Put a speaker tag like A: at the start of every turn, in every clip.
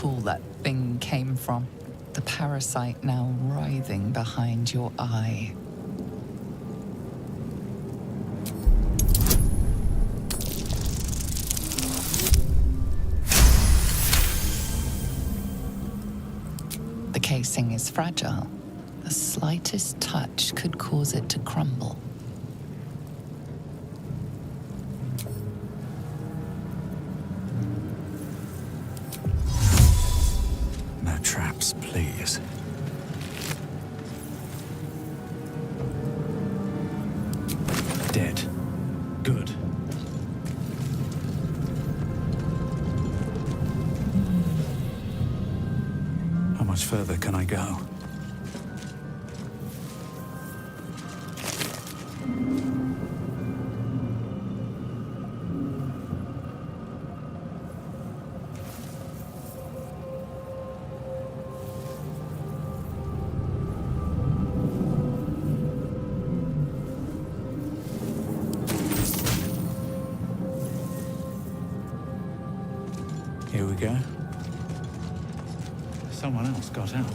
A: pool that thing came from. The parasite now writhing behind your eye. The casing is fragile. The slightest touch could cause it to crumble.
B: No traps, please. Dead. Good. How much further can I go? Here we go. Someone else got out.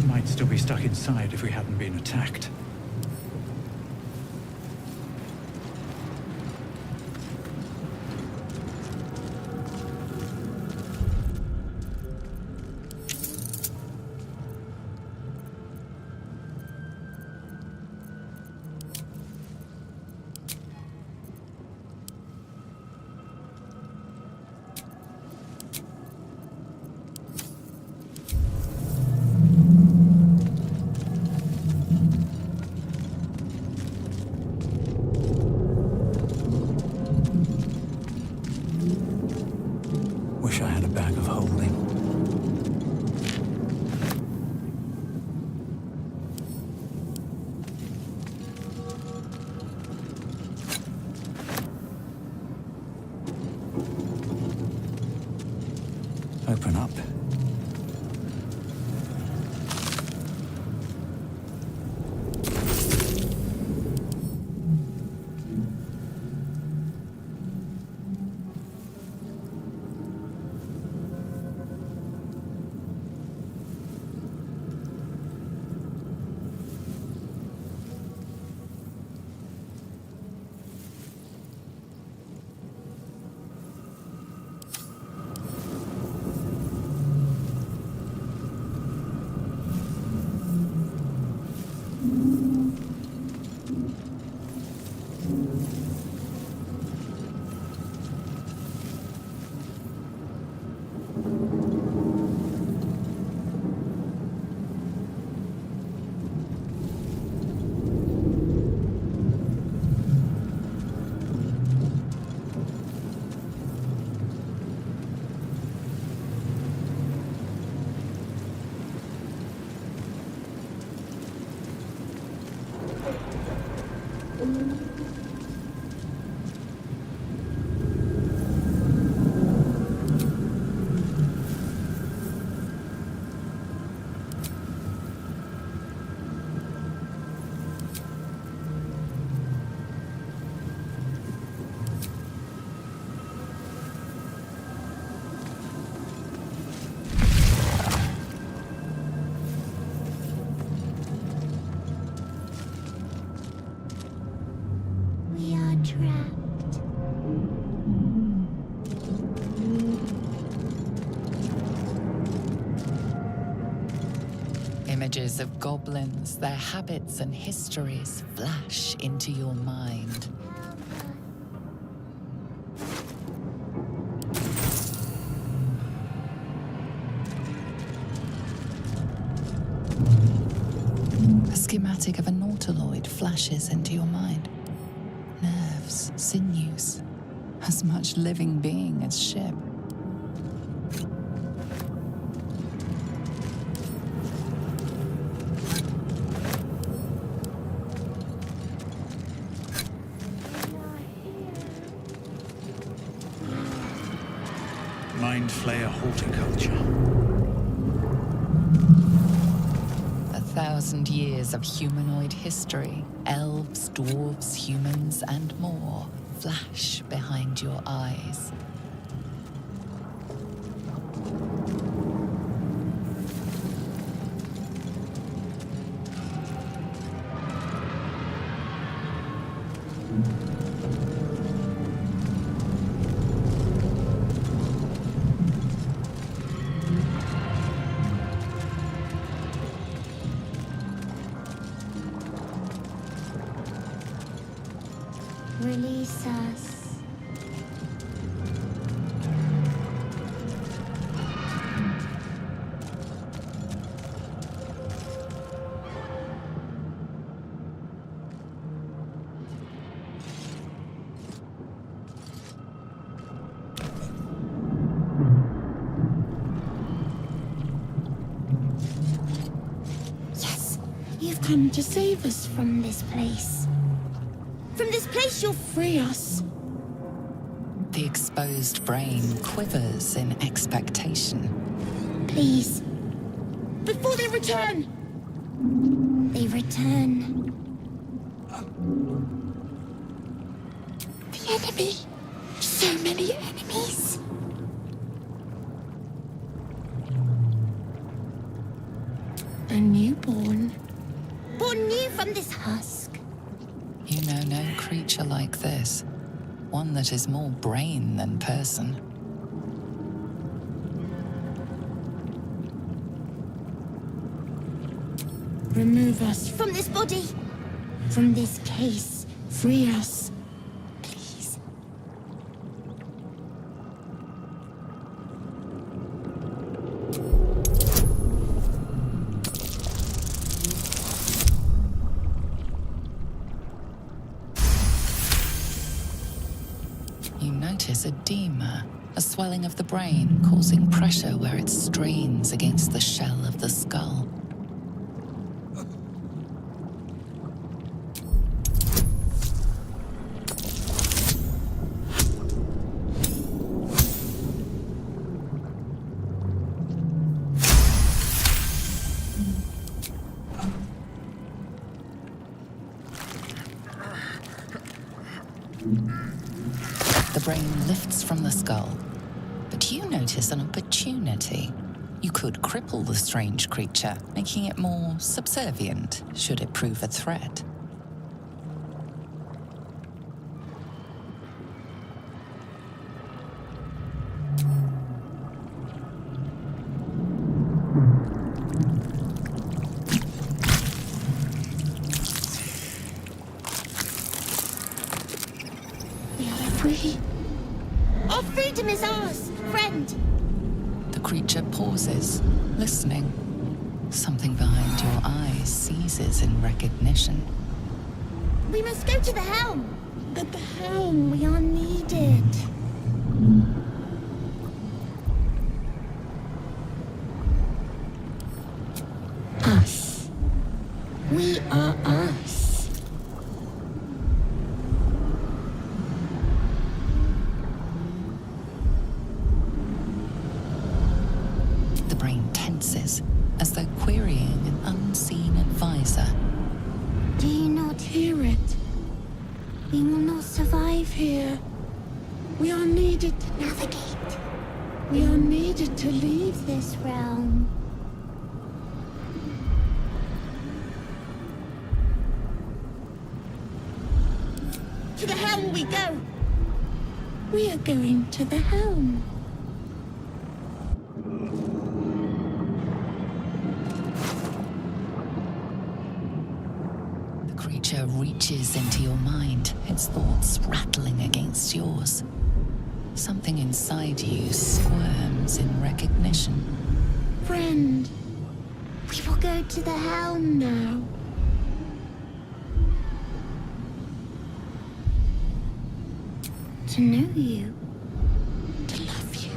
B: Might still be stuck inside if we hadn't been attacked. Wish I had a bag of holding. Open up.
A: Images of goblins, their habits and histories flash into your mind. A schematic of a nautiloid flashes into your mind. Nerves, sinews, as much living being as ship. Mind
B: Flayer horticulture.
A: A 2,000 years of humanoid history, elves, dwarves, humans, and more, flash behind your eyes.
C: Release us. Yes, you've come to save us from this place. From this place, you'll free us.
A: The exposed brain quivers in expectation.
C: Please. Before they return! They return. The enemy. So many enemies. A newborn. Born new from this husk.
A: You know no creature like this. One that is more brain than person.
C: Remove us from this body. From this case. Free us. Please.
A: You notice edema, a swelling of the brain, causing pressure where it strains against the shell of the skull. The brain lifts from the skull, but you notice an opportunity. You could cripple the strange creature, making it more subservient, should it prove a threat.
C: We are free. Our freedom is ours, friend.
A: The creature pauses, listening. Something behind your eyes seizes in recognition.
C: We must go to the helm. At the helm, we are needed. Us. We are us.
A: The brain tenses, as though querying an unseen advisor.
C: Do you not hear it? We will not survive here. We are needed to navigate. We are needed to leave this realm. To the helm we go. We are going to the helm.
A: The creature reaches into your mind, its thoughts rattling against yours. Something inside you squirms in recognition.
C: Friend, we will go to the helm now. To know you. To love you.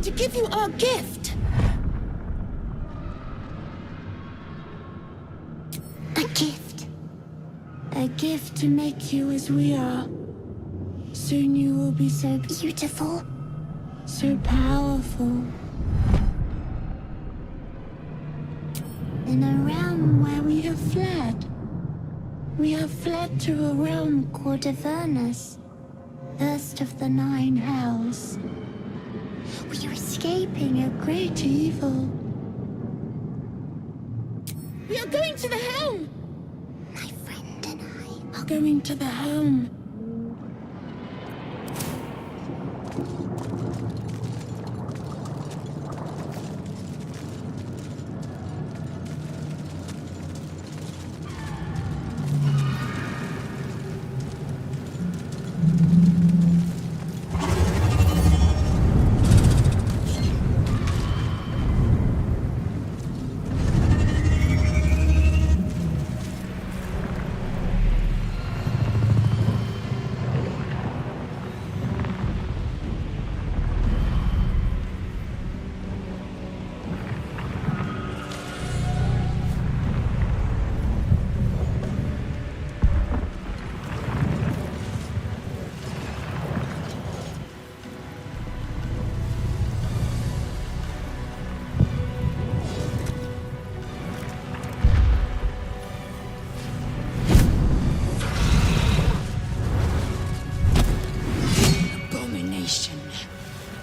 C: To give you our gift. A gift. A gift to make you as we are. Soon you will be so beautiful. So powerful. In a realm where we have fled. We have fled to a realm called Avernus, first of the 9 hells. We are escaping a great evil. We are going to the helm! My friend and I are going to the helm.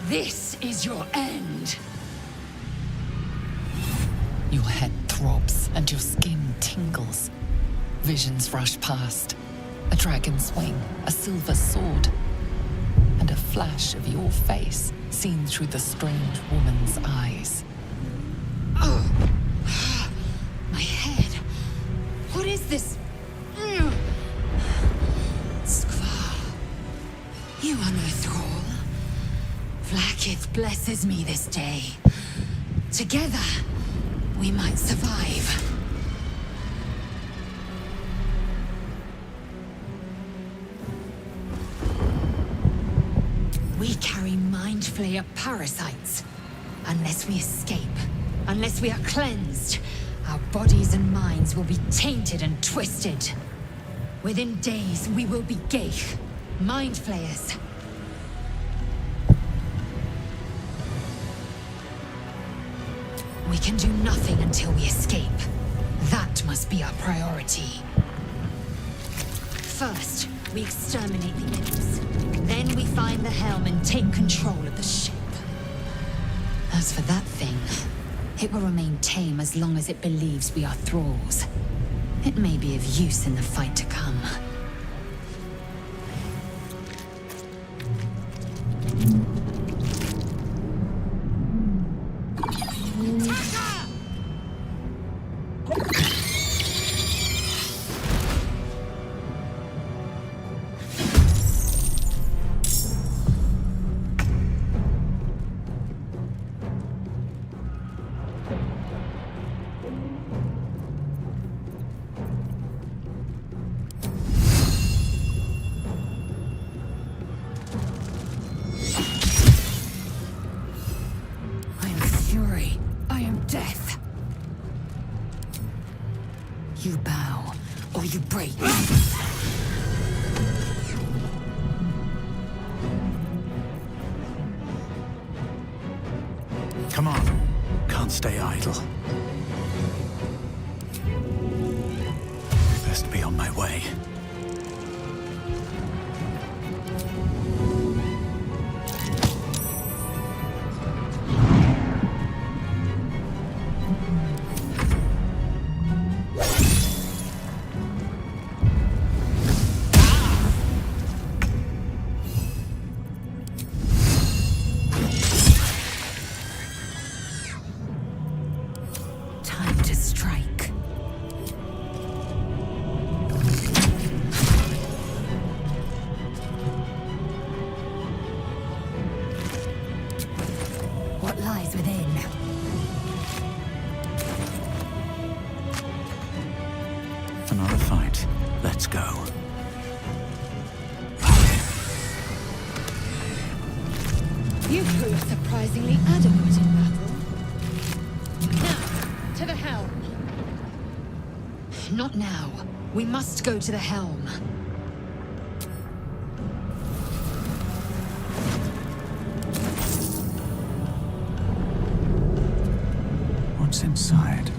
D: This is your end.
A: Your head throbs and your skin tingles. Visions rush past. A dragon's wing, a silver sword, and a flash of your face seen through the strange woman's eyes.
D: Oh, my head. What is this? Skvar, you are no thrall. Vlaakith blesses me this day. Together, we might survive. We carry Mind Flayer parasites. Unless we escape, unless we are cleansed, our bodies and minds will be tainted and twisted. Within days, we will be Geich, Mind Flayers. We can do nothing until we escape. That must be our priority. First, we exterminate the imps. Then we find the helm and take control of the ship. As for that thing, it will remain tame as long as it believes we are thralls. It may be of use in the fight to come. You bow, or you break.
B: Come on. Can't stay idle. Best be on my way. Another fight. Let's go.
D: You proved surprisingly adequate in battle. Now, to the helm. Not now. We must go to the helm.
B: What's inside?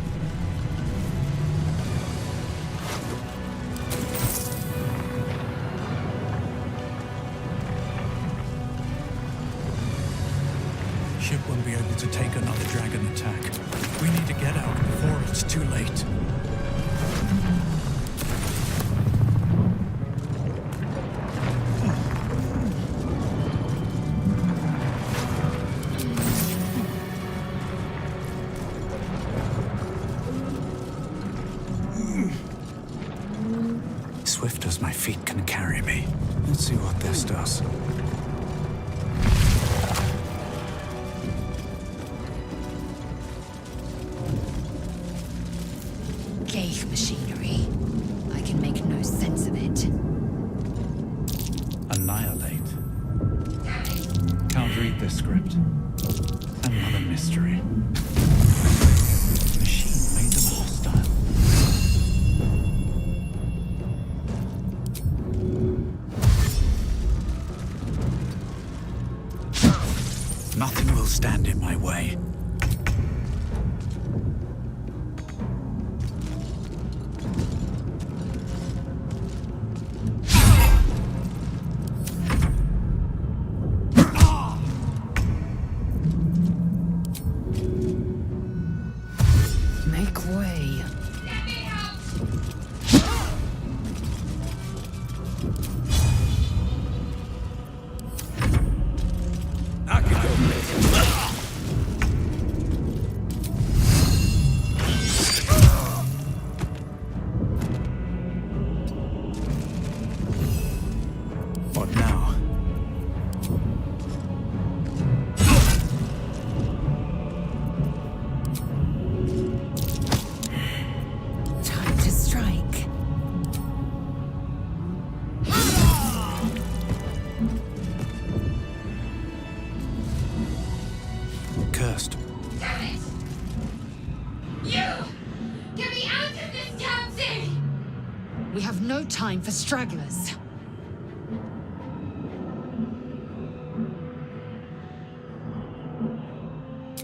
B: ship won't be able to take another dragon attack. We need to get out before it's too late. Swift as my feet can carry me. Let's see what this does.
D: Gauge machinery. I can make no sense of it.
B: Annihilate. Can't read this script. Another mystery. Machine made them hostile. Nothing will stand in my way.
D: Make way.
B: What now?
D: Time to strike.
B: Cursed.
E: Damn it! You! Get me out of this damn thing!
D: We have no time for stragglers.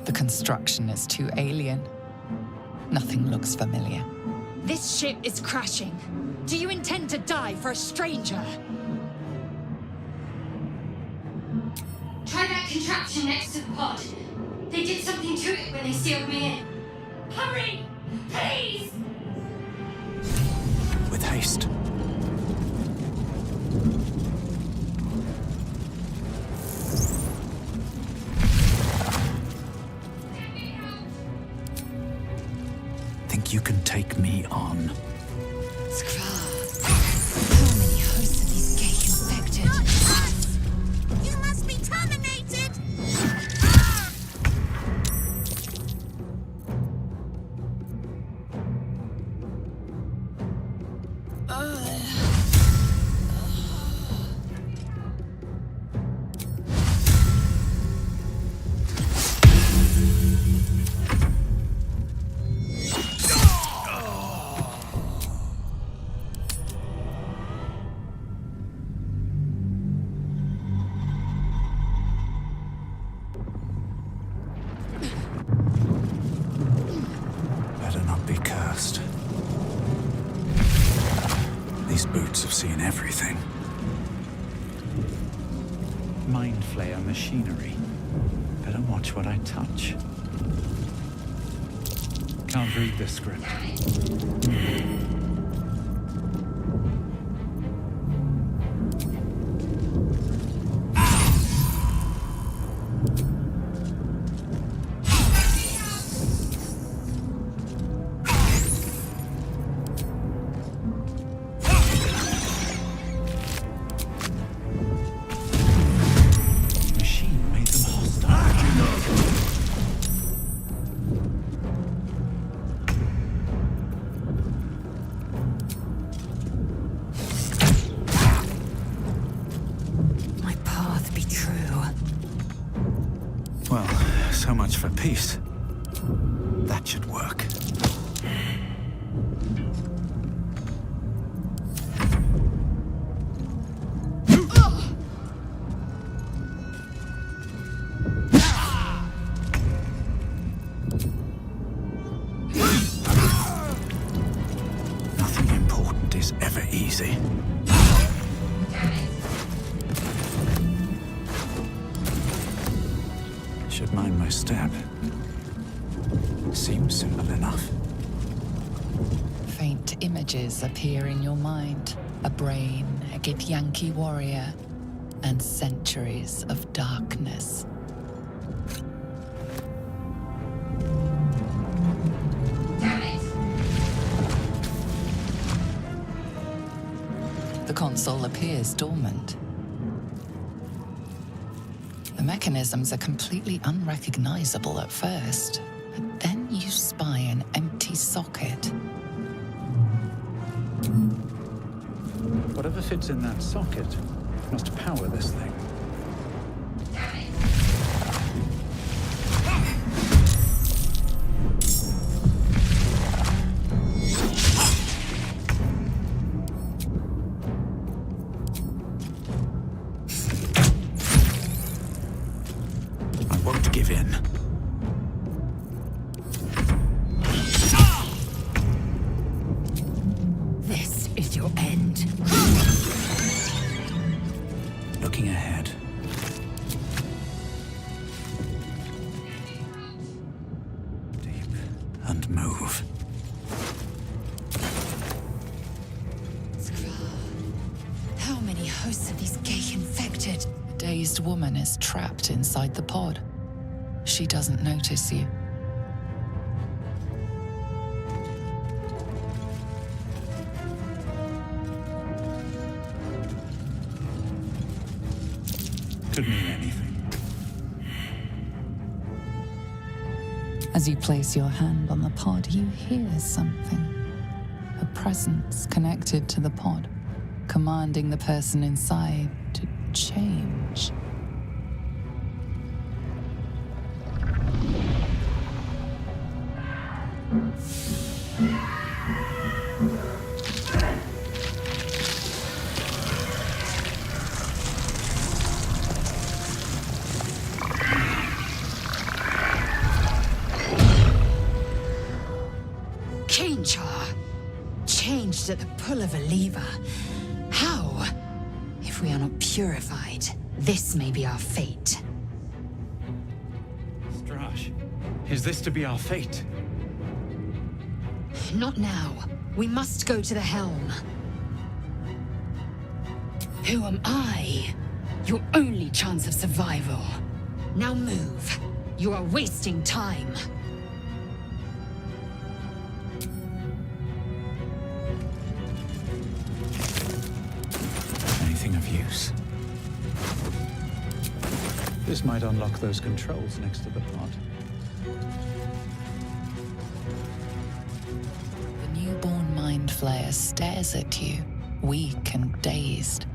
A: The construction is too alien. Nothing looks familiar.
D: This ship is crashing. Do you intend to die for a stranger?
E: Try that contraption next to the pod. They did something to it when they sealed me in. Hurry! Please!
B: With haste. Think you can take me on?
D: How many hosts of these gay infected?
C: You must be terminated!
B: Better not be cursed. These boots have seen everything. Mind flayer machinery. Better watch what I touch. Can't read this script. Machine made them hostile.
D: My path be true.
B: Well, so much for peace. That should work. Nothing important is ever easy. Should mind my step. Seems simple enough.
A: Faint images appear in your mind. A brain, a Githyanki warrior, and centuries of darkness.
E: Damn it!
A: The console appears dormant. The mechanisms are completely unrecognizable at first, but then you spy an empty socket.
B: Whatever fits in that socket must power this thing.
E: Damn it!
B: I won't give in.
D: This is your end.
B: Looking ahead. Deep and move.
D: How many hosts of these gay infected?
A: A dazed woman is trapped inside the pod. She doesn't notice you.
B: Could mean anything.
A: As you place your hand on the pod, you hear something. A presence connected to the pod, commanding the person inside to change.
D: Changed at the pull of a lever. How? If we are not purified, this may be our fate.
B: Strash, is this to be our fate?
D: Not now. We must go to the helm. Who am I? Your only chance of survival. Now move. You are wasting time.
B: Anything of use? This might unlock those controls next to the pod.
A: The newborn mind flayer stares at you, weak and dazed.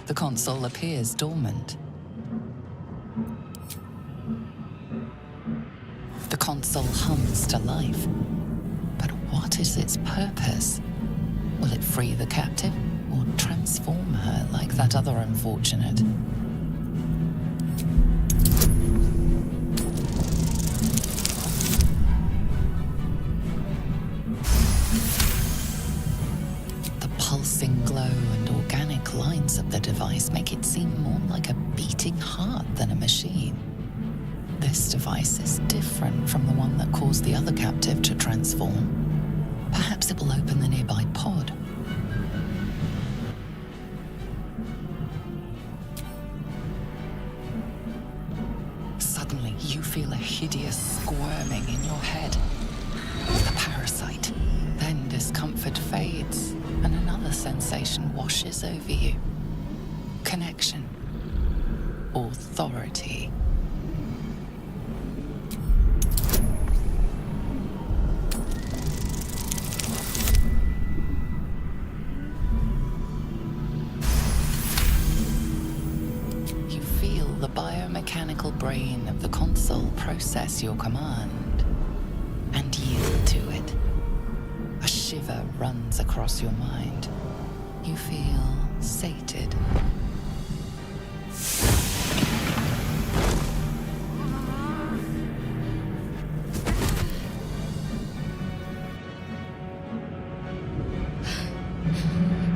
A: The console appears dormant. The console hums to life. But what is its purpose? Will it free the captive or transform her like that other unfortunate? The pulsing glow and organic lines of the device make it seem more like a beating heart than a machine. This device is different from the one that caused the other captive to transform. Perhaps it will open the nearby pod. Suddenly, you feel a hideous squirming in your head. The parasite. Then discomfort fades, and another sensation washes over you. Connection. Authority. mechanical brain of the console process your command and yield to it. A shiver runs across your mind. You feel sated.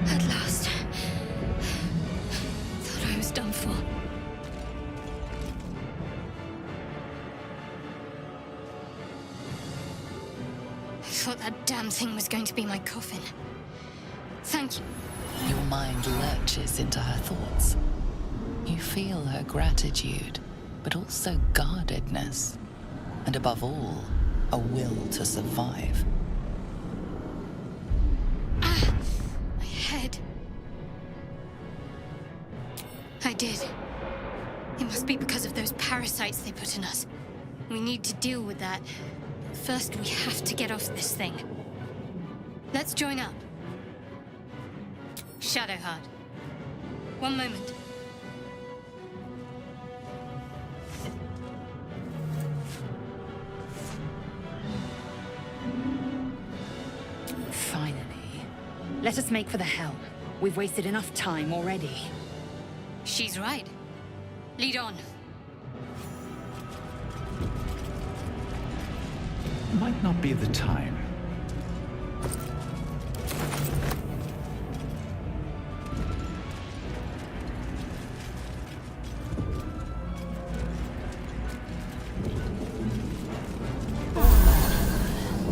E: At last. Thought I was done for. I thought that damn thing was going to be my coffin. Thank you.
A: Your mind lurches into her thoughts. You feel her gratitude, but also guardedness. And above all, a will to survive.
E: Ah! My head. I did. It must be because of those parasites they put in us. We need to deal with that. First, we have to get off this thing. Let's join up. Shadowheart. One moment.
D: Finally. Let us make for the helm. We've wasted enough time already.
E: She's right. Lead on.
B: Might not be the time.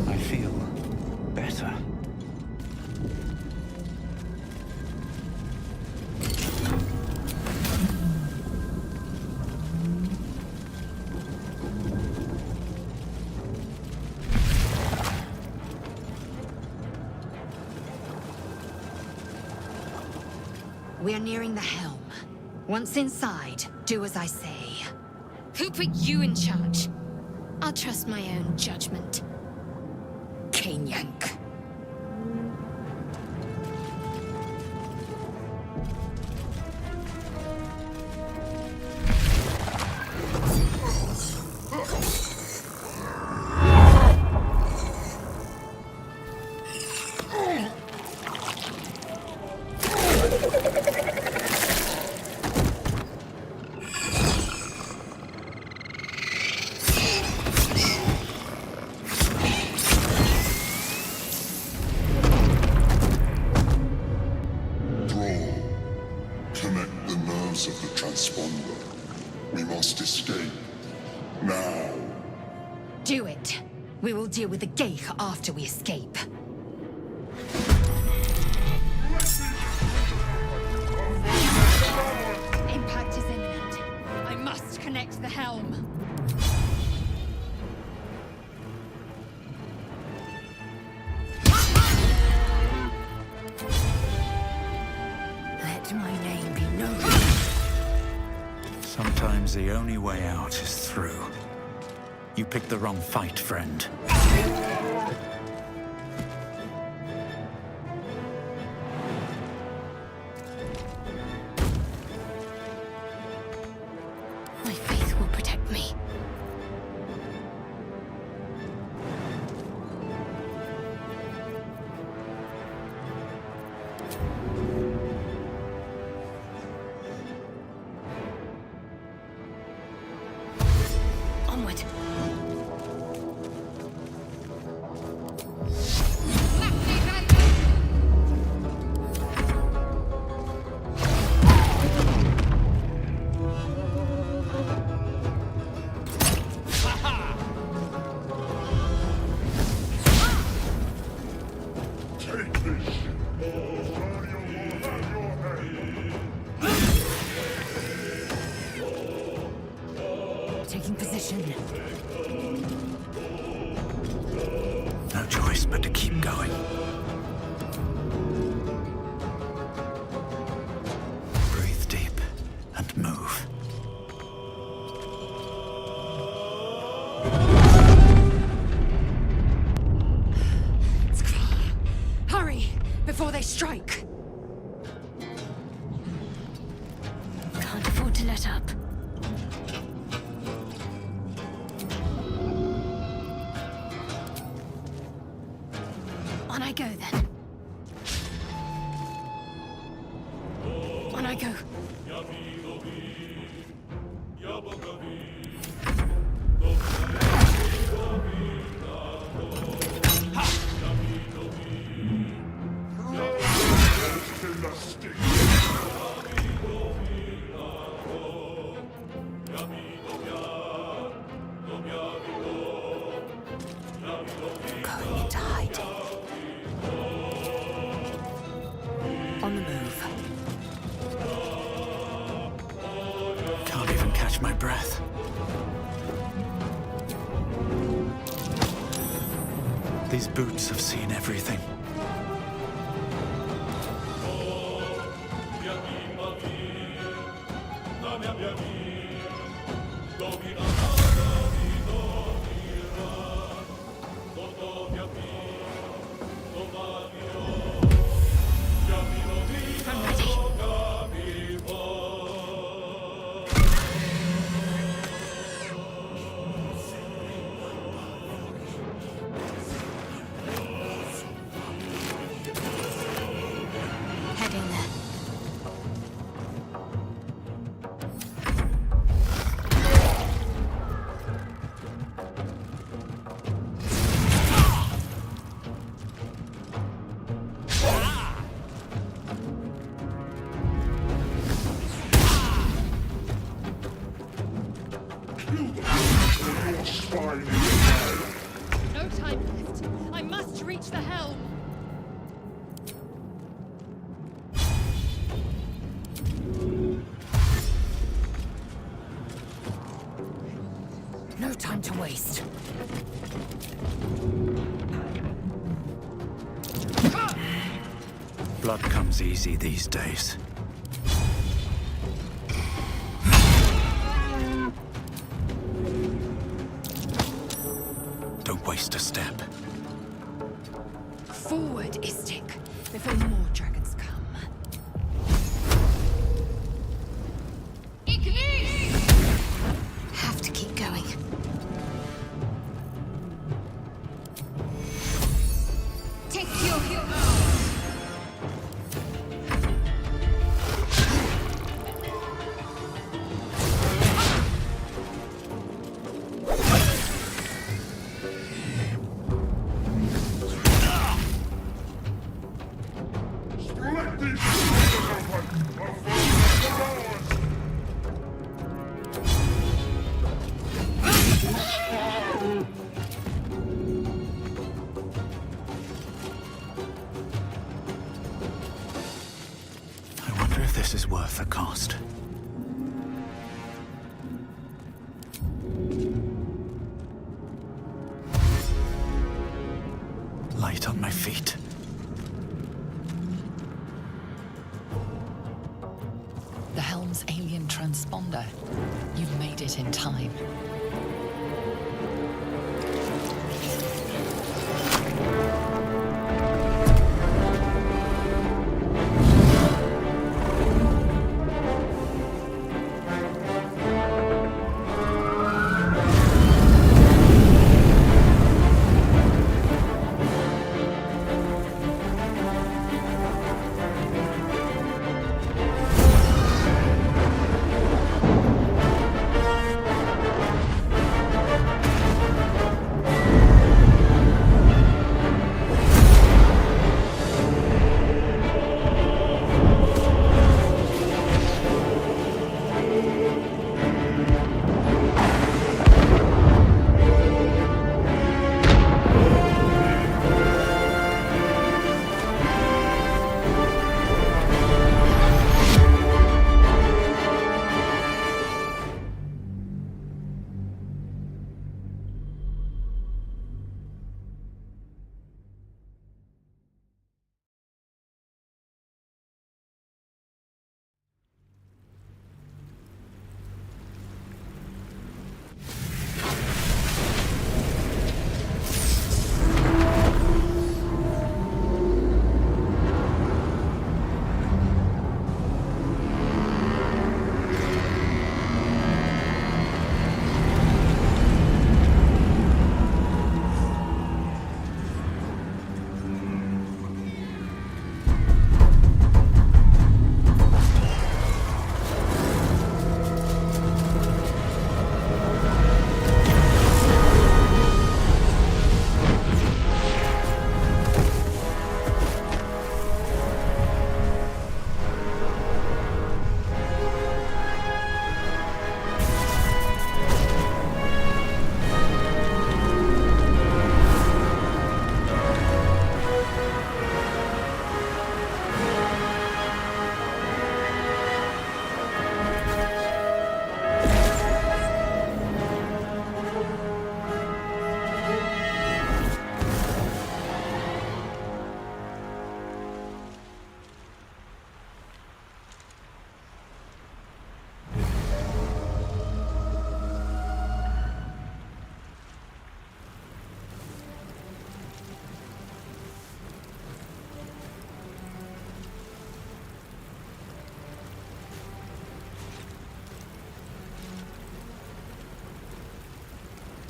B: I feel better.
D: We are nearing the helm. Once inside, do as I say.
E: Who put you in charge? I'll trust my own judgment.
D: Yank.
F: Connect the nerves of the transponder. We must escape. Now.
D: Do it. We will deal with the Geich after we escape. Impact is imminent. I must connect the helm. Let my name be known.
B: Sometimes the only way out is through. You picked the wrong fight, friend.
E: My faith will protect me. Onward.
F: Take this ship. Astarion will have your head.
D: Taking position.
B: No choice but to keep going. Breathe deep and move.
D: Hurry, before they strike.
E: Can't afford to let up. On I go.
A: Going into hiding. On the move.
B: Can't even catch my breath. These boots have seen everything.
E: I'm ready. Heading there.
F: Your spine in the fire.
E: No time left. I must reach the helm.
A: No time to waste.
B: Blood comes easy these days. Don't waste a step.
D: Forward, Istik, before more dragons come. Have to keep going. Take your
F: Let these shoulders open. A foe is
B: I wonder if this is worth the cost. Light on my feet.
A: The helm's alien transponder. You've made it in time.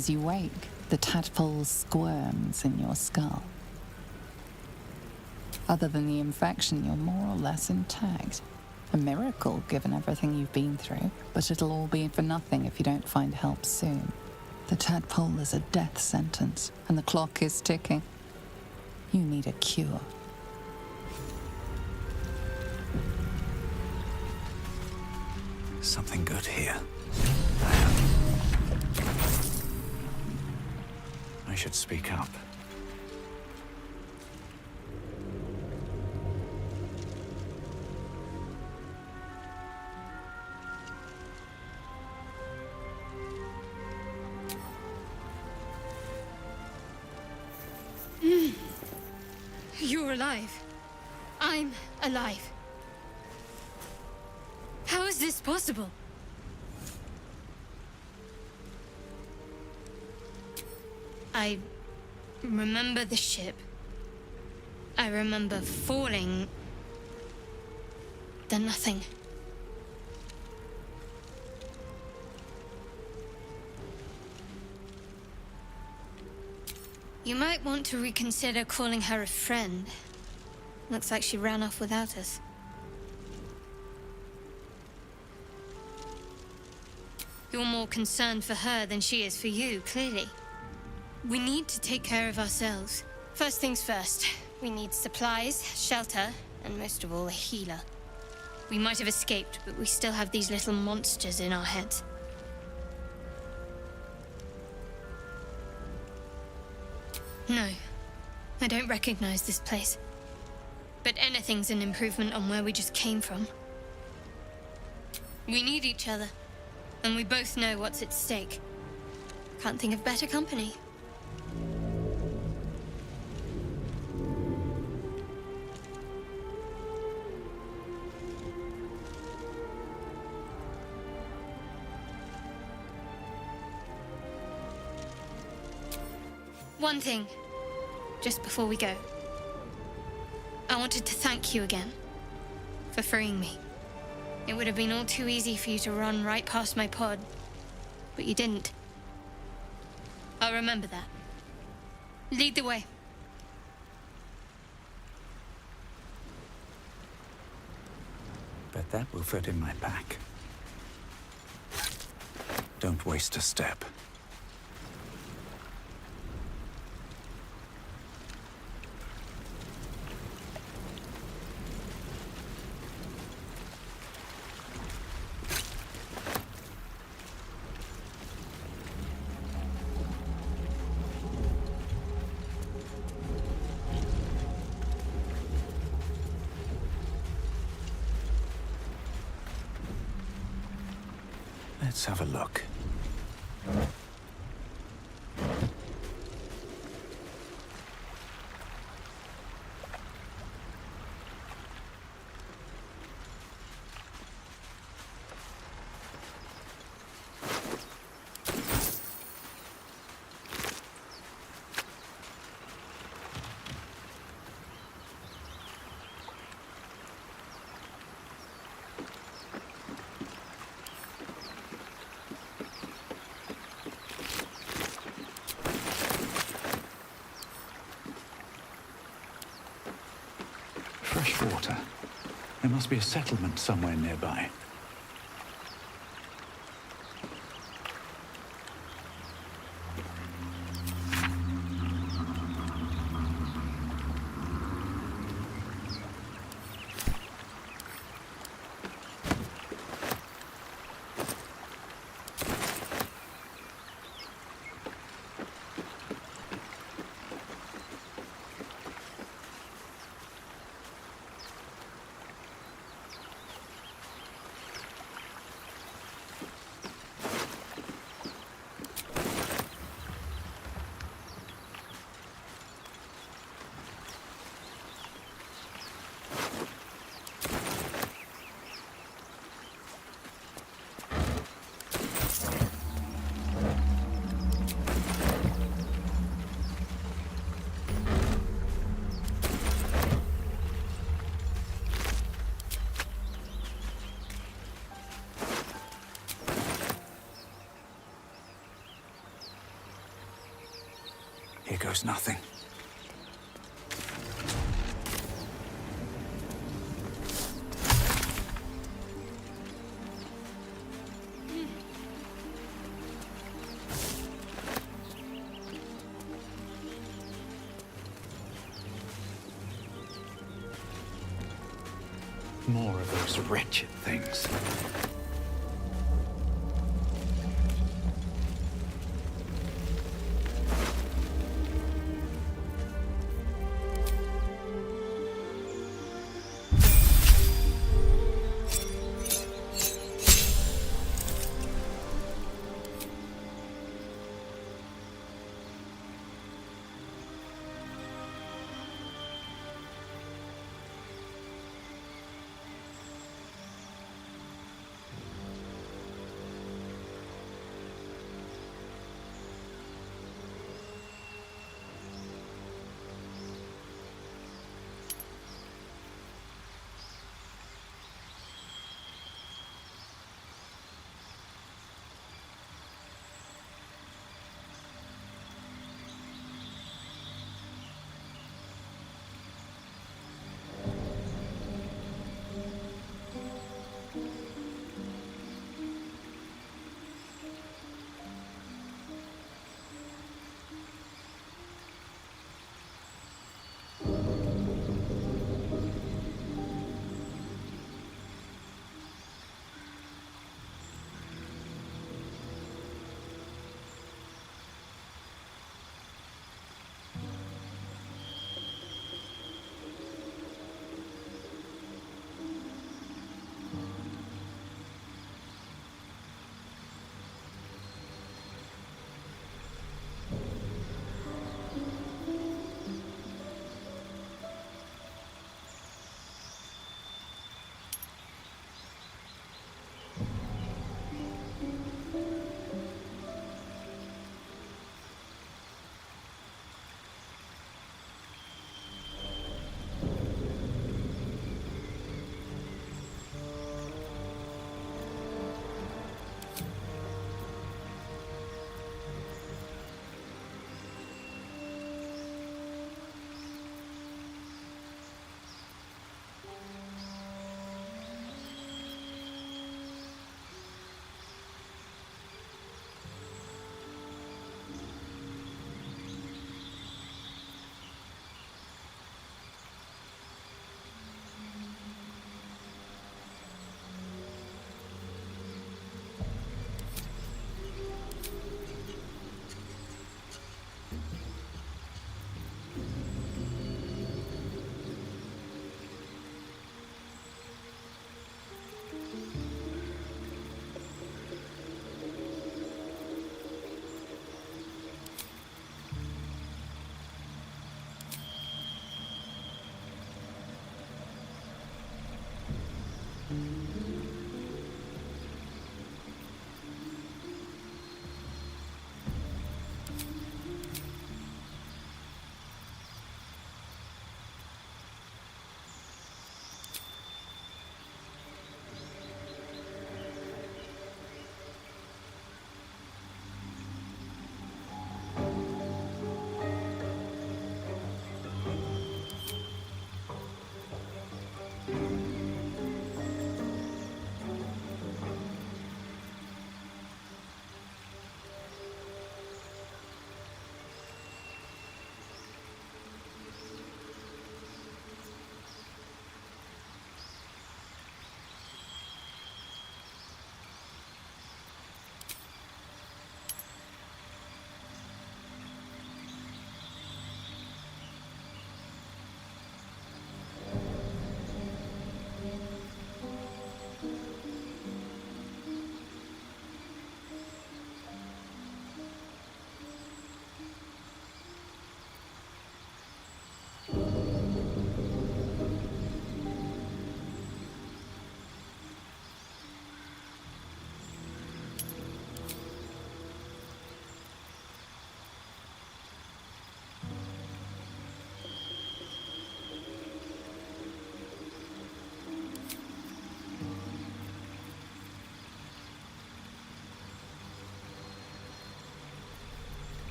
A: As you wake, the tadpole squirms in your skull. Other than the infection, you're more or less intact. A miracle, given everything you've been through, but it'll all be for nothing if you don't find help soon. The tadpole is a death sentence, and the clock is ticking. You need a cure.
B: Something good here. I should speak up.
E: You're alive. I'm alive. How is this possible? I remember the ship. I remember falling. Then nothing. You might want to reconsider calling her a friend. Looks like she ran off without us. You're more concerned for her than she is for you, clearly. We need to take care of ourselves. First things first, we need supplies, shelter, and most of all, a healer. We might have escaped, but we still have these little monsters in our heads. No, I don't recognize this place. But anything's an improvement on where we just came from. We need each other, and we both know what's at stake. Can't think of better company. One thing, just before we go. I wanted to thank you again for freeing me. It would have been all too easy for you to run right past my pod, but you didn't. I'll remember that. Lead the way.
B: Bet that will fit in my pack. Don't waste a step. Let's have a look. Fresh water. There must be a settlement somewhere nearby. goes nothing. More of those wretched things.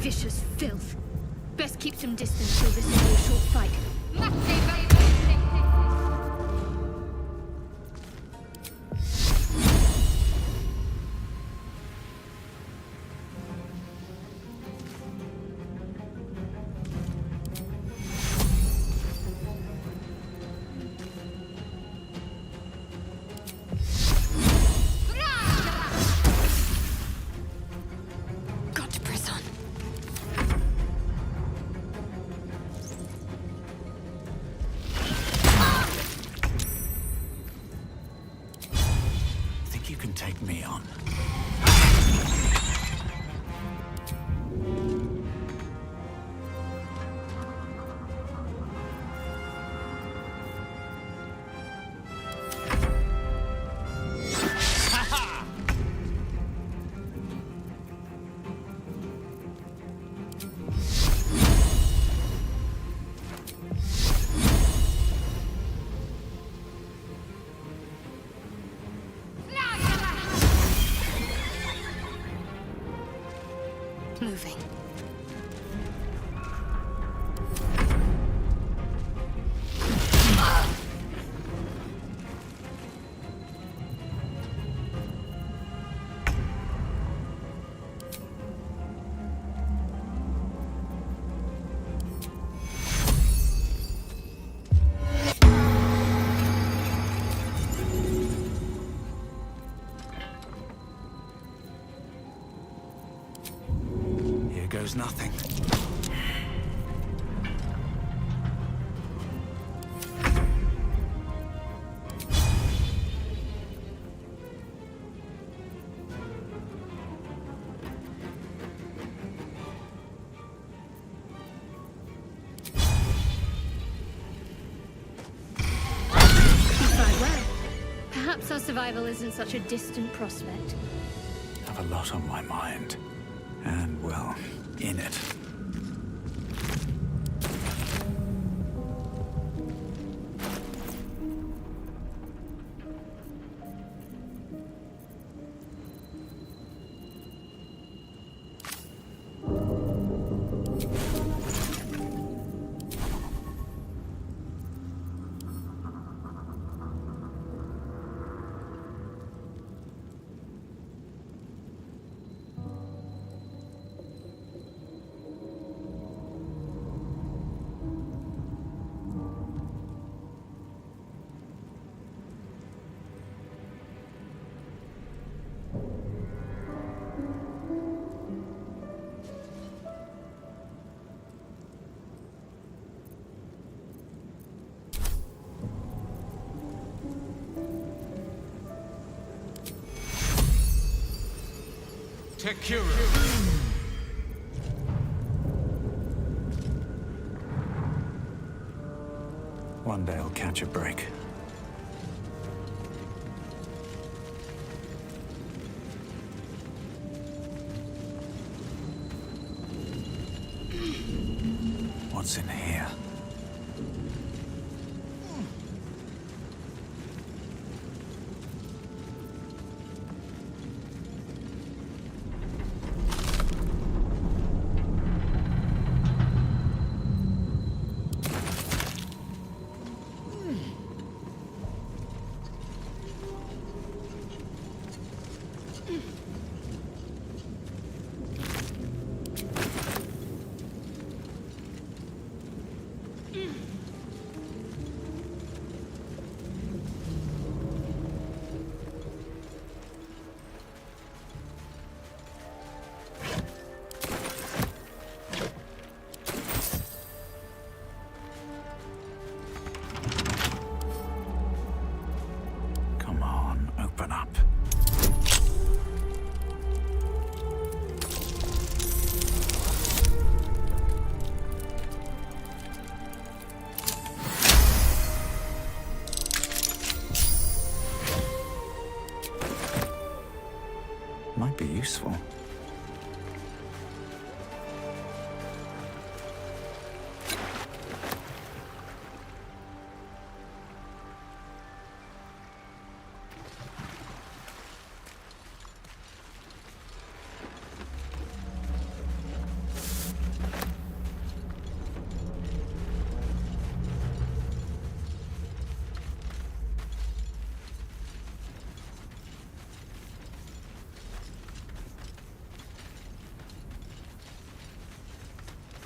E: vicious filth. Best keep some distance till this will be a short fight. Got to press on.
B: Think you can take me on?
E: Moving.
B: Here goes nothing.
E: You fight well. Perhaps our survival isn't such a distant prospect.
B: Have a lot on my mind. And, well, in it. One day I'll catch a break. What's in here?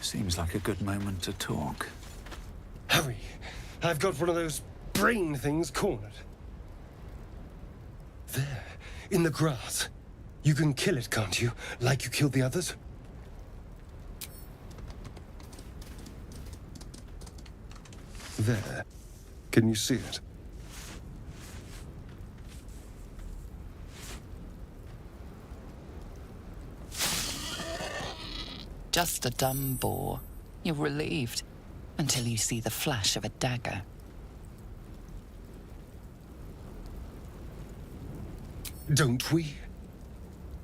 B: Seems like a good moment to talk.
G: Hurry! I've got one of those brain things cornered. There, in the grass. You can kill it, can't you? Like you killed the others? There. Can you see it?
A: Just a dumb boar. You're relieved until you see the flash of a dagger.
G: Don't we?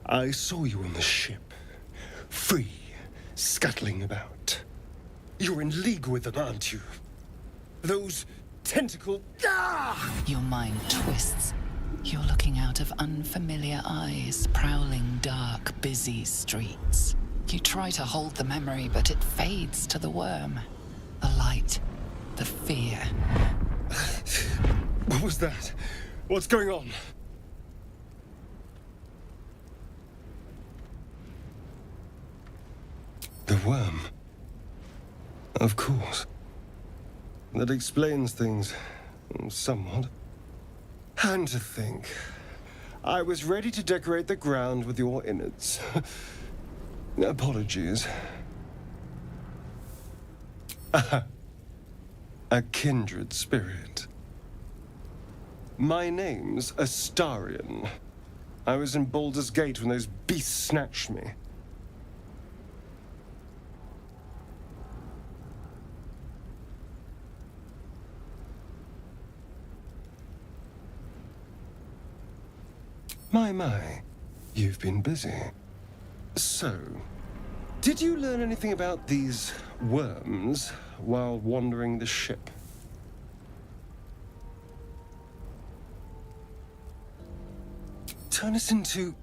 G: I saw you on the ship. Free, scuttling about. You're in league with them, aren't you? Those tentacle... Ah!
A: Your mind twists. You're looking out of unfamiliar eyes, prowling dark, busy streets. You try to hold the memory, but it fades to the worm. The light, the fear.
G: What was that? What's going on? The worm. Of course. That explains things, somewhat. And to think, I was ready to decorate the ground with your innards. Apologies. A kindred spirit. My name's Astarion. I was in Baldur's Gate when those beasts snatched me. My, you've been busy. So, did you learn anything about these worms while wandering the ship? Turn us into...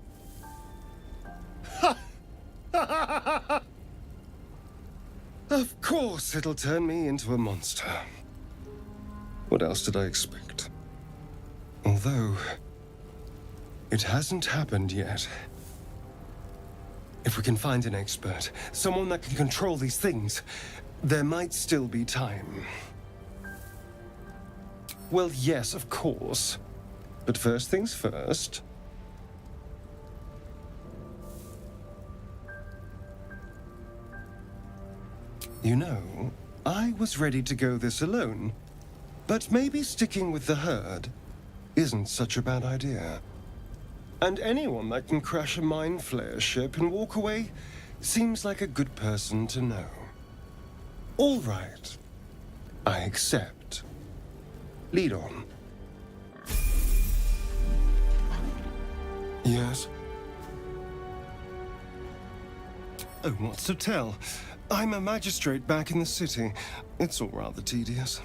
G: Of course it'll turn me into a monster. What else did I expect? Although... it hasn't happened yet. If we can find an expert, someone that can control these things, there might still be time. Well, yes, of course. But first things first. You know, I was ready to go this alone, but maybe sticking with the herd isn't such a bad idea. And anyone that can crash a mind flayer ship and walk away seems like a good person to know. All right. I accept. Lead on. Yes? Oh, what's to tell? I'm a magistrate back in the city. It's all rather tedious.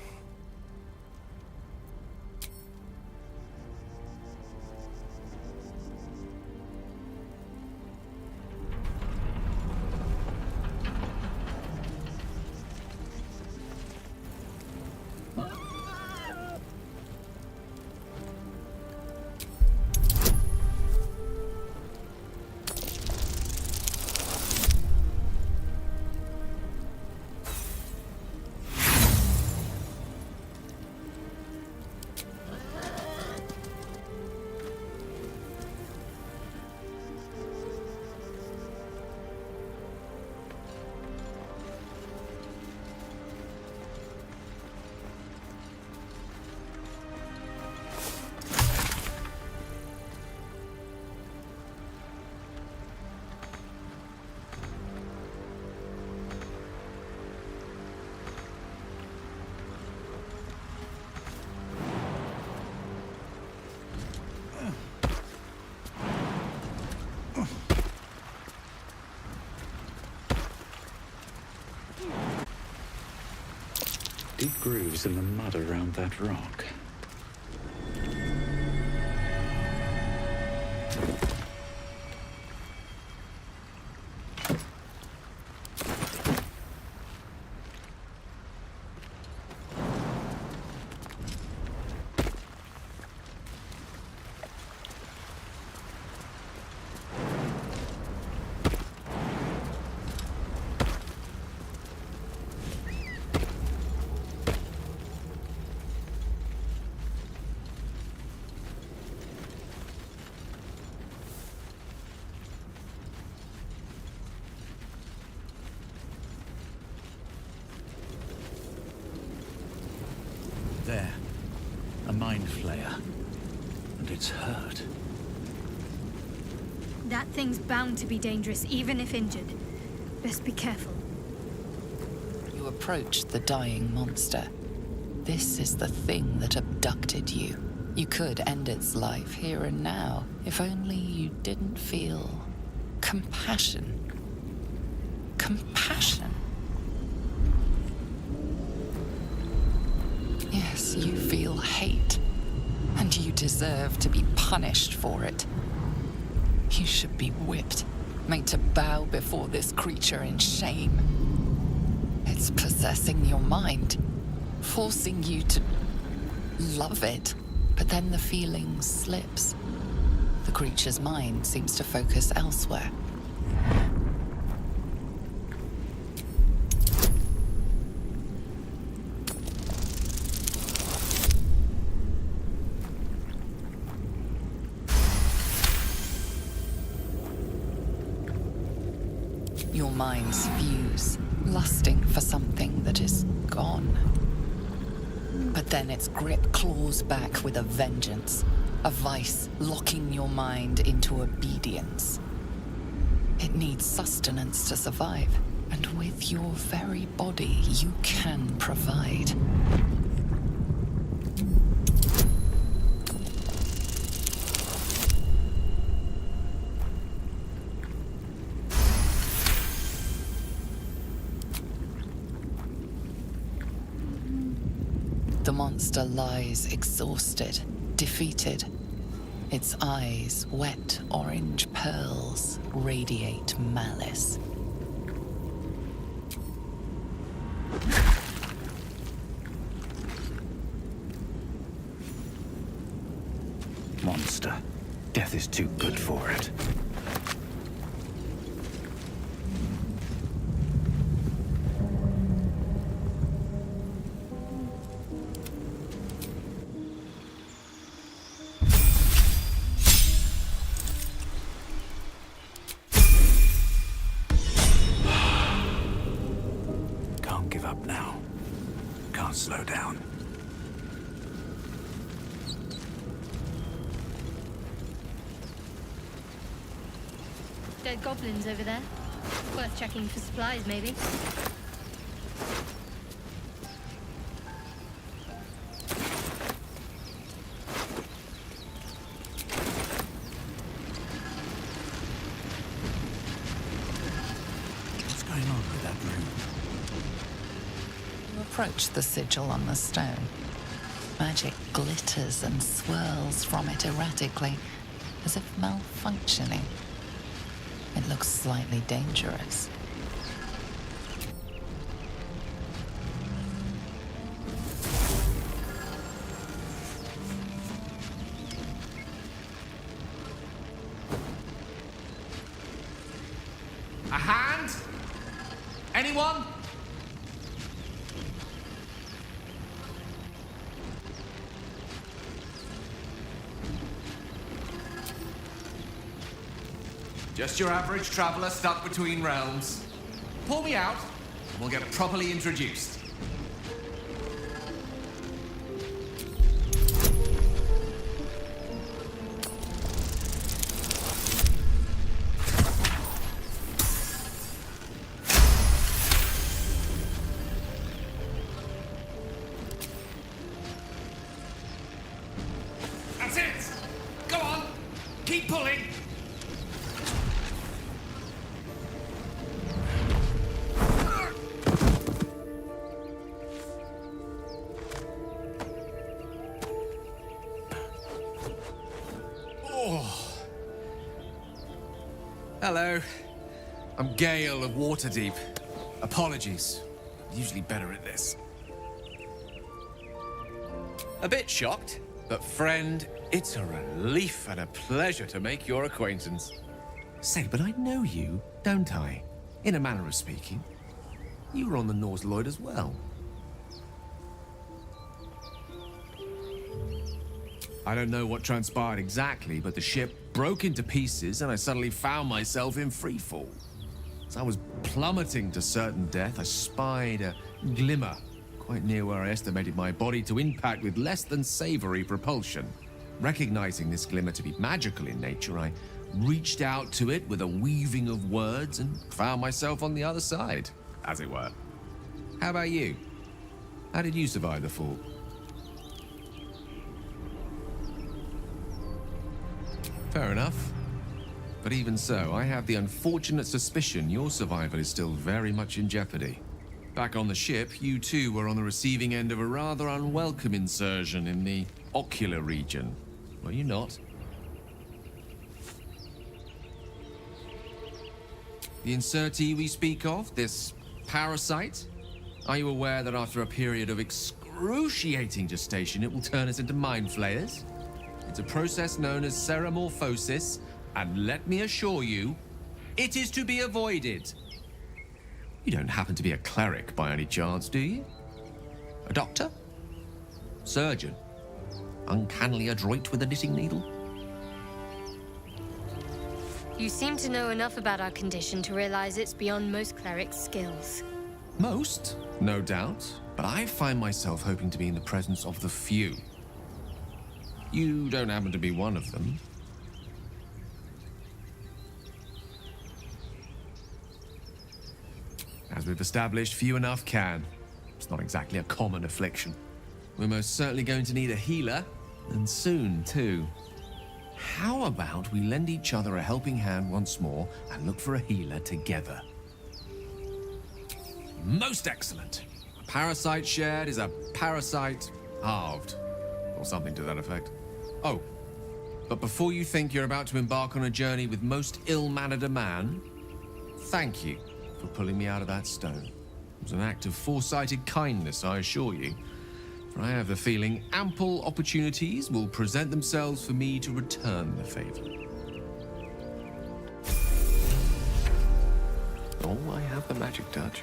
B: Deep grooves in the mud around that rock. there. A mind flayer. And it's hurt.
E: That thing's bound to be dangerous, even if injured. Best be careful.
A: You approach the dying monster. This is the thing that abducted you. You could end its life here and now, if only you didn't feel compassion. Compassion. Yes, you feel hate, and you deserve to be punished for it. You should be whipped, made to bow before this creature in shame. It's possessing your mind, forcing you to love it, but then the feeling slips. The creature's mind seems to focus elsewhere. Your minds fuse, lusting for something that is gone. But then its grip claws back with a vengeance, a vice locking your mind into obedience. It needs sustenance to survive, and with your very body, you can provide. The monster lies exhausted, defeated. Its eyes, wet orange pearls, radiate malice.
B: Monster. Death is too good for it. Can't give up now. Can't slow down.
E: Dead goblins over there. Worth checking for supplies, maybe.
B: What's going on with that room?
A: You approach the sigil on the stone. Magic glitters and swirls from it erratically, as if malfunctioning. It looks slightly dangerous.
H: A hand? Anyone? Just your average traveler stuck between realms. Pull me out, and we'll get properly introduced. That's it! Go on! Keep pulling! Hello. I'm Gale of Waterdeep. Apologies. Usually better at this. A bit shocked, but friend, it's a relief and a pleasure to make your acquaintance. Say, but I know you, don't I? In a manner of speaking. You were on the Norse Lloyd as well. I don't know what transpired exactly, but the ship broke into pieces and I suddenly found myself in freefall. As I was plummeting to certain death, I spied a glimmer quite near where I estimated my body to impact with less than savory propulsion. Recognizing this glimmer to be magical in nature, I reached out to it with a weaving of words and found myself on the other side, as it were. How about you? How did you survive the fall? Fair enough. But even so, I have the unfortunate suspicion your survival is still very much in jeopardy. Back on the ship, you too were on the receiving end of a rather unwelcome insertion in the ocular region. Were you not? The insertee we speak of, this parasite? Are you aware that after a period of excruciating gestation, it will turn us into mind flayers? It's a process known as ceramorphosis, and let me assure you, it is to be avoided. You don't happen to be a cleric by any chance, do you? A doctor? Surgeon? Uncannily adroit with a knitting needle?
E: You seem to know enough about our condition to realize it's beyond most clerics' skills.
H: Most, no doubt, but I find myself hoping to be in the presence of the few. You don't happen to be one of them. As we've established, few enough can. It's not exactly a common affliction. We're most certainly going to need a healer, and soon, too. How about we lend each other a helping hand once more and look for a healer together? Most excellent. A parasite shared is a parasite halved, or something to that effect. Oh, but before you think you're about to embark on a journey with most ill-mannered a man, thank you for pulling me out of that stone. It was an act of foresighted kindness, I assure you. For I have the feeling ample opportunities will present themselves for me to return the favor. Oh, I have the magic touch.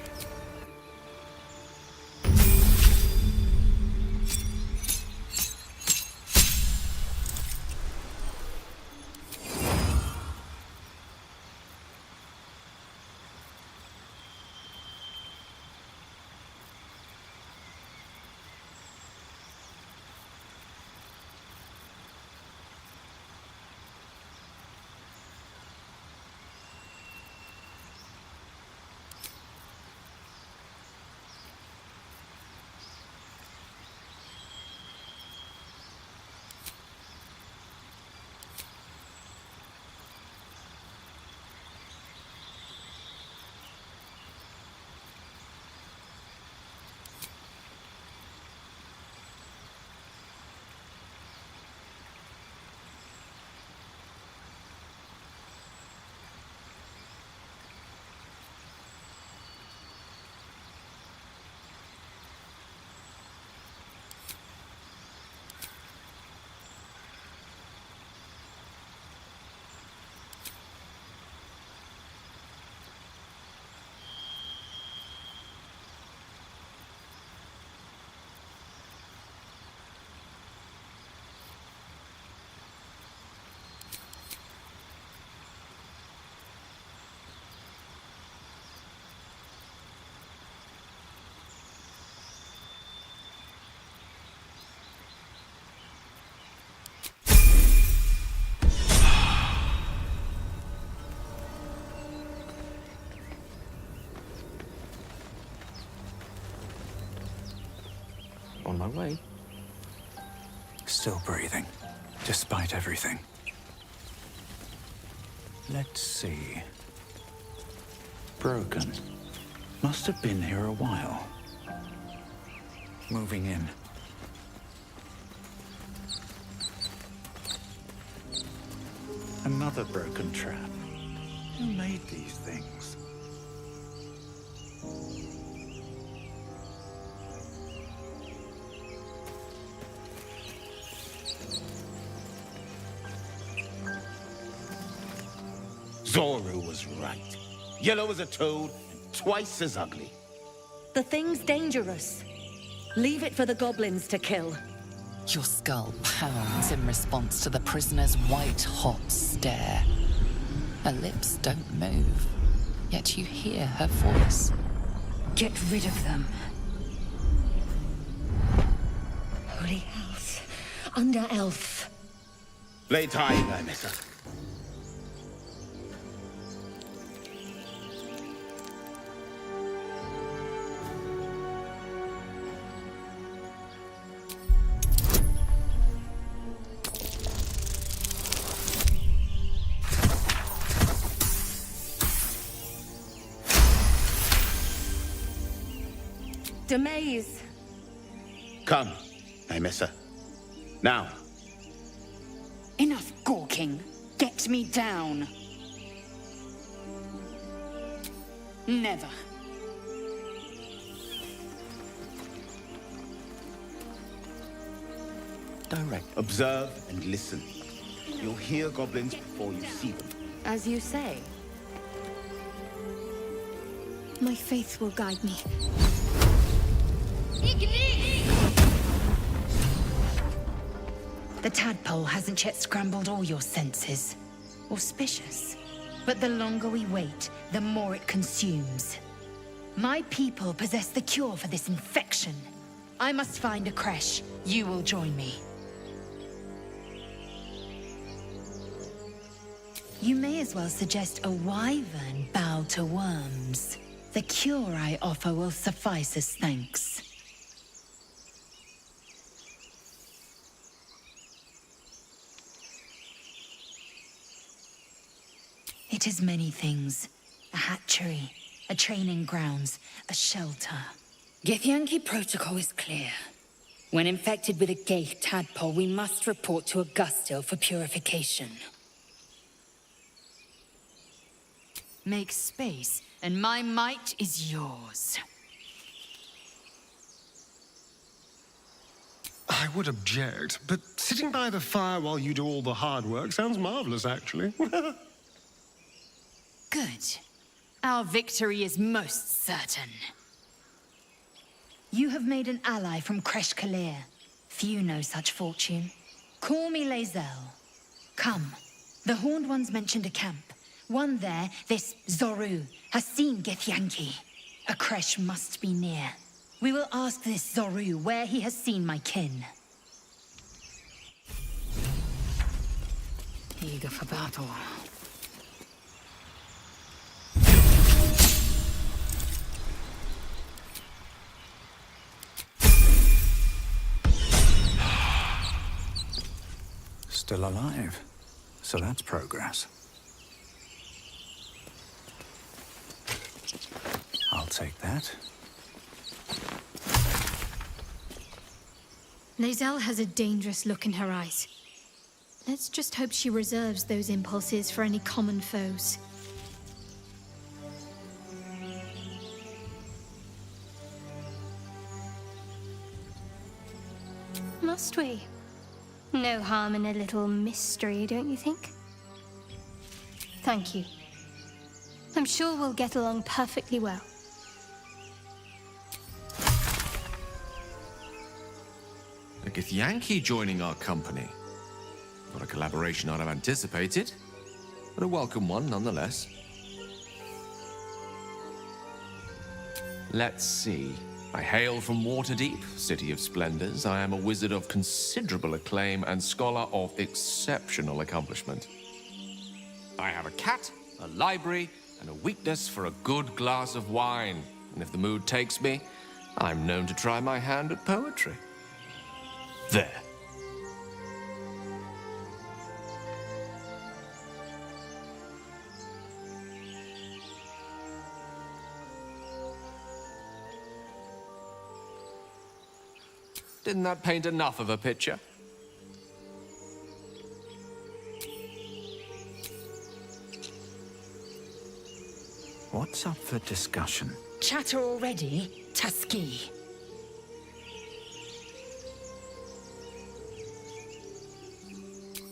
H: On my way.
B: Still breathing, despite everything. Let's see. Broken. Must have been here a while. Moving in. Another broken trap. Who made these things?
I: Zoru was right. Yellow as a toad, and twice as ugly.
J: The thing's dangerous. Leave it for the goblins to kill.
A: Your skull pounds in response to the prisoner's white-hot stare. Her lips don't move, yet you hear her voice.
D: Get rid of them.
J: under elf.
I: Lay tight, I miss her.
J: Demaze.
I: Come, I miss her. Now.
D: Enough gawking. Get me down. Never.
I: Direct. Observe and listen. You'll hear goblins before you see them.
J: As you say.
E: My faith will guide me.
D: The tadpole hasn't yet scrambled all your senses. Auspicious. But the longer we wait, the more it consumes. My people possess the cure for this infection. I must find a creche. You will join me. You may as well suggest a wyvern bow to worms. The cure I offer will suffice as thanks. It is many things. A hatchery, a training grounds, a shelter. Githyanki protocol is clear. When infected with a Gaith tadpole, we must report to Augustil for purification. Make space, and my might is yours.
G: I would object, but sitting by the fire while you do all the hard work sounds marvelous, actually.
D: Good. Our victory is most certain. You have made an ally from Kresh Kalir. Few know such fortune. Call me Lae'zel. Come. The Horned Ones mentioned a camp. One there, this Zoru, has seen Githyanki. A Kresh must be near. We will ask this Zoru where he has seen my kin. Eager for battle.
B: Still alive. So that's progress. I'll take that.
E: Lae'zel has a dangerous look in her eyes. Let's just hope she reserves those impulses for any common foes. Must we? No harm in a little mystery, don't you think? Thank you. I'm sure we'll get along perfectly well.
H: A Githyanki joining our company. Not a collaboration I'd have anticipated, but a welcome one nonetheless. Let's see. I hail from Waterdeep, City of Splendors. I am a wizard of considerable acclaim and scholar of exceptional accomplishment. I have a cat, a library, and a weakness for a good glass of wine. And if the mood takes me, I'm known to try my hand at poetry. There. Didn't that paint enough of a picture?
B: What's up for discussion?
D: Chatter already, Tuskee.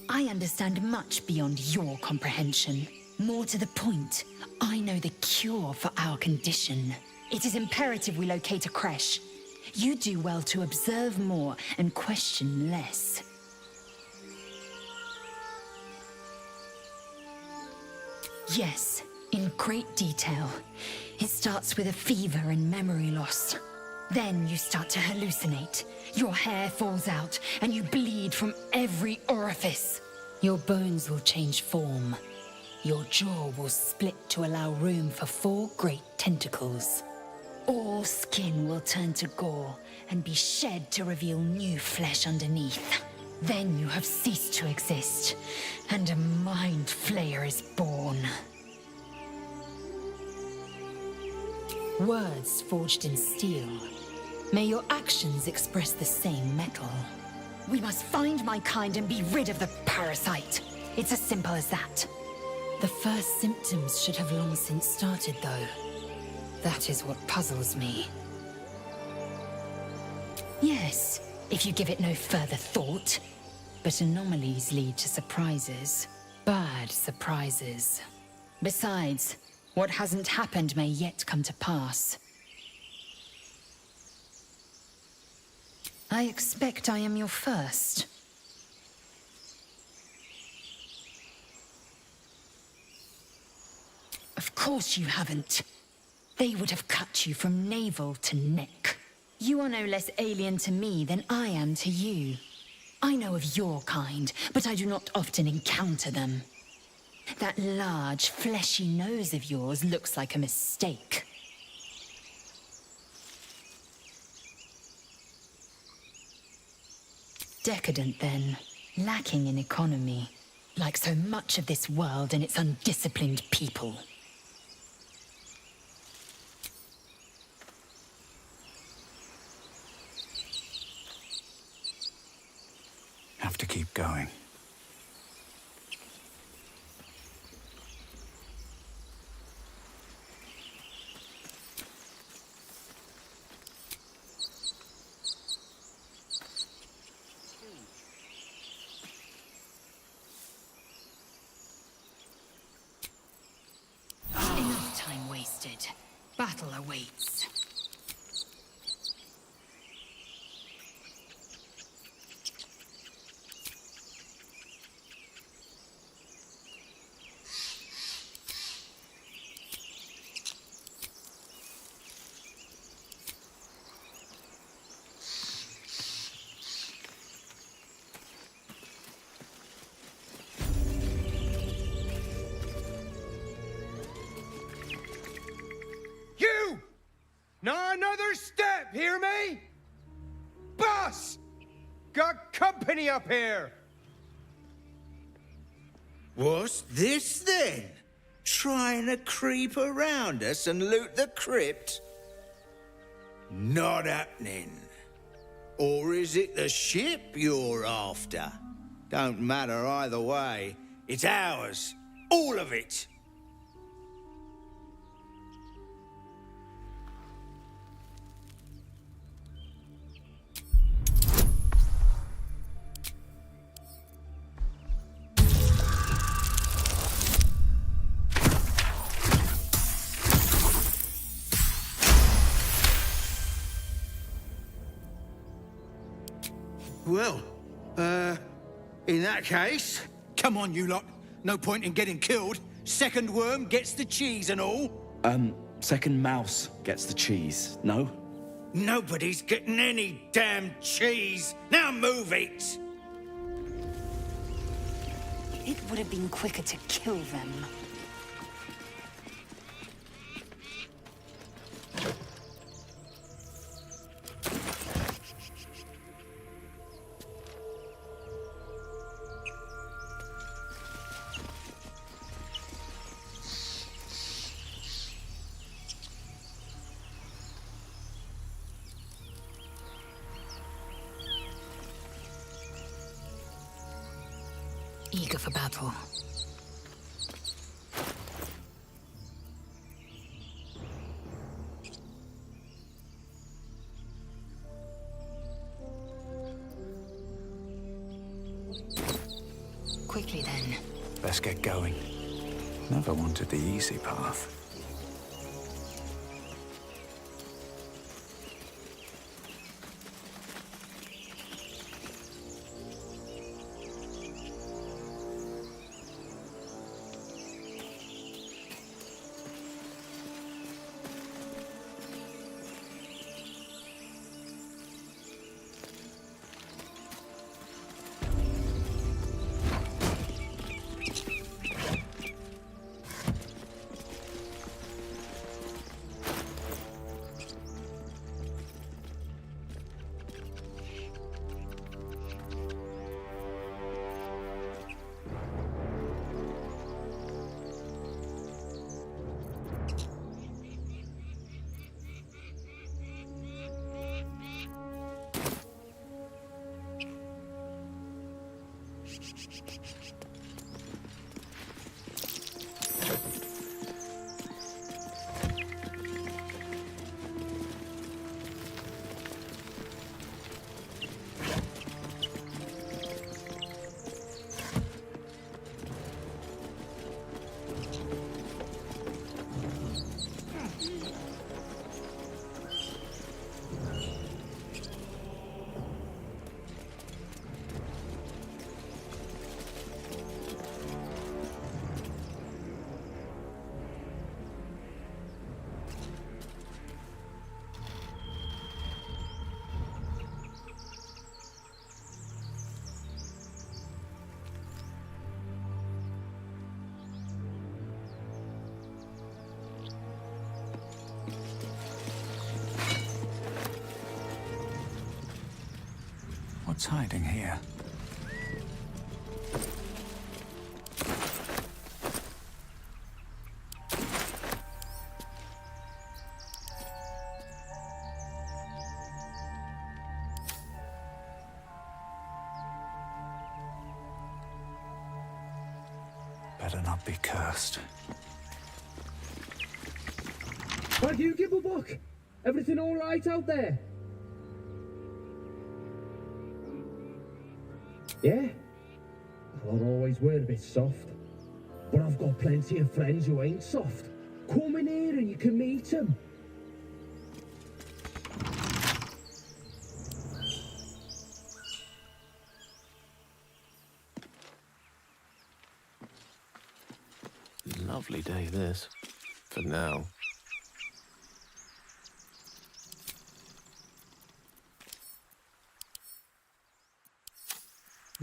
D: I understand much beyond your comprehension. More to the point, I know the cure for our condition. It is imperative we locate a creche. You do well to observe more and question less. Yes, in great detail. It starts with a fever and memory loss. Then you start to hallucinate. Your hair falls out, and you bleed from every orifice. Your bones will change form. Your jaw will split to allow room for 4 great tentacles. All skin will turn to gore and be shed to reveal new flesh underneath. Then you have ceased to exist, and a mind flayer is born. Words forged in steel. May your actions express the same metal. We must find my kind and be rid of the parasite. It's as simple as that. The first symptoms should have long since started, though. That is what puzzles me. Yes, if you give it no further thought. But anomalies lead to surprises. Bad surprises. Besides, what hasn't happened may yet come to pass. I expect I am your first. Of course you haven't. They would have cut you from navel to neck. You are no less alien to me than I am to you. I know of your kind, but I do not often encounter them. That large, fleshy nose of yours looks like a mistake. Decadent, then. Lacking in economy. Like so much of this world and its undisciplined people.
B: Have to keep going.
D: Enough time wasted. Battle awaits.
I: You! Not another step, hear me? Boss! Got company up here!
K: What's this then? Trying to creep around us and loot the crypt? Not happening. Or is it the ship you're after? Don't matter either way. It's ours. All of it.
L: Well, in that case...
M: Come on, you lot. No point in getting killed. Second worm gets the cheese and all.
N: Second mouse gets the cheese, no?
K: Nobody's getting any damn cheese. Now move it!
D: It would have been quicker to kill them. Eager for battle. Quickly then.
B: Let's get going. Never wanted the easy path. What's hiding here? Better not be cursed.
O: Thank you, Gibblebuck. Everything all right out there? Yeah? Well, I always were a bit soft. But I've got plenty of friends who ain't soft. Come in here and you can meet them.
H: Lovely day, this. For now.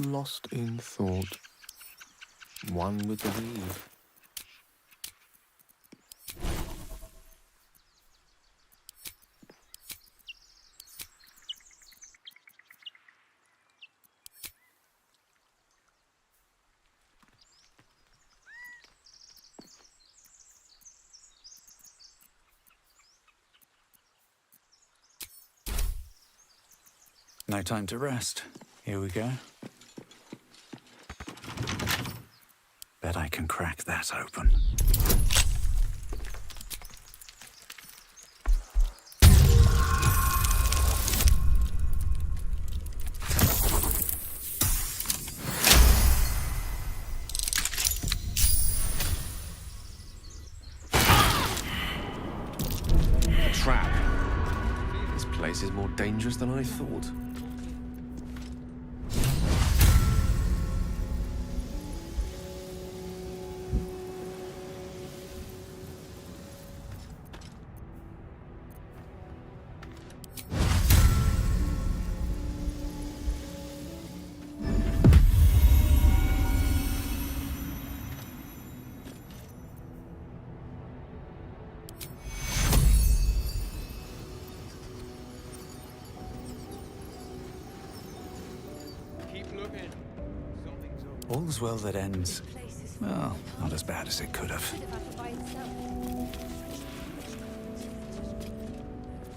H: Lost in thought. One with the weave.
B: No time to rest. Here we go. Bet I can crack that open.
H: A trap. This place is more dangerous than I thought.
B: All's well that ends. Well, not as bad as it could have.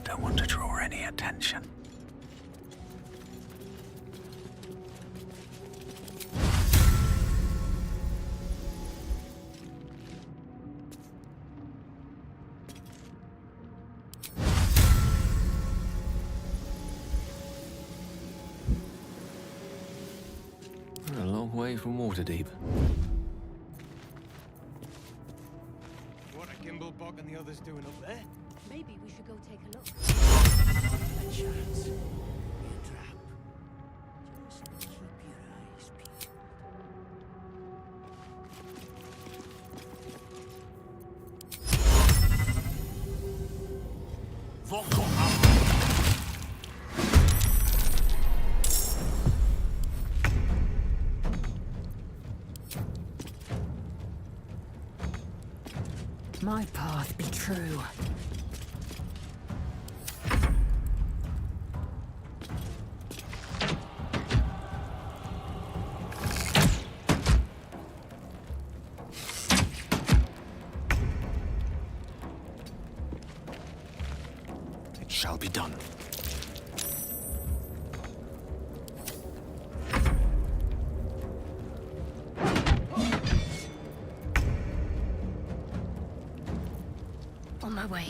B: Don't want to draw any attention.
H: A long way from Waterdeep.
P: What are Gimblebuck and the others doing up there?
C: Maybe we should go take a look.
K: A chance. A trap. Just keep your eyes peeled.
J: My path be true.
H: It shall be done.
E: On my way.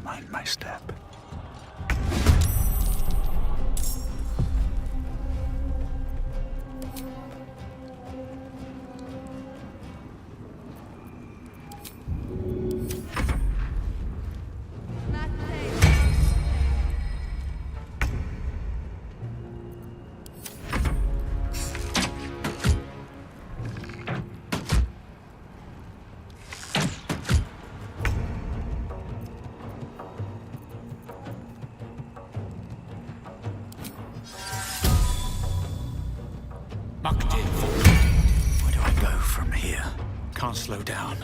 B: mind my step. Where do I go from here? Can't slow down.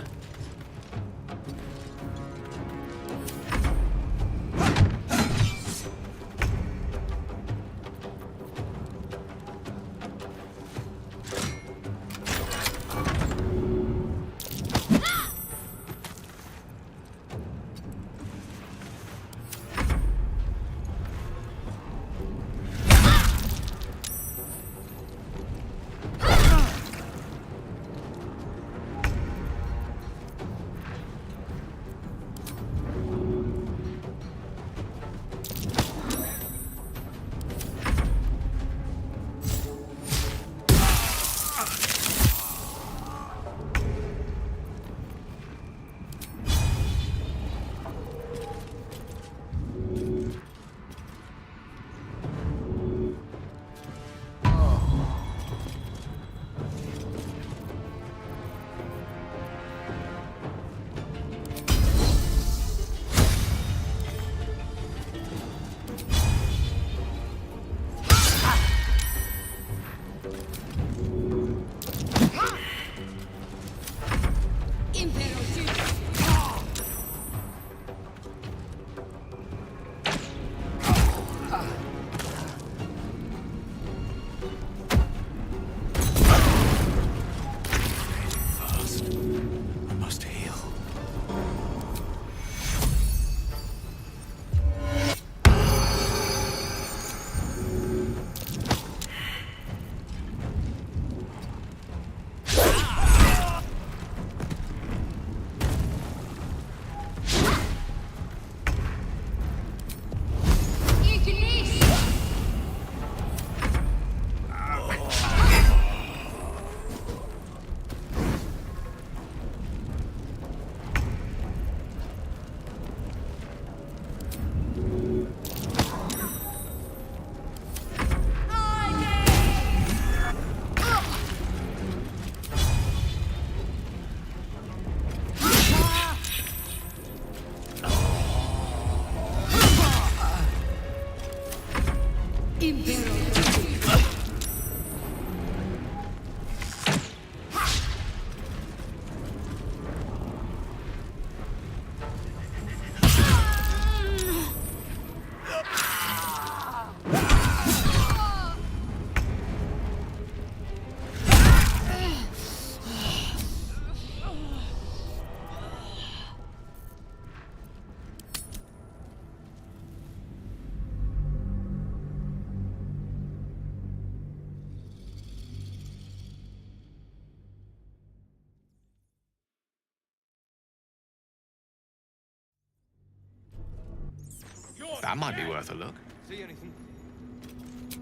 H: That might be worth a look.
P: See anything?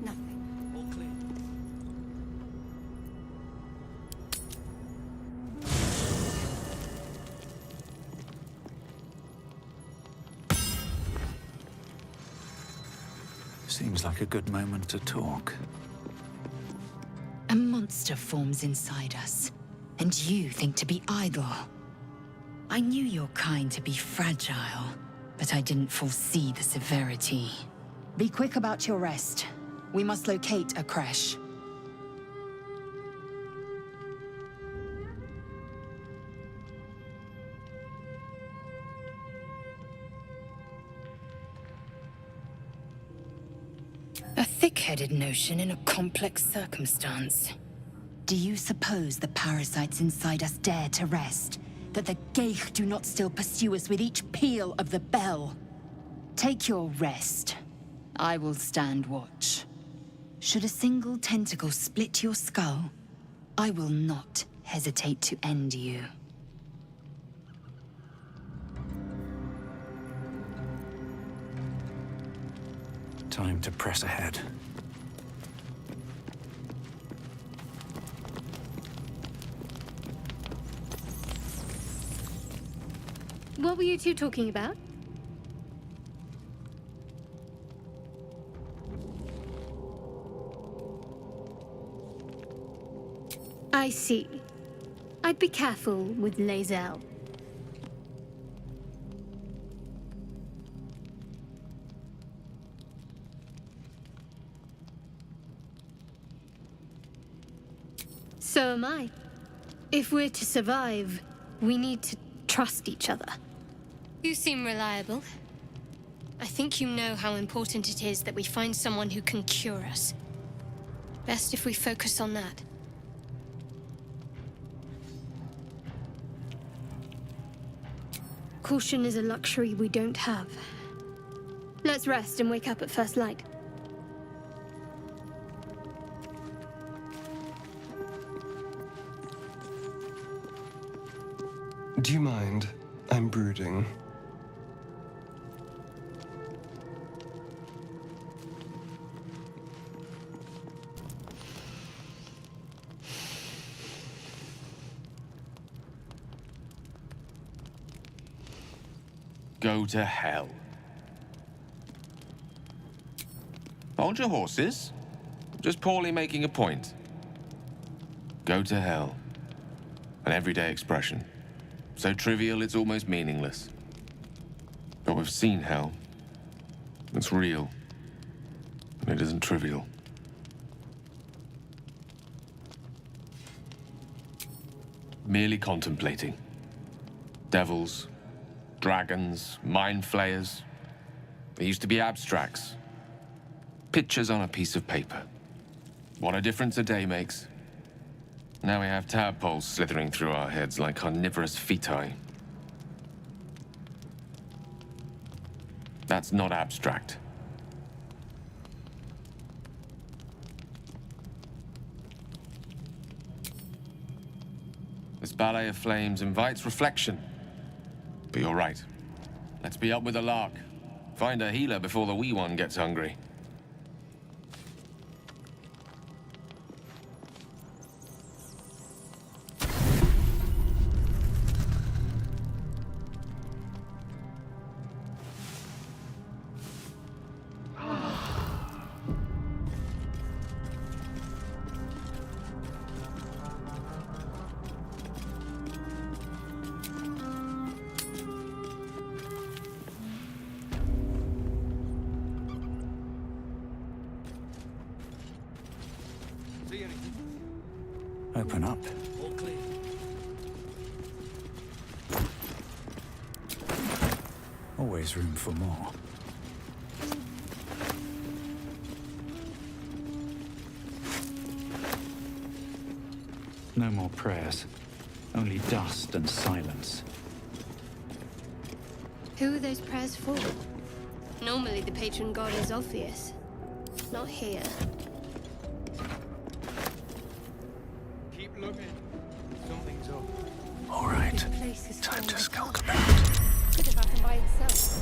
J: Nothing. All clear.
B: Seems like a good moment to talk.
D: A monster forms inside us, and you think to be idle. I knew your kind to be fragile, but I didn't foresee the severity. Be quick about your rest. We must locate a creche. A thick-headed notion in a complex circumstance. Do you suppose the parasites inside us dare to rest? That the Geich do not still pursue us with each peal of the bell? Take your rest. I will stand watch. Should a single tentacle split your skull, I will not hesitate to end you.
B: Time to press ahead.
E: What were you two talking about? I see. I'd be careful with Lae'zel. So am I. If we're to survive, we need to trust each other. You seem reliable. I think you know how important it is that we find someone who can cure us. Best if we focus on that. Caution is a luxury we don't have. Let's rest and wake up at first light.
G: Do you mind? I'm brooding.
H: Go to hell. Hold your horses. Just poorly making a point. Go to hell. An everyday expression. So trivial it's almost meaningless. But we've seen hell. It's real. And it isn't trivial. Merely contemplating. Devils, dragons, mind flayers. They used to be abstracts. Pictures on a piece of paper. What a difference a day makes. Now we have tadpoles slithering through our heads like carnivorous feti. That's not abstract. This ballet of flames invites reflection. But you're right. Let's be up with the lark. Find a healer before the wee one gets hungry.
B: Open up.
K: All clear.
B: Always room for more. No more prayers. Only dust and silence.
E: Who are those prayers for? Normally the patron god is obvious. Not here.
P: Keep looking. Something's up.
B: All right. Time to skulk about.
E: Could have happened by itself.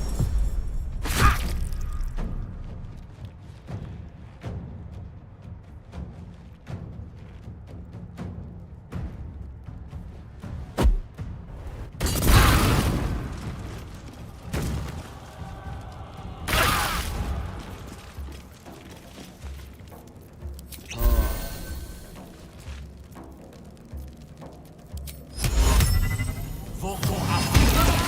K: Voko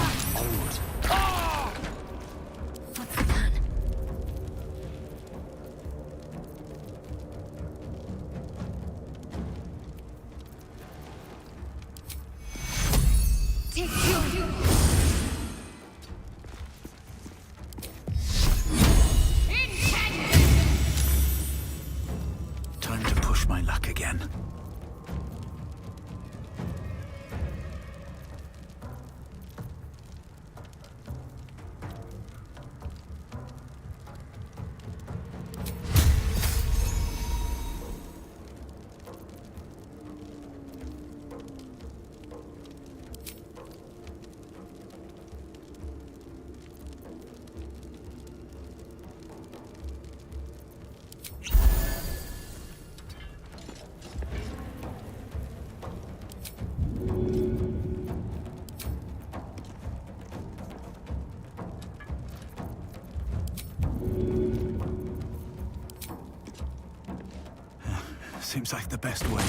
B: Seems like the best way.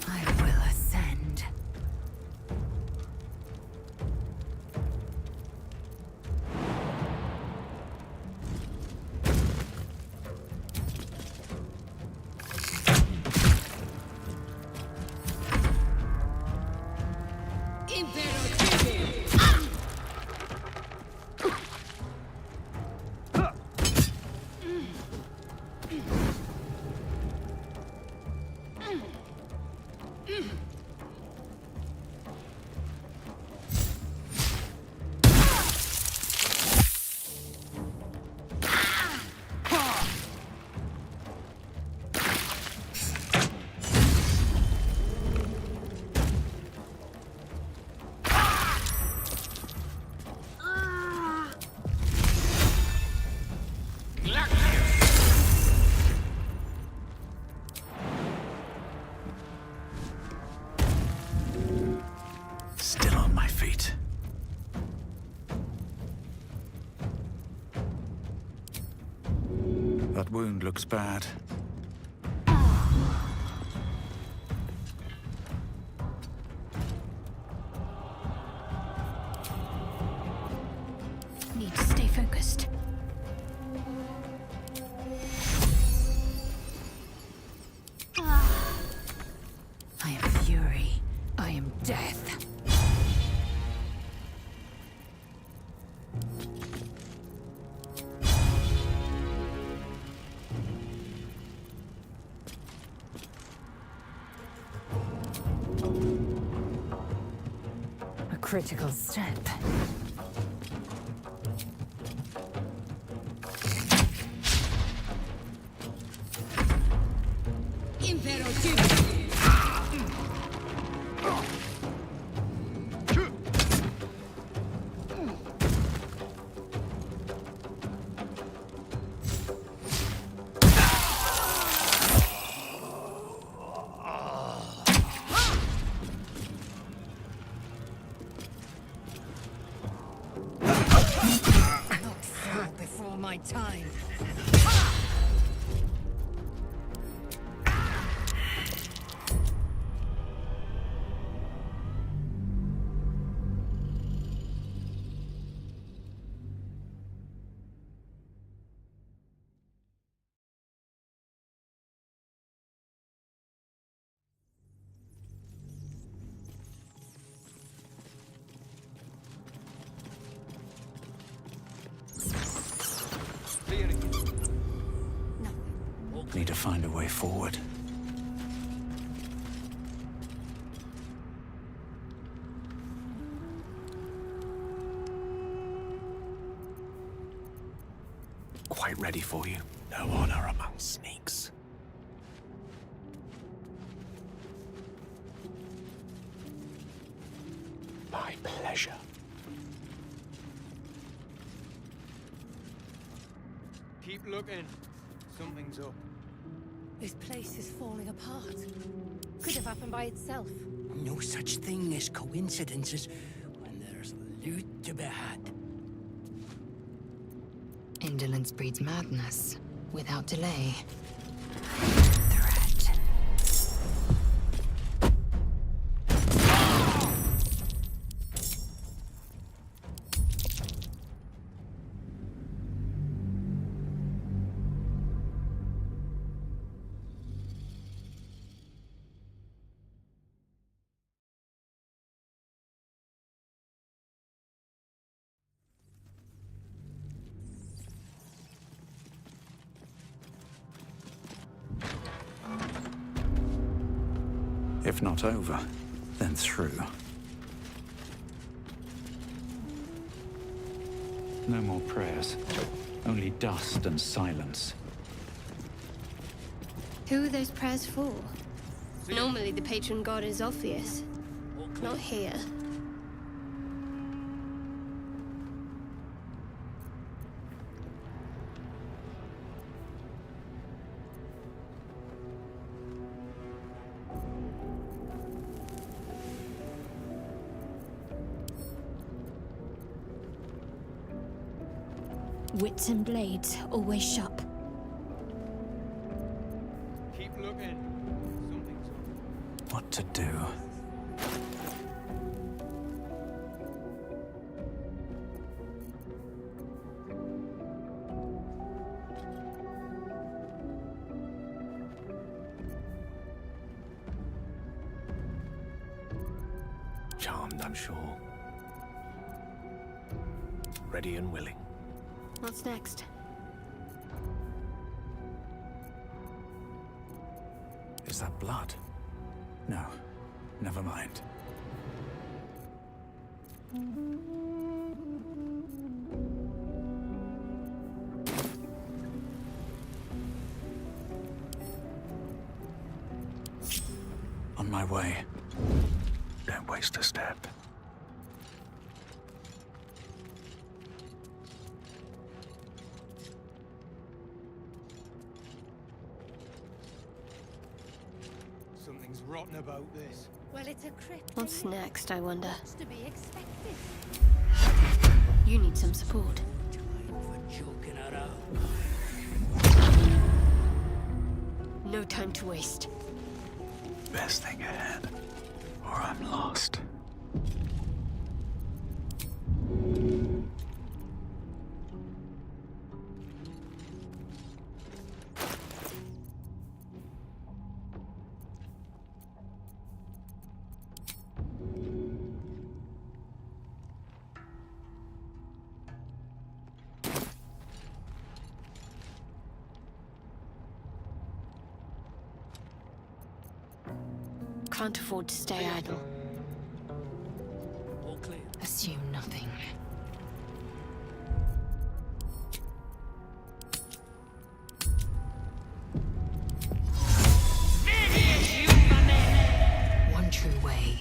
D: I will ascend.
B: Still on my feet. That wound looks bad.
E: Need to stay focused.
D: I am fury. I am death. A critical step. Not far before my time.
B: Need to find a way forward.
H: Quite ready for you. No honor among sneaks. My pleasure.
P: Keep looking. Something's up.
J: This place is falling apart. Could have happened by itself.
M: No such thing as coincidences when there's loot to be had.
D: Indolence breeds madness. Without delay.
B: If not over, then through. No more prayers. Only dust and silence.
E: Who are those prayers for? Normally the patron god is obvious. Not here.
C: Wits and blades, always sharp.
B: do.
H: Charmed, I'm sure. Ready and willing.
E: What's next?
H: Is that blood?
B: No, never mind. On my way. Don't waste a step.
P: Something's rotten about this.
C: Well, it's a crypt.
E: What's next, I wonder?
C: It's to be expected.
E: You need some support.
M: Joking around.
E: No time to waste.
B: Best thing ahead, or I'm lost.
E: Can't afford to stay idle.
M: All clear.
A: Assume nothing. One true way.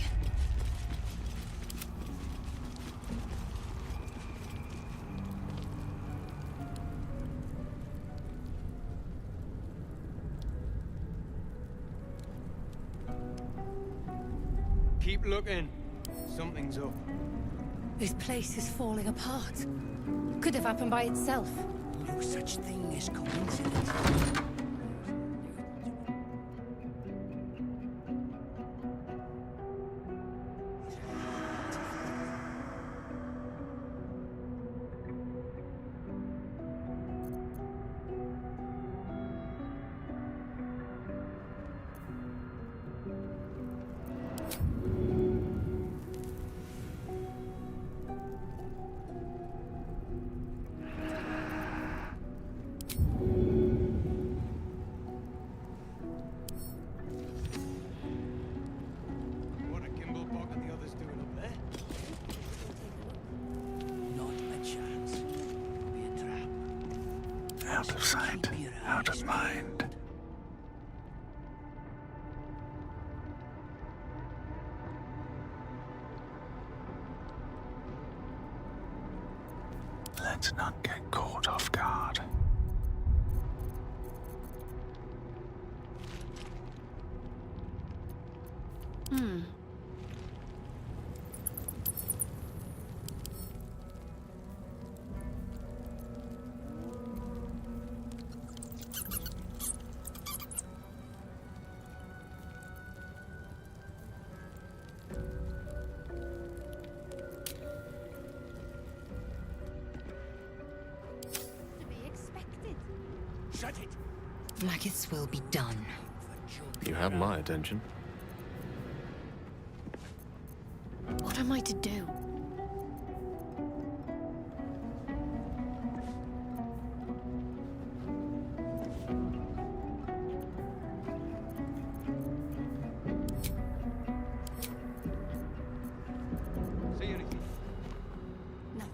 P: Keep looking. Something's up.
C: This place is falling apart. Could have happened by itself.
M: No such thing as coincidence.
P: What are Gimblebog and the others doing up there?
M: Not a chance. Be a trap.
B: Out of sight, out of mind. Let's not get caught off guard.
C: To be expected.
M: Shut it.
A: Maggots will be done.
H: You have my attention.
E: What am I to do?
P: See anything?
C: No.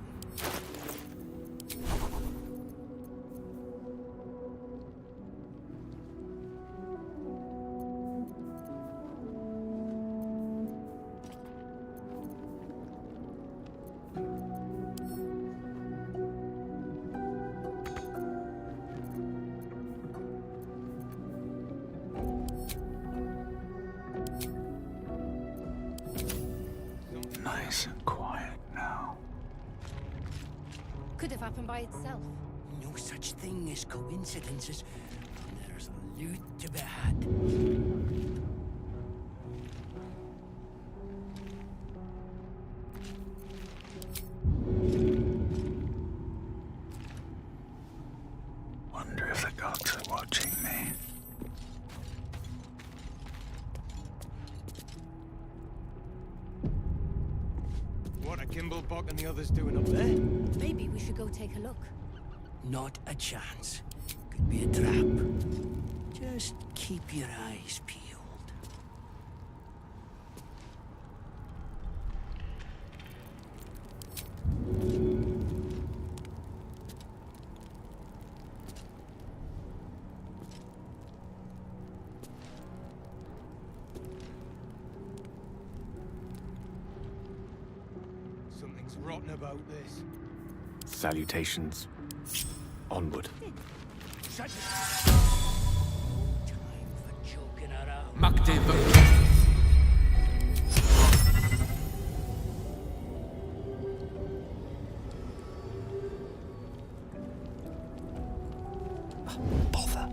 B: Nice and quiet now.
C: Could have happened by itself.
M: No such thing as coincidences. There's loot to be had.
P: Kimblebok and the others doing up there?
J: Maybe we should go take a look.
L: Not a chance. Could be a trap. Just keep your eyes peeled.
P: Something's rotten about this.
H: Salutations. Onward.
L: Shut it! Time for joking around.
H: Makdev.
N: Bother.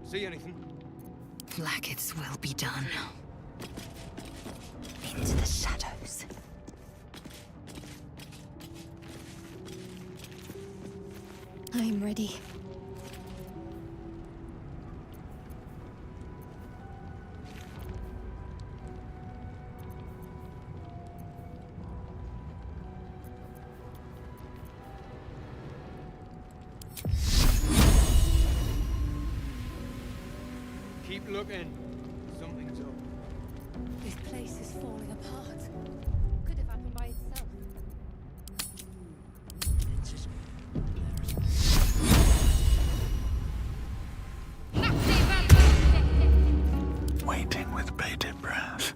P: See anything?
D: Like its will be done. Into the shadows.
E: I'm ready.
P: Keep looking. Something's up.
J: This place is falling apart. Could have happened by itself.
L: It's just...
B: Waiting with bated breath.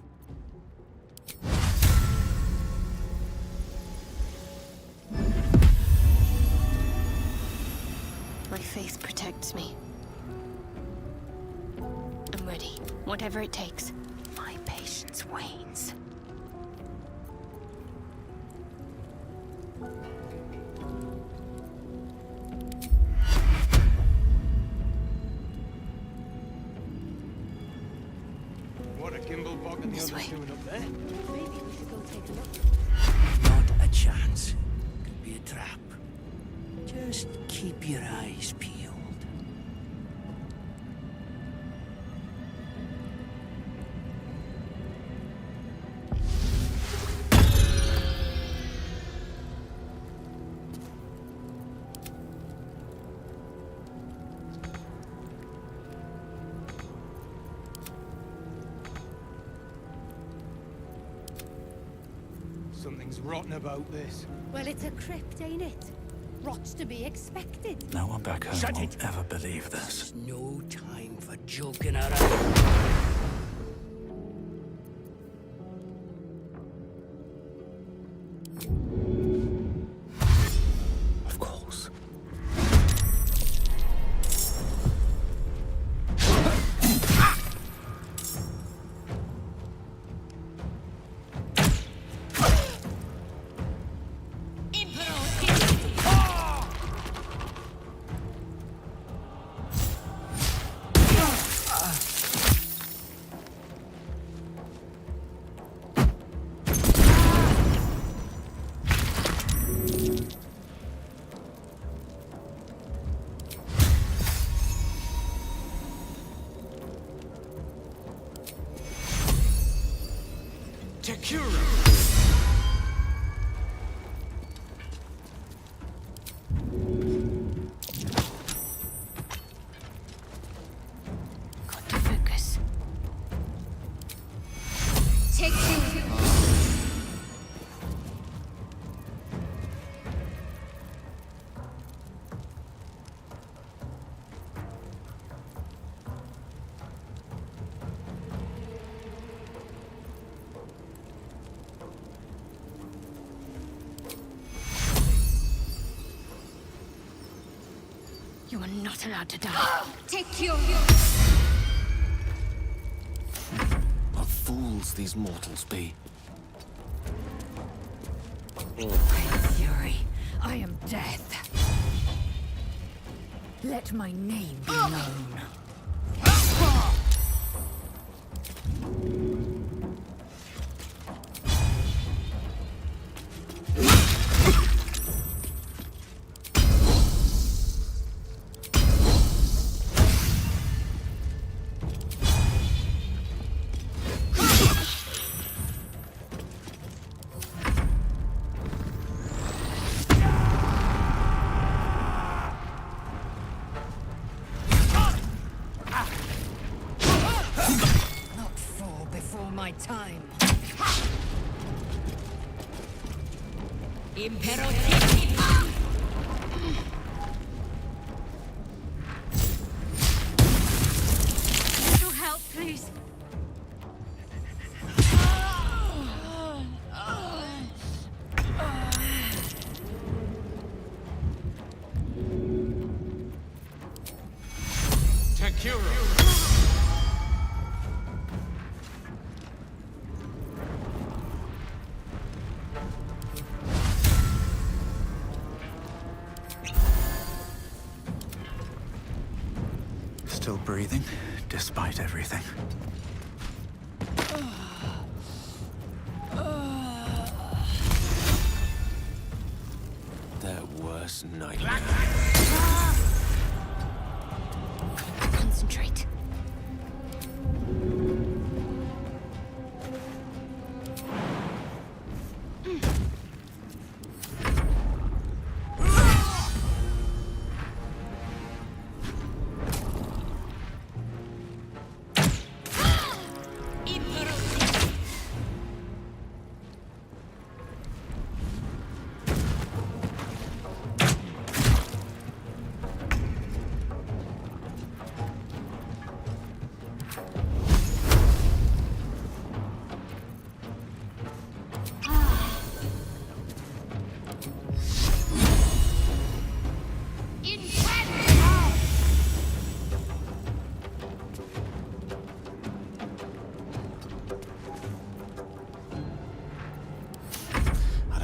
E: My faith protects me. I'm ready. Whatever it takes.
D: My patience wanes.
P: What are Kimblebok and the
D: This
P: others
D: way.
P: doing up there?
J: Maybe we should go take a look.
L: Not a chance. Could be a trap. Just keep your eyes peeled.
P: Something's rotten about this.
J: Well, it's a crypt, ain't it? Rot's to be expected.
B: No one back home
L: Shut
B: will
L: it.
B: ever believe this.
L: There's no time for joking around.
B: Of course.
E: Got to focus. Take two. You are not allowed to die. Take two.
H: What fools these mortals be.
J: I am fury. I am death. Let my name be known. my time. Impero.
E: Little help, please.
B: Still breathing, despite everything.
H: Their worst nightmare.
E: Concentrate.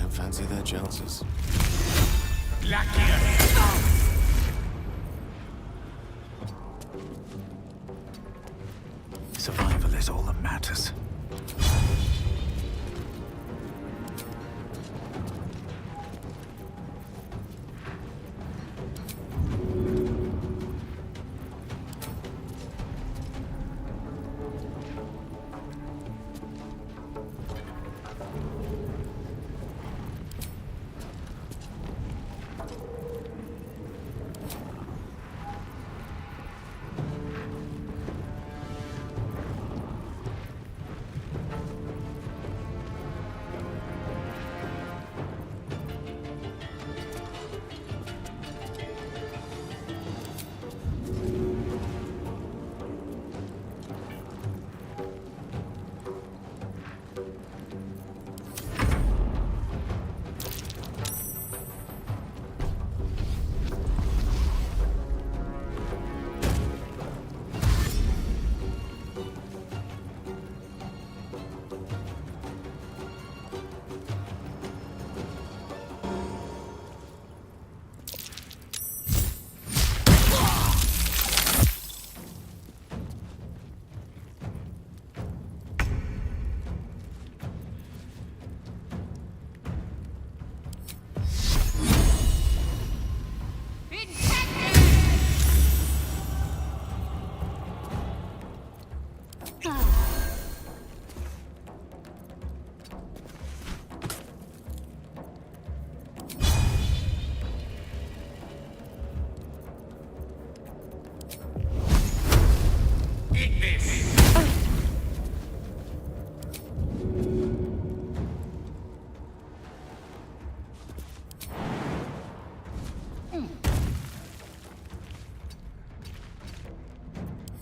H: Fancy their chances.
B: Survival is all that matters.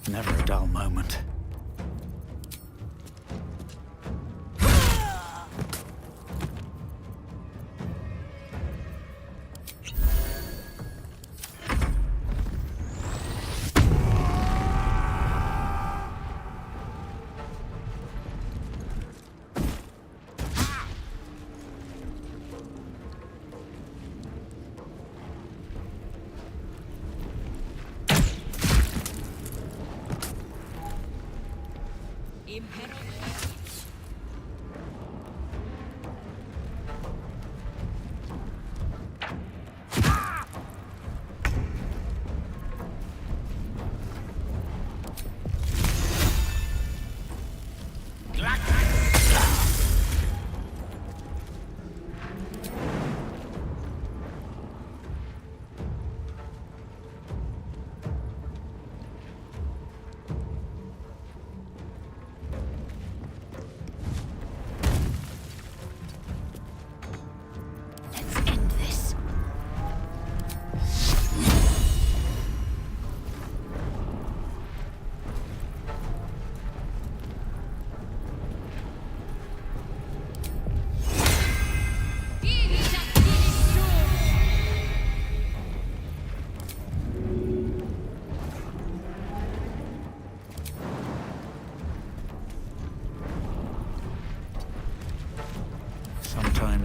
B: Never a dull moment.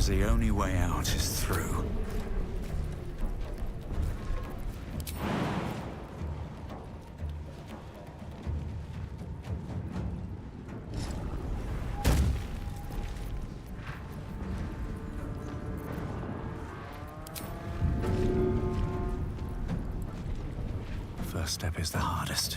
B: Seems the only way out is through. First step is the hardest.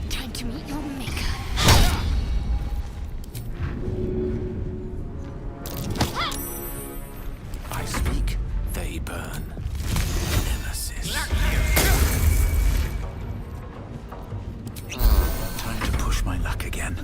E: Time to meet your maker.
B: I speak, they burn. Nemesis. Time to push my luck again.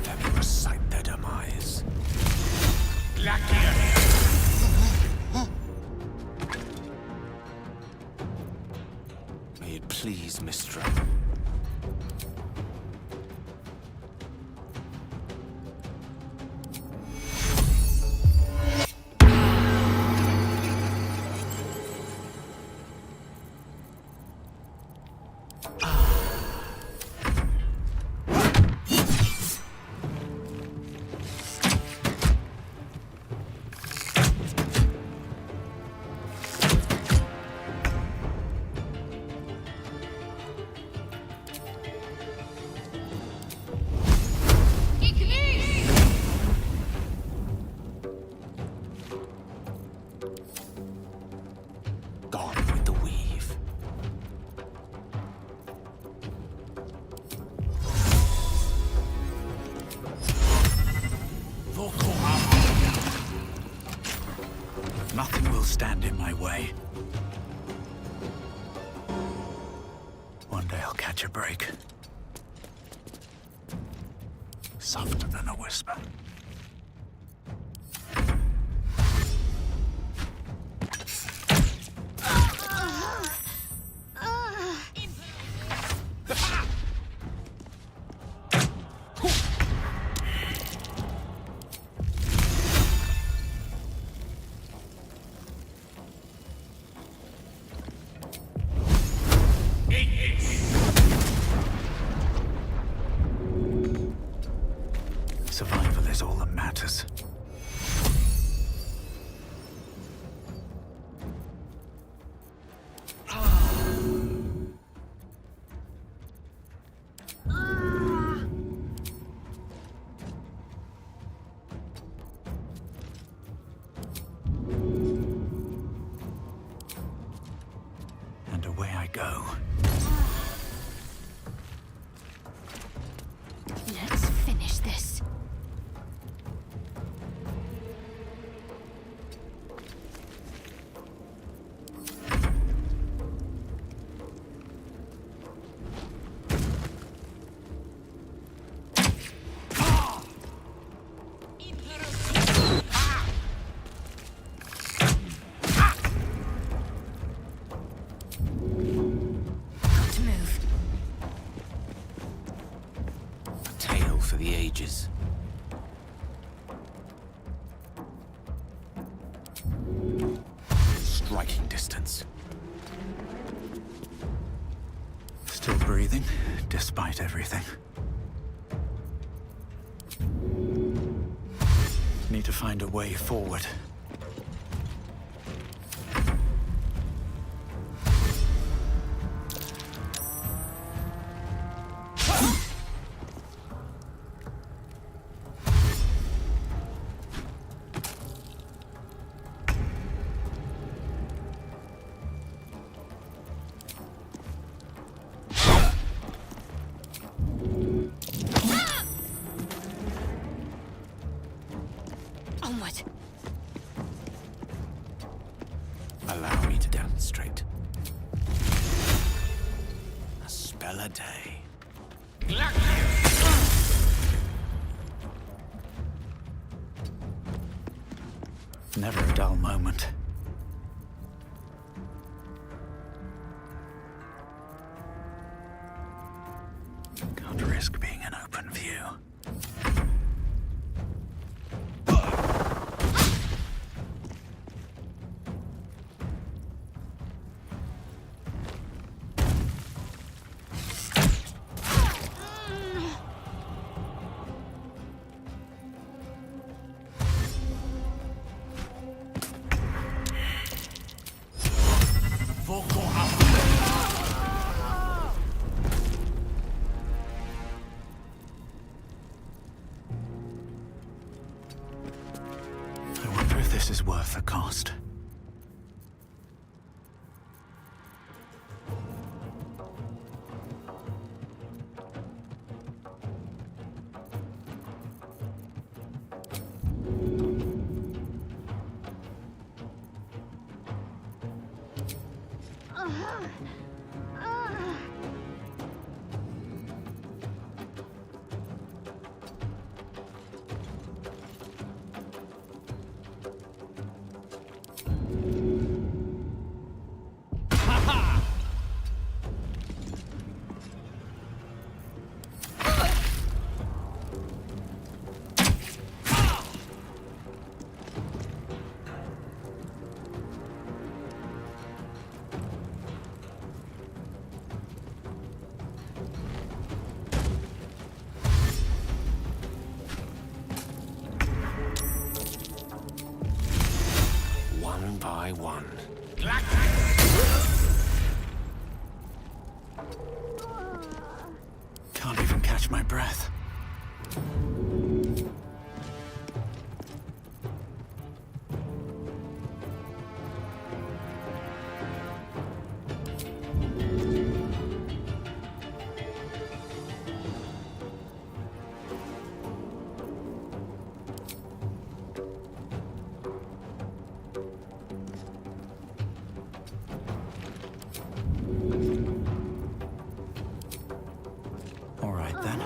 B: Let me recite their demise. May it please, Mistra. Gone with the weave. Nothing will stand in my way. One day I'll catch a break. Softer than a whisper. Survival is all that matters. And away I go.
E: Let's finish this. To move.
H: A tale for the ages. Striking distance.
B: Still breathing, despite everything. Need to find a way forward.
E: What?
L: Allow me to demonstrate. A spell a day. Never a dull moment. Can't risk being in open view. I wonder if this is worth the cost. One by one. Can't even catch my breath. All right then.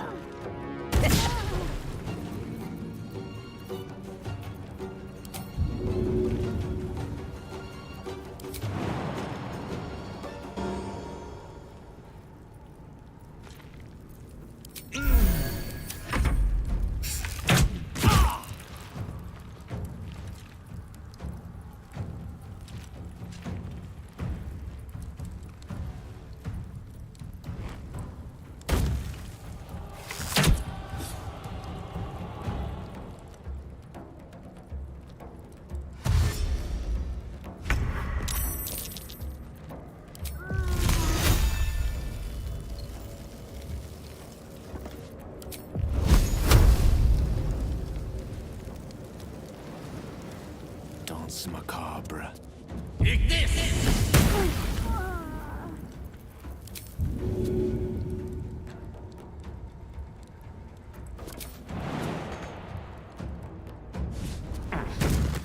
L: Danse macabre.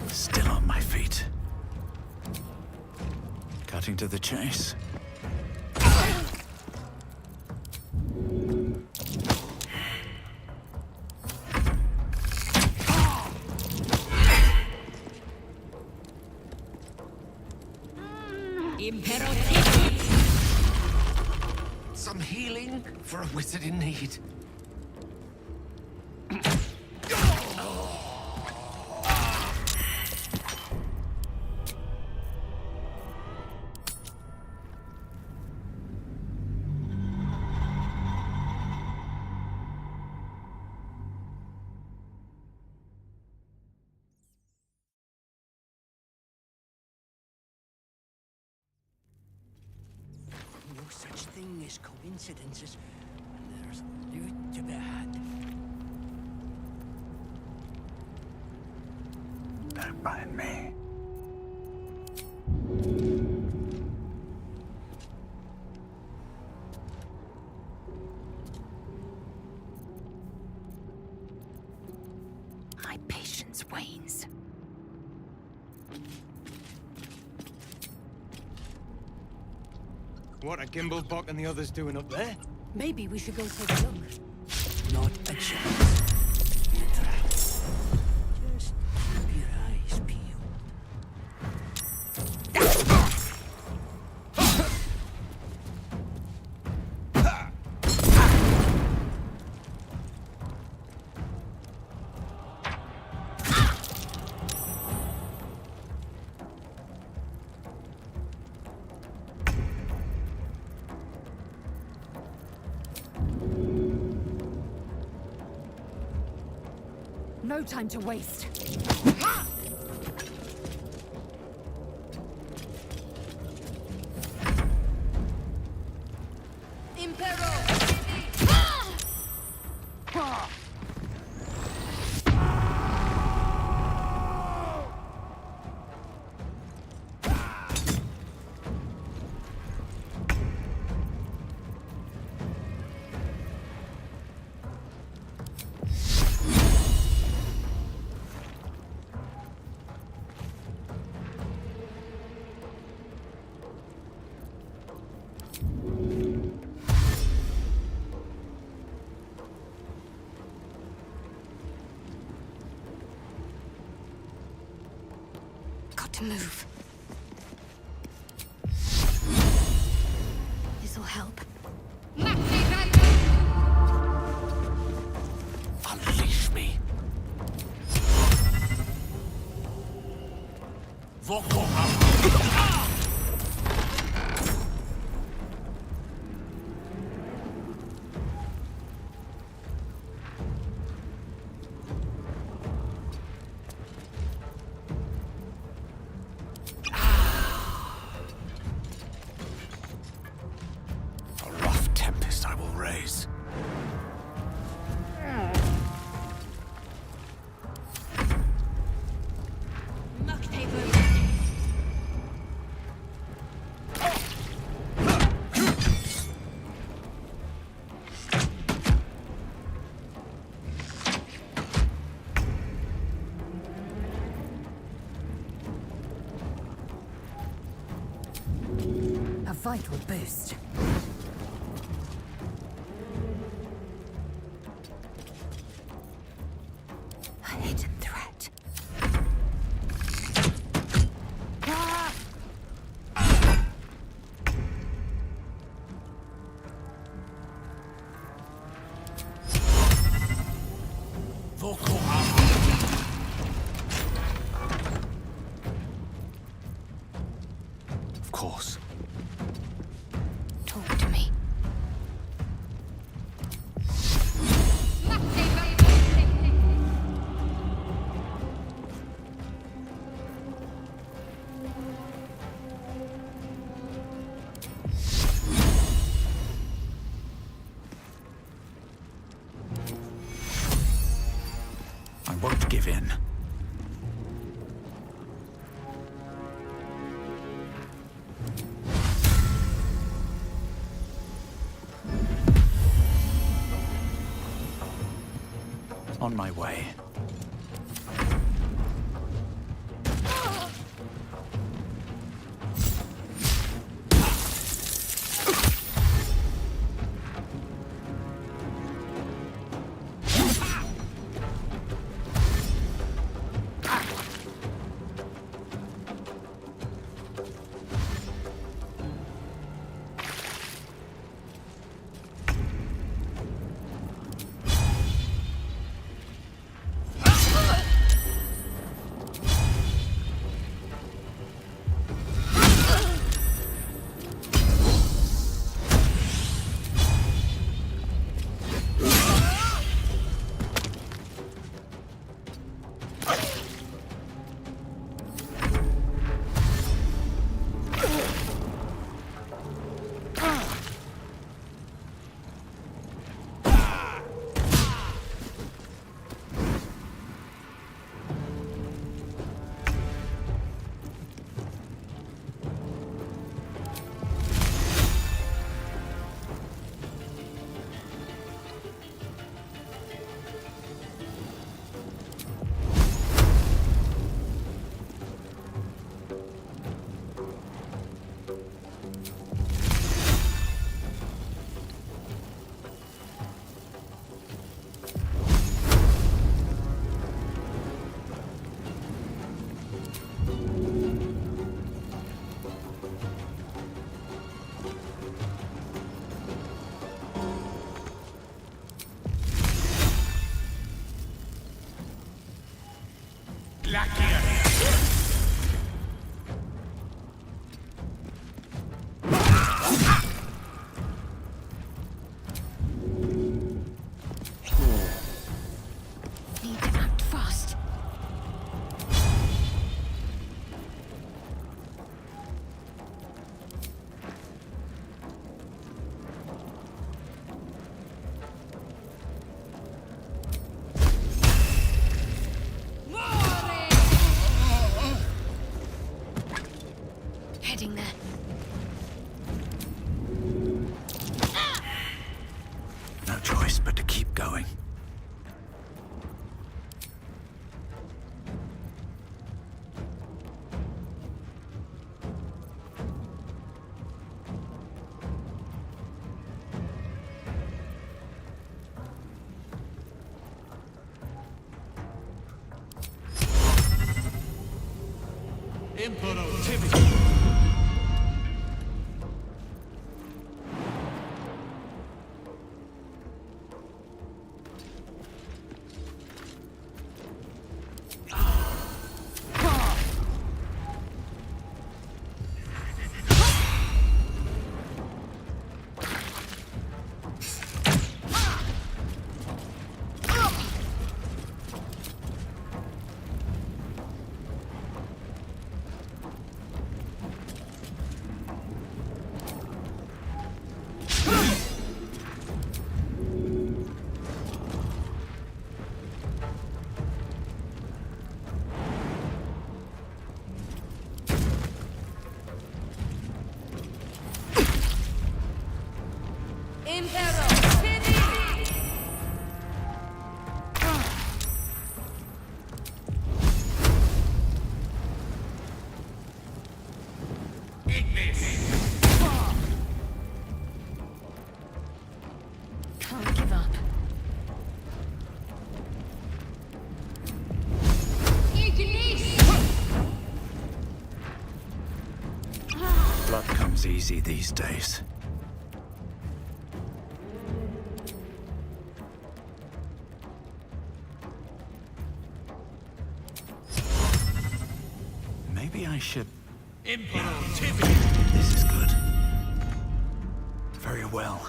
L: Still on my feet. Cutting to the chase.
H: Some healing for a wizard in need.
L: No such thing as coincidences, and there's loot to be had. Don't mind me.
D: My patience wanes.
P: What are Gimblebok and the others doing up there?
J: Maybe we should go take a look.
L: Not a chance. Be a trap. Just keep your eyes peeled.
J: No time to waste.
E: Got to move. This'll help.
L: Unleash me. Voko
J: A vital boost. A hidden threat.
L: Of course.
E: Talk to me.
L: I won't give in. On my way.
B: comes easy these days. Maybe I should... This is good. Very well.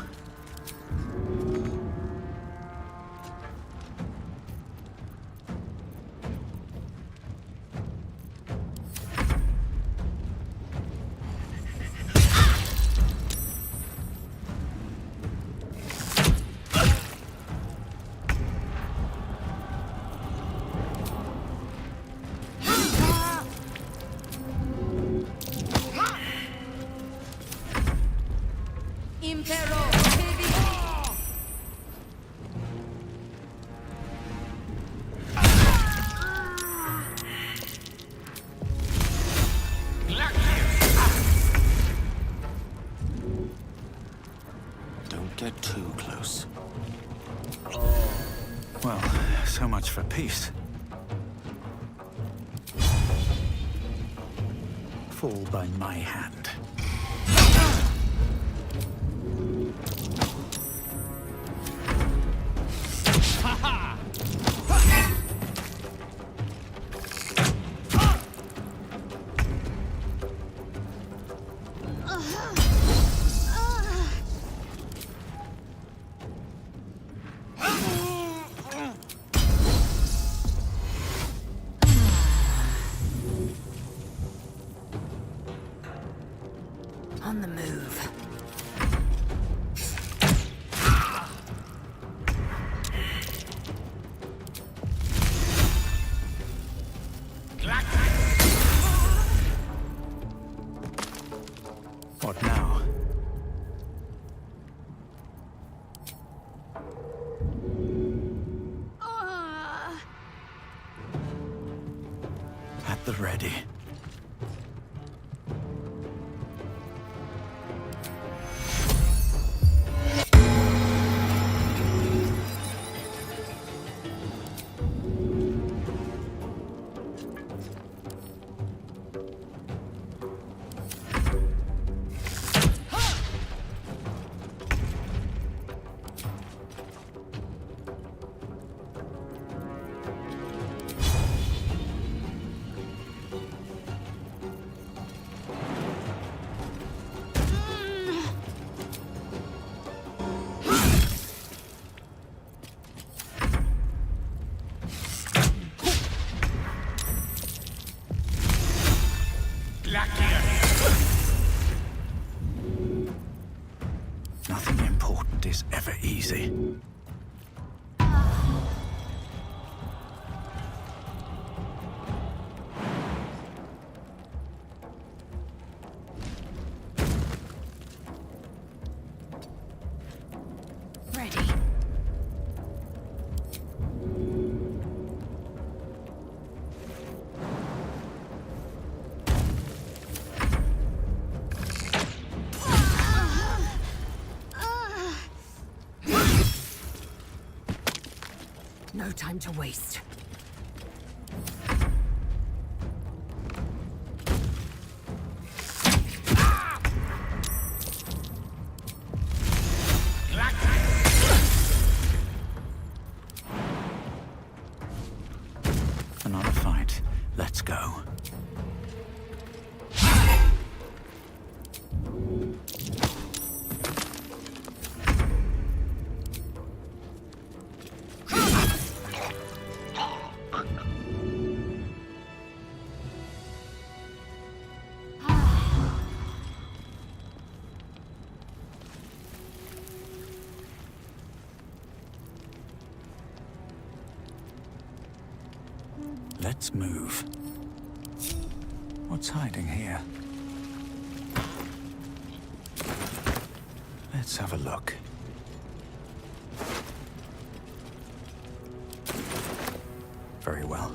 B: Don't get too close. Well, so much for peace. Fall by my hand.
D: On the move.
B: What now? At the ready. Nothing important is ever easy.
D: Ready. No time to waste.
B: Another fight. Let's go. Let's move. What's hiding here? Let's have a look. Very well.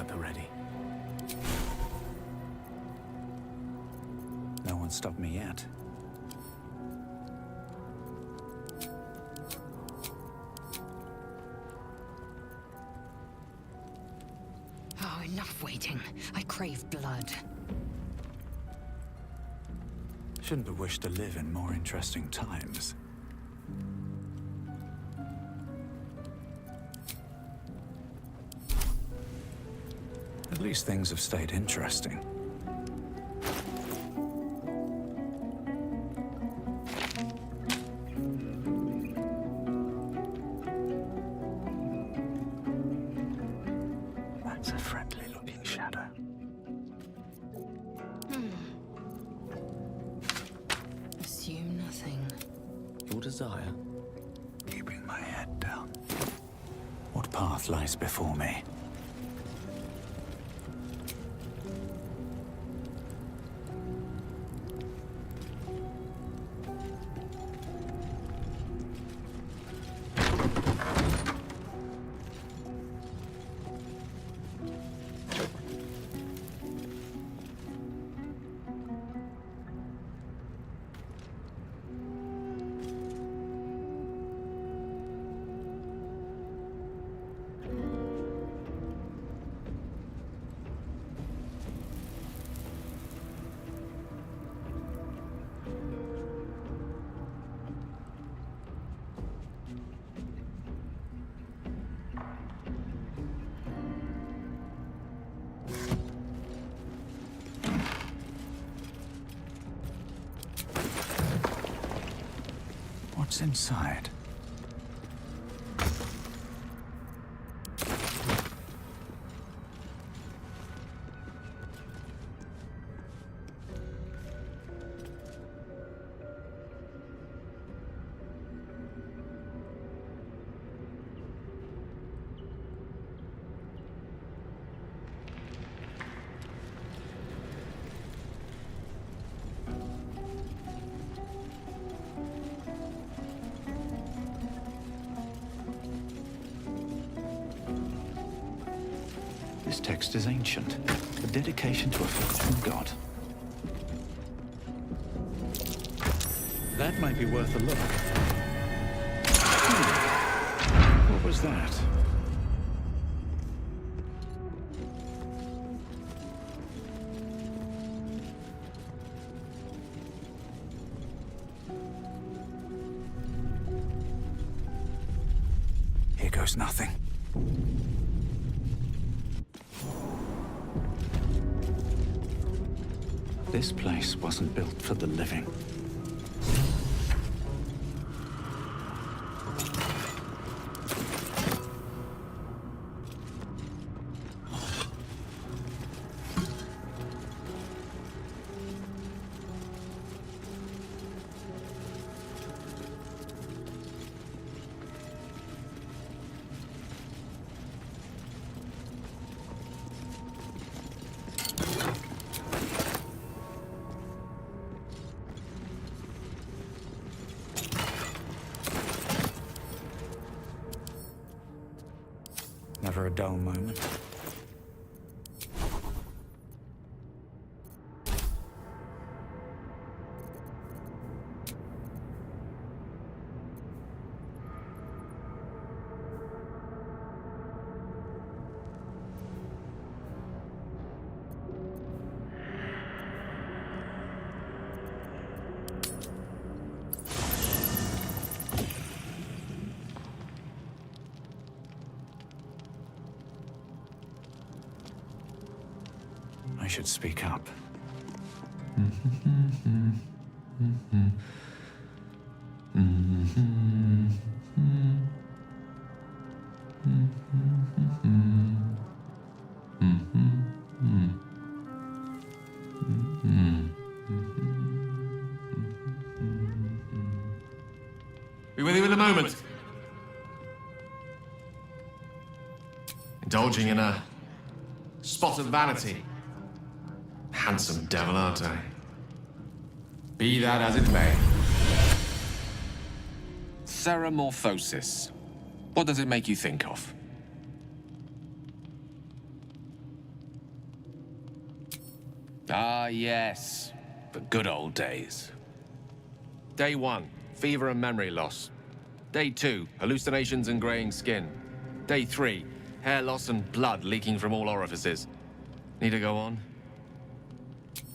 B: at the ready. No one stopped me yet.
D: Oh, enough waiting. I crave blood.
B: Shouldn't have wished to live in more interesting times. At least things have stayed interesting. That's a friendly-looking shadow.
D: Assume nothing.
N: Your desire?
B: Keeping my head down. What path lies before me? What's inside? This text is ancient, a dedication to a forgotten god. That might be worth a look. What was that? Here goes nothing. This place wasn't built for the living. Never a dull moment. I should speak up.
Q: Be with you in a moment. Indulging in a spot of vanity. Handsome devil, aren't I? Be that as it may.
H: Ceramorphosis. What does it make you think of? Ah, yes. The good old days. Day 1, fever and memory loss. Day 2, hallucinations and graying skin. Day 3, hair loss and blood leaking from all orifices. Need to go on?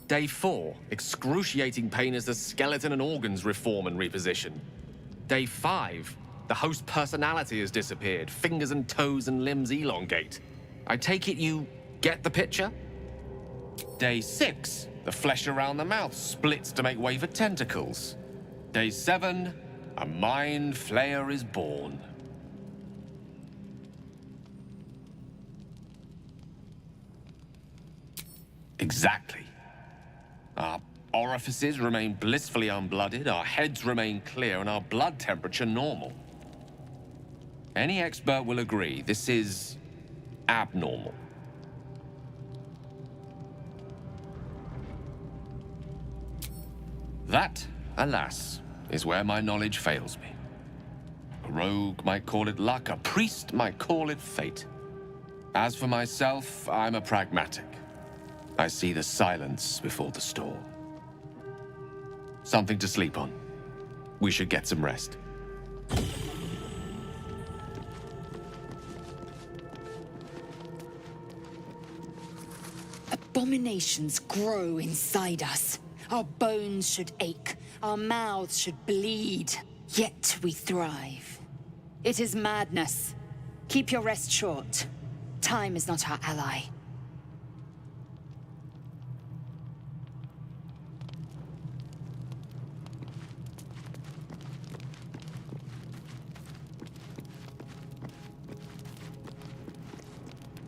H: Day 4, excruciating pain as the skeleton and organs reform and reposition. Day 5, the host personality has disappeared. Fingers and toes and limbs elongate. I take it you get the picture? Day 6, the flesh around the mouth splits to make way for tentacles. Day 7, a mind flayer is born. Exactly. Our orifices remain blissfully unblooded, our heads remain clear, and our blood temperature normal. Any expert will agree this is abnormal. That, alas, is where my knowledge fails me. A rogue might call it luck, a priest might call it fate. As for myself, I'm a pragmatic. I see the silence before the storm. Something to sleep on. We should get some rest.
D: Abominations grow inside us. Our bones should ache, our mouths should bleed, yet we thrive. It is madness. Keep your rest short. Time is not our ally.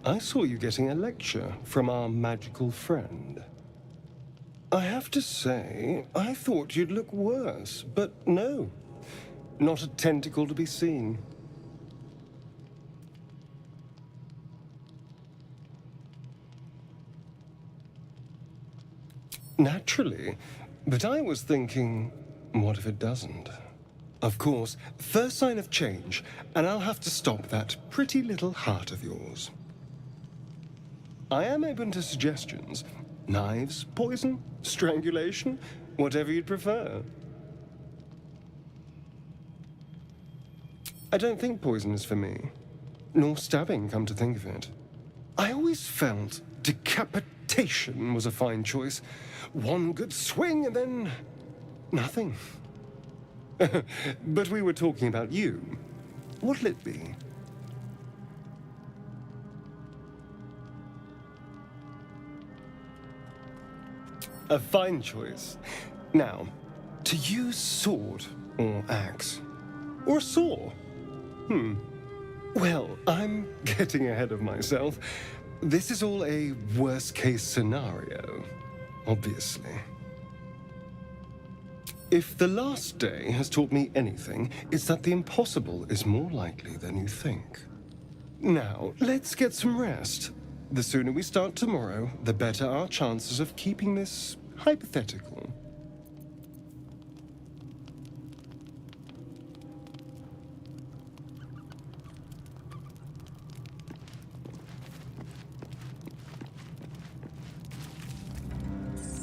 G: I saw you getting a lecture from our magical friend. I have to say, I thought you'd look worse, but no. Not a tentacle to be seen. Naturally, but I was thinking, what if it doesn't? Of course, first sign of change, and I'll have to stop that pretty little heart of yours. I am open to suggestions. Knives, poison, strangulation, whatever you'd prefer. I don't think poison is for me. Nor stabbing, come to think of it. I always felt decapitation was a fine choice. One good swing and then nothing. But we were talking about you. What'll it be? A fine choice. Now, to use sword or axe. Or saw. Well, I'm getting ahead of myself. This is all a worst-case scenario, obviously. If the last day has taught me anything, it's that the impossible is more likely than you think. Now, let's get some rest. The sooner we start tomorrow, the better our chances of keeping this hypothetical.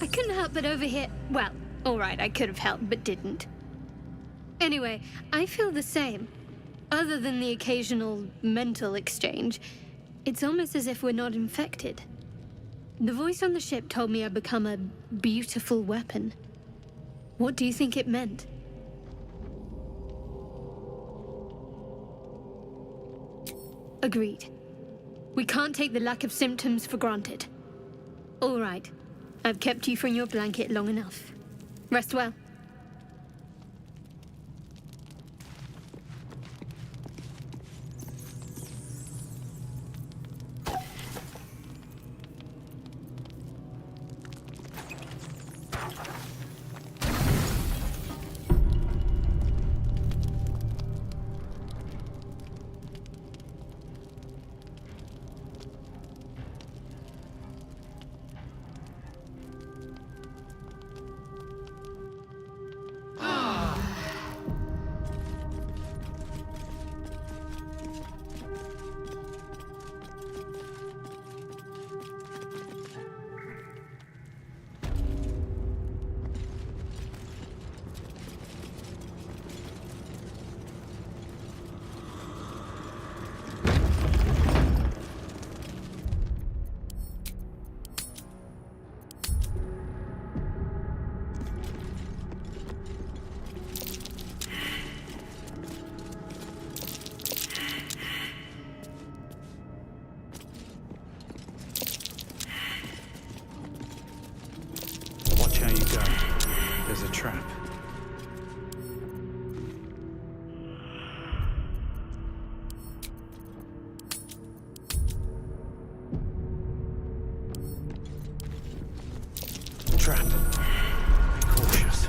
E: I couldn't help but overhear. Well, alright, I could have helped, but didn't. Anyway, I feel the same. Other than the occasional mental exchange, it's almost as if we're not infected. The voice on the ship told me I'd become a beautiful weapon. What do you think it meant? Agreed. We can't take the lack of symptoms for granted. All right. I've kept you from your blanket long enough. Rest well.
B: trap.
L: Trap. Be cautious.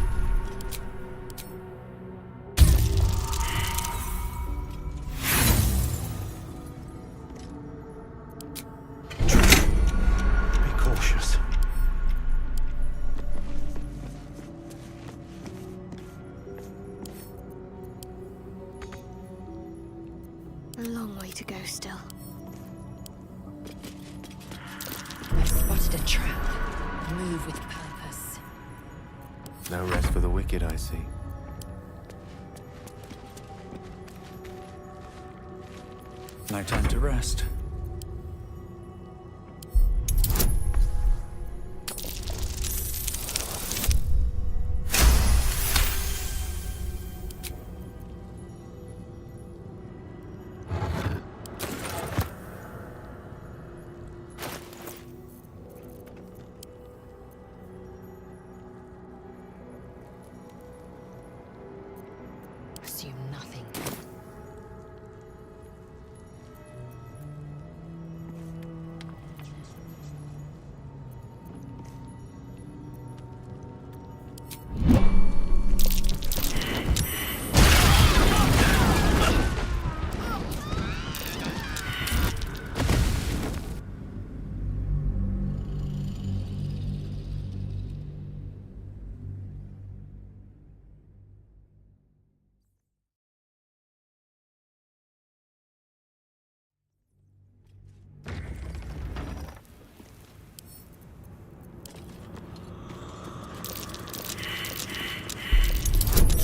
L: Trap. Be cautious.
E: A long way to go still.
D: I've spotted a trap. Move with purpose.
H: No rest for the wicked, I see.
B: No time to rest.
D: Assume nothing.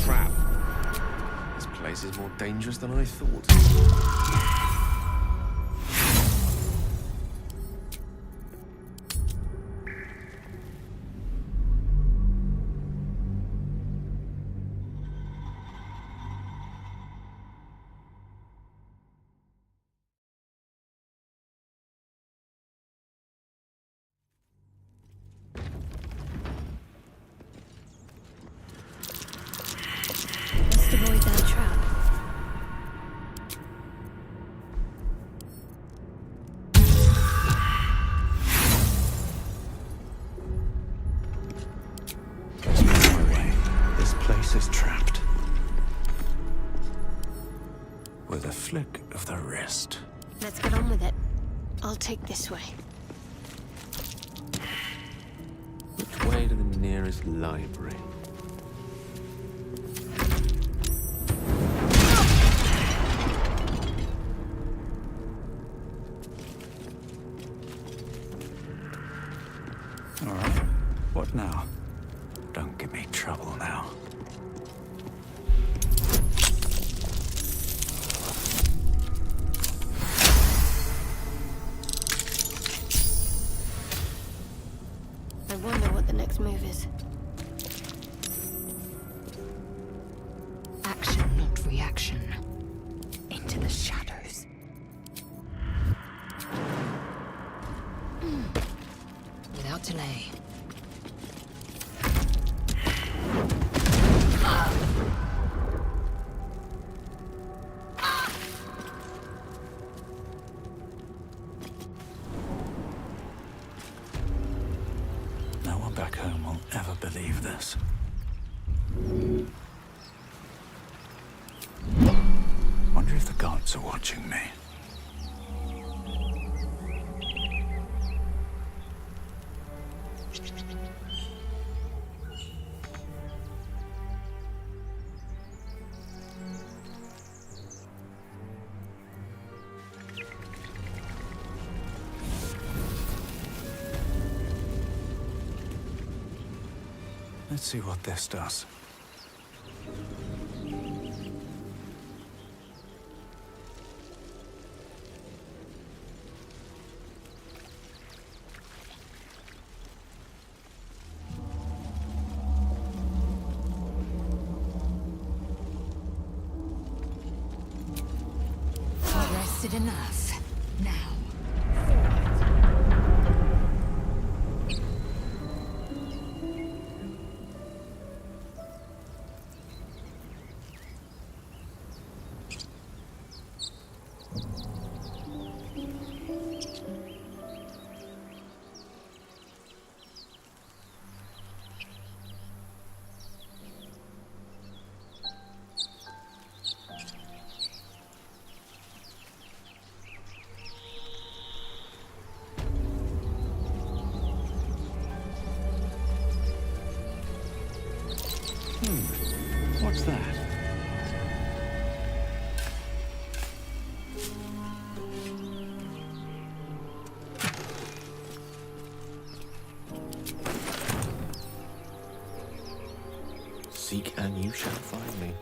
H: Trap. This place is more dangerous than I thought.
E: Must avoid that trap.
L: This place is trapped. With a flick of the wrist.
E: Let's get on with it. I'll take this way.
H: Which way to the nearest library?
B: All right. What now? Don't give me trouble now.
E: I wonder what the next move is.
D: Action, not reaction. Into the shadows. Without delay.
B: No one back home will ever believe this. Wonder if the gods are watching me. Let's see what this does.
D: Rested enough. Now.
H: you shall find me.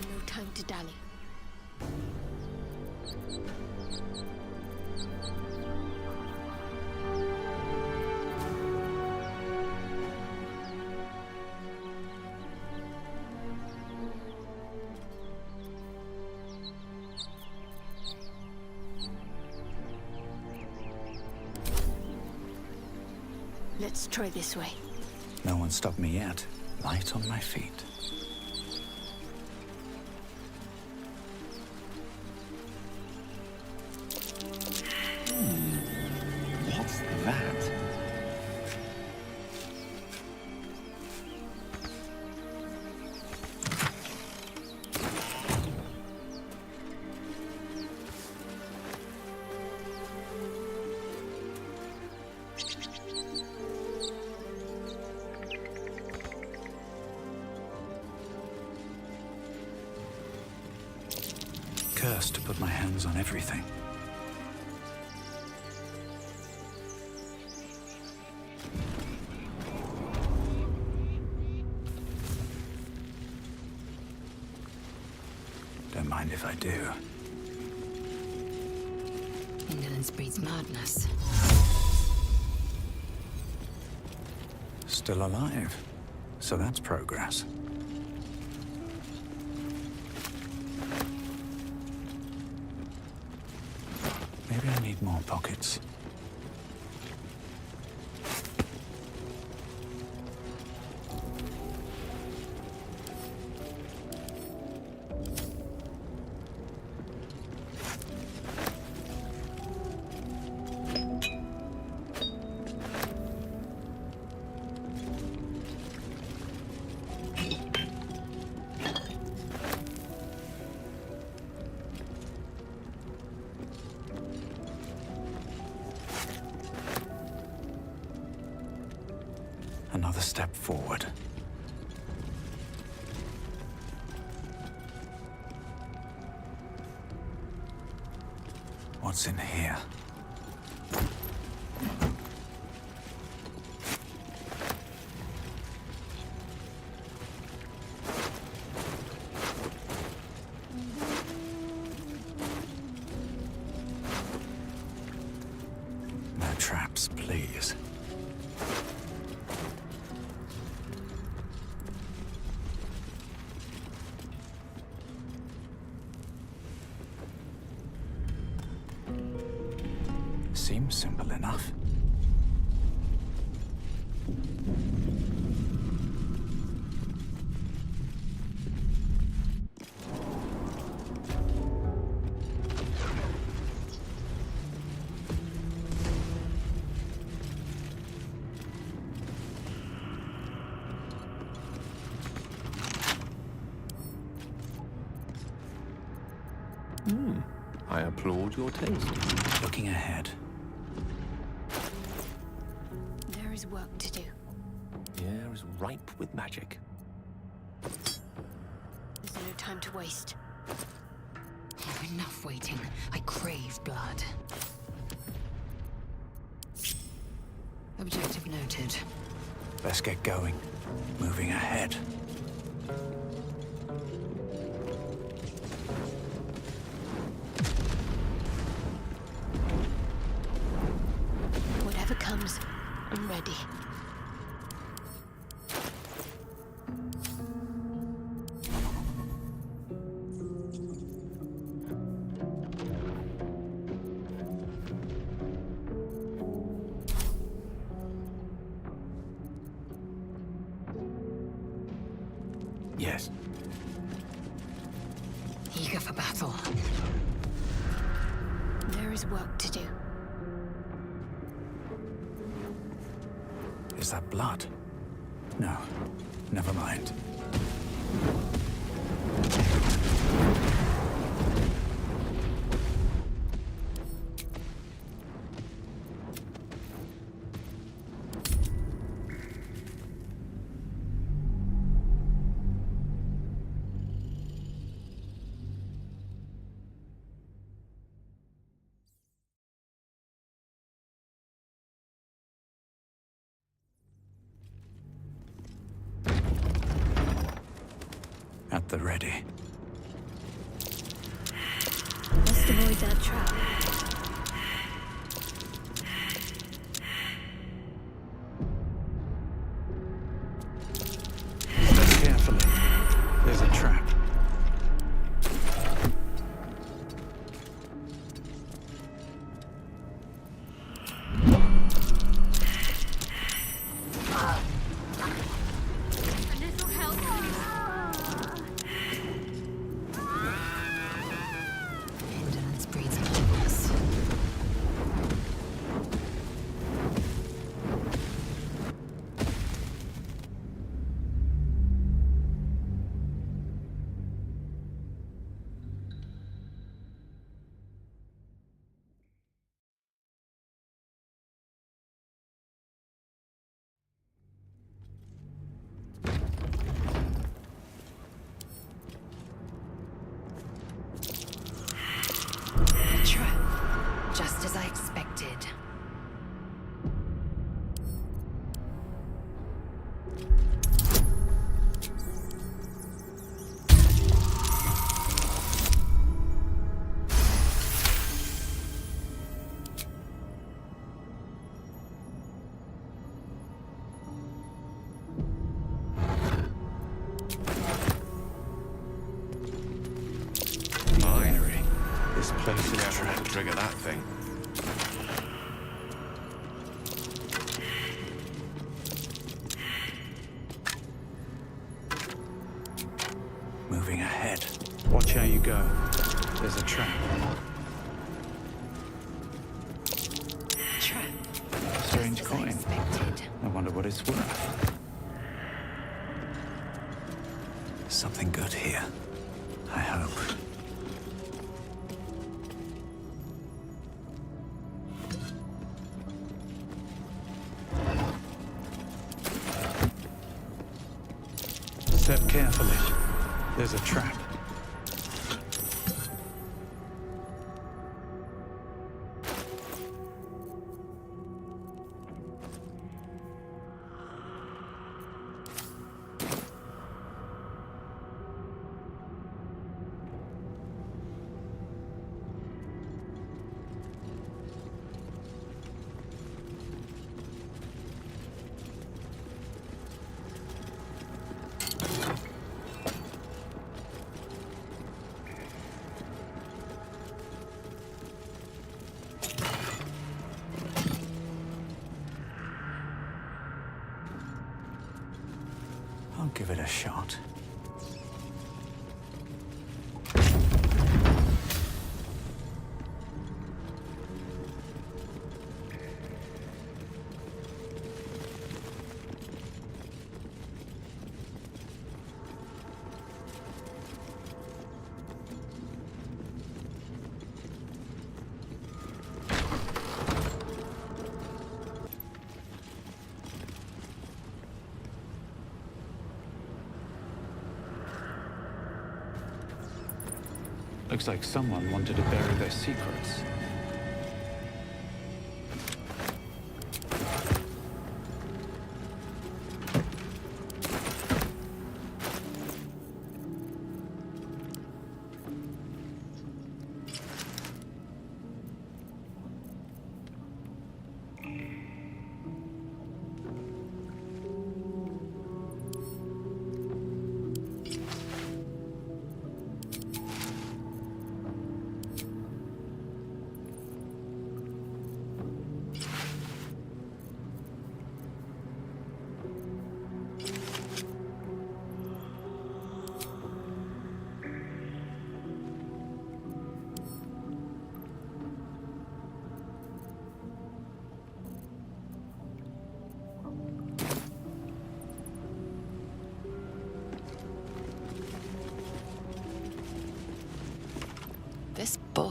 E: No time to dally. Let's try this way.
B: No one stopped me yet. Light on my feet.
H: What's that?
B: Cursed to put my hands on everything. Don't mind if I do.
D: Indolence breeds madness.
B: Still alive. So that's progress. Maybe I need more pockets. Another step forward. What's in here? No traps, please. Seems simple enough.
H: I applaud your taste.
B: Looking ahead.
E: There is work to do.
H: The air is ripe with magic.
E: There's no time to waste.
D: Enough waiting. I crave blood. Objective noted.
B: Let's get going. Moving ahead.
E: Whatever comes, I'm ready.
B: Yes.
D: Eager for battle.
E: There is work to do.
B: Is that blood? No. Never mind. At the ready.
C: Must avoid that trap.
B: Step carefully. There's a trap.
A: Indolence breeds madness.
D: A trap, just as I expected.
H: Binary.
B: This place is
H: Careful not
B: trapped.
H: to trigger that thing.
B: Moving ahead. Watch how you go. There's a trap.
D: A trap,
B: Strange
D: just as I
B: coin.
D: expected.
B: I wonder what it's worth. Something good here. I hope. Step carefully. There's a trap. I'll give it a shot. Looks like someone wanted to bury their secrets.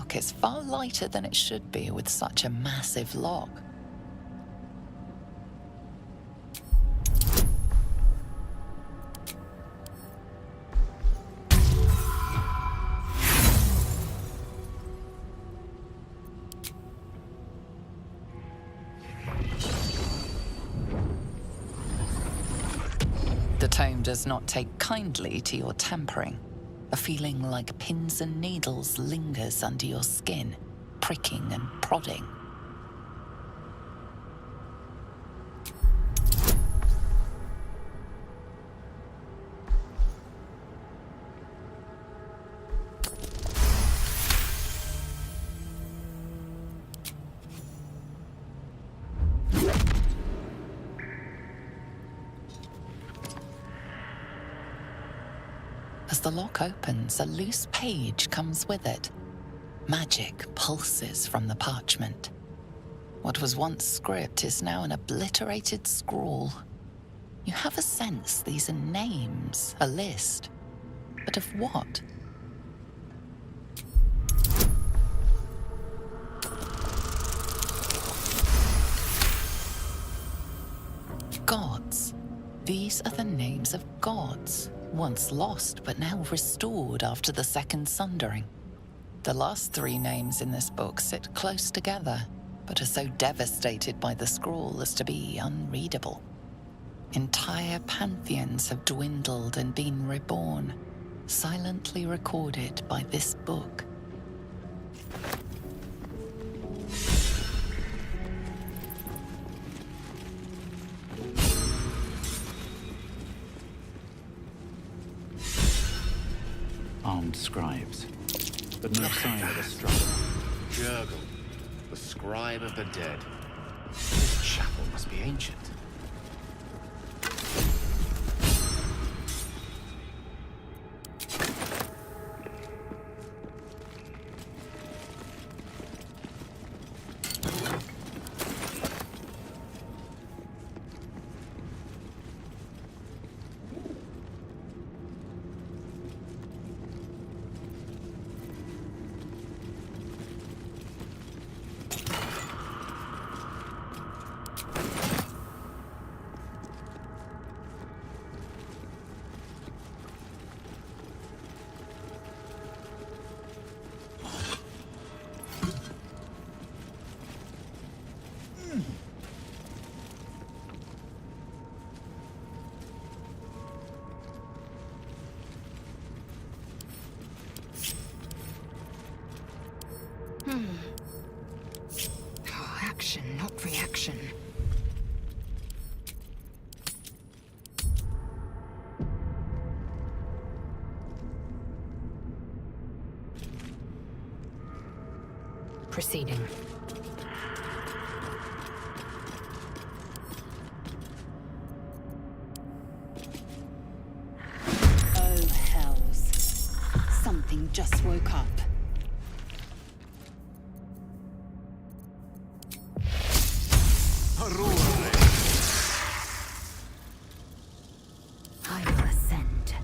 A: lock is far lighter than it should be with such a massive lock. The tome does not take kindly to your tampering. A feeling like pins and needles lingers under your skin, pricking and prodding. As the lock opens, a loose page comes with it. Magic pulses from the parchment. What was once script is now an obliterated scrawl. You have a sense these are names, a list. But of what? Gods. These are the names of gods. Once lost, but now restored after the Second Sundering. The last three names in this book sit close together, but are so devastated by the scrawl as to be unreadable. Entire pantheons have dwindled and been reborn, silently recorded by this book.
B: Armed scribes, but no sign of a struggle.
H: Jurgle, the scribe of the dead. This chapel must be ancient.
D: Oh, action, not reaction. Proceeding. Oh, hells. Something just woke up. I will ascend.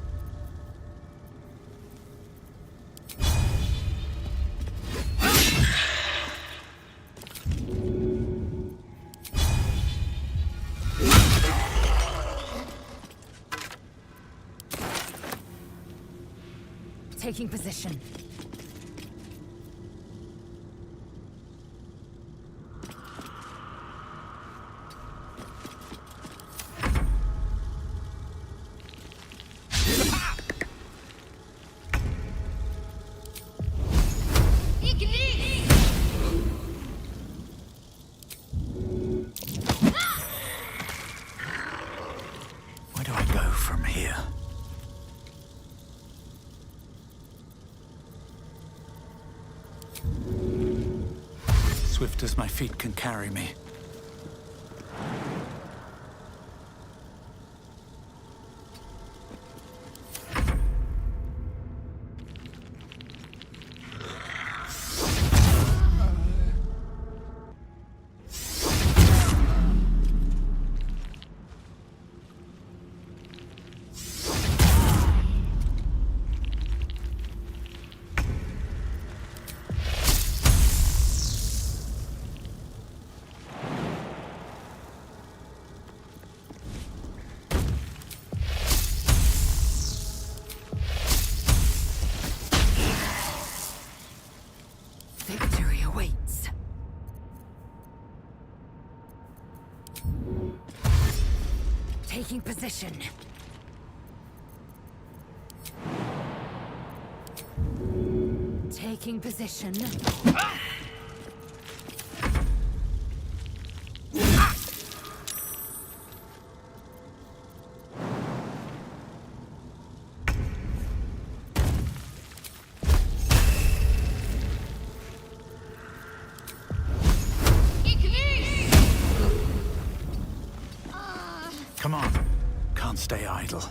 D: Taking position.
B: Where do I go from here? Swift as my feet can carry me.
D: Taking position. Taking position.
B: Come on. Can't stay idle.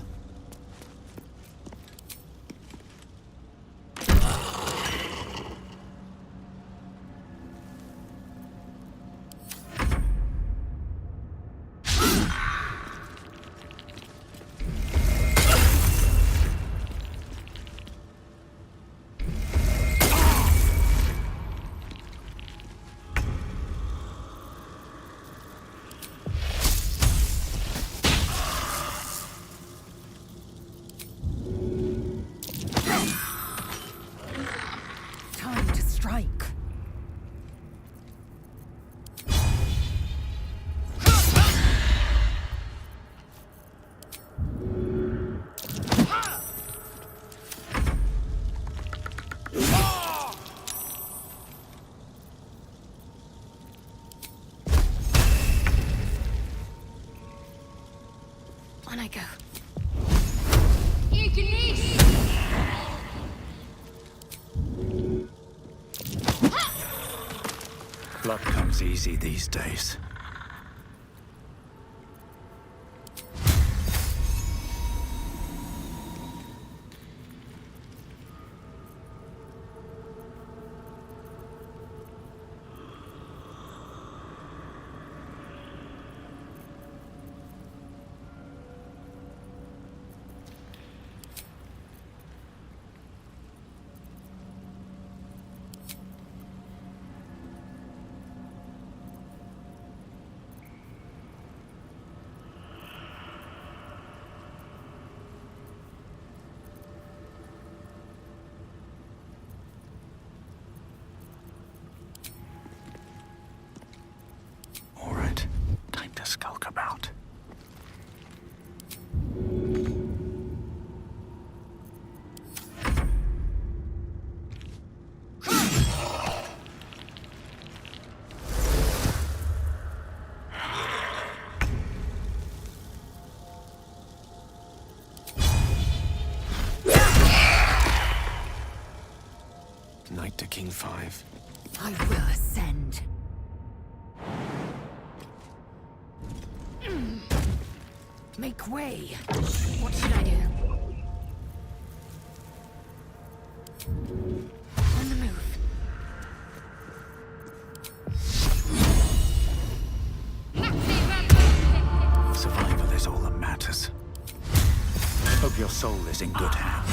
E: On I go.
B: Blood comes easy these days. Skulk about.
H: Knight to King 5.
D: I will ascend. Make way.
E: What should I do? On the move.
B: Survival is all that matters. Hope your soul is in good hands.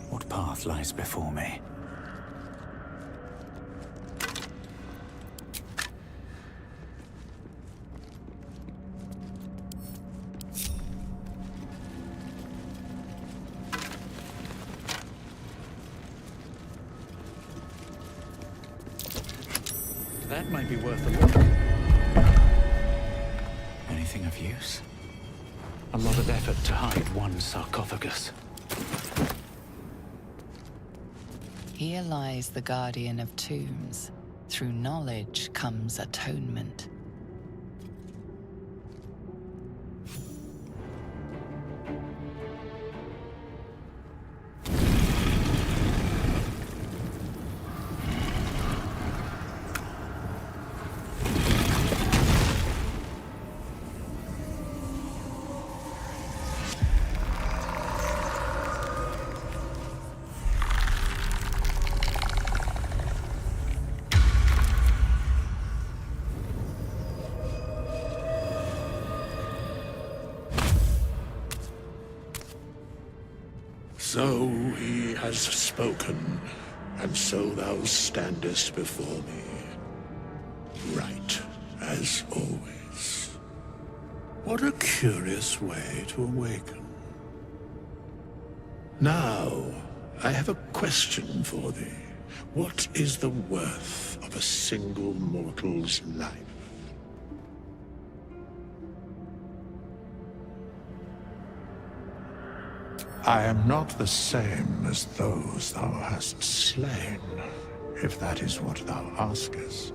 B: What path lies before me? That might be worth a look. Anything of use? A lot of effort to hide one sarcophagus.
A: Here lies the guardian of tombs. Through knowledge comes atonement.
R: So he has spoken, and so thou standest before me. Right, as always. What a curious way to awaken. Now, I have a question for thee. What is the worth of a single mortal's life? I am not the same as those thou hast slain, if that is what thou askest.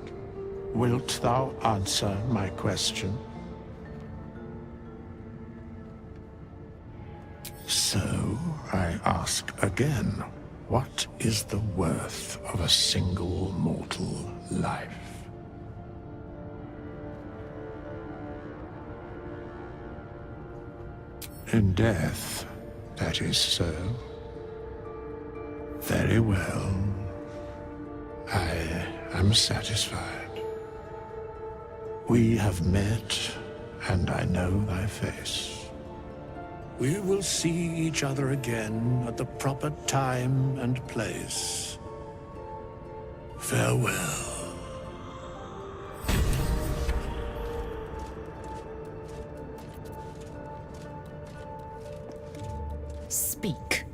R: Wilt thou answer my question? So, I ask again, what is the worth of a single mortal life? In death, that is so. Very well. I am satisfied. We have met, and I know thy face. We will see each other again at the proper time and place. Farewell.
D: Speak.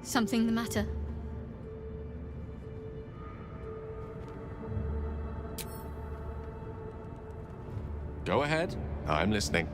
E: Something the matter?
H: Go ahead. I'm listening.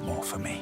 B: More for me.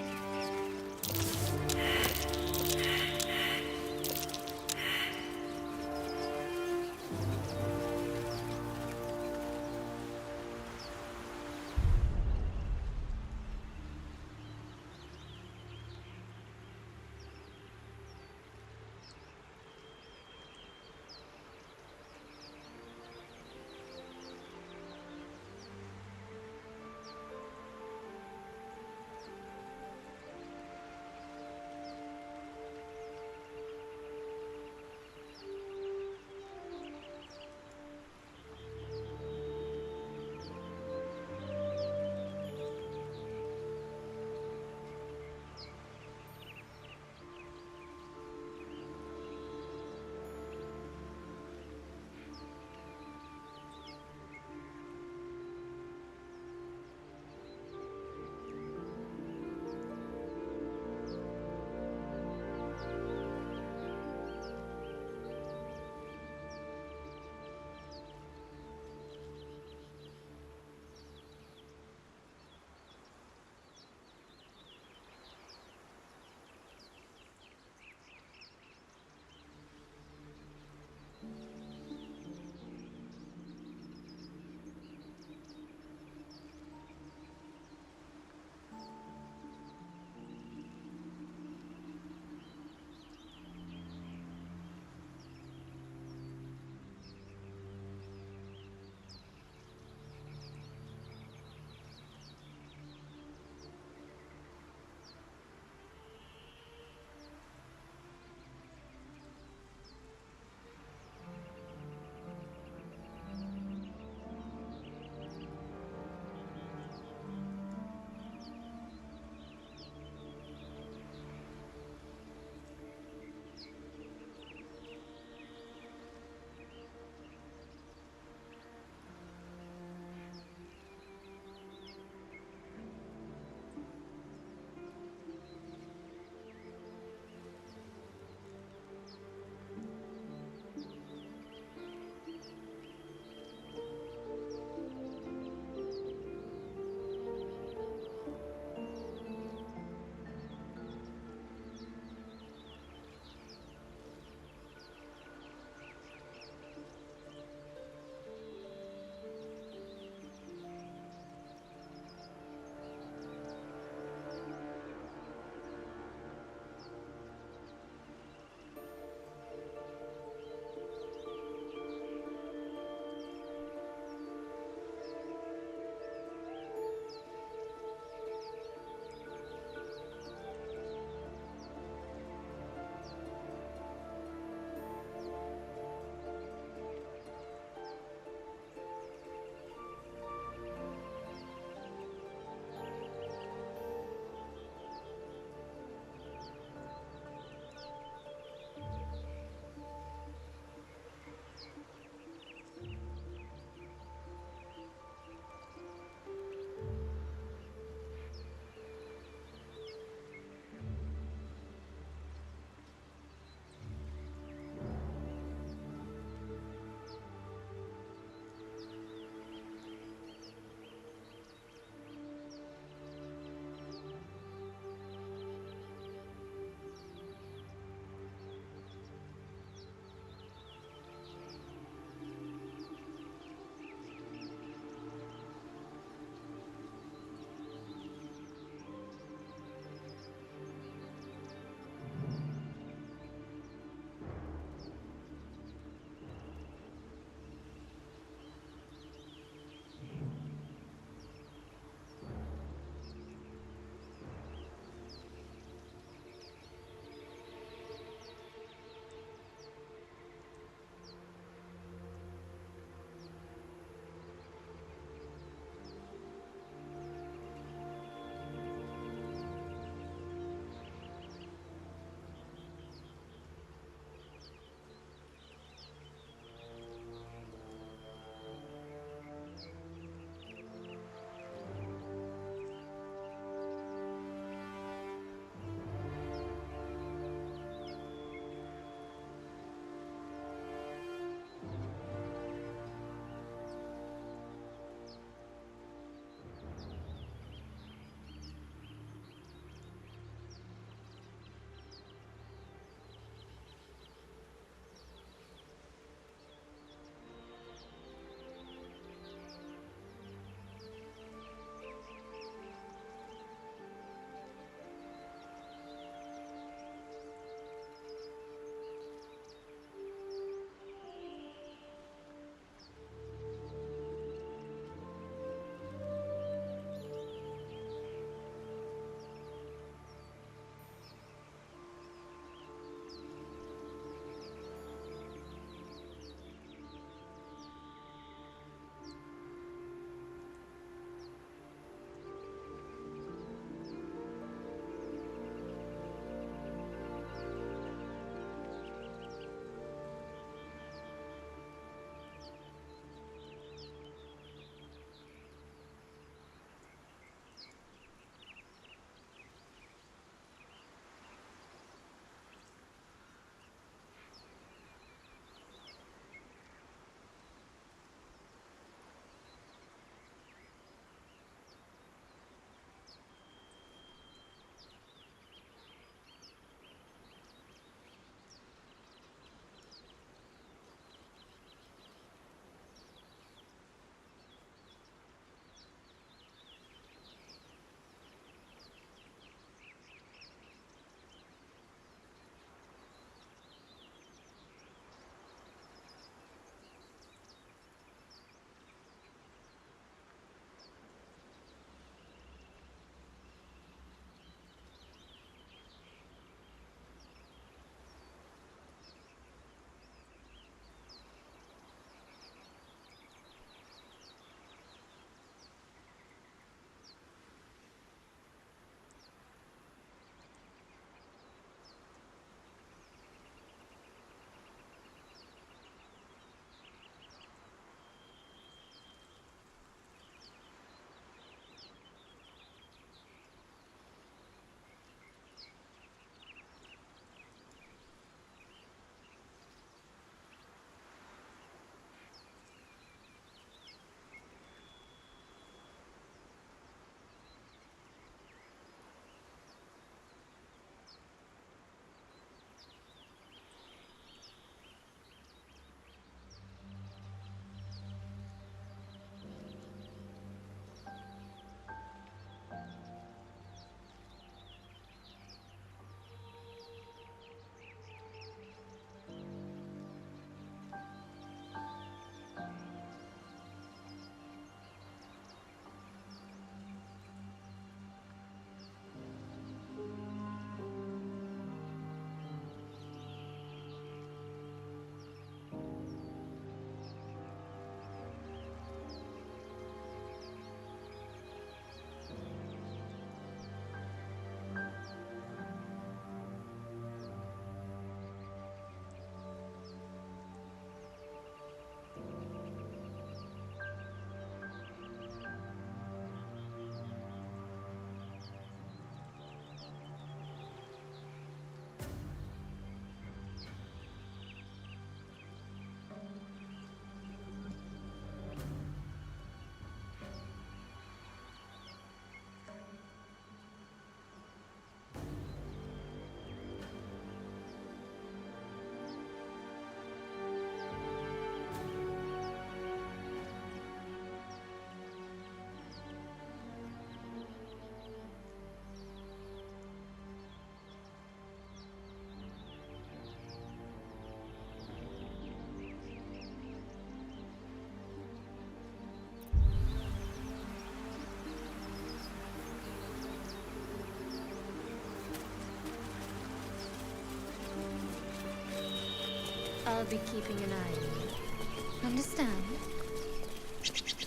E: I'll be keeping an eye on you. Understand?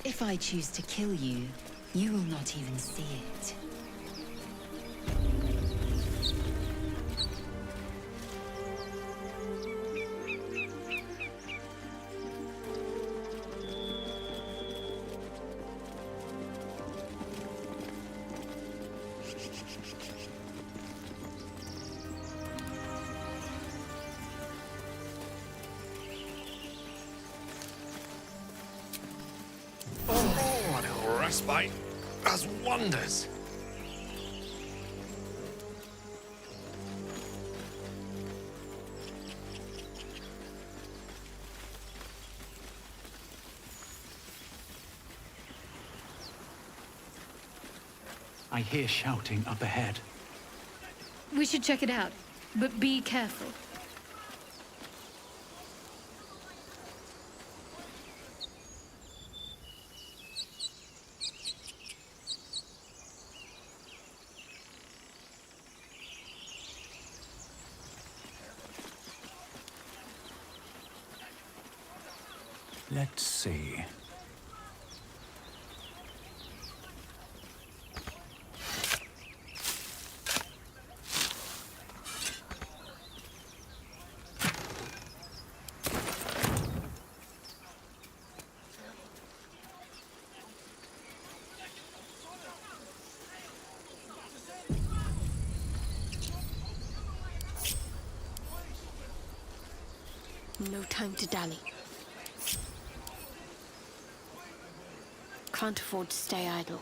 D: If I choose to kill you, you will not even see it.
Q: Oh, a little respite does wonders.
L: I hear shouting up ahead.
E: We should check it out, but be careful.
B: Let's see.
E: No time to dally. Can't afford to stay idle.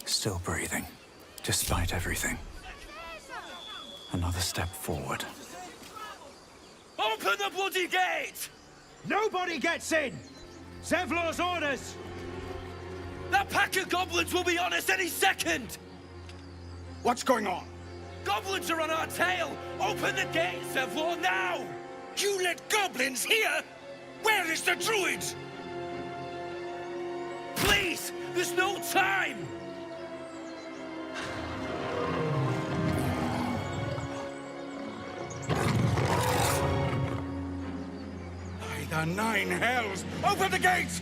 B: Still breathing, despite everything. Another step forward.
M: Open the bloody gate! Nobody gets in! Zevlor's orders! That pack of goblins will be on us any second! What's going on? Goblins are on our tail! Open the gate, Zevlor, now! You let goblins here? Where is the druid? Please! There's no time! By the nine hells! Open the gate!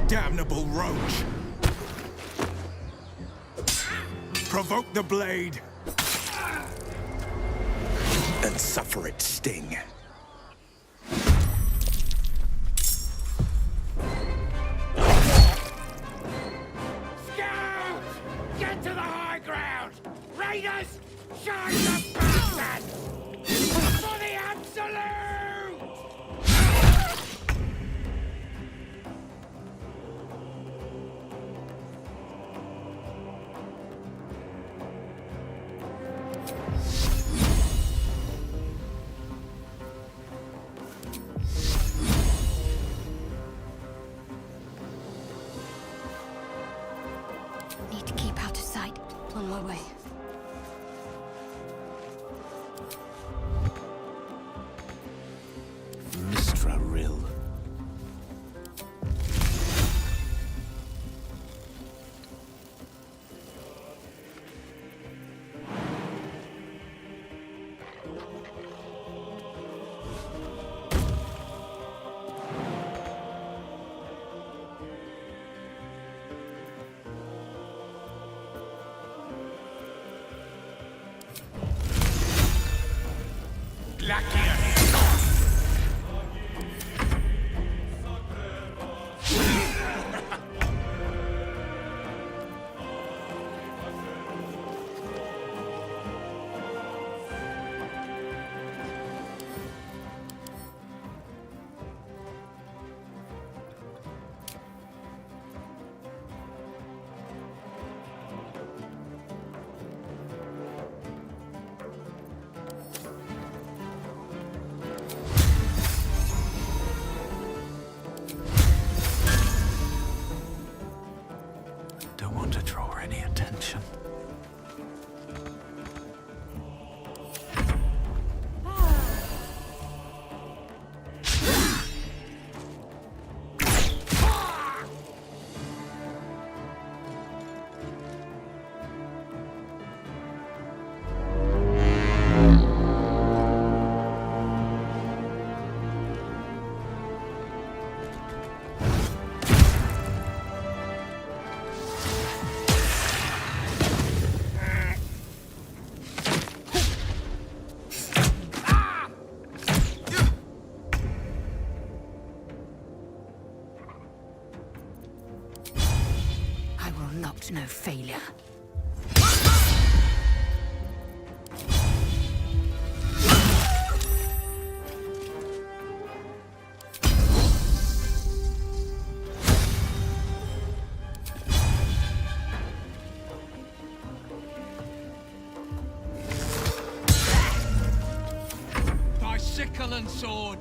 M: Damnable roach! Provoke the blade! And suffer its sting.
I: Scout! Get to the high ground! Raiders, shine the bastard! For the absolute!
E: Need to keep out of sight. On my way.
B: Mistra Rill.
J: luck's no failure.
I: Thy sickle and sword.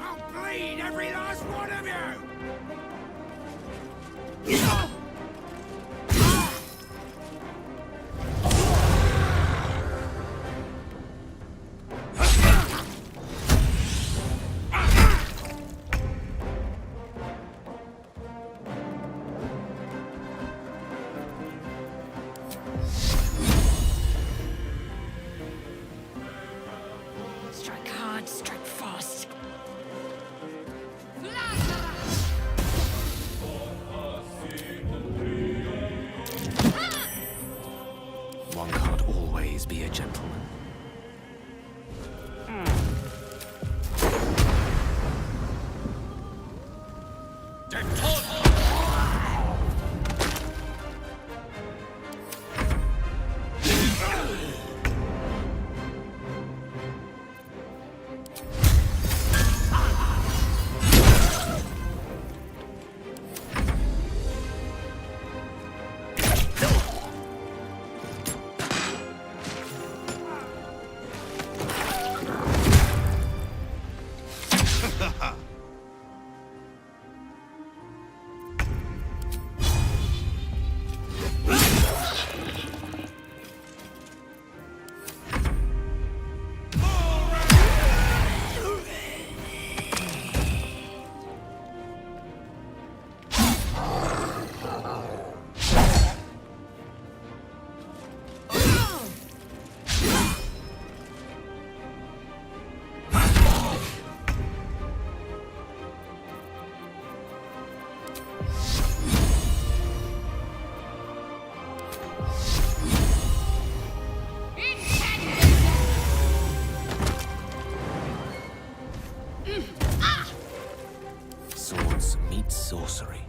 I: I'll bleed every last one of you!
E: Strike hard, strike fast.
B: One can't always be a gentleman. Swords meet sorcery.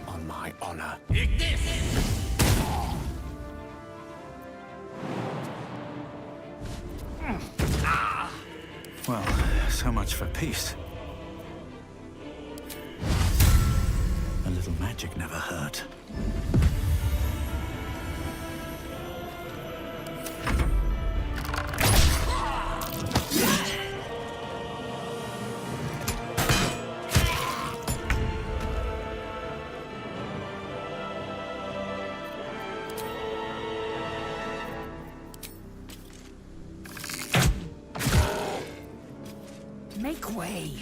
B: On my honor. Well, so much for peace. A little magic never hurt.
J: Make way.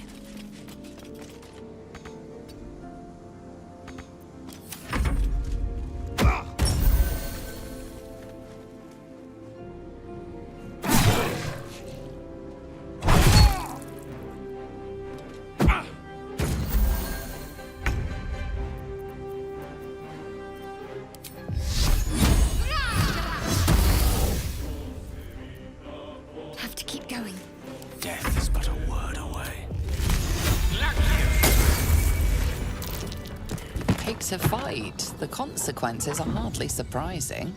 E: Have to keep going.
B: Death is but a word away.
A: Pick to fight. The consequences are hardly surprising.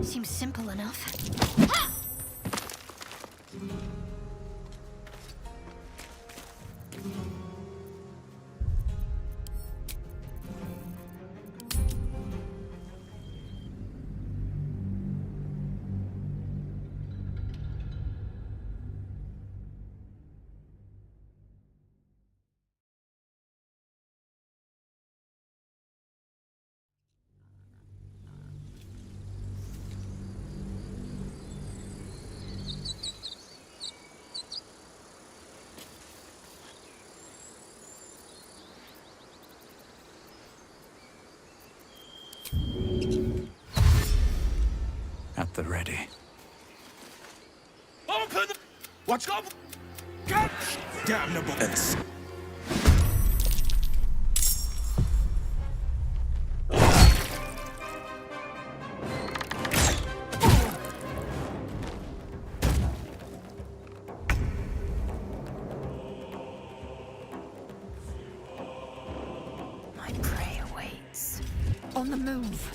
E: Seems simple enough.
B: the ready.
M: Open the... What's up? God damnable.
C: My prey awaits. On the move.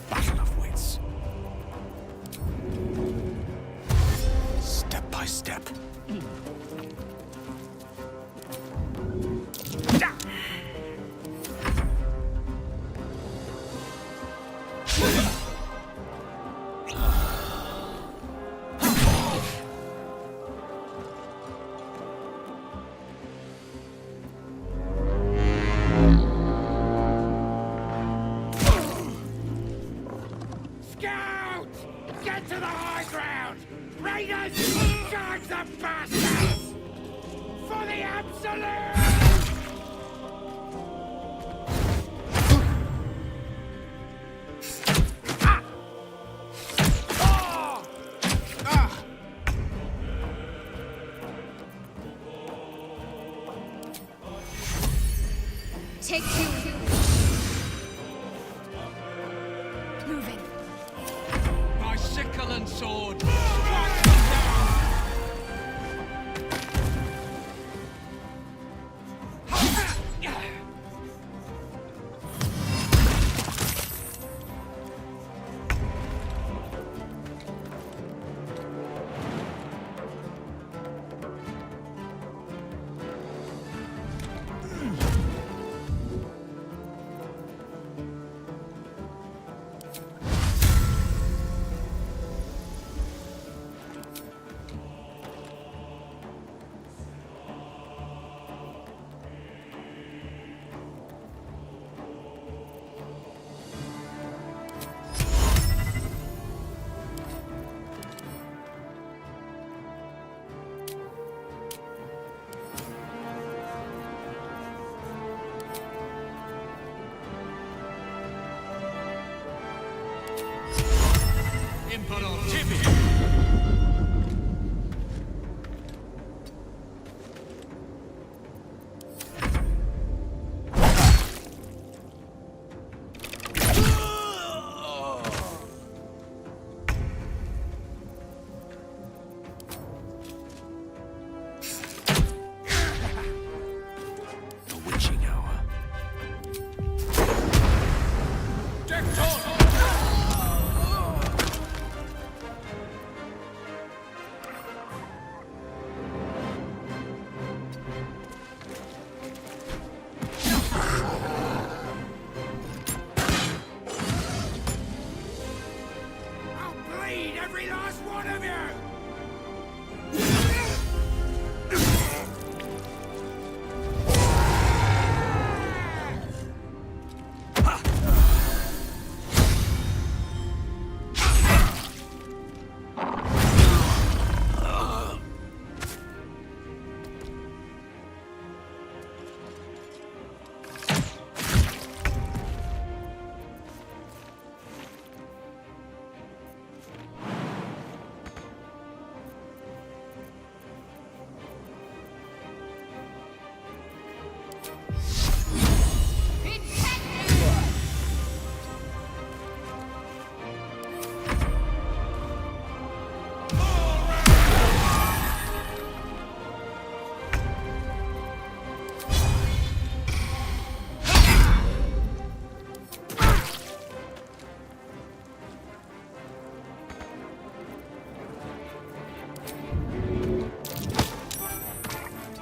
B: Battle of wits. Step by step.
I: Scout! Get to the high ground! Raiders! Charge the bastards! For the absolute!
E: Take two. Moving.
M: My sickle and sword. Impero Tibi!
B: The witching hour.
I: I'll bleed every last one of you!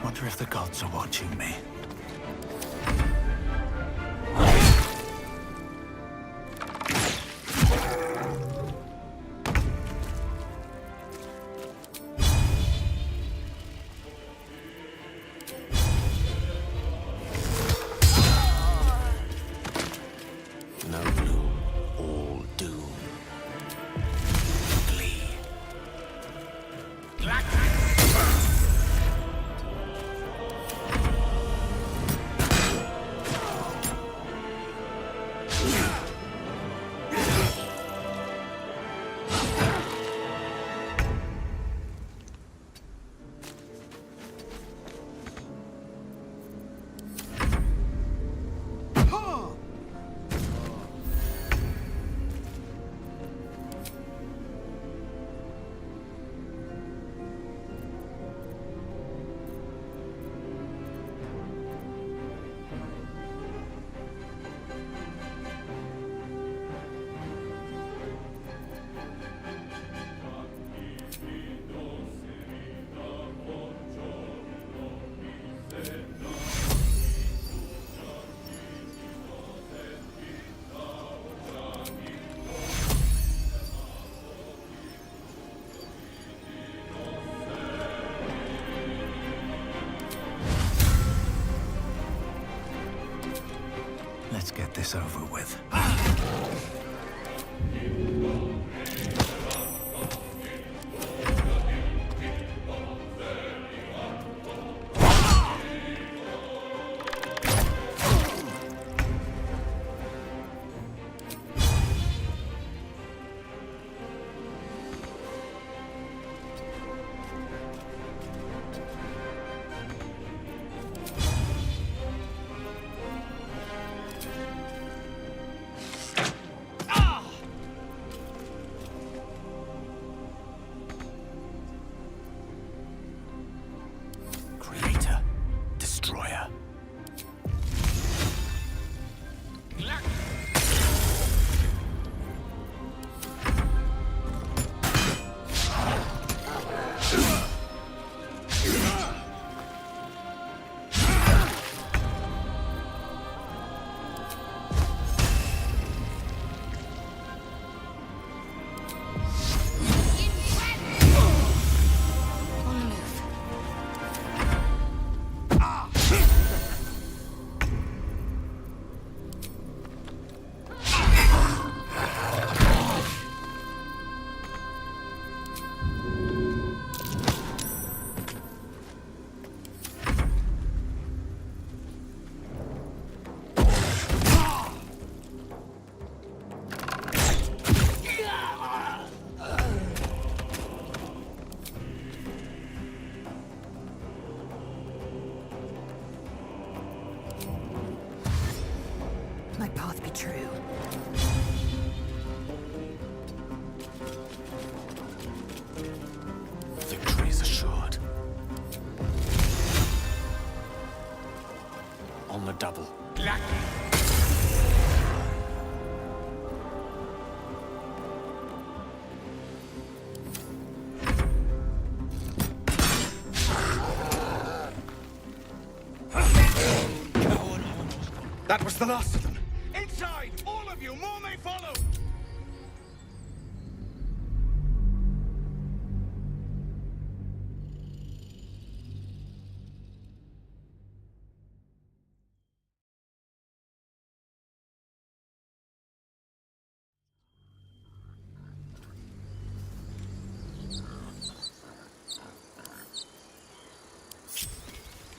B: Wonder if the gods are watching me. No bloom, all doom. Glee. this over with.
D: My path be true.
B: Victory is assured. On the double.
M: That was the last of them. Inside! All of you! More may follow!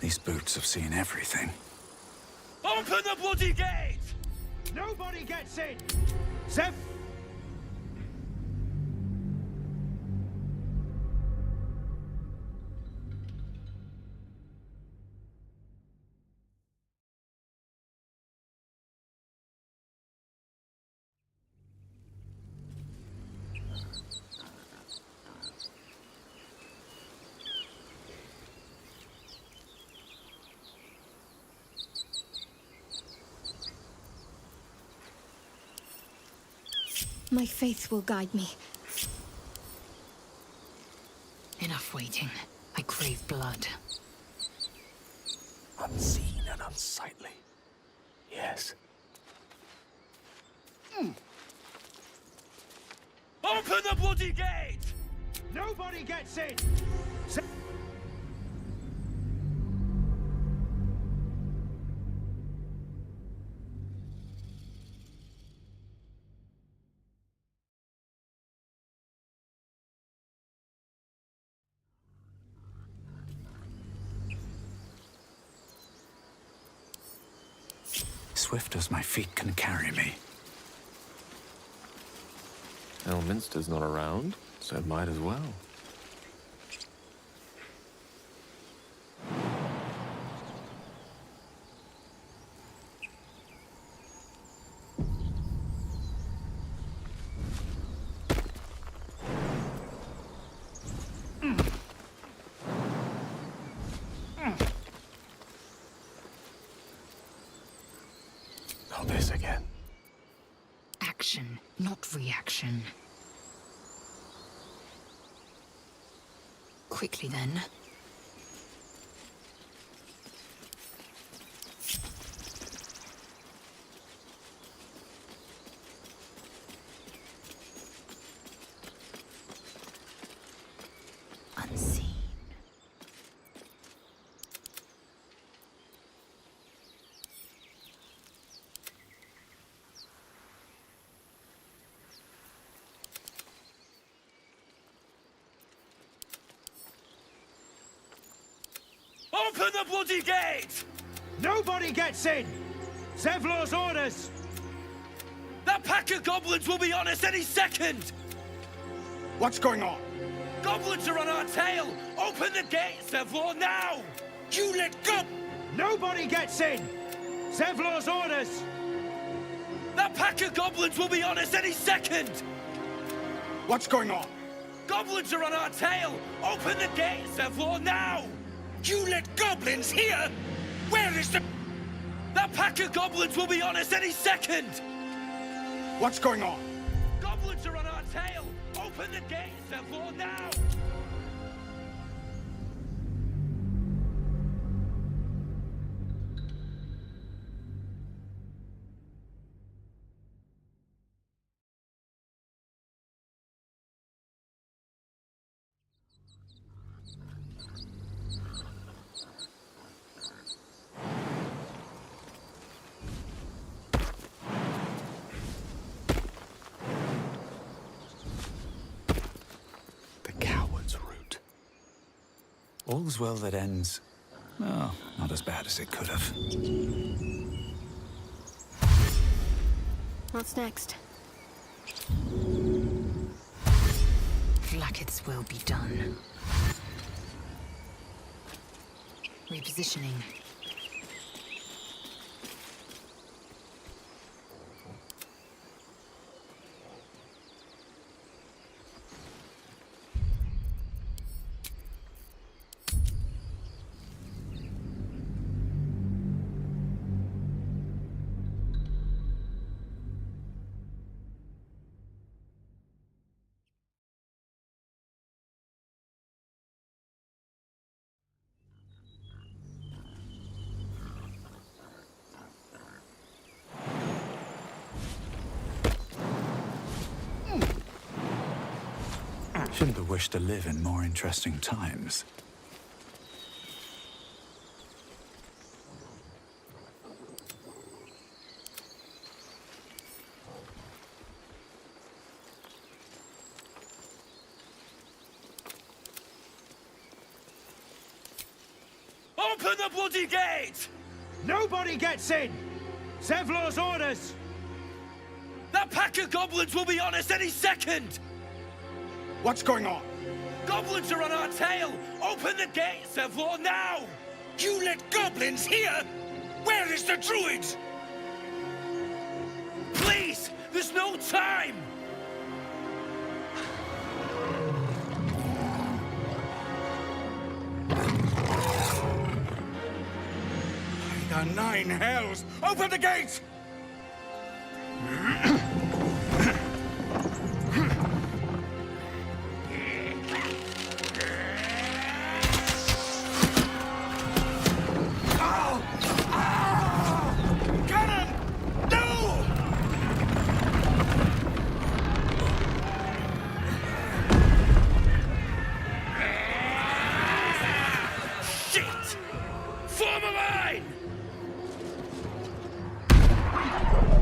B: These boots have seen everything.
M: Open the bloody gate! Nobody gets in! Zev!
E: My faith will guide me.
D: Enough waiting. I crave blood.
B: Unseen and unsightly. Yes.
M: Open the bloody gate! Nobody gets in!
B: Swift as my feet can carry me.
Q: Elminster's not around, so it might as well.
B: Not this again.
D: Action, not reaction. Quickly then. Unseen.
M: Open the bloody gate! Nobody gets in! Zevlor's orders! That pack of goblins will be on us any second! What's going on? Goblins are on our tail! Open the gate, Zevlor, now! You let go! Nobody gets in! Zevlor's orders! That pack of goblins will be on us any second! What's going on? Goblins are on our tail! Open the gate, Zevlor, now! You let goblins here? Where is the... That pack of goblins will be on us any second! What's going on? Goblins are on our tail! Open the gate, Zevlor, now!
B: All's well that ends... Oh, not as bad as it could have.
E: What's next?
D: Vlaakith's will be done. Repositioning.
B: Shouldn't have wished to live in more interesting times.
M: Open the bloody gate! Nobody gets in! Zevlor's orders! That pack of goblins will be on us any second! What's going on? Goblins are on our tail! Open the gate, Zevlor, now! You let goblins here? Where is the druid? Please! There's no time! By the 9 hells! Open the gate!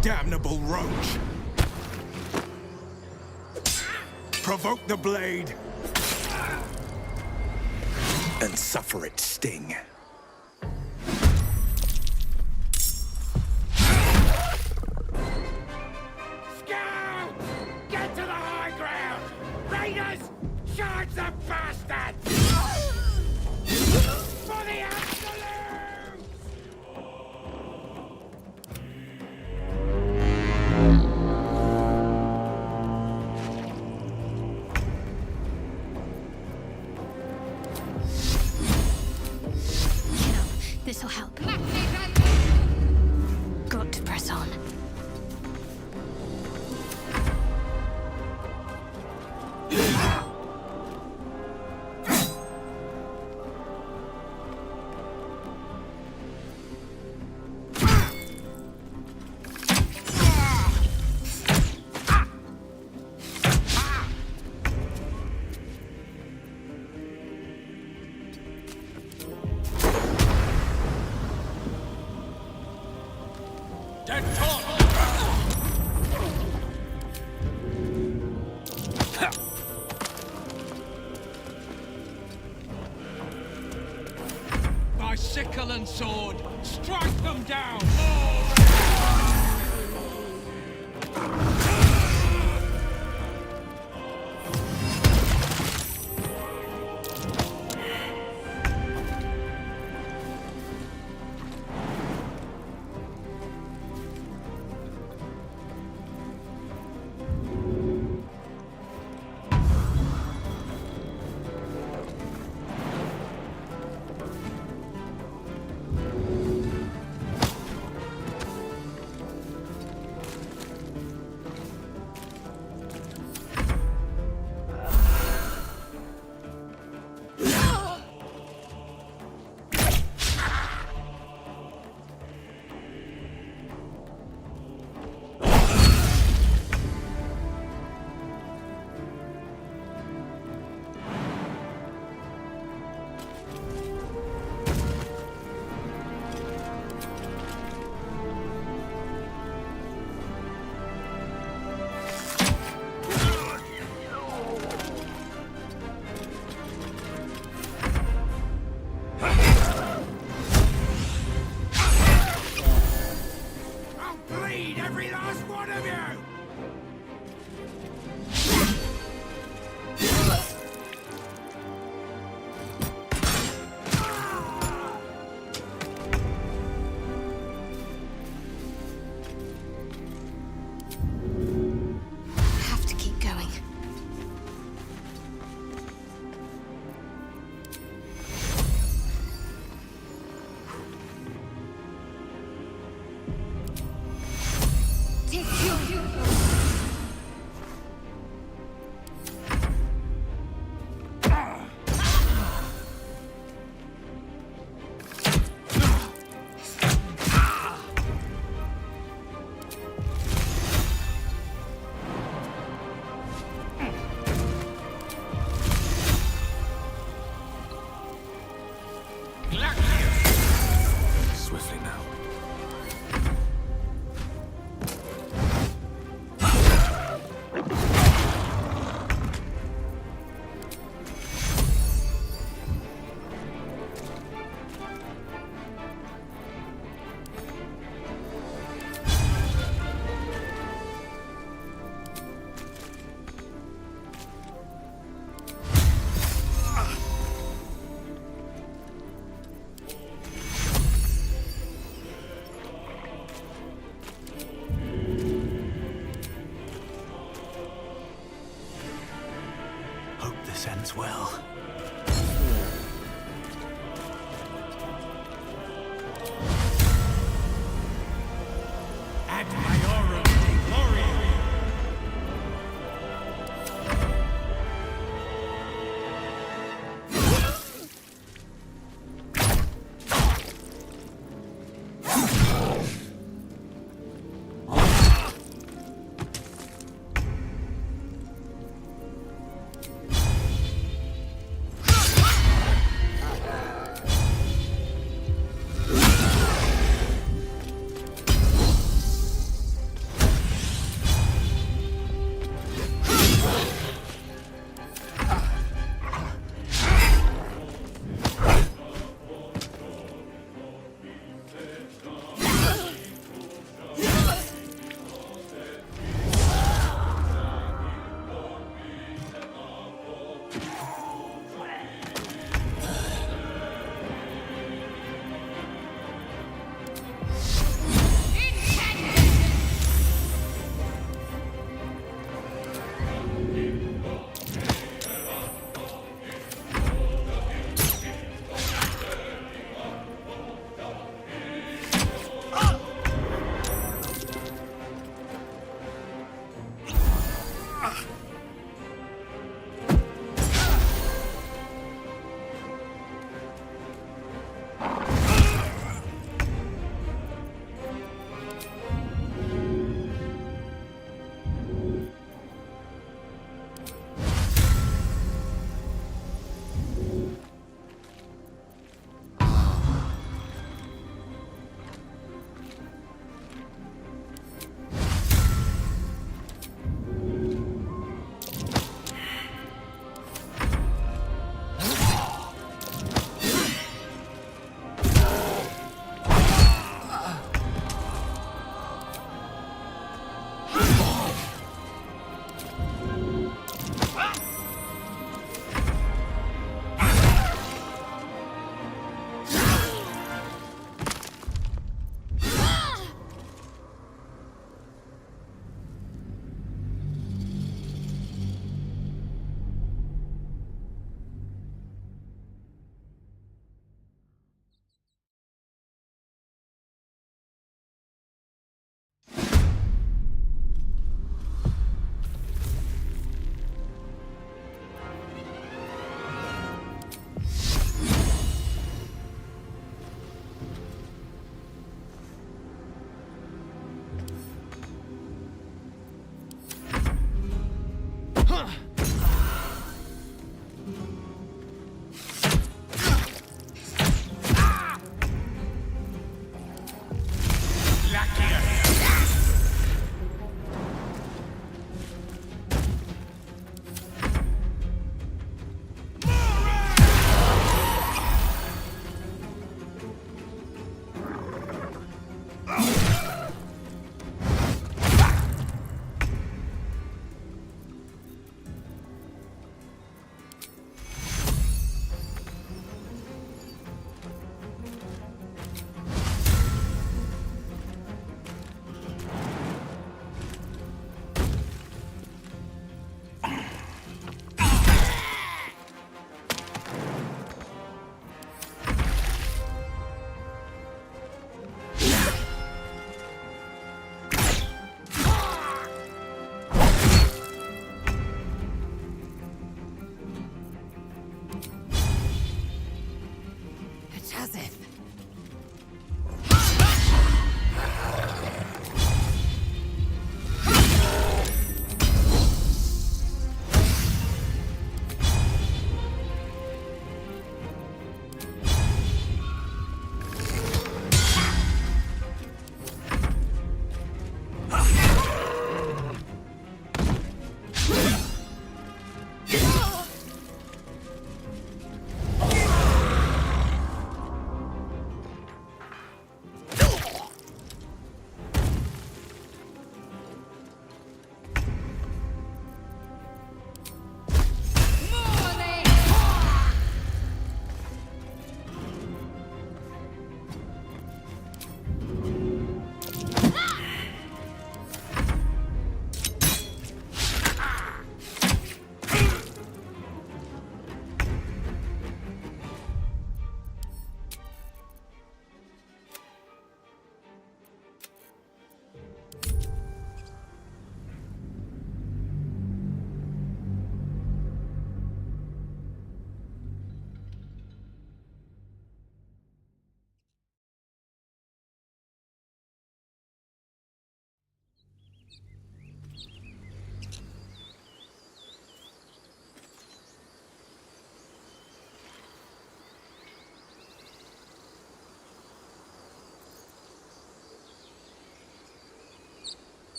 B: Damnable roach! Provoke the blade and suffer its sting.
I: Scout! Get to the high ground! Raiders! Charge the bastards! For the absolute!
E: This'll help. Got to press on.
I: sickle and sword! Strike them down!
B: Swiftly now. Hope this ends well.
I: Ad Maiorum Dei Gloria!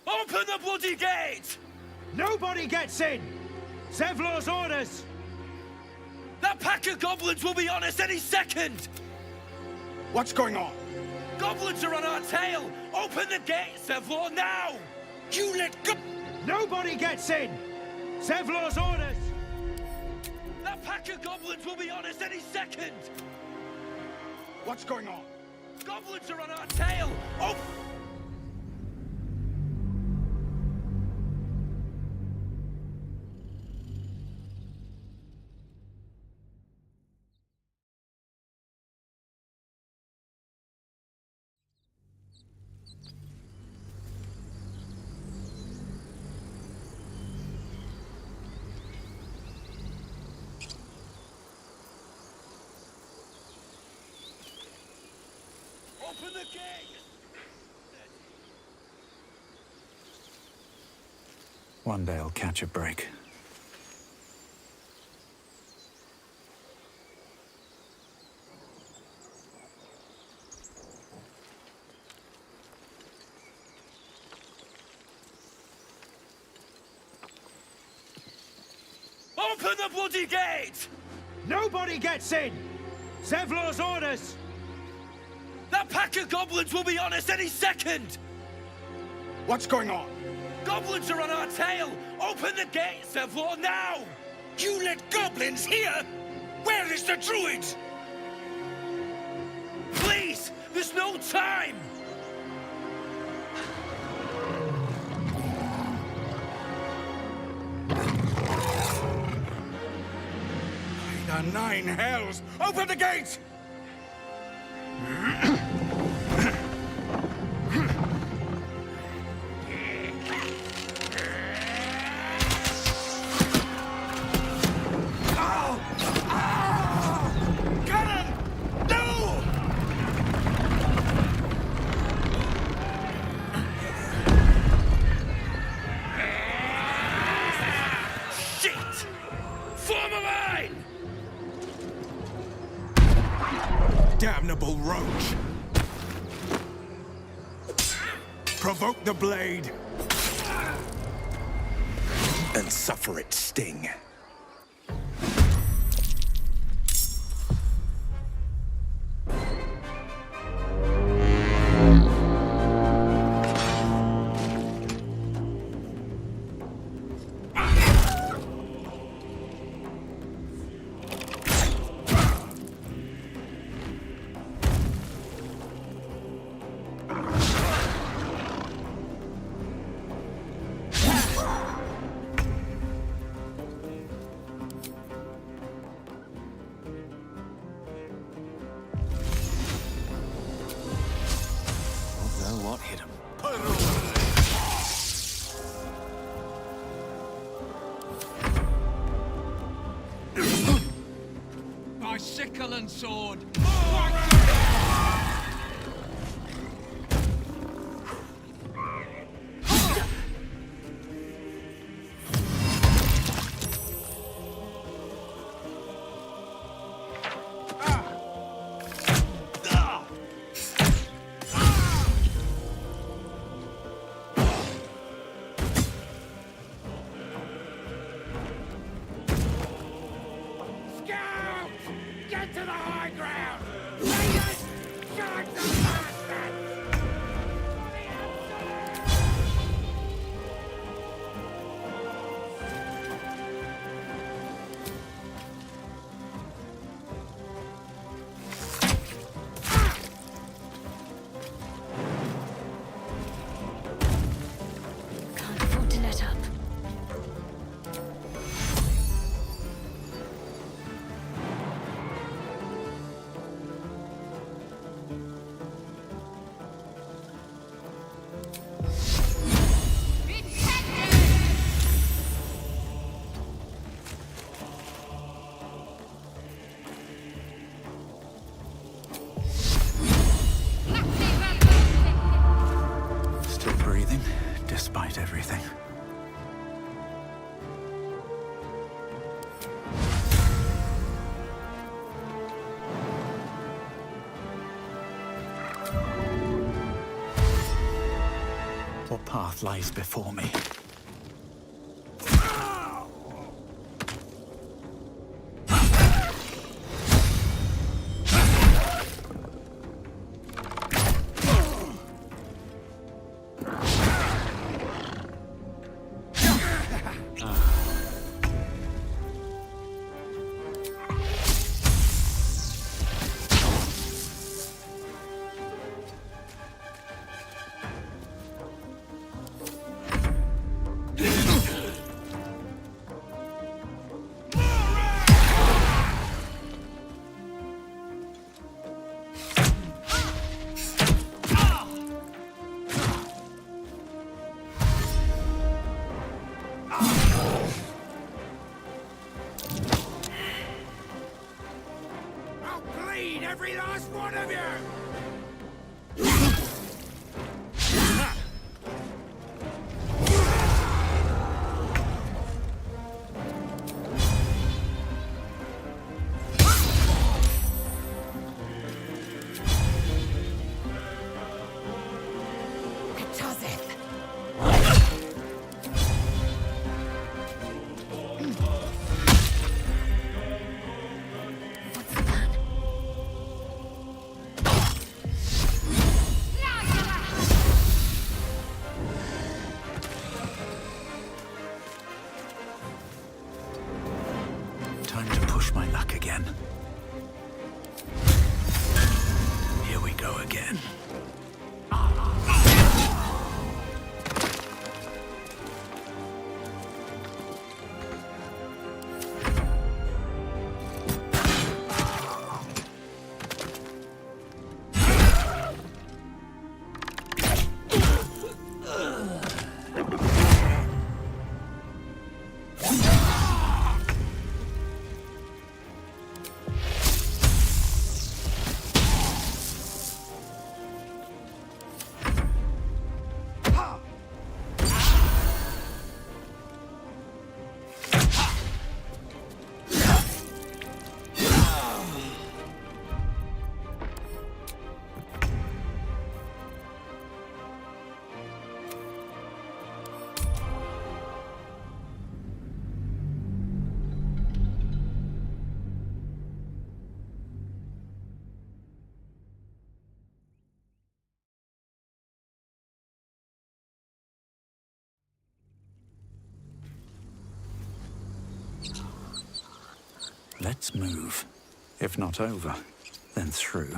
M: Open the bloody gate! Nobody gets in! Zevlor's orders! That pack of goblins will be on us any second! What's going on? Goblins are on our tail! Open the gate, Zevlor, now! You let go... Nobody gets in! Zevlor's orders! That pack of goblins will be on us any second! What's going on? Goblins are on our tail! Oh! Open the gate!
B: One day I'll catch a break.
M: Open the bloody gate! Nobody gets in! Zevlor's orders! That pack of goblins will be on us any second! What's going on? Goblins are on our tail! Open the gate, Zevlor, now!
I: You let goblins here? Where is the druid?
M: Please! There's no time!
I: By the nine hells! Open the gate! Damnable roach! Provoke the blade! And suffer its sting.
B: What hit him?
M: By sickle and sword!
I: Get to the high ground! Raiders! Charge the bastards!
E: Can't afford to let up.
B: Still breathing, despite everything. What path lies before me? again. Here we go again. Let's move. If not over, then through.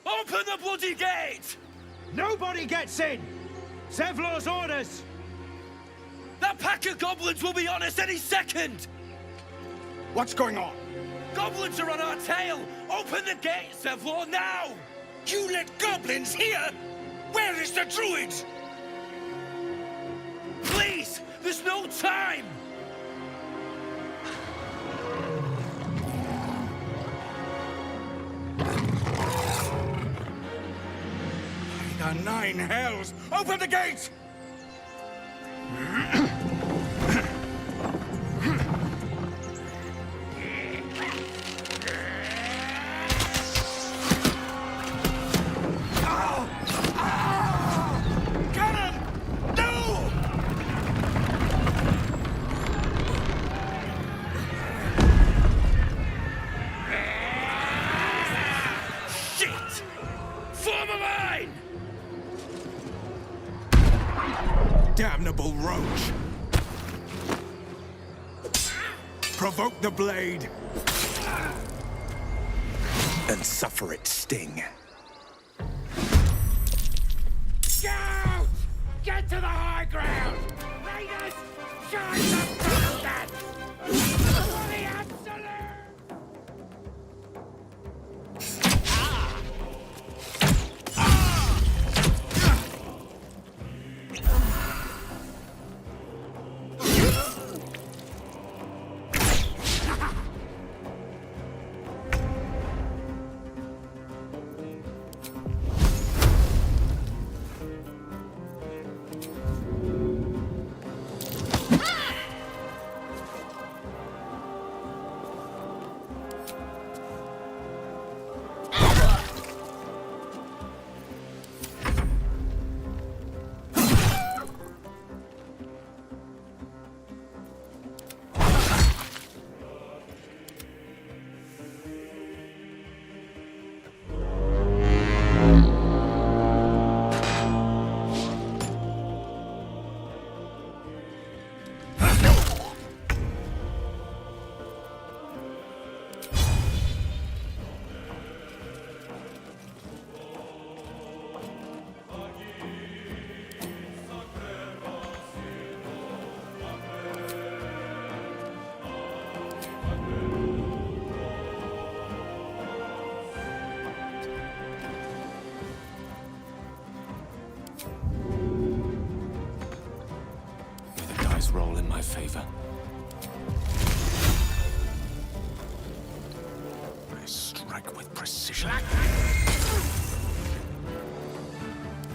M: Open the bloody gate! Nobody gets in! Zevlor's orders! That pack of goblins will be on us any second! What's going on? Goblins are on our tail! Open the gate, Zevlor, now!
I: You let goblins here? Where is the druid?
M: Please! There's no time!
I: The nine hells! Open the gate!
M: Cannon! No! Shit! Form a line!
I: Damnable roach! Provoke the blade!
B: And suffer its sting.
I: Scout! Get to the high ground! Raiders! Charge the bastards! For the absolute!
B: Roll in my favor. I strike with precision.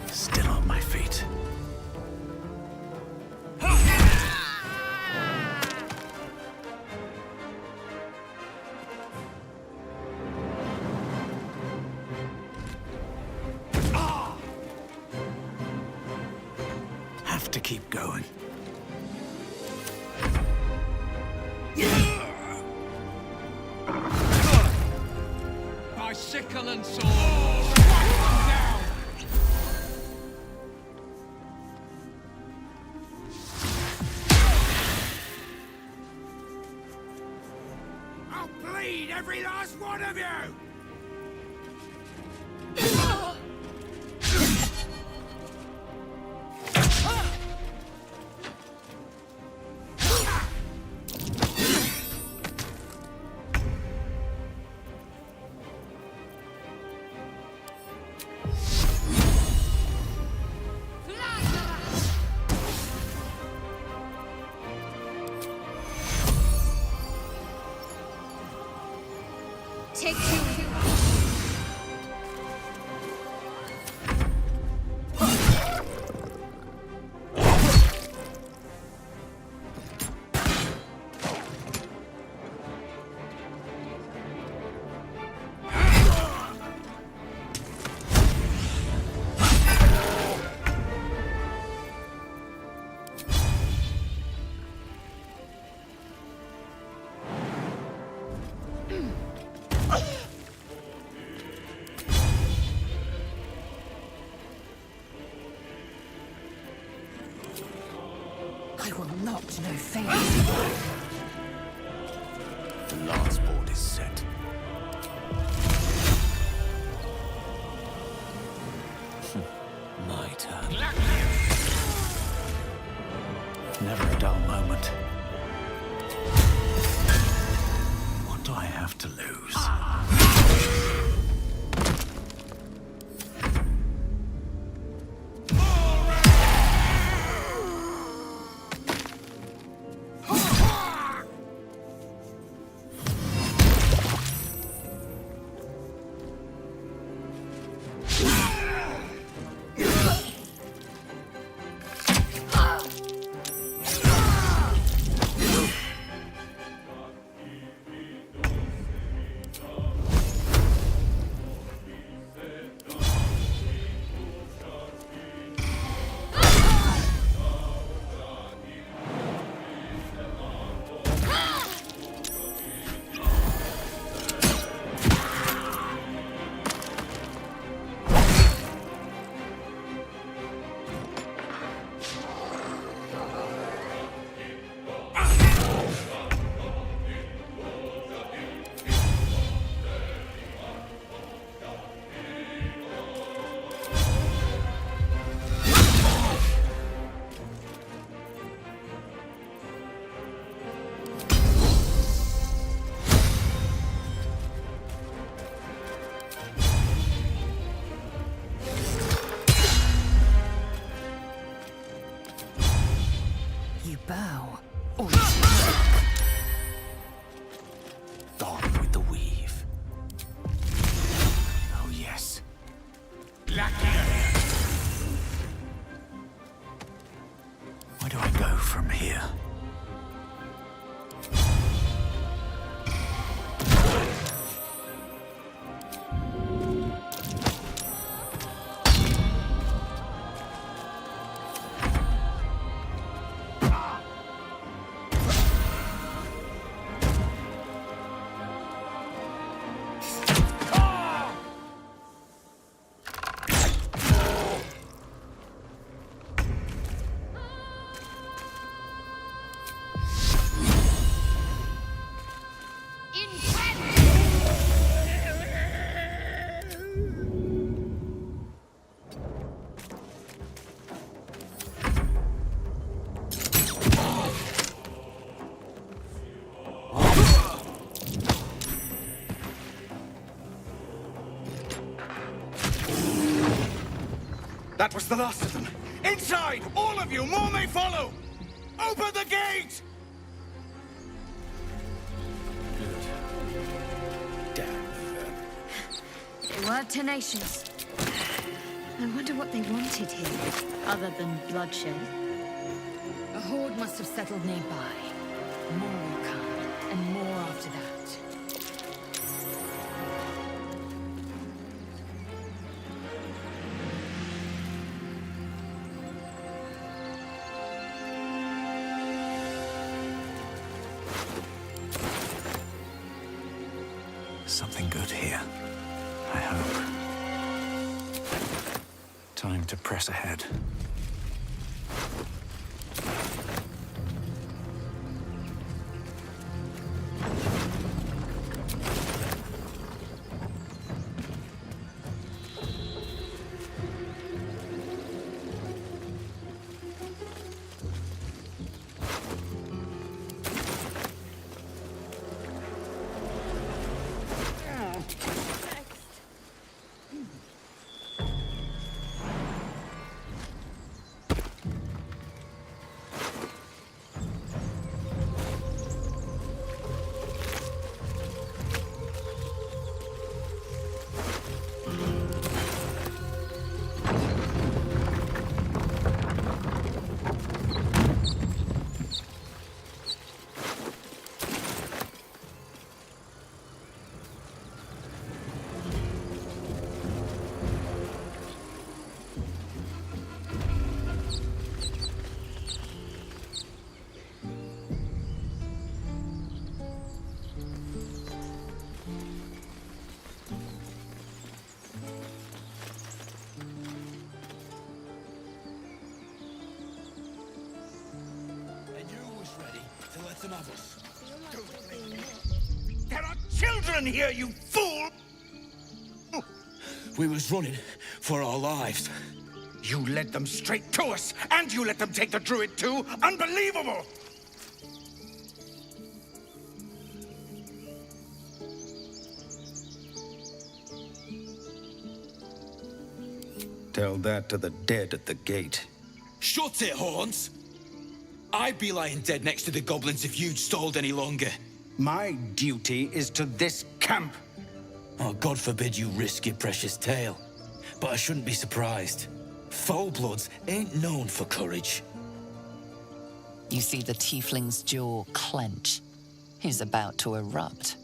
B: Still on my feet. keep going.
P: By sickle and sword, strike them down!
I: I'll bleed every last one of you!
E: Take two.
D: I will not know fate.
B: The last board is set. My turn. Never a dull moment. What do I have to lose?
D: You bow.
B: Gone with the weave. Oh, yes. Where do I go from here?
M: That was the last of them. Inside! All of you! More may follow! Open the gate!
D: They were tenacious. I wonder what they wanted here, other than bloodshed. A horde must have settled nearby. More will come, and more after that.
B: Something good here. I hope. Time to press ahead.
I: Some of us. There are children here, you fool!
L: We was running for our lives.
I: You led them straight to us, and you let them take the druid too? Unbelievable!
M: Tell that to the dead at the gate.
L: Shut it, Horns! I'd be lying dead next to the goblins if you'd stalled any longer.
M: My duty is to this camp.
L: Oh, God forbid you risk your precious tail. But I shouldn't be surprised. Foul-bloods ain't known for courage.
A: You see the tiefling's jaw clench. He's about to erupt.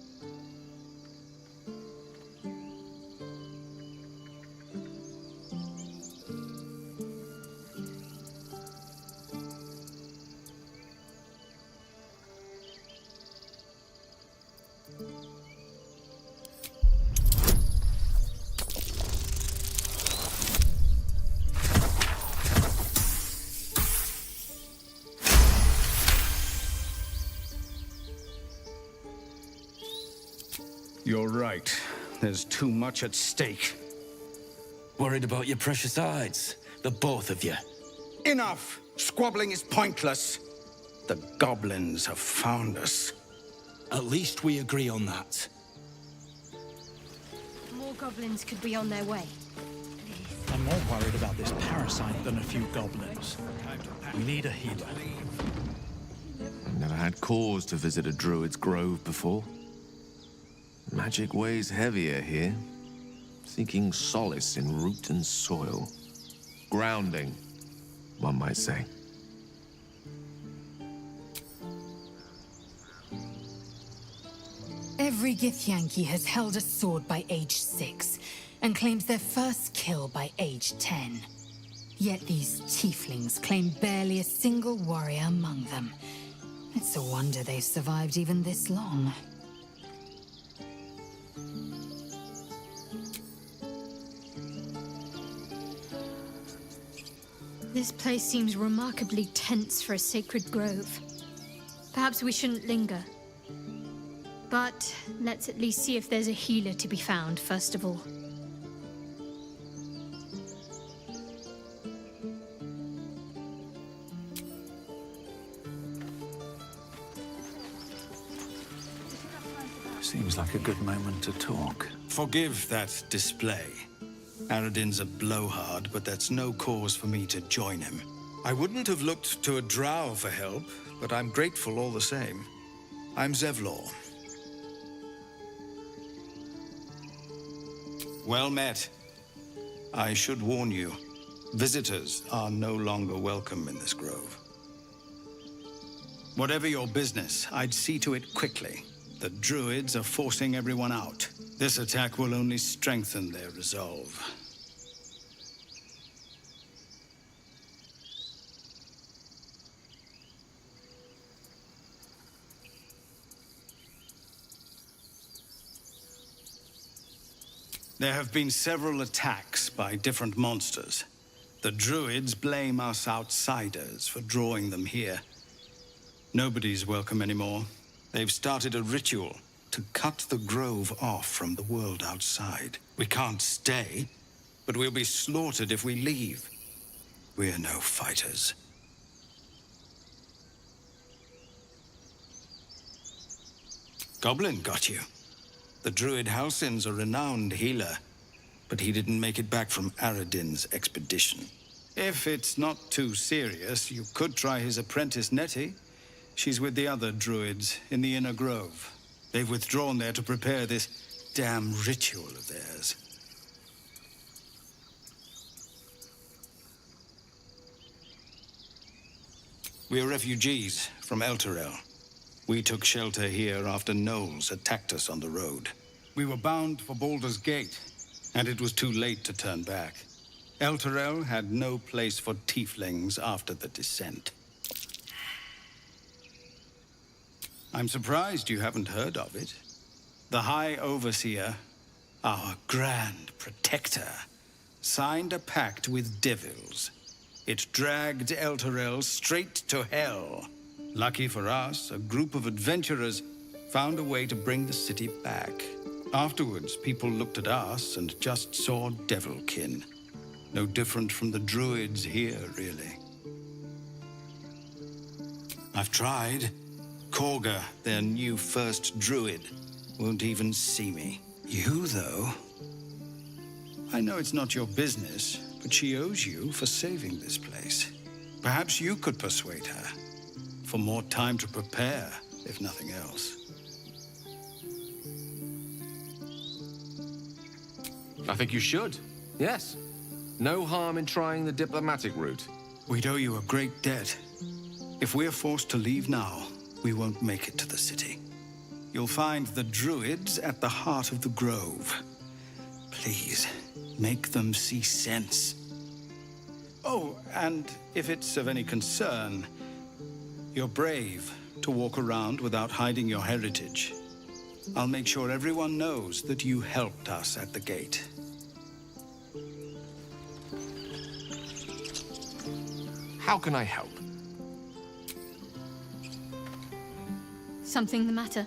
M: You're right. There's too much at stake.
L: Worried about your precious hides, the both of you.
M: Enough! Squabbling is pointless. The goblins have found us.
L: At least we agree on that.
E: More goblins could be on their way.
R: I'm more worried about this parasite than a few goblins. We need a healer.
Q: I've never had cause to visit a druid's grove before. Magic weighs heavier here, seeking solace in root and soil. Grounding, one might say.
D: Every Githyanki has held a sword by age 6, and claims their first kill by age 10. Yet these tieflings claim barely a single warrior among them. It's a wonder they've survived even this long.
E: This place seems remarkably tense for a sacred grove. Perhaps we shouldn't linger. But let's at least see if there's a healer to be found, first of all.
B: Seems like a good moment to talk.
M: Forgive that display. Aradin's a blowhard, but that's no cause for me to join him. I wouldn't have looked to a drow for help, but I'm grateful all the same. I'm Zevlor. Well met. I should warn you, visitors are no longer welcome in this grove. Whatever your business, I'd see to it quickly. The druids are forcing everyone out. This attack will only strengthen their resolve.
B: There have been several attacks by different monsters. The druids blame us outsiders for drawing them here. Nobody's welcome anymore. They've started a ritual to cut the grove off from the world outside. We can't stay, but we'll be slaughtered if we leave. We're no fighters. Goblin got you. The druid Halsin's a renowned healer, but he didn't make it back from Aradin's expedition. If it's not too serious, you could try his apprentice Nettie. She's with the other druids in the inner grove. They've withdrawn there to prepare this damn ritual of theirs. We're refugees from Elturel. We took shelter here after gnolls attacked us on the road. We were bound for Baldur's Gate, and it was too late to turn back. Elturel had no place for tieflings after the descent. I'm surprised you haven't heard of it. The High Overseer, our Grand Protector, signed a pact with devils. It dragged Elturel straight to hell. Lucky for us, a group of adventurers found a way to bring the city back. Afterwards, people looked at us and just saw devilkin. No different from the druids here, really. I've tried. Korga, their new first druid, won't even see me. You, though? I know it's not your business, but she owes you for saving this place. Perhaps you could persuade her. For more time to prepare, if nothing else.
H: I think you should. Yes. No harm in trying the diplomatic route.
B: We'd owe you a great debt. If we're forced to leave now, we won't make it to the city. You'll find the druids at the heart of the grove. Please, make them see sense. Oh, and if it's of any concern, you're brave to walk around without hiding your heritage. I'll make sure everyone knows that you helped us at the gate.
H: How can I help?
E: Something the matter?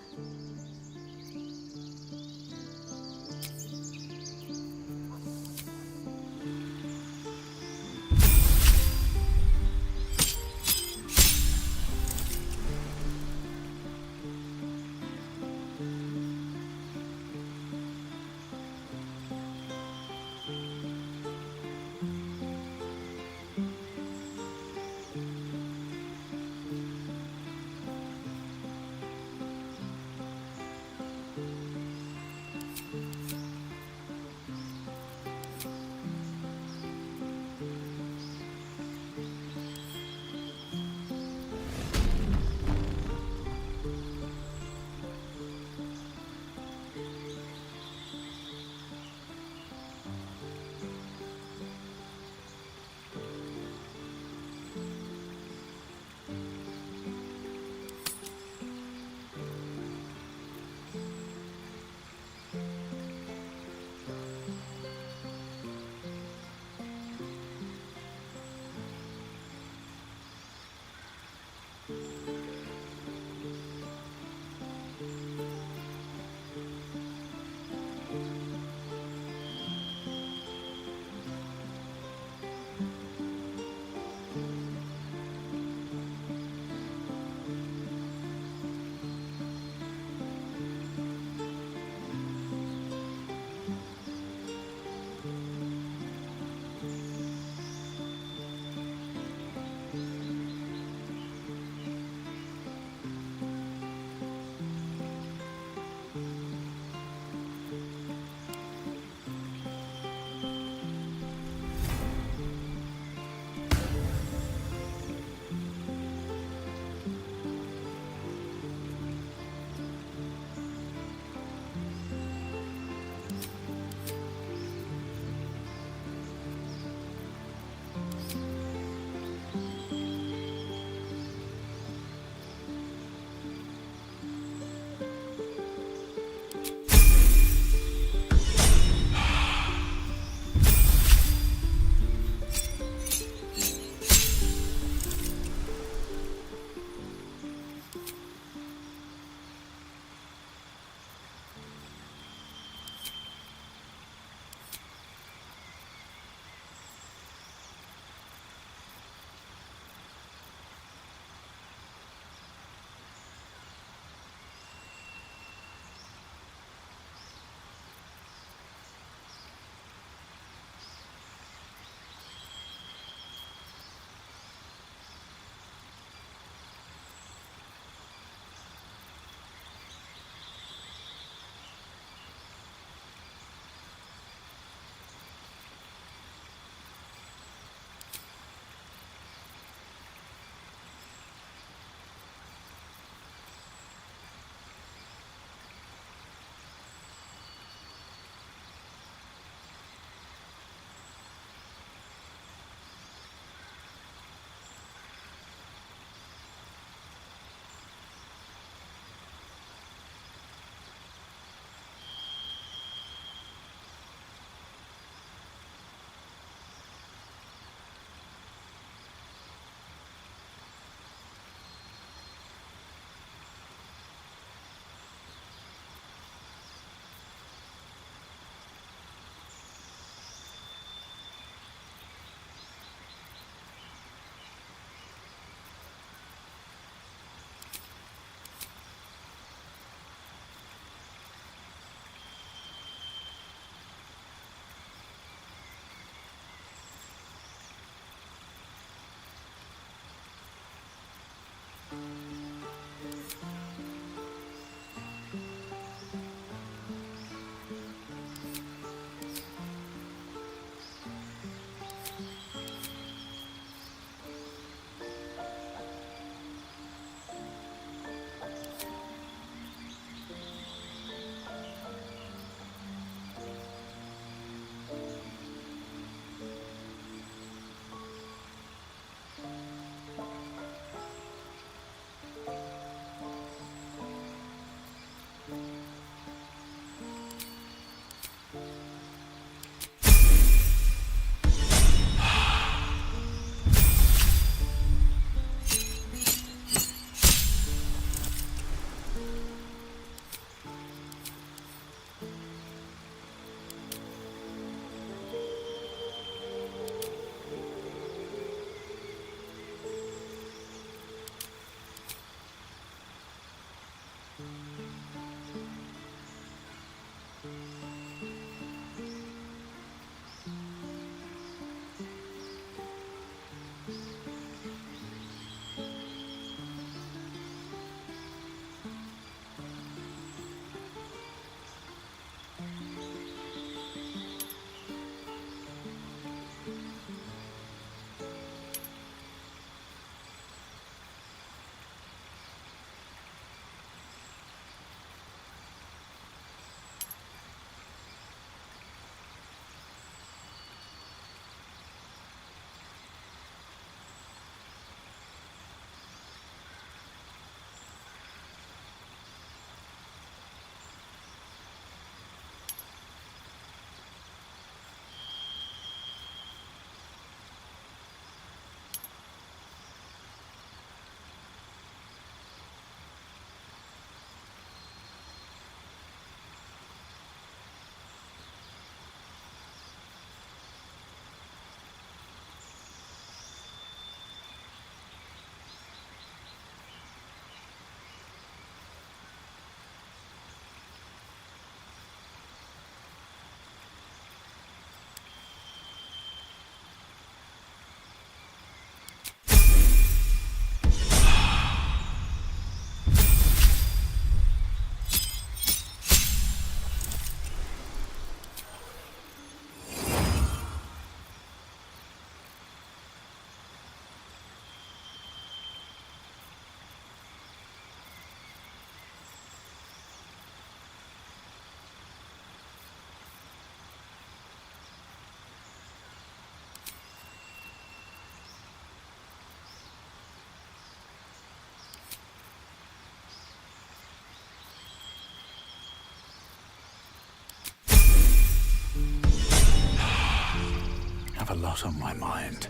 R: have a lot on my mind.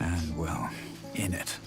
R: And, well, in it.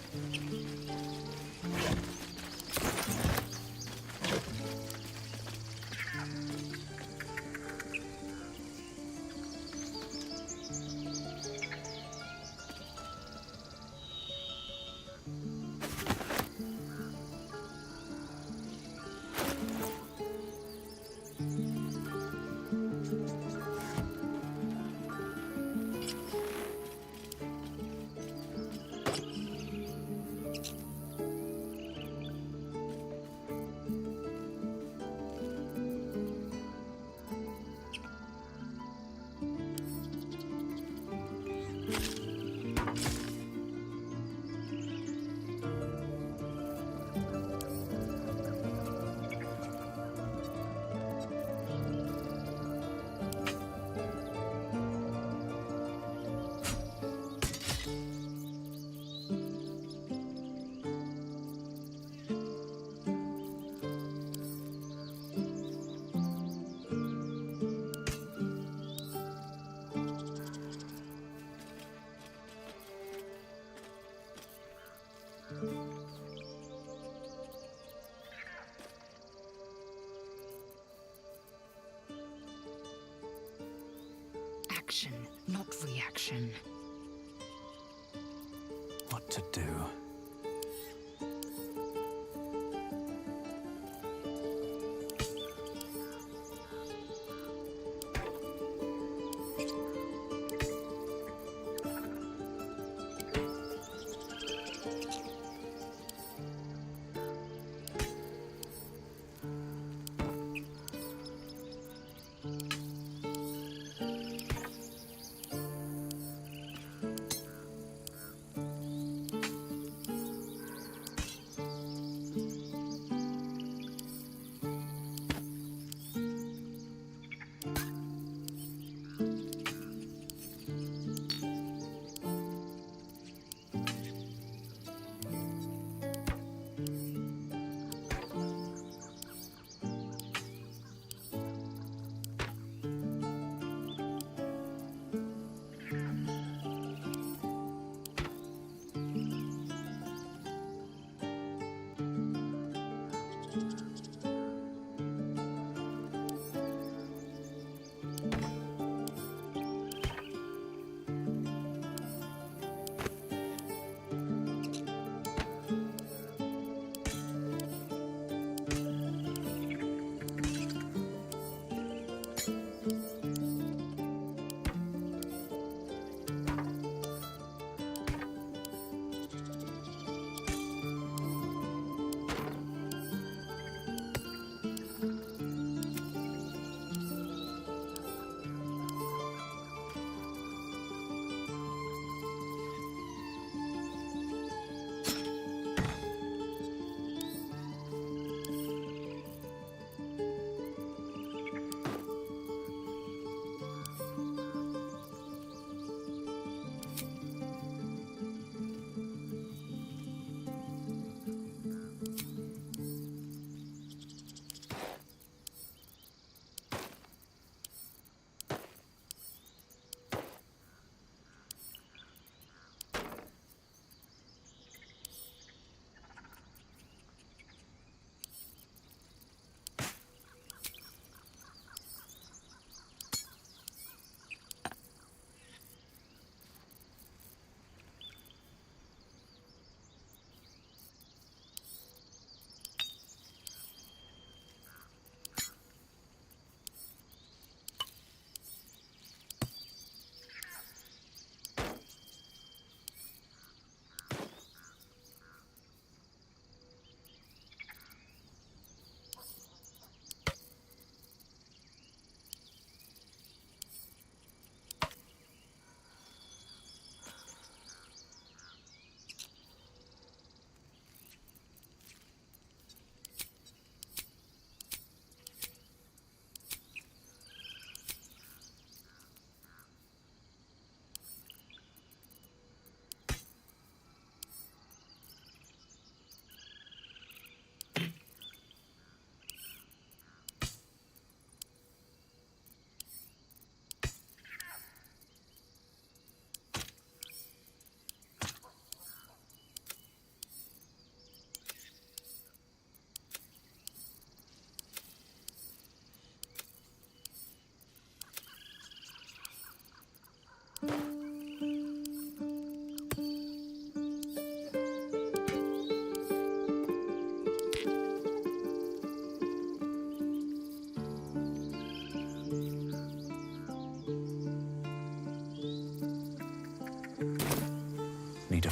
D: Action, not reaction.
R: What to do?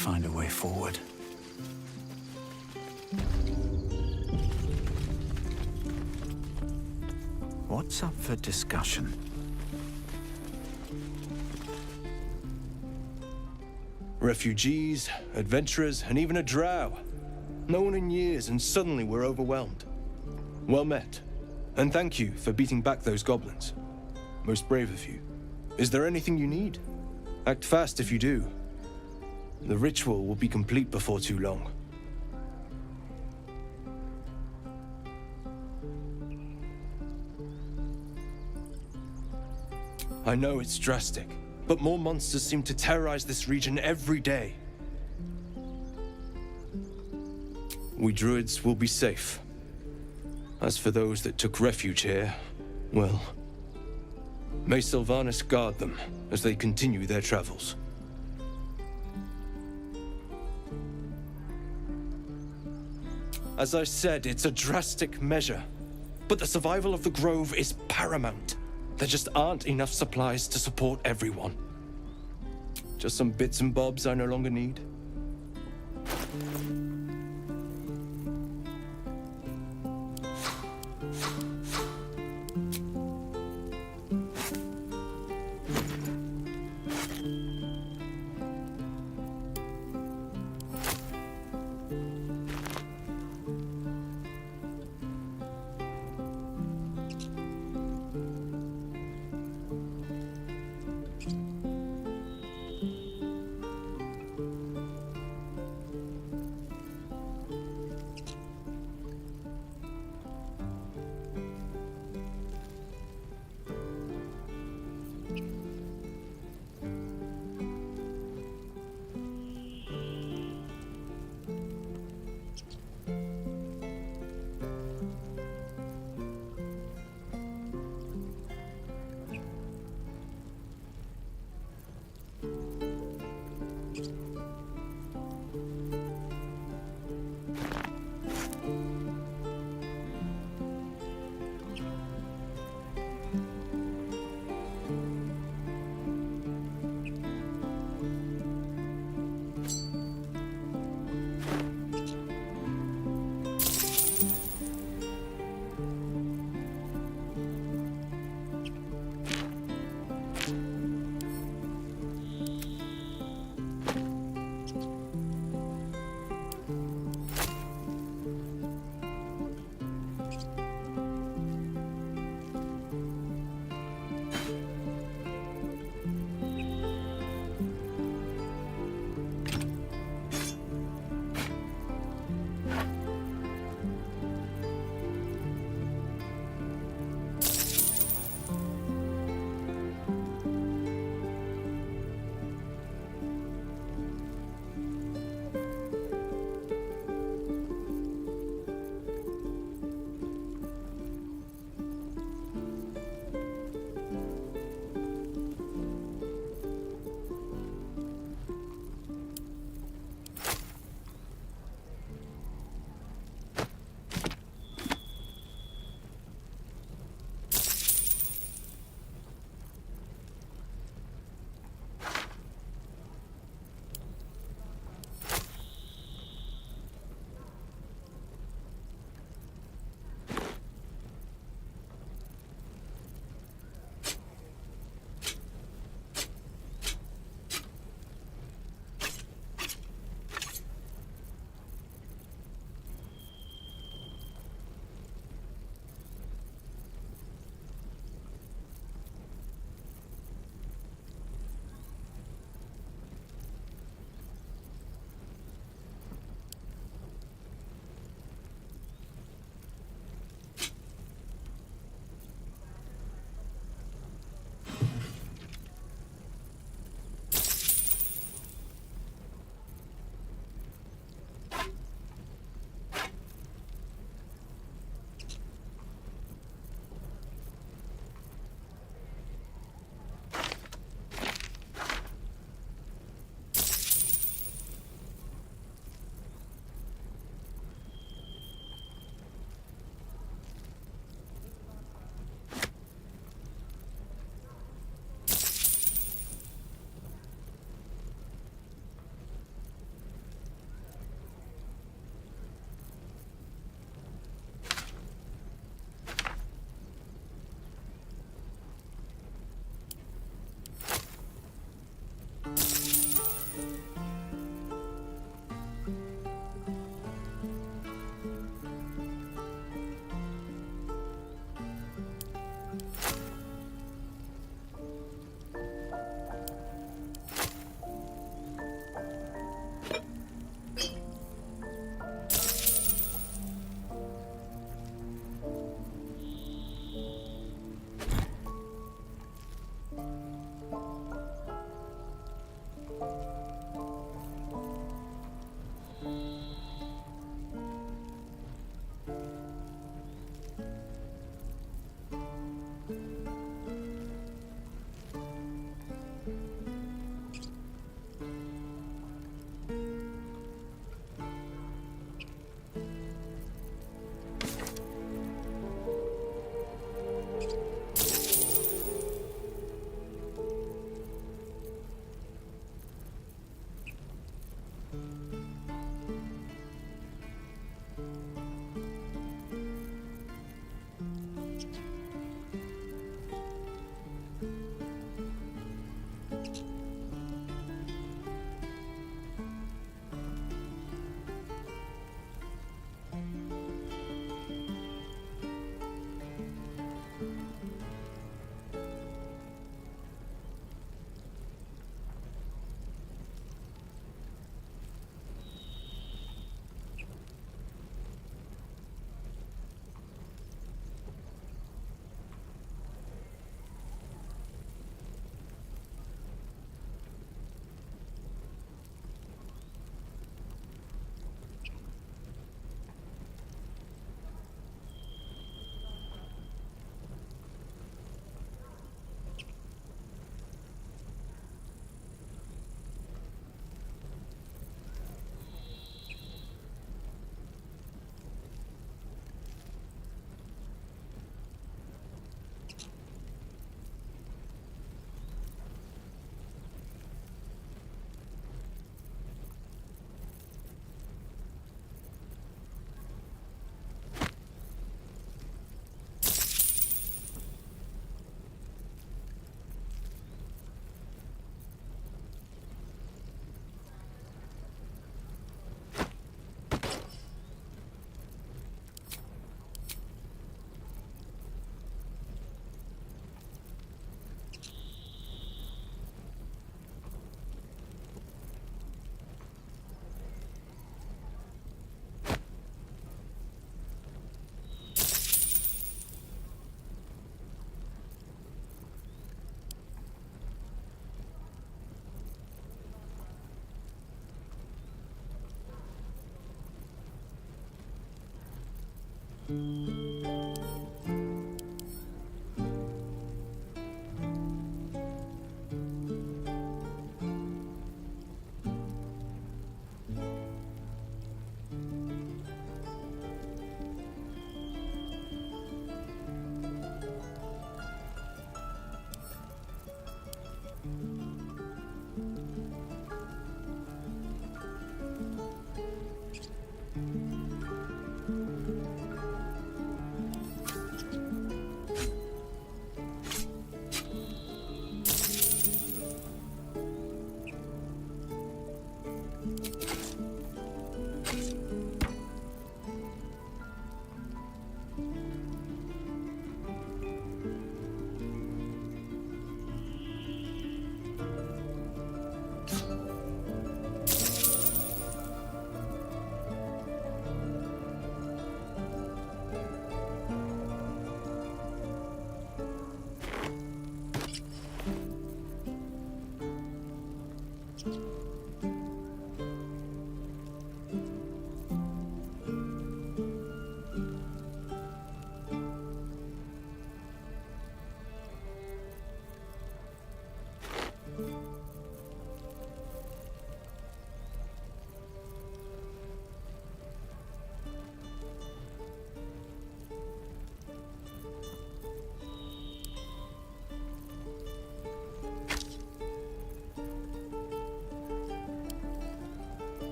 R: find a way forward. What's up for discussion?
G: Refugees, adventurers, and even a drow. No one in years, and suddenly we're overwhelmed. Well met. And thank you for beating back those goblins. Most brave of you. Is there anything you need? Act fast if you do. The ritual will be complete before too long. I know it's drastic, but more monsters seem to terrorize this region every day. We druids will be safe. As for those that took refuge here, well, may Sylvanas guard them as they continue their travels. As I said, it's a drastic measure, but the survival of the Grove is paramount. There just aren't enough supplies to support everyone. Just some bits and bobs I no longer need.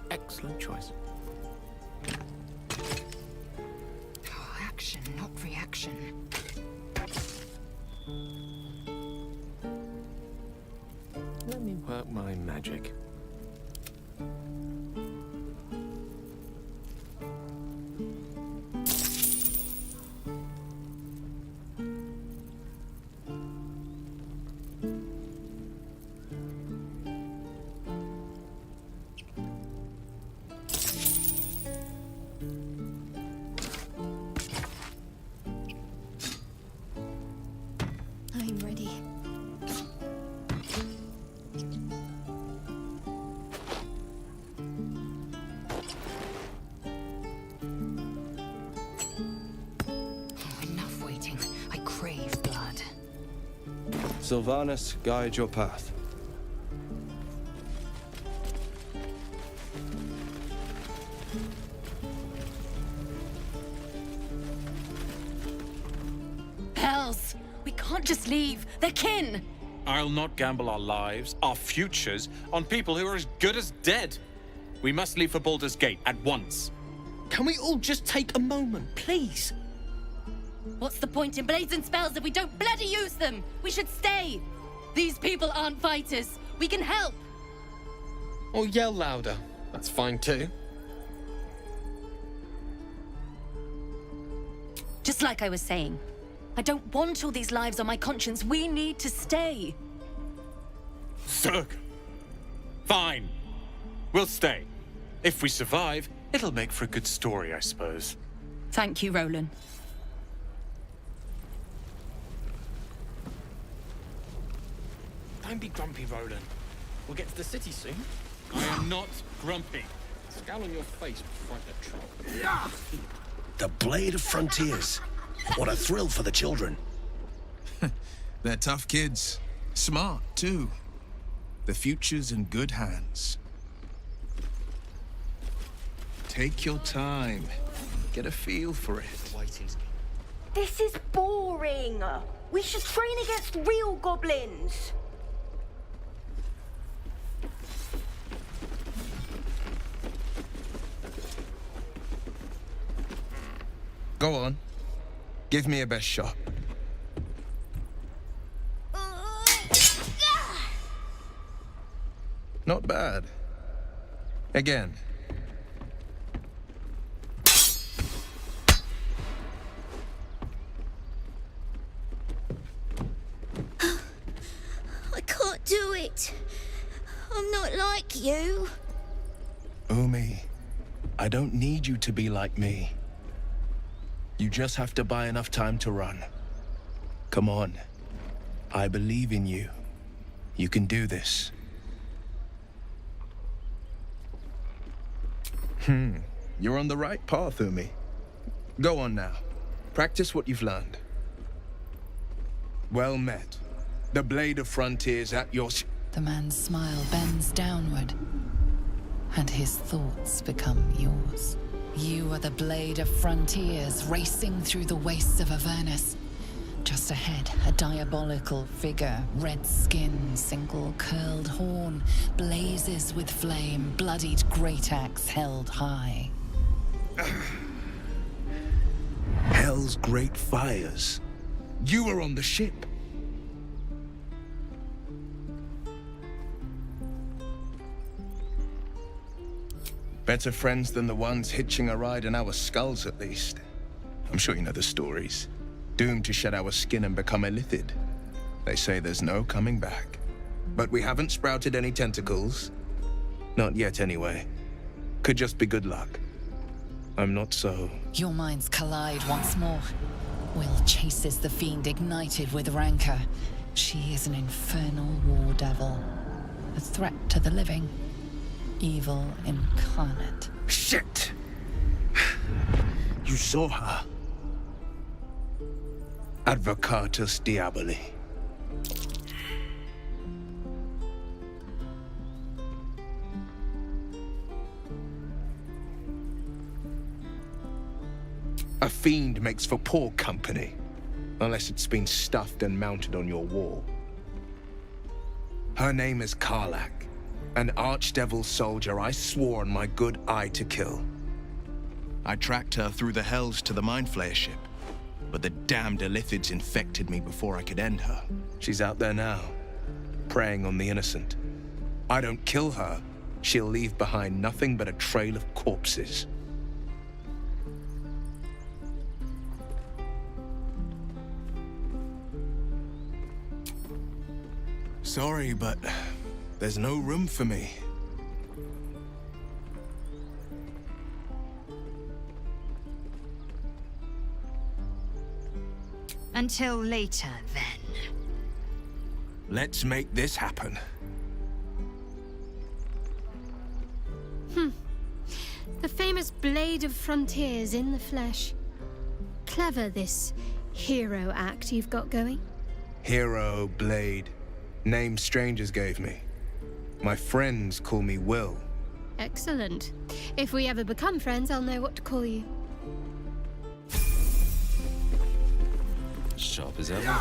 H: Excellent choice.
D: Oh, action, not reaction.
H: Let me work my magic.
E: I'm ready.
D: Enough waiting. I crave blood.
G: Sylvanas, guide your path.
J: Hells! We can't just leave. They're kin!
P: I'll not gamble our lives, our futures, on people who are as good as dead. We must leave for Baldur's Gate at once.
M: Can we all just take a moment, please?
J: What's the point in blades and spells if we don't bloody use them? We should stay! These people aren't fighters. We can help!
M: Or yell louder. That's fine too.
J: Just like I was saying, I don't want all these lives on my conscience. We need to stay.
P: Zerg. Fine. We'll stay. If we survive, it'll make for a good story, I suppose.
J: Thank you, Roland.
M: Don't be grumpy, Roland. We'll get to the city soon.
P: I am not grumpy.
M: Scowl on your face will frighten a troll.
L: The Blade of Frontiers. What a thrill for the children.
S: They're tough kids. Smart, too. The future's in good hands. Take your time. Get a feel for it.
C: This is boring. We should train against real goblins.
S: Go on. Give me a best shot. Not bad. Again.
C: I can't do it. I'm not like you.
S: Umi, I don't need you to be like me. You just have to buy enough time to run. Come on. I believe in you. You can do this. You're on the right path, Umi. Go on now. Practice what you've learned. Well met. The Blade of Frontiers at your...
A: The man's smile bends downward, and his thoughts become yours. You are the Blade of Frontiers, racing through the wastes of Avernus. Just ahead, a diabolical figure, red skin, single curled horn, blazes with flame, bloodied great axe held high.
S: Hell's great fires. You were on the ship. Better friends than the ones hitching a ride in our skulls, at least. I'm sure you know the stories. Doomed to shed our skin and become illithid. They say there's no coming back. But we haven't sprouted any tentacles. Not yet, anyway. Could just be good luck. I'm not so...
A: Your minds collide once more. Will chases the fiend ignited with rancor. She is an infernal war devil. A threat to the living. Evil incarnate.
S: Shit! You saw her. Advocatus Diaboli. A fiend makes for poor company, unless it's been stuffed and mounted on your wall. Her name is Karlak, an archdevil soldier I swore on my good eye to kill.
T: I tracked her through the hells to the Mind Flayer ship, but the damned illithids infected me before I could end her.
S: She's out there now, preying on the innocent. I don't kill her, she'll leave behind nothing but a trail of corpses. Sorry, but there's no room for me.
D: Until later, then.
S: Let's make this happen.
E: The famous Blade of Frontiers in the flesh. Clever, this hero act you've got going.
S: Hero, Blade. Name strangers gave me. My friends call me Will.
E: Excellent. If we ever become friends, I'll know what to call you.
H: Sharp as ever.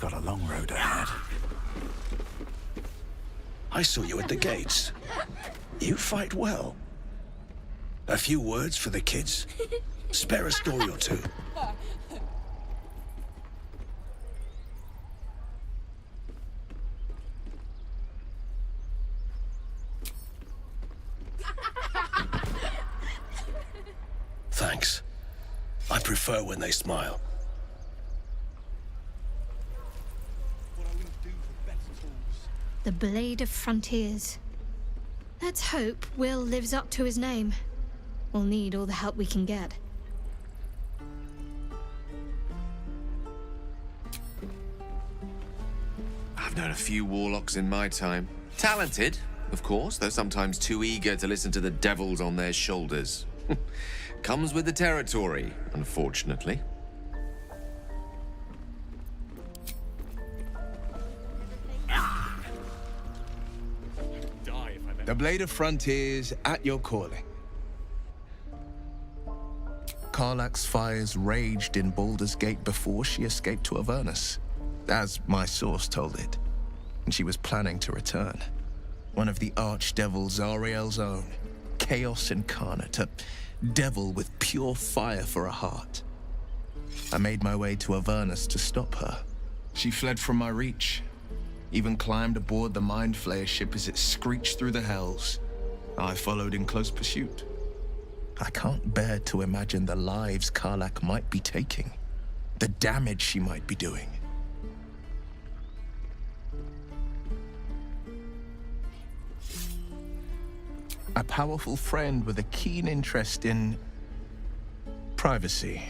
N: got a long road ahead.
R: I saw you at the gates. You fight well. A few words for the kids. Spare a story or two. Thanks. I prefer when they smile.
E: The Blade of Frontiers. Let's hope Will lives up to his name. We'll need all the help we can get.
Q: I've known a few warlocks in my time. Talented, of course, though sometimes too eager to listen to the devils on their shoulders. Comes with the territory, unfortunately.
S: The Blade of Frontiers at your calling. Karlach's fires raged in Baldur's Gate before she escaped to Avernus, as my source told it, and she was planning to return. One of the archdevil Zariel's own, chaos incarnate, a devil with pure fire for a heart. I made my way to Avernus to stop her. She fled from my reach, even climbed aboard the Mind Flayer ship as it screeched through the hells. I followed in close pursuit. I can't bear to imagine the lives Karlach might be taking, the damage she might be doing. A powerful friend with a keen interest in privacy.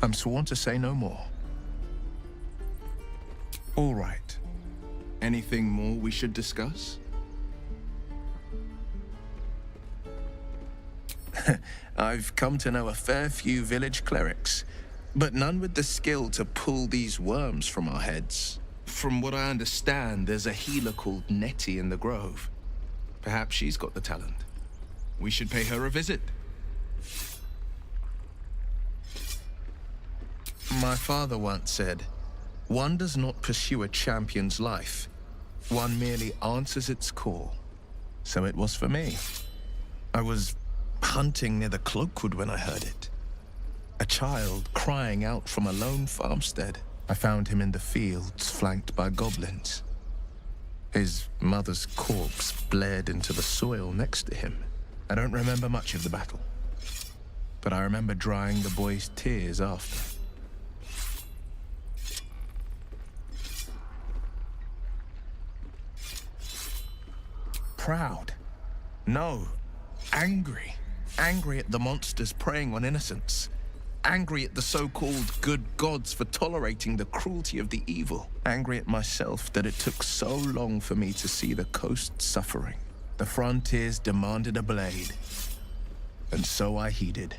S: I'm sworn to say no more. All right. Anything more we should discuss? I've come to know a fair few village clerics, but none with the skill to pull these worms from our heads. From what I understand, there's a healer called Nettie in the Grove. Perhaps she's got the talent. We should pay her a visit. My father once said, "One does not pursue a champion's life. One merely answers its call." So it was for me. I was hunting near the Cloakwood when I heard it. A child crying out from a lone farmstead. I found him in the fields, flanked by goblins. His mother's corpse blared into the soil next to him. I don't remember much of the battle, but I remember drying the boy's tears after. Proud? No. Angry. Angry at the monsters preying on innocents. Angry at the so-called good gods for tolerating the cruelty of the evil. Angry at myself that it took so long for me to see the coast suffering. The frontiers demanded a blade, and so I heeded.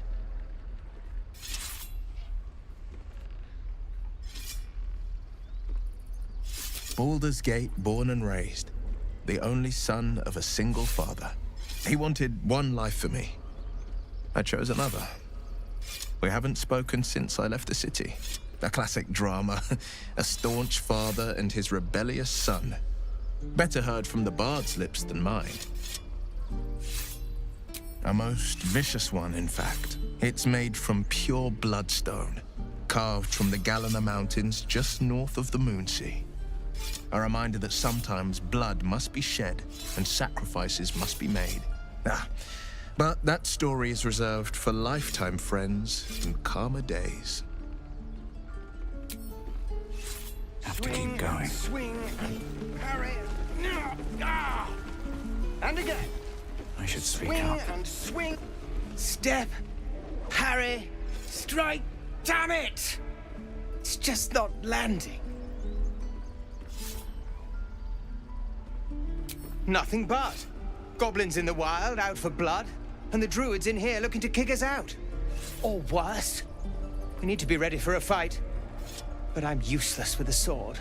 S: Baldur's Gate, born and raised, the only son of a single father. He wanted one life for me. I chose another. We haven't spoken since I left the city. A classic drama. A staunch father and his rebellious son. Better heard from the bard's lips than mine. A most vicious one, in fact. It's made from pure bloodstone, carved from the Galena Mountains just north of the Moonsea. A reminder that sometimes blood must be shed and sacrifices must be made. But that story is reserved for lifetime friends and calmer days.
N: Have to keep going.
I: Swing, parry, and again.
N: I should speak
I: Swing
N: up.
I: and swing, step, parry, strike. Damn it! It's just not landing. Nothing but goblins in the wild out for blood, and the druids in here looking to kick us out. Or worse. We need to be ready for a fight, but I'm useless with a sword.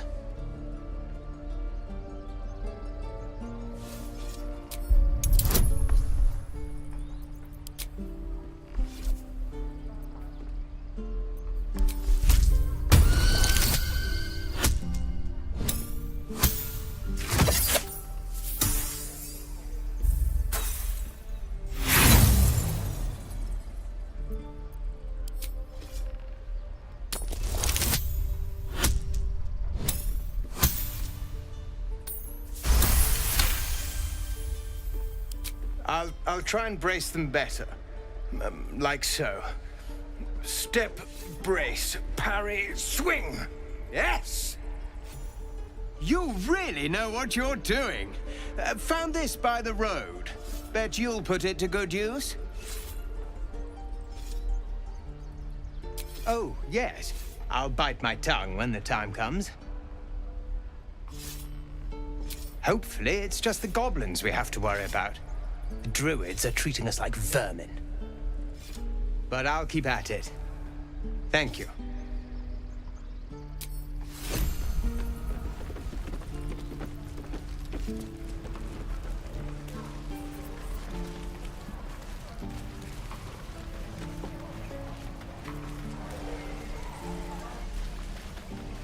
I: I'll try and brace them better. Like so. Step, brace, parry, swing. Yes! You really know what you're doing. Found this by the road. Bet you'll put it to good use. Oh, yes. I'll bite my tongue when the time comes. Hopefully, it's just the goblins we have to worry about. The druids are treating us like vermin. But I'll keep at it. Thank you.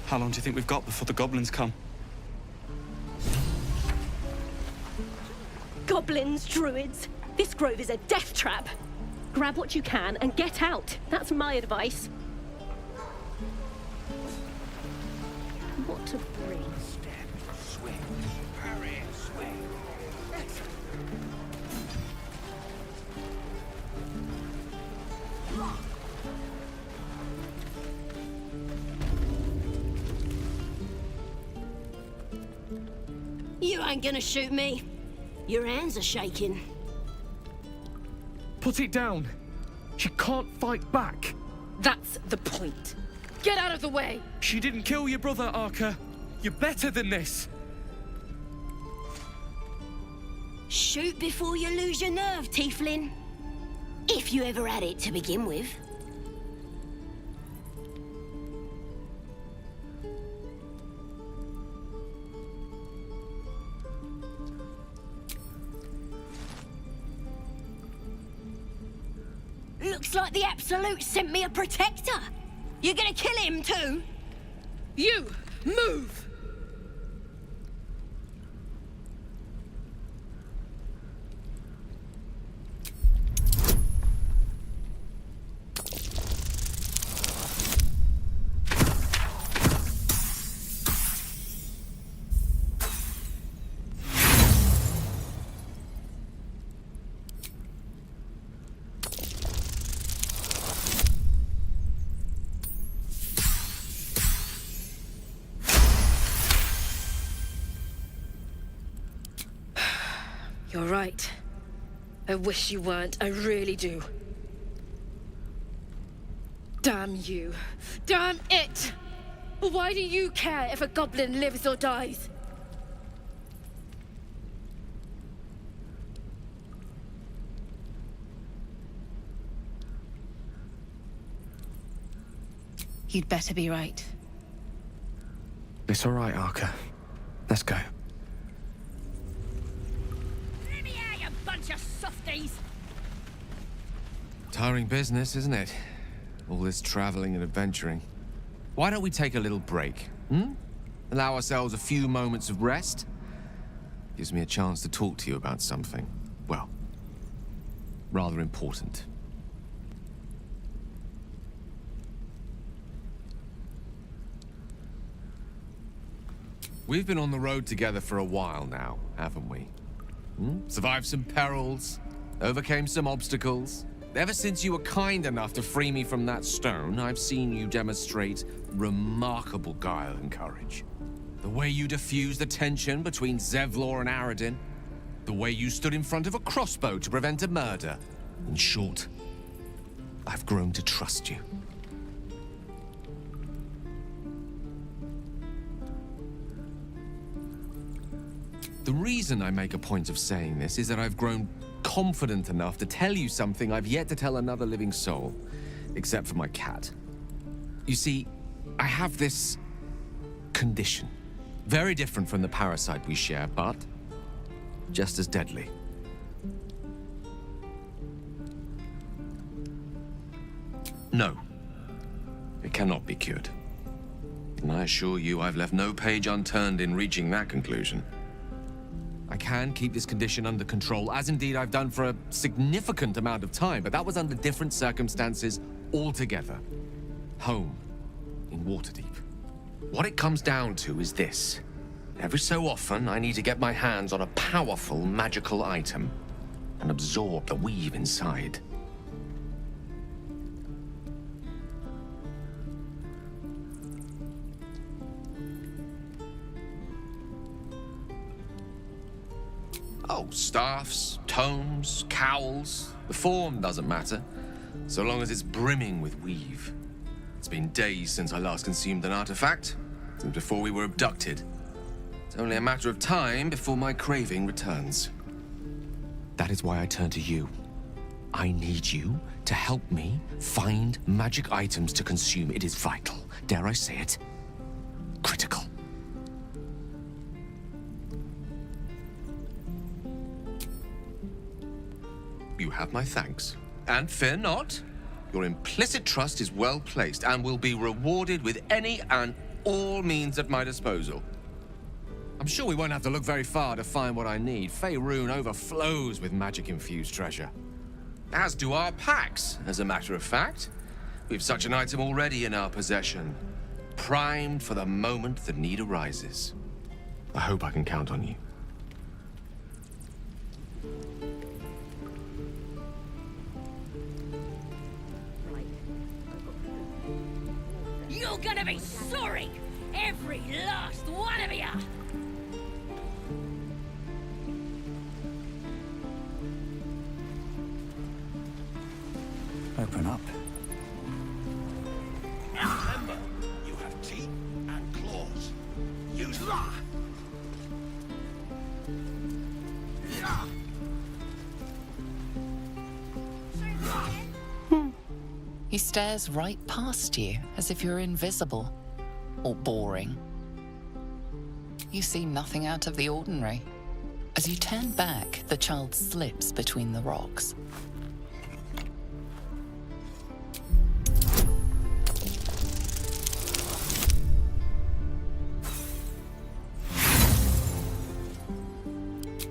N: How long do you think we've got before the goblins come?
U: Goblins, druids. This grove is a death trap. Grab what you can and get out. That's my advice. What to bring?
I: Step, swing, parry, swing.
C: You ain't gonna shoot me. Your hands are shaking.
M: Put it down. She can't fight back.
J: That's the point. Get out of the way!
M: She didn't kill your brother, Arca. You're better than this.
C: Shoot before you lose your nerve, Tiefling. If you ever had it to begin with. Looks like the Absolute sent me a protector. You're gonna kill him too?
J: You! Move! You're right. I wish you weren't. I really do. Damn you. Damn it! Why do you care if a goblin lives or dies? You'd better be right.
M: It's all right, Arca. Let's go.
C: Let me out, you bunch of softies!
Q: Tiring business, isn't it? All this traveling and adventuring. Why don't we take a little break, Allow ourselves a few moments of rest? Gives me a chance to talk to you about something, well, rather important. We've been on the road together for a while now, haven't we? Survived some perils, overcame some obstacles. Ever since you were kind enough to free me from that stone, I've seen you demonstrate remarkable guile and courage. The way you diffused the tension between Zevlor and Aradin. The way you stood in front of a crossbow to prevent a murder. In short, I've grown to trust you. The reason I make a point of saying this is that I've grown confident enough to tell you something I've yet to tell another living soul, except for my cat. You see, I have this condition. Very different from the parasite we share, but just as deadly. No, it cannot be cured. And I assure you I've left no page unturned in reaching that conclusion. I can keep this condition under control, as indeed I've done for a significant amount of time, but that was under different circumstances altogether. Home, in Waterdeep. What it comes down to is this. Every so often, I need to get my hands on a powerful magical item. and absorb the weave inside. Oh, staffs, tomes, cowls. The form doesn't matter, so long as it's brimming with weave. It's been days since I last consumed an artifact, since before we were abducted. It's only a matter of time before my craving returns. That is why I turn to you. I need you to help me find magic items to consume. It is vital. Dare I say it? Critical. You have my thanks. And fear not. Your implicit trust is well placed and will be rewarded with any and all means at my disposal. I'm sure we won't have to look very far to find what I need. Faerun overflows with magic-infused treasure. As do our packs, as a matter of fact. We've such an item already in our possession, primed for the moment the need arises. I hope I can count on you.
J: You're gonna be sorry! Every last one of you!
M: Open up.
K: Remember, you have teeth and claws. Use them.
A: He stares right past you, as if you're invisible. Or boring. You see nothing out of the ordinary. As you turn back, the child slips between the rocks.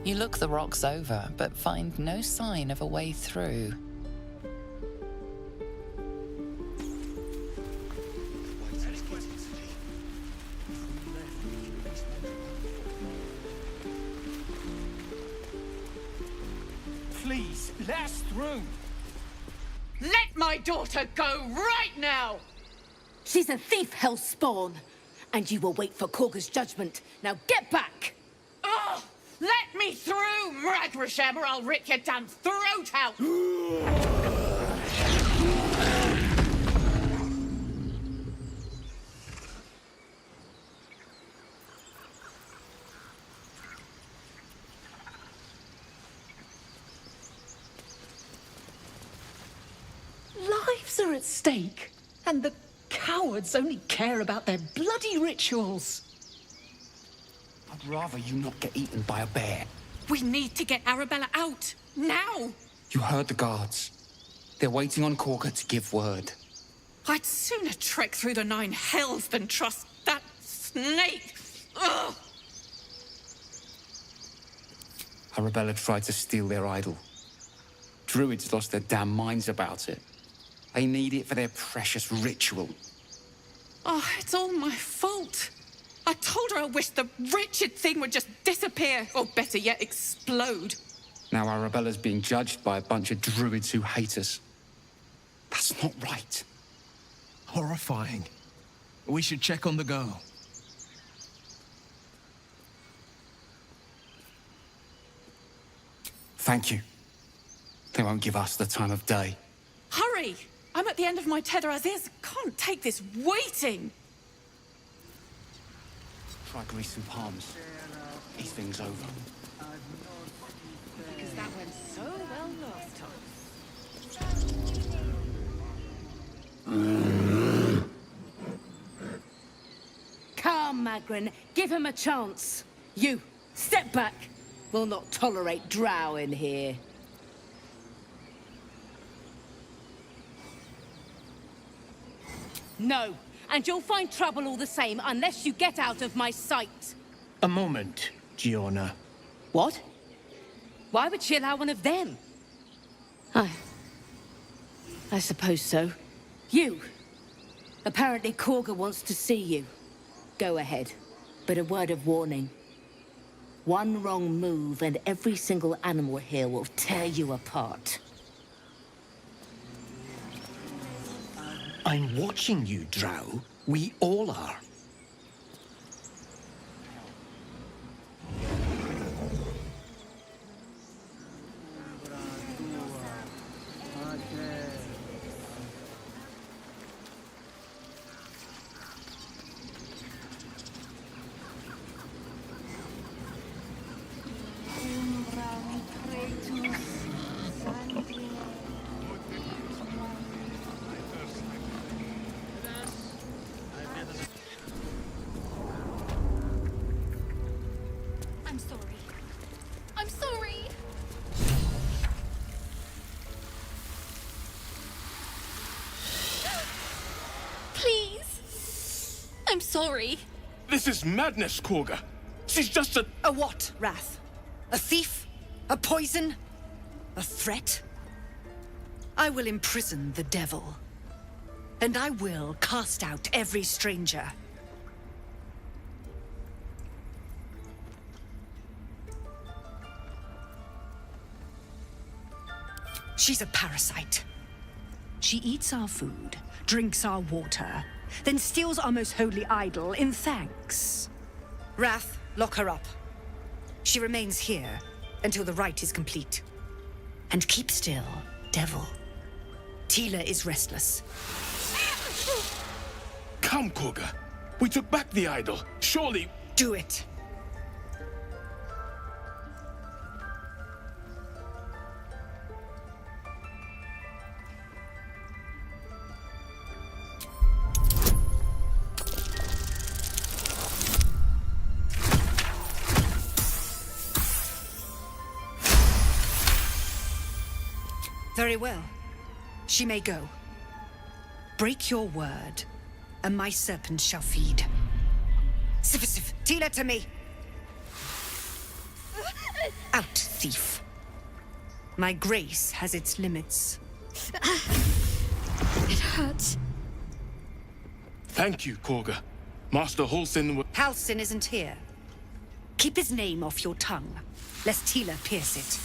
A: You look the rocks over, but find no sign of a way through.
M: Please, let us through.
J: Let my daughter go right now! She's a thief, hellspawn. And you will wait for Korga's judgment. Now get back! Oh! Let me through, Mragrasham, or I'll rip your damn throat out!
F: Lives are at stake, and the cowards only care about their bloody rituals.
M: I'd rather you not get eaten by a bear.
J: We need to get Arabella out, now!
M: You heard the guards. They're waiting on Korga to give word.
J: I'd sooner trek through the 9 hells than trust that snake! Ugh!
M: Arabella tried to steal their idol. Druids lost their damn minds about it. They need it for their precious ritual.
J: Oh, it's all my fault. I told her I wished the wretched thing would just disappear, or better yet, explode.
M: Now Arabella's being judged by a bunch of druids who hate us. That's not right.
T: Horrifying. We should check on the girl.
M: Thank you. They won't give us the time of day.
J: Hurry! I'm at the end of my tether as is. Can't take this waiting.
M: Try greasing palms. These things over.
J: Because that went so well last time.
U: Come, Magrin, give him a chance. You, step back. We'll not tolerate drow in here. No, and you'll find trouble all the same unless you get out of my sight.
O: A moment, Giona.
U: What? Why would she allow one of them? I suppose so. You. Apparently Korga wants to see you. Go ahead, but a word of warning.
J: One wrong move and every single animal here will tear you apart.
F: I'm watching you, Drow. We all are.
E: I'm sorry. I'm sorry! Please! I'm sorry.
P: This is madness, Korga. She's just a...
B: A what, Wrath? A thief? A poison? A threat? I will imprison the devil. And I will cast out every stranger. She's a parasite. She eats our food, drinks our water, then steals our most holy idol in thanks. Wrath, lock her up. She remains here until the rite is complete. And keep still, devil. Tila is restless.
P: Come, Korga. We took back the idol. Surely...
B: Do it. Very well. She may go. Break your word, and my serpent shall feed. Sif, Tila to me! Out, thief. My grace has its limits.
E: It hurts.
P: Thank you, Korga. Master Halsin...
B: Halsin isn't here. Keep his name off your tongue, lest Tila pierce it.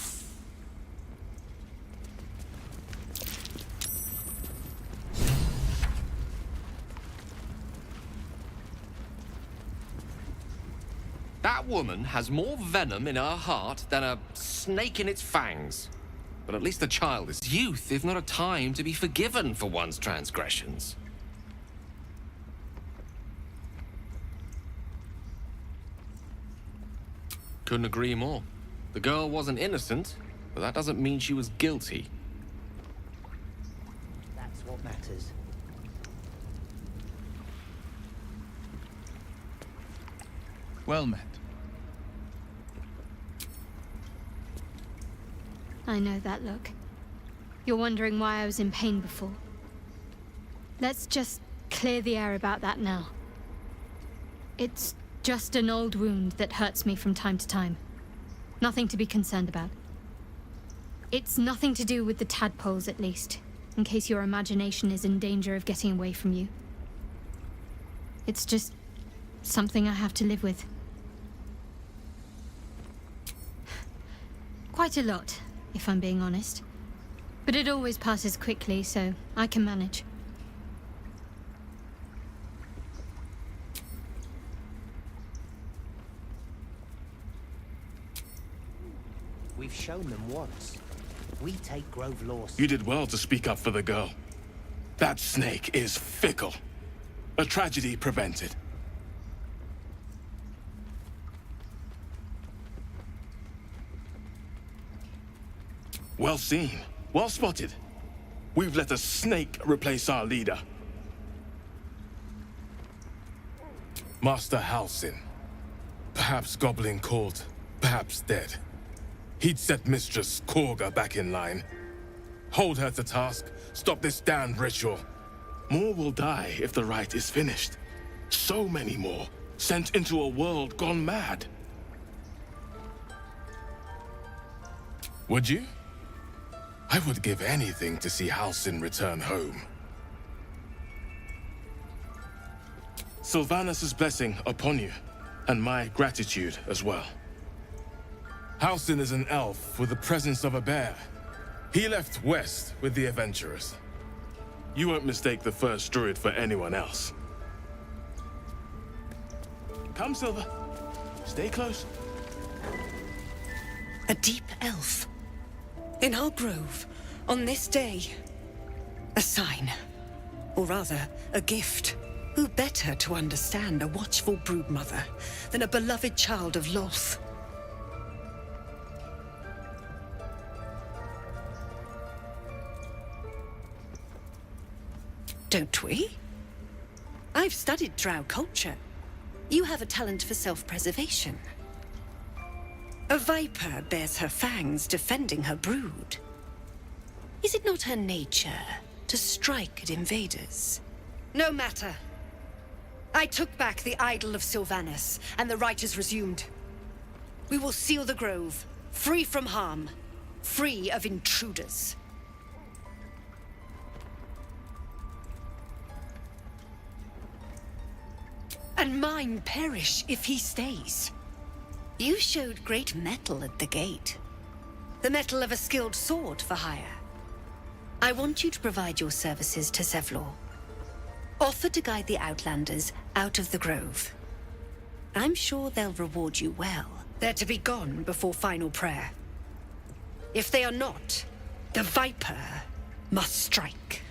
H: That woman has more venom in her heart than a snake in its fangs. But at least the child is youth, if not a time to be forgiven for one's transgressions. Couldn't agree more. The girl wasn't innocent, but that doesn't mean she was guilty.
V: That's what matters.
S: Well met.
E: I know that look. You're wondering why I was in pain before. Let's just clear the air about that now. It's just an old wound that hurts me from time to time. Nothing to be concerned about. It's nothing to do with the tadpoles, at least, in case your imagination is in danger of getting away from you. It's just something I have to live with. Quite a lot, if I'm being honest. But it always passes quickly, so I can manage.
V: We've shown them once. We take Grove law.
P: You did well to speak up for the girl. That snake is fickle. A tragedy prevented. Well seen. Well spotted. We've let a snake replace our leader. Master Halsin. Perhaps goblin caught, perhaps dead. He'd set Mistress Korga back in line. Hold her to task, stop this damned ritual. More will die if the rite is finished. So many more, sent into a world gone mad. Would you? I would give anything to see Halsin return home. Sylvanus' blessing upon you, and my gratitude as well. Halsin is an elf with the presence of a bear. He left west with the adventurers. You won't mistake the first druid for anyone else. Come, Silver. Stay close.
B: A deep elf. In our grove, on this day. A sign. Or rather, a gift. Who better to understand a watchful broodmother than a beloved child of Loth? Don't we? I've studied drow culture. You have a talent for self-preservation. A viper bears her fangs defending her brood. Is it not her nature to strike at invaders? No matter. I took back the idol of Sylvanas, and the rite is resumed. We will seal the grove, free from harm, free of intruders. And mine perish if he stays. You showed great mettle at the gate. The mettle of a skilled sword for hire. I want you to provide your services to Zevlor. Offer to guide the Outlanders out of the grove. I'm sure they'll reward you well. They're to be gone before final prayer. If they are not, the Viper must strike.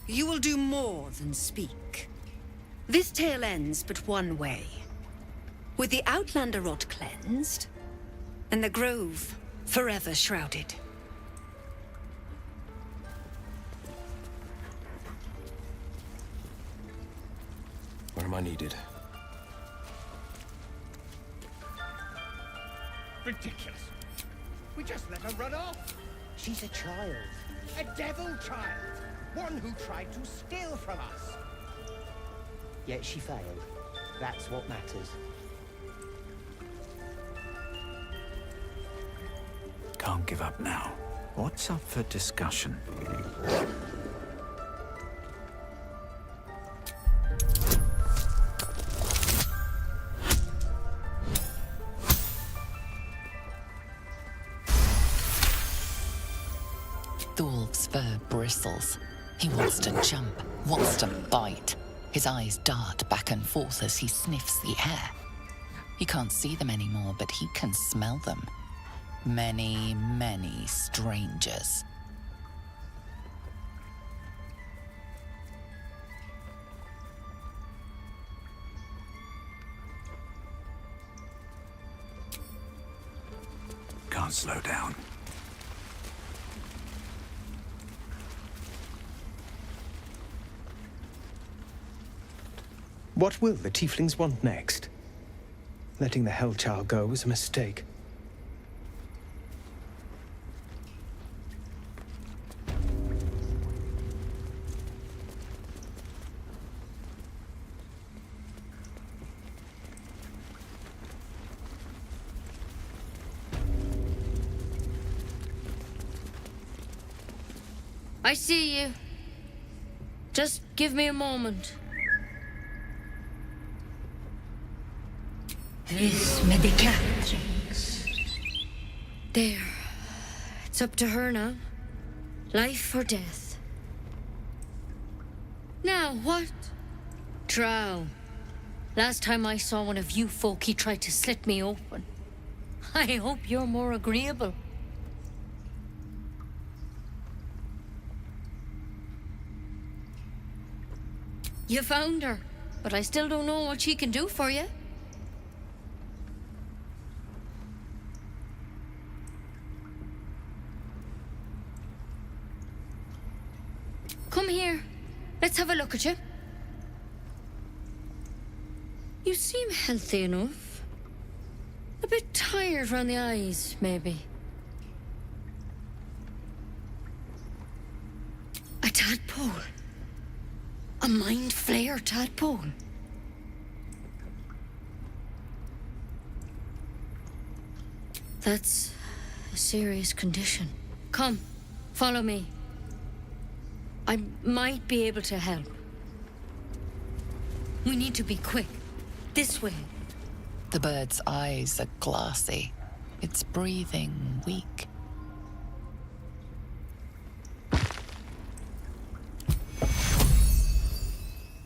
B: You will do more than speak. This tale ends but one way. With the Outlander rot cleansed, and the grove forever shrouded.
G: Where am I needed?
I: Ridiculous. We just let her run off.
V: She's a child.
I: A devil child. One who tried to steal from us.
V: Yet she failed. That's what matters.
L: Can't give up now. What's up for discussion?
A: Thorv's fur bristles. He wants to jump, wants to bite. His eyes dart back and forth as he sniffs the air. He can't see them anymore, but he can smell them. Many, many strangers.
L: Can't slow down.
I: What will the tieflings want next? Letting the Hellchild go was a mistake.
E: I see you. Just give me a moment.
B: This medicatrix.
E: There. It's up to her now. Life or death. Now, what? Drow. Last time I saw one of you folk, he tried to slit me open. I hope you're more agreeable. You found her, but I still don't know what she can do for you. Come here. Let's have a look at you. You seem healthy enough. A bit tired around the eyes, maybe. A tadpole. A mind flayer tadpole. That's a serious condition. Come, follow me. I might be able to help. We need to be quick. This way.
A: The bird's eyes are glassy. Its breathing weak.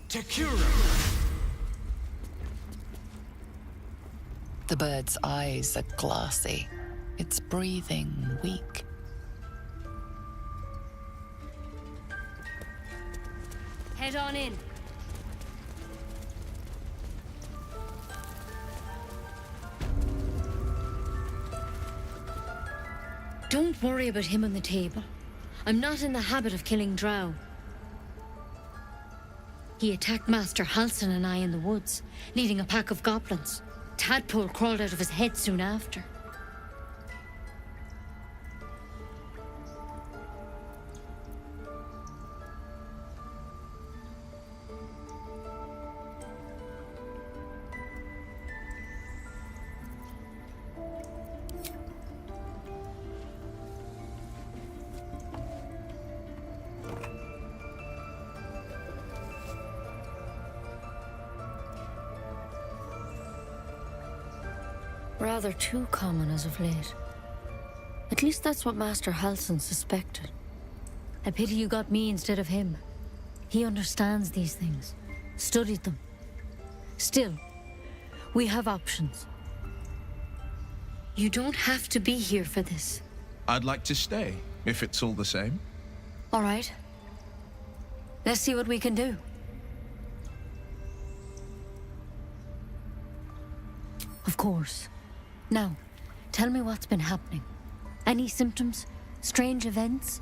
M: Tekura!
A: The bird's eyes are glassy. Its breathing weak.
E: Head on in. Don't worry about him on the table. I'm not in the habit of killing drow. He attacked Master Halsin and I in the woods, leading a pack of goblins. Tadpole crawled out of his head soon after. Rather too common as of late. At least that's what Master Halsin suspected. I pity you got me instead of him. He understands these things, studied them. Still, we have options. You don't have to be here for this.
T: I'd like to stay, if it's all the same.
E: All right. Let's see what we can do. Of course. Now, tell me what's been happening. Any symptoms? Strange events?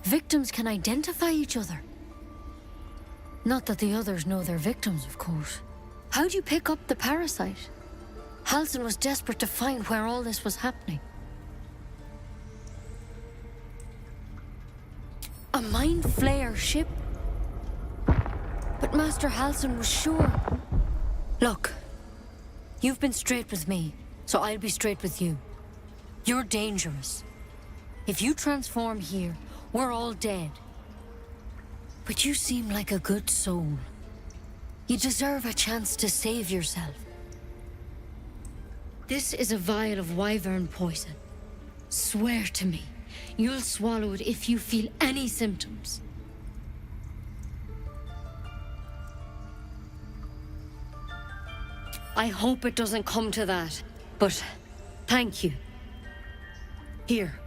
E: Victims can identify each other. Not that the others know they're victims, of course. How'd you pick up the parasite? Halsin was desperate to find where all this was happening. A Mind Flayer ship? But Master Halsin was sure. Look, you've been straight with me, so I'll be straight with you. You're dangerous. If you transform here, we're all dead. But you seem like a good soul. You deserve a chance to save yourself. This is a vial of wyvern poison. Swear to me, you'll swallow it if you feel any symptoms. I hope it doesn't come to that, but thank you. Here.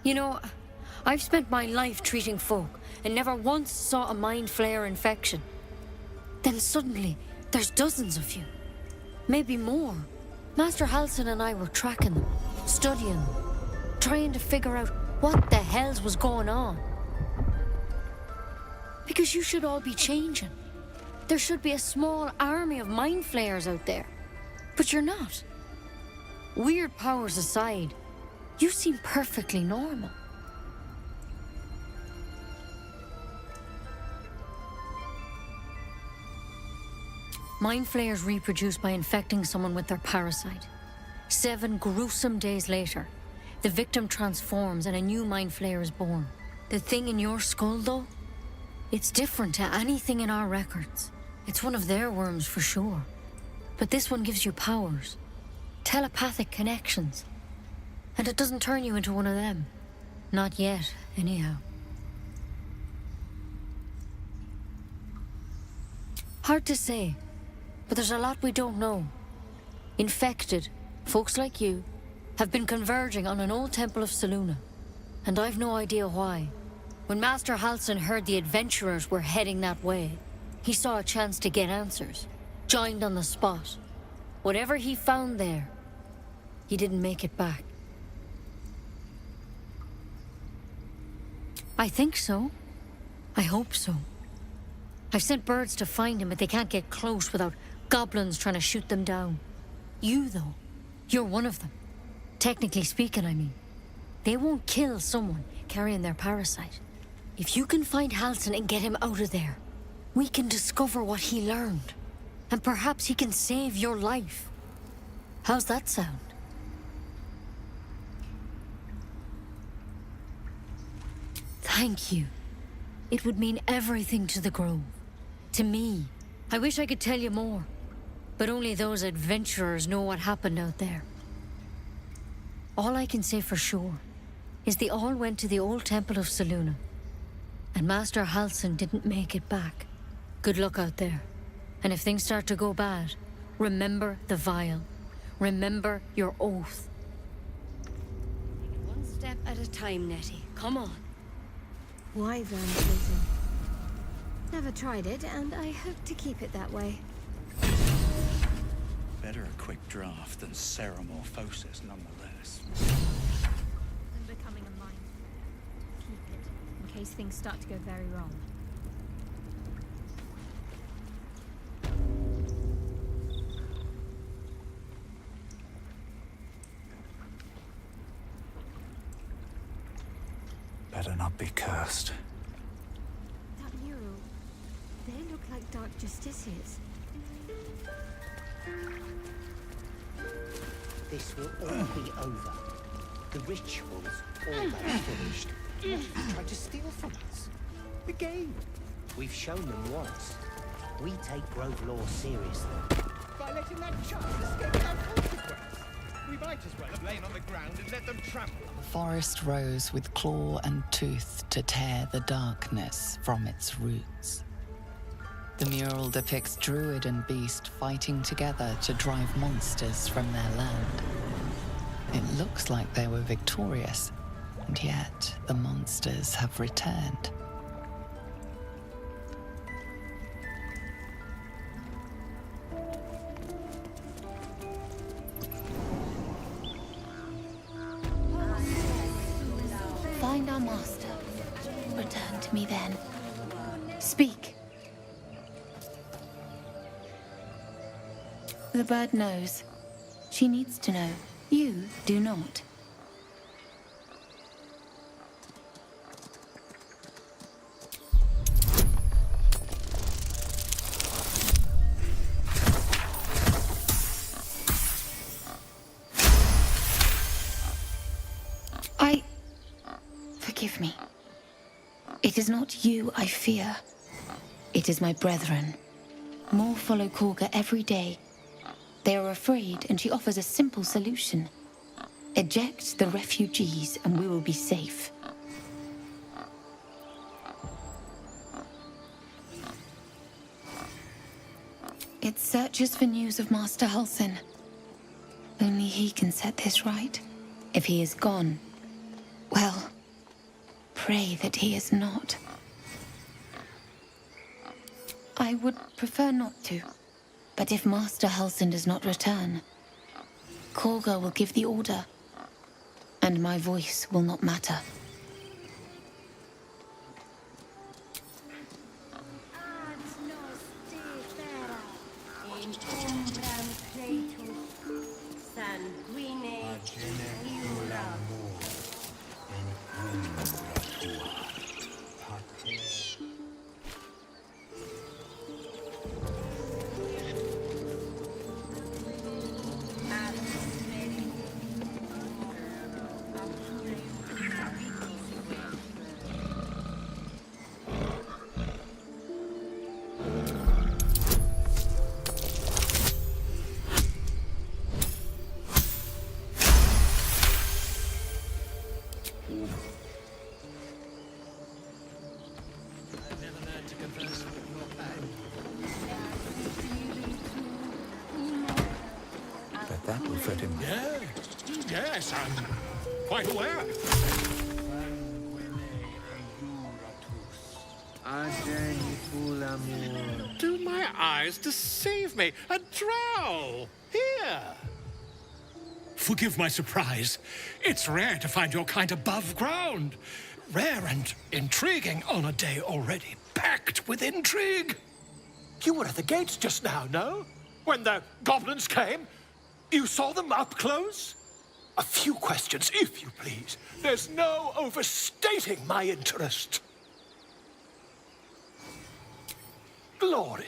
E: You know, I've spent my life treating folk and never once saw a Mind Flayer infection. Then suddenly, there's dozens of you. Maybe more. Master Halsin and I were tracking them, studying them, trying to figure out what the hells was going on. Because you should all be changing. There should be a small army of Mind Flayers out there. But you're not. Weird powers aside, you seem perfectly normal. Mind Flayers reproduce by infecting someone with their parasite. 7 gruesome days later, the victim transforms and a new Mind Flayer is born. The thing in your skull, though, it's different to anything in our records. It's one of their worms for sure. But this one gives you powers. Telepathic connections. And it doesn't turn you into one of them. Not yet, anyhow. Hard to say, but there's a lot we don't know. Infected, folks like you, have been converging on an old temple of Selûne. And I've no idea why. When Master Halsin heard the adventurers were heading that way, he saw a chance to get answers. Joined on the spot. Whatever he found there, he didn't make it back. I think so. I hope so. I've sent birds to find him, but they can't get close without goblins trying to shoot them down. You, though, you're one of them. Technically speaking, I mean. They won't kill someone carrying their parasite. If you can find Halsin and get him out of there, we can discover what he learned. And perhaps he can save your life. How's that sound?
D: Thank you. It would mean everything to the Grove. To me. I wish I could tell you more. But only those adventurers know what happened out there. All I can say for sure is they all went to the old temple of Selûne. And Master Halsin didn't make it back. Good luck out there. And if things start to go bad, remember the vial. Remember your oath.
U: One step at a time, Nettie. Come on.
R: Wyvern prison. Never tried it, and I hope to keep it that way.
L: Better a quick draft than Ceramorphosis, nonetheless.
W: And becoming a mind. Keep it, in case things start to go very wrong.
L: Better not be cursed.
R: That mural. They look like Dark Justiciars.
V: This will all be over. The ritual's almost finished. What have you tried to steal from us? The game. We've shown them once. We take Grove law seriously.
I: By letting that child escape without consequence. We might as well have lain on the ground and let them trample.
A: The forest rose with claw and tooth to tear the darkness from its roots. The mural depicts druid and beast fighting together to drive monsters from their land. It looks like they were victorious, and yet the monsters have returned.
C: Find our master. Return to me then. Speak. The bird knows. She needs to know. You do not. Forgive me. It is not you I fear. It is my brethren. More follow Korga every day. They are afraid, and she offers a simple solution. Eject the refugees, and we will be safe. It searches for news of Master Halsin. Only he can set this right. If he is gone, well, pray that he is not. I would prefer not to, but if Master Halsin does not return, Korga will give the order, and my voice will not matter.
L: That will fit him.
X: Yeah. Yes, I'm quite aware. Do my eyes deceive me? A drow! Here! Forgive my surprise. It's rare to find your kind above ground. Rare and intriguing on a day already packed with intrigue. You were at the gates just now, no? When the goblins came? You saw them up close? A few questions, if you please. There's no overstating my interest. Glory.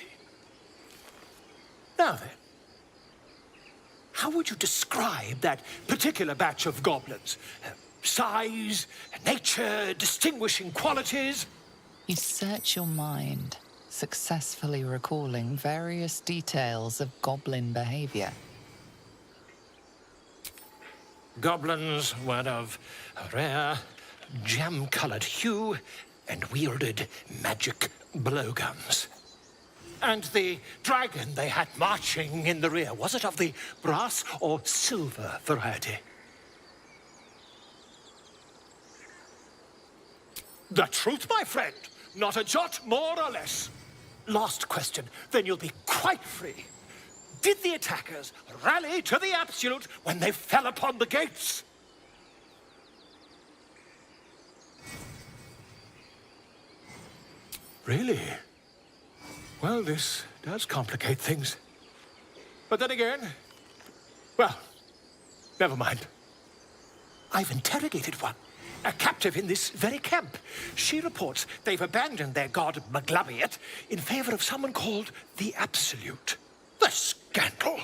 X: Now then, how would you describe that particular batch of goblins? Size, nature, distinguishing qualities.
A: You search your mind, successfully recalling various details of goblin behavior.
X: Goblins were of a rare, jam-colored hue and wielded magic blowguns. And the dragon they had marching in the rear, was it of the brass or silver variety? The truth, my friend. Not a jot more or less. Last question, then you'll be quite free. Did the attackers rally to the absolute when they fell upon the gates? Really? Well, this does complicate things. But then again, well, never mind. I've interrogated one, a captive in this very camp. She reports they've abandoned their god Maglabiet in favor of someone called the Absolute. The scandal!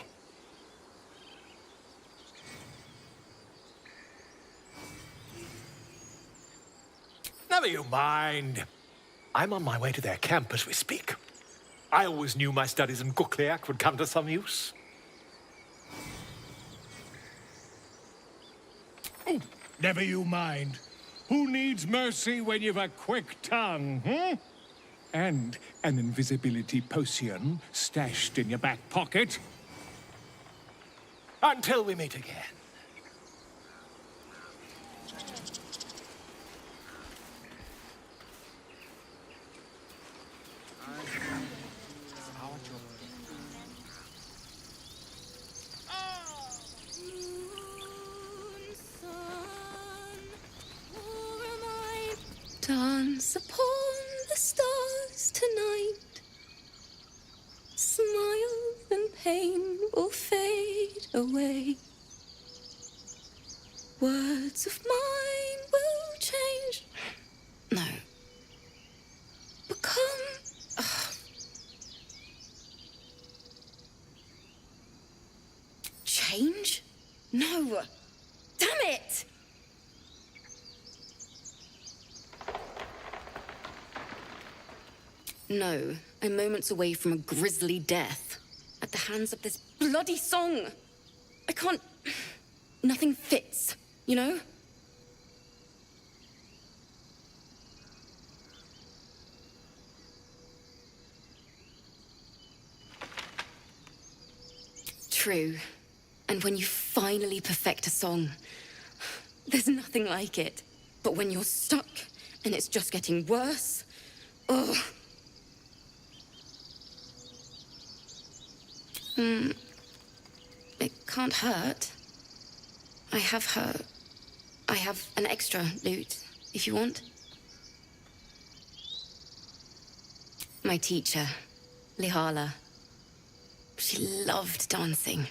X: Never you mind. I'm on my way to their camp as we speak. I always knew my studies in Gukliak would come to some use.
K: Oh, never you mind. Who needs mercy when you've a quick tongue, hmm? And an invisibility potion stashed in your back pocket.
X: Until we meet again.
N: Dance upon the stars tonight. Smile and pain will fade away. Words of mine will change. No. Become. Change? No. Damn it! No, I'm moments away from a grisly death. At the hands of this bloody song. I can't... Nothing fits, you know? True. And when you finally perfect a song, there's nothing like it. But when you're stuck, and it's just getting worse, ugh. It can't hurt. I have an extra lute, if you want. My teacher, Lihala. She loved dancing.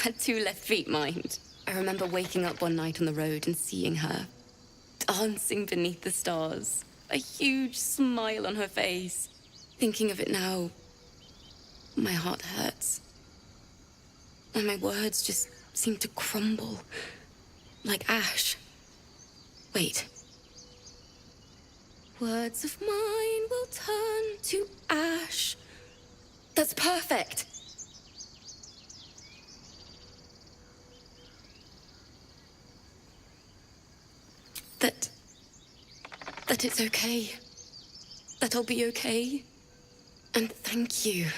N: Had 2 left feet, mind. I remember waking up one night on the road and seeing her dancing beneath the stars. A huge smile on her face. Thinking of it now, my heart hurts. And my words just seem to crumble. Like ash. Wait. Words of mine will turn to ash. That's perfect. That it's okay. That I'll be okay. And thank you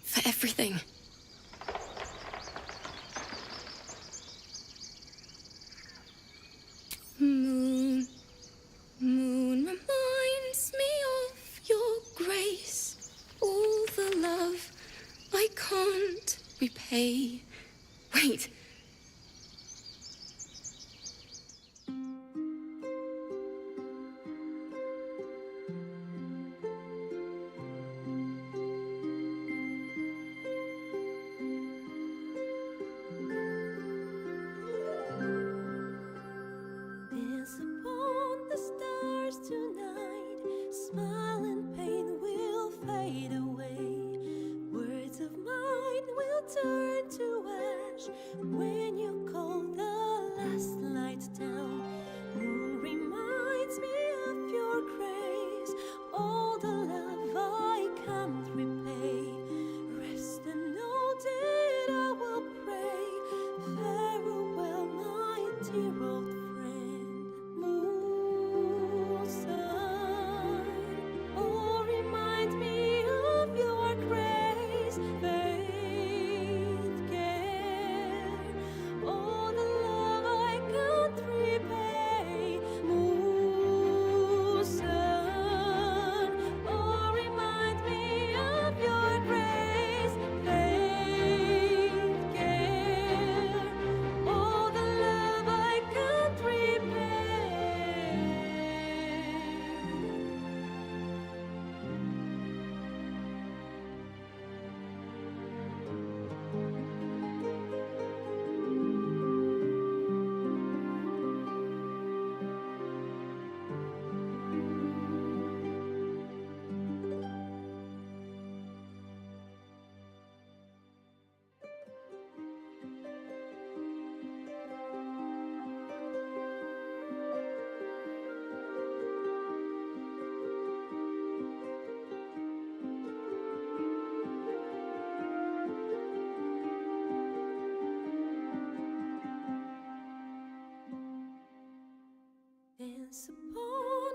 N: for everything. Moon, moon reminds me of your grace. All the love I can't repay. Wait.
C: Dance upon the stars tonight. Smile and pain will fade away. Words of mine will turn to ash.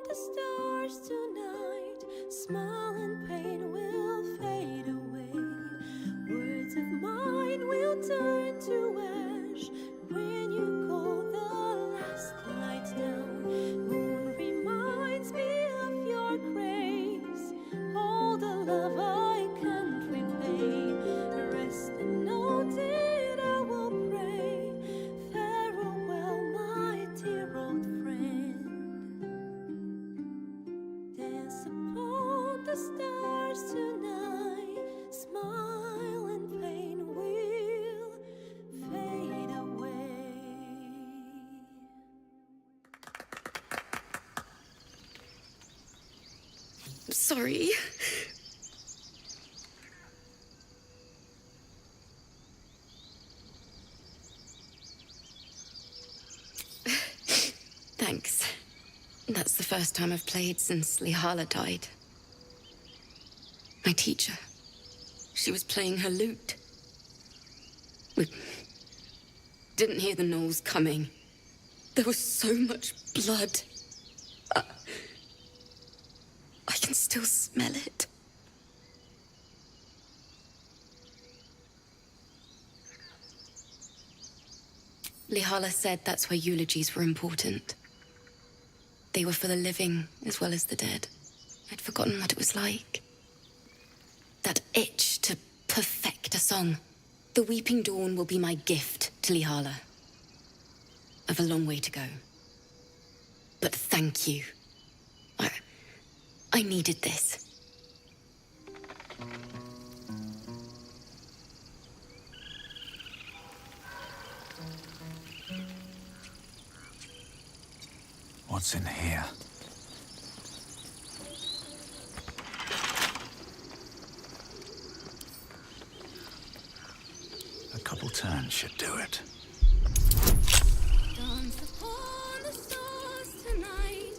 C: the stars tonight. Smile and pain will fade away. Words of mine will turn to ash when you call the last lights down. Moon reminds me of your grace. All the love I can't repay. Rest and note it, I will pray. Farewell, my dear old friend. Dance upon the stars tonight. Smile and pain will fade away.
N: Sorry. Thanks. That's the first time I've played since Lihala died. My teacher. She was playing her lute. We didn't hear the gnolls coming. There was so much blood. I can still smell it. Lihala said that's why eulogies were important. They were for the living as well as the dead. I'd forgotten what it was like. That itch to perfect a song. The Weeping Dawn will be my gift to Lihala. I've a long way to go. But thank you. I needed this.
L: What's in here? A couple turns should do it.
C: Dance upon the stars tonight.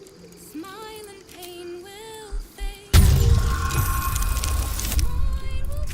C: Smile and pain will fade. Mine will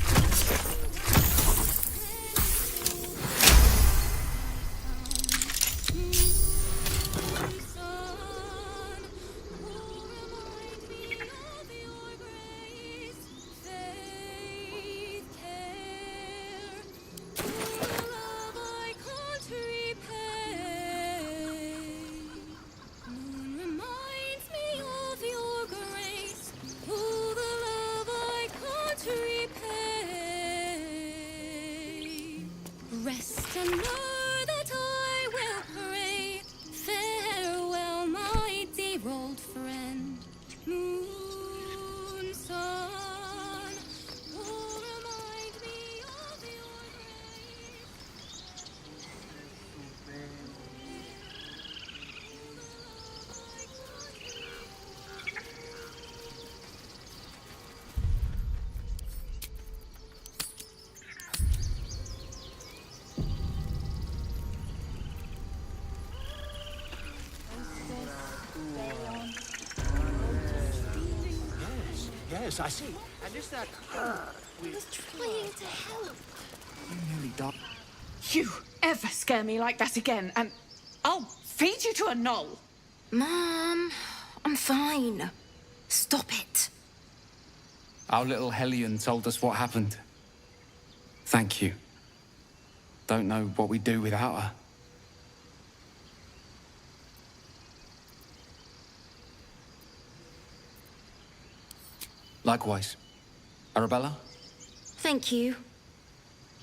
C: rest and know that I will pray. Farewell, my dear old friend. Moon, sun, will remind me of your
V: Yes, I see. And is that her?
C: I was trying to help.
V: You nearly died.
F: You ever scare me like that again, and I'll feed you to a gnoll.
N: Mom, I'm fine. Stop it.
J: Our little Hellion told us what happened. Thank you. Don't know what we'd do without her. Likewise. Arabella?
N: Thank you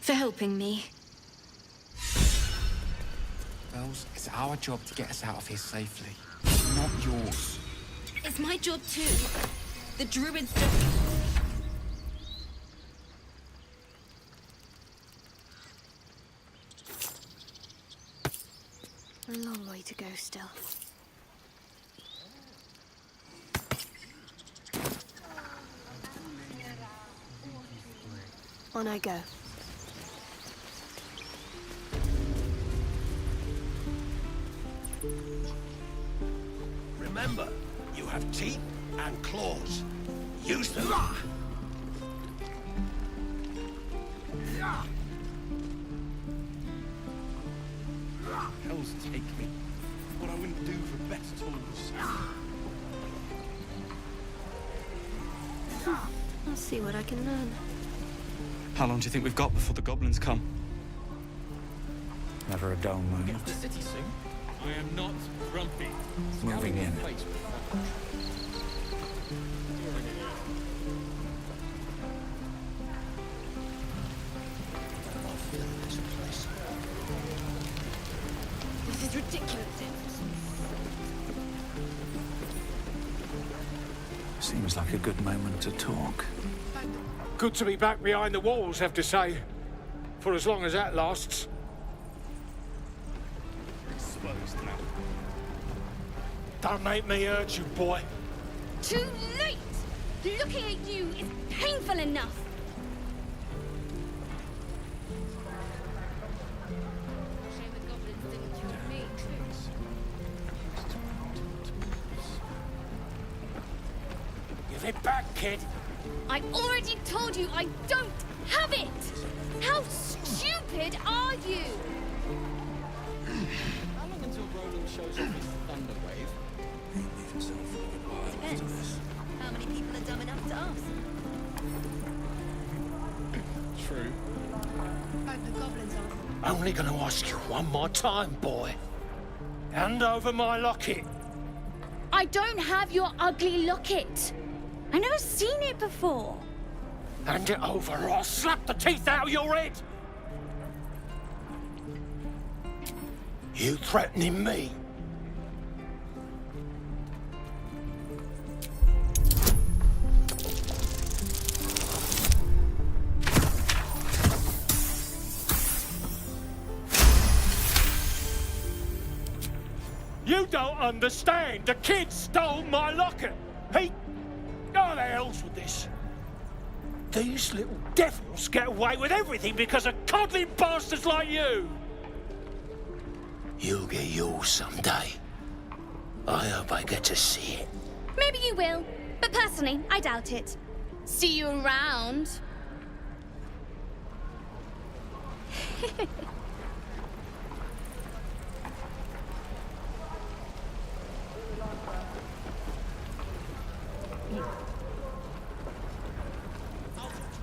N: for helping me.
J: Bells, it's our job to get us out of here safely, not yours.
N: It's my job too. The druids just...
R: A long way to go still. On I go.
M: Remember, you have teeth and claws. Use them.
T: Hells take me. What I wouldn't do for better tools.
R: I'll see what I can learn.
H: How long do you think we've got before the goblins come?
L: Never a dull moment.
X: The city soon. I am not grumpy.
L: Moving in.
R: This is ridiculous.
L: Seems like a good moment to talk.
K: Good to be back behind the walls, have to say. For as long as that lasts.
X: Exposed now.
K: Don't make me hurt you, boy.
O: Too late! Looking at you is painful enough. Shame the goblins didn't kill me.
K: Give it back, kid.
O: I already told you I don't have it! How stupid are you?
J: How long until Roland shows off his thunder wave?
Q: Depends. How many people are dumb enough to ask?
J: True.
O: Hope the goblins aren't.
K: Only gonna ask you one more time, boy. Hand over my locket.
O: I don't have your ugly locket. I've never seen it before.
K: Hand it over or I'll slap the teeth out of your head. You threatening me? You don't understand. The kid stole my locket. He... Oh, the hell's with this? These little devils get away with everything because of coddling bastards like you. You'll get yours someday. I hope I get to see it.
O: Maybe you will, but personally, I doubt it. See you around.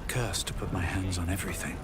L: Cursed to put my hands on everything.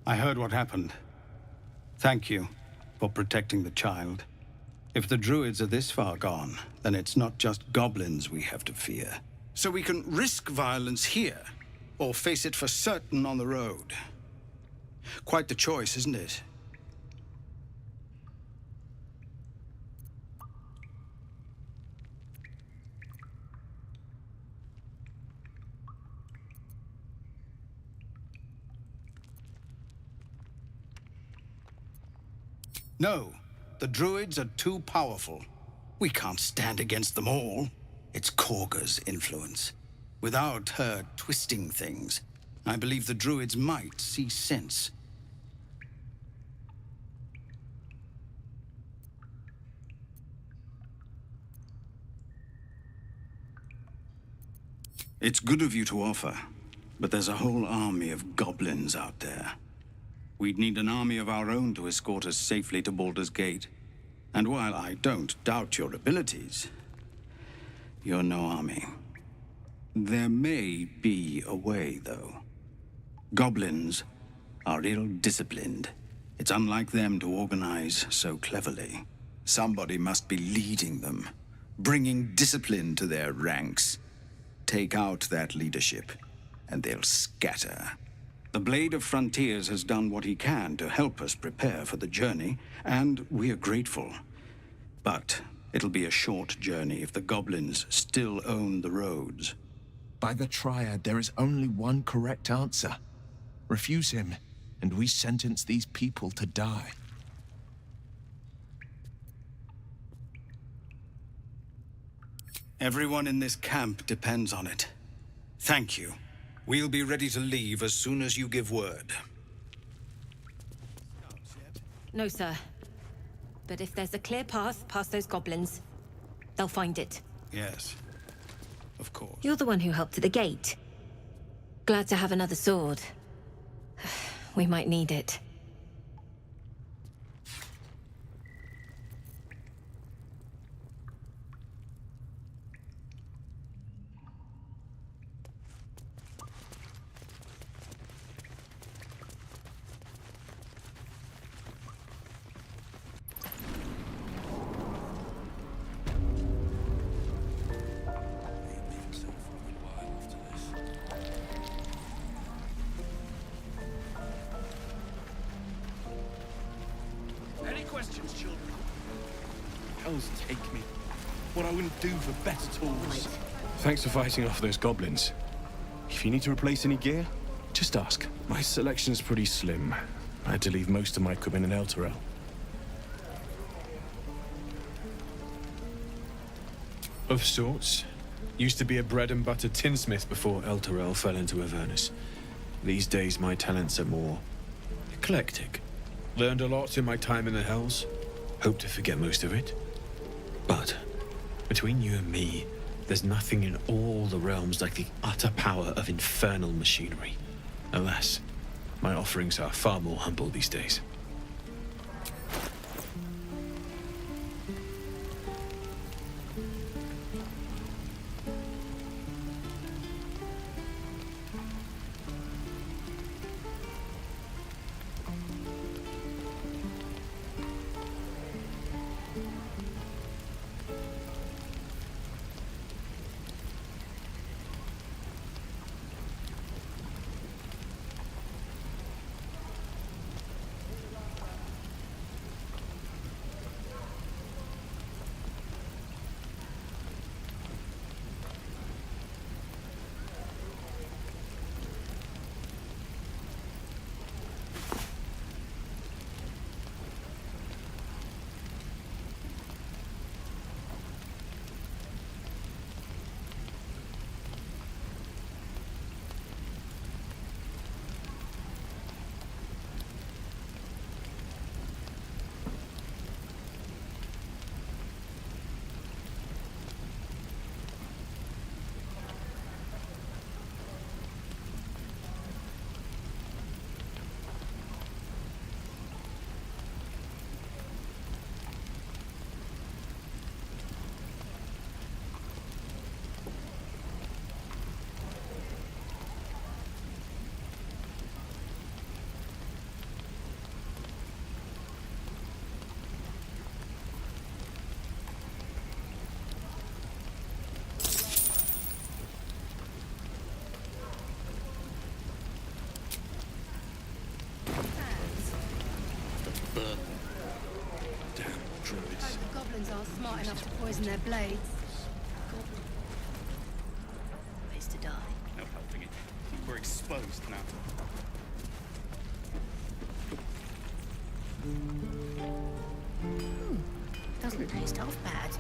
S: I heard what happened. Thank you for protecting the child. If the druids are this far gone, then it's not just goblins we have to fear. So we can risk violence here, or face it for certain on the road. Quite the choice, isn't it? No, the druids are too powerful. We can't stand against them all. It's Korga's influence. Without her twisting things, I believe the druids might see sense. It's good of you to offer, but there's a whole army of goblins out there. We'd need an army of our own to escort us safely to Baldur's Gate. And while I don't doubt your abilities, you're no army. There may be a way, though. Goblins are ill-disciplined. It's unlike them to organize so cleverly. Somebody must be leading them, bringing discipline to their ranks. Take out that leadership, and they'll scatter. The Blade of Frontiers has done what he can to help us prepare for the journey, and we are grateful. But It'll be a short journey if the goblins still own the roads.
T: By the Triad, there is only one correct answer. Refuse him, and we sentence these people to die.
S: Everyone in this camp depends on it. Thank you. We'll be ready to leave as soon as you give word.
B: No, sir. But if there's a clear path past those goblins, they'll find it.
S: Yes, of course.
B: You're the one who helped at the gate. Glad to have another sword. We might need it.
K: Any questions, children? Hells take me. What I wouldn't do for better tools.
E: Thanks for fighting off those goblins. If you need to replace any gear, just ask. My selection's pretty slim. I had to leave most of my equipment in Elturel. Of sorts. Used to be a bread and butter tinsmith before Elturel fell into Avernus. These days my talents are more eclectic. Learned a lot in my time in the Hells. Hope to forget most of it. But between you and me, there's nothing in all the realms like the utter power of infernal machinery. Alas, my offerings are far more humble these days.
R: Are smart enough to poison their blades.
Q: Ways to die.
H: No helping it. We're exposed now.
Q: Doesn't taste half bad.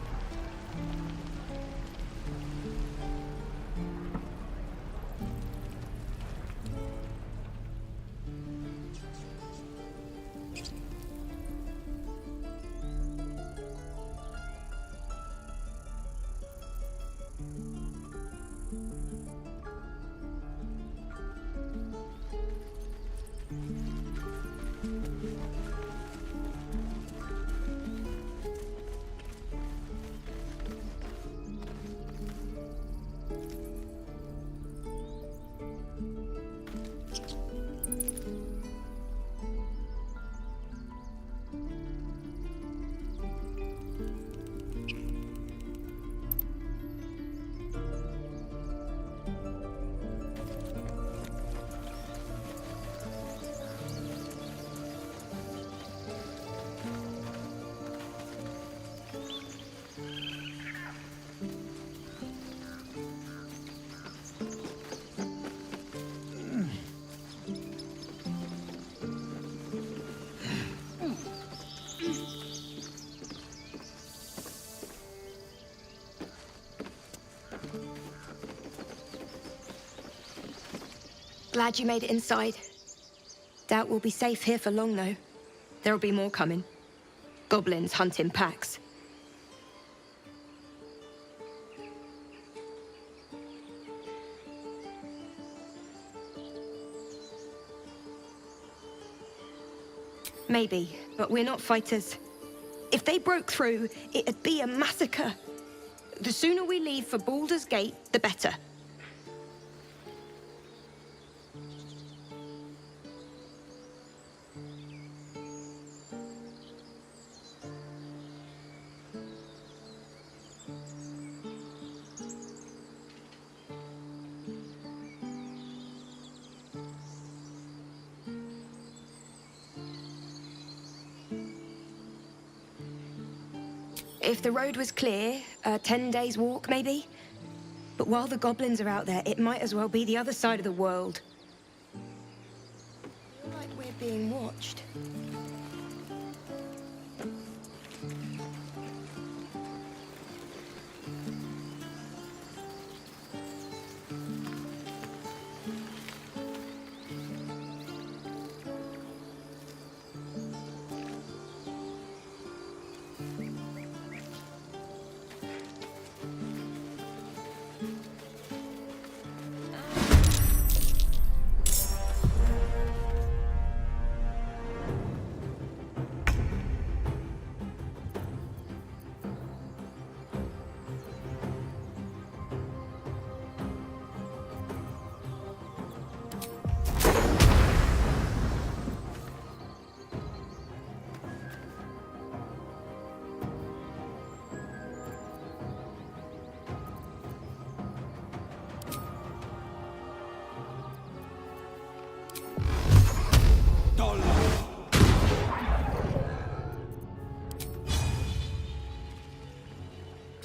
D: glad you made it inside. Doubt we'll be safe here for long, though. There'll be more coming. Goblins hunt in packs. Maybe, but we're not fighters. If they broke through, it'd be a massacre. The sooner we leave for Baldur's Gate, the better. If the road was clear, a 10 days walk, maybe? But while the goblins are out there, it might as well be the other side of the world. I feel like we're being watched.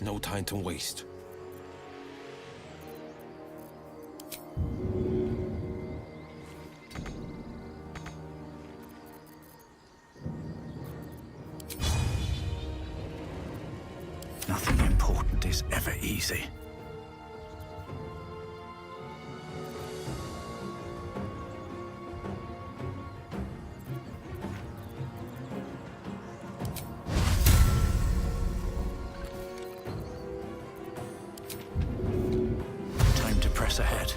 G: No time to waste.
L: Nothing important is ever easy. Ahead.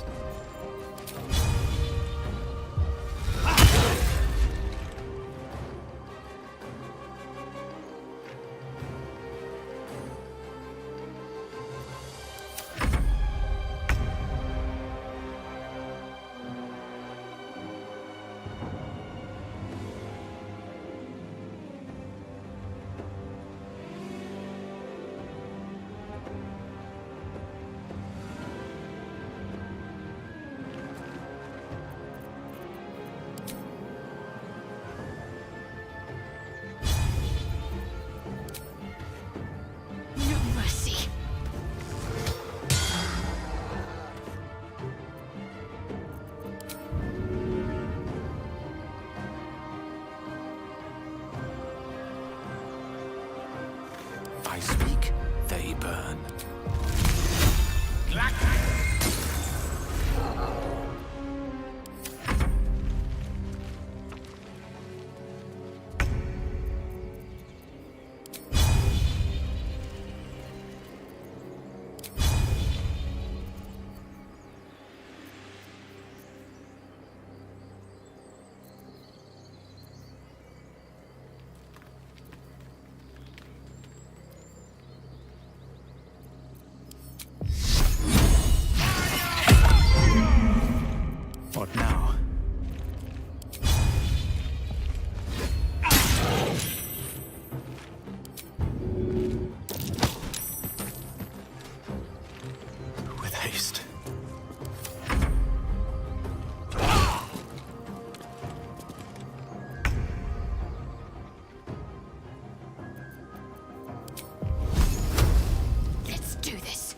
G: I speak, they burn.
L: What now? With haste.
O: Let's do this.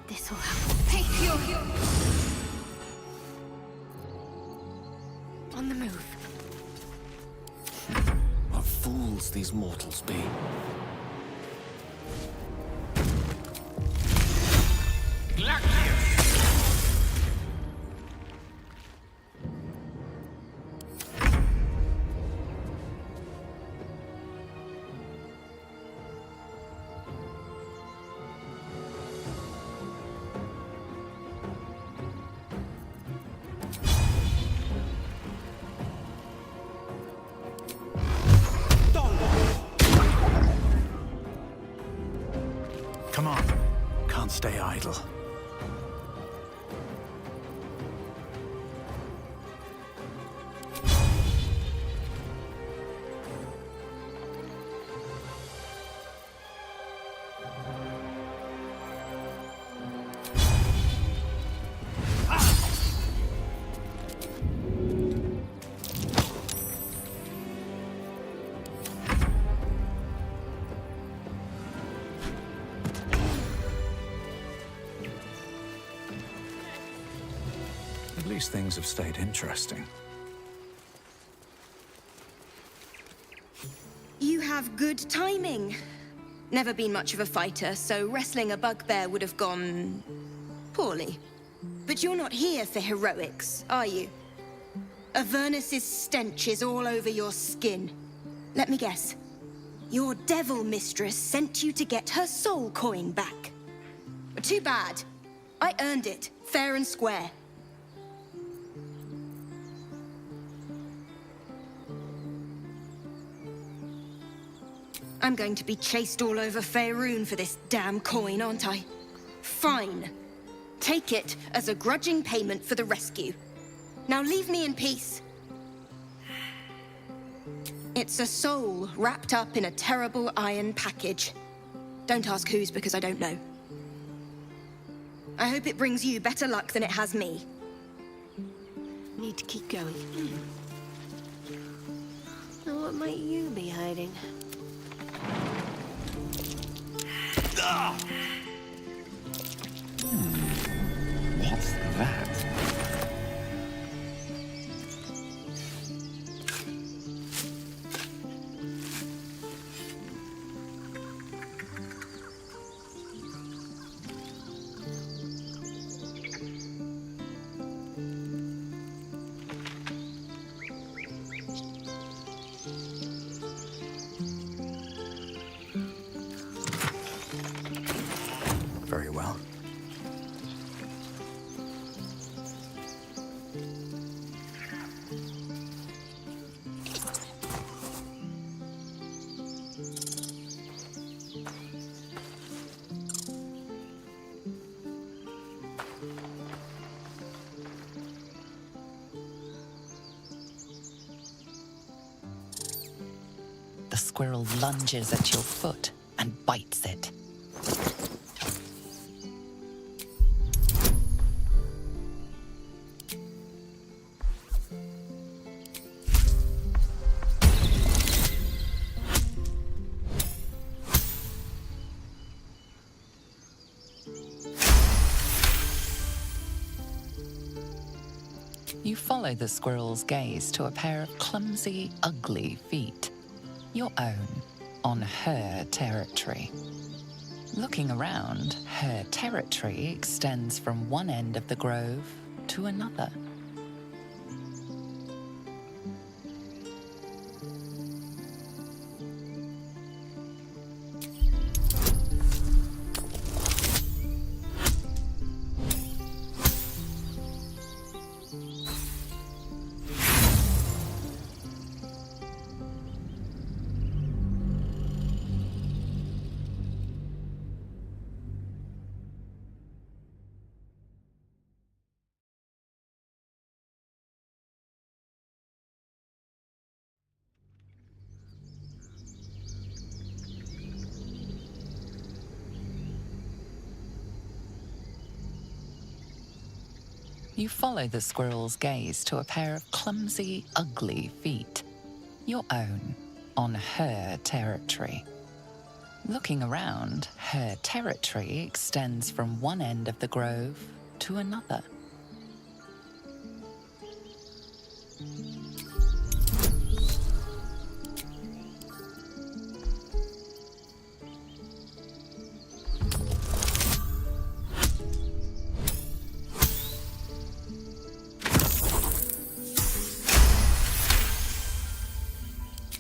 O: This'll help. Take your... On the move.
G: What fools these mortals be.
L: At least things have stayed interesting.
D: You have good timing. Never been much of a fighter, so wrestling a bugbear would have gone poorly. But you're not here for heroics, are you? Avernus's stench is all over your skin. Let me guess. Your devil mistress sent you to get her soul coin back. Too bad. I earned it, fair and square. I'm going to be chased all over Faerun for this damn coin, aren't I? Fine. Take it as a grudging payment for the rescue. Now leave me in peace. It's a soul wrapped up in a terrible iron package. Don't ask whose, because I don't know. I hope it brings you better luck than it has me.
R: Need to keep going. Now what might you be hiding?
L: What's that? Very well.
A: The squirrel lunges at your foot and bites it. You follow the squirrel's gaze to a pair of clumsy, ugly feet. Your own, on her territory. Looking around, her territory extends from one end of the grove to another. You follow the squirrel's gaze to a pair of clumsy, ugly feet. Your own, on her territory. Looking around, her territory extends from one end of the grove to another.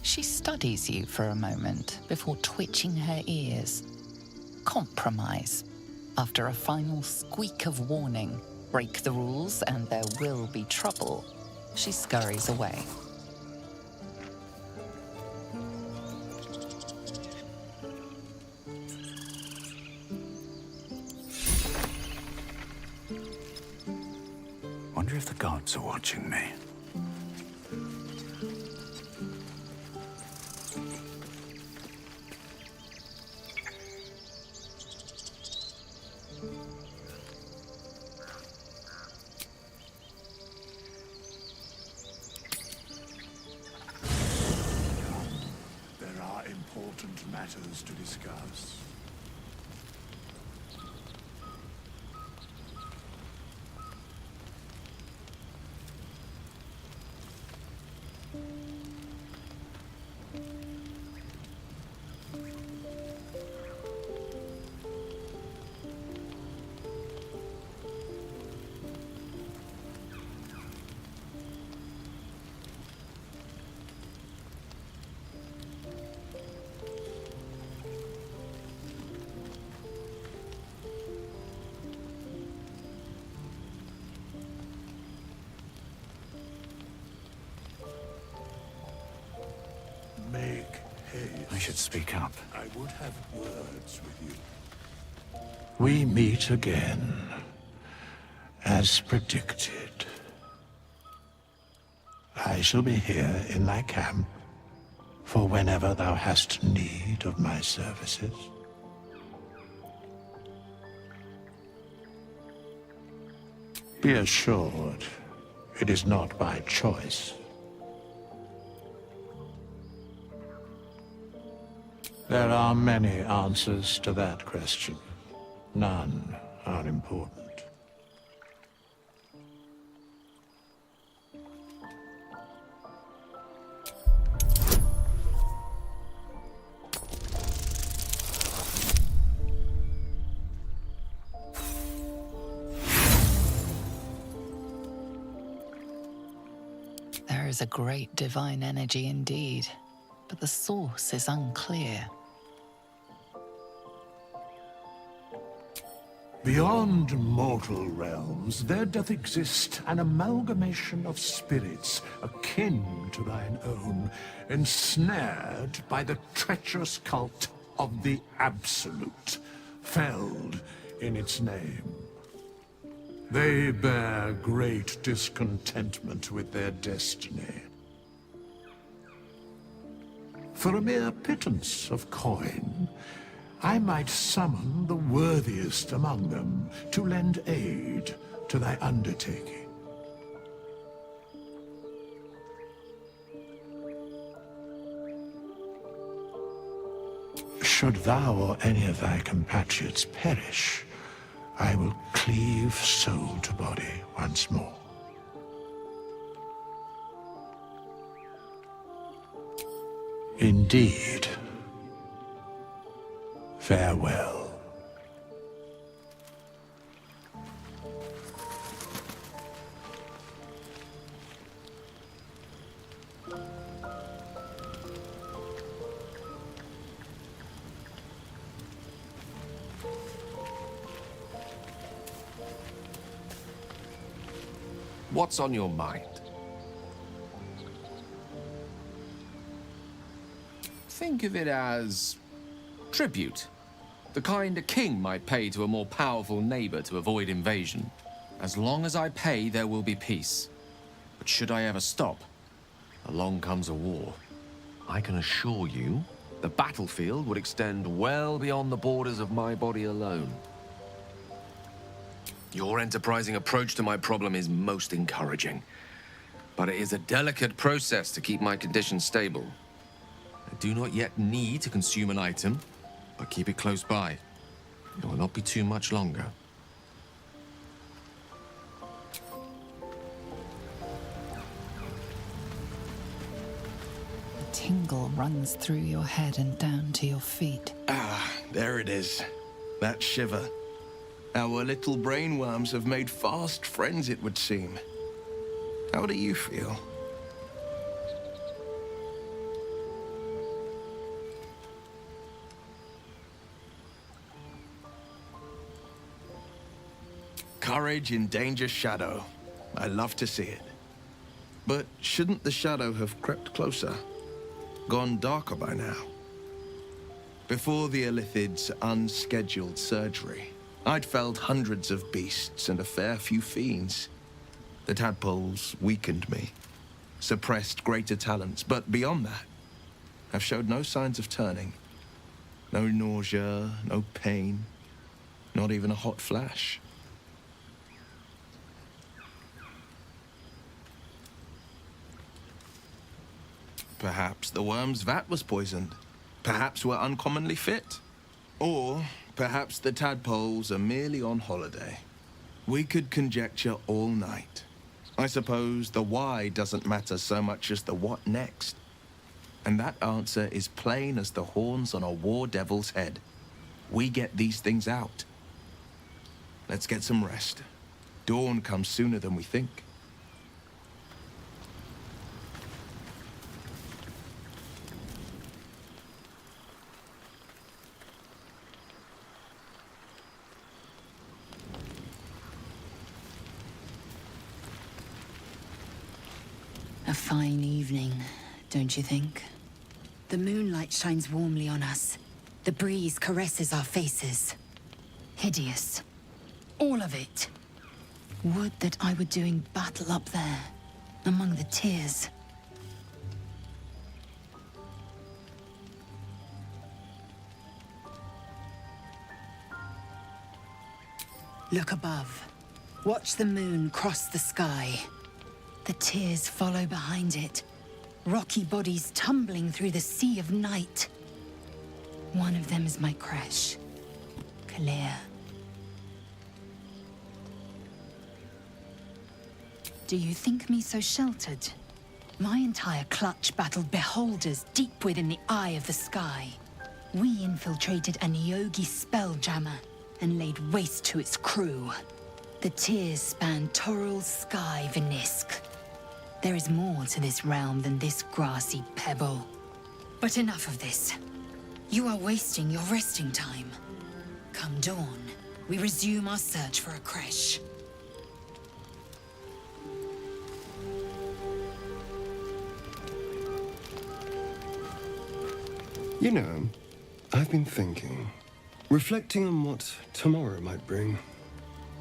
A: She studies you for a moment before twitching her ears. Compromise. After a final squeak of warning, break the rules and there will be trouble, she scurries away.
L: Wonder if the gods are watching me.
K: There are important matters to discuss.
L: should speak up.
I: I would have words with you.
L: We meet again, as predicted. I shall be here in thy camp for whenever thou hast need of my services. Be assured, it is not by choice. There are many answers to that question. None are important.
A: There is a great divine energy indeed, but the source is unclear.
I: Beyond mortal realms, there doth exist an amalgamation of spirits akin to thine own, ensnared by the treacherous cult of the Absolute, felled in its name. They bear great discontentment with their destiny. For a mere pittance of coin, I might summon the worthiest among them to lend aid to thy undertaking.
L: Should thou or any of thy compatriots perish, I will cleave soul to body once more. Indeed. Farewell.
G: What's on your mind? Think of it as tribute. The kind a king might pay to a more powerful neighbor to avoid invasion. As long as I pay, there will be peace. But should I ever stop, along comes a war. I can assure you, the battlefield would extend well beyond the borders of my body alone. Your enterprising approach to my problem is most encouraging. But it is a delicate process to keep my condition stable. I do not yet need to consume an item, but keep it close by. It will not be too much longer.
A: A tingle runs through your head and down to your feet.
T: Ah, there it is. That shiver. Our little brainworms have made fast friends, it would seem. How do you feel? Courage in danger's shadow. I love to see it. But shouldn't the shadow have crept closer? Gone darker by now? Before the Illithid's unscheduled surgery, I'd felled hundreds of beasts and a fair few fiends. The tadpoles weakened me, suppressed greater talents, but beyond that, I've showed no signs of turning. No nausea, no pain, not even a hot flash. Perhaps the worm's vat was poisoned. Perhaps we're uncommonly fit. Or perhaps the tadpoles are merely on holiday. We could conjecture all night. I suppose the why doesn't matter so much as the what next. And that answer is plain as the horns on a war devil's head. We get these things out. Let's get some rest. Dawn comes sooner than we think.
P: A fine evening, don't you think?
C: The moonlight shines warmly on us. The breeze caresses our faces. Hideous. All of it. Would that I were doing battle up there, among the tears. Look above. Watch the moon cross the sky. The tears follow behind it. Rocky bodies tumbling through the sea of night. One of them is my crash. Clear. Do you think me so sheltered? My entire clutch battled beholders deep within the eye of the sky. We infiltrated a Nyogi spelljammer and laid waste to its crew. The tears span Toral's sky, Vinisk. There is more to this realm than this grassy pebble. But enough of this. You are wasting your resting time. Come dawn, we resume our search for a creche.
P: You know, I've been thinking, reflecting on what tomorrow might bring.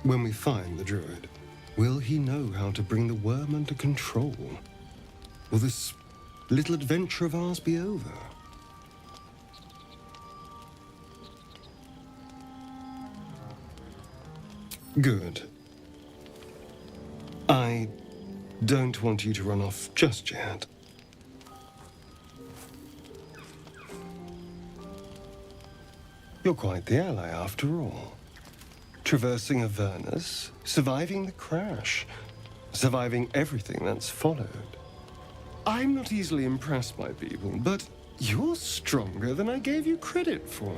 P: When we find the druid, will he know how to bring the worm under control? Will this little adventure of ours be over? Good. I don't want you to run off just yet. You're quite the ally, after all. Traversing Avernus, surviving the crash, surviving everything that's followed. I'm not easily impressed by people, but you're stronger than I gave you credit for.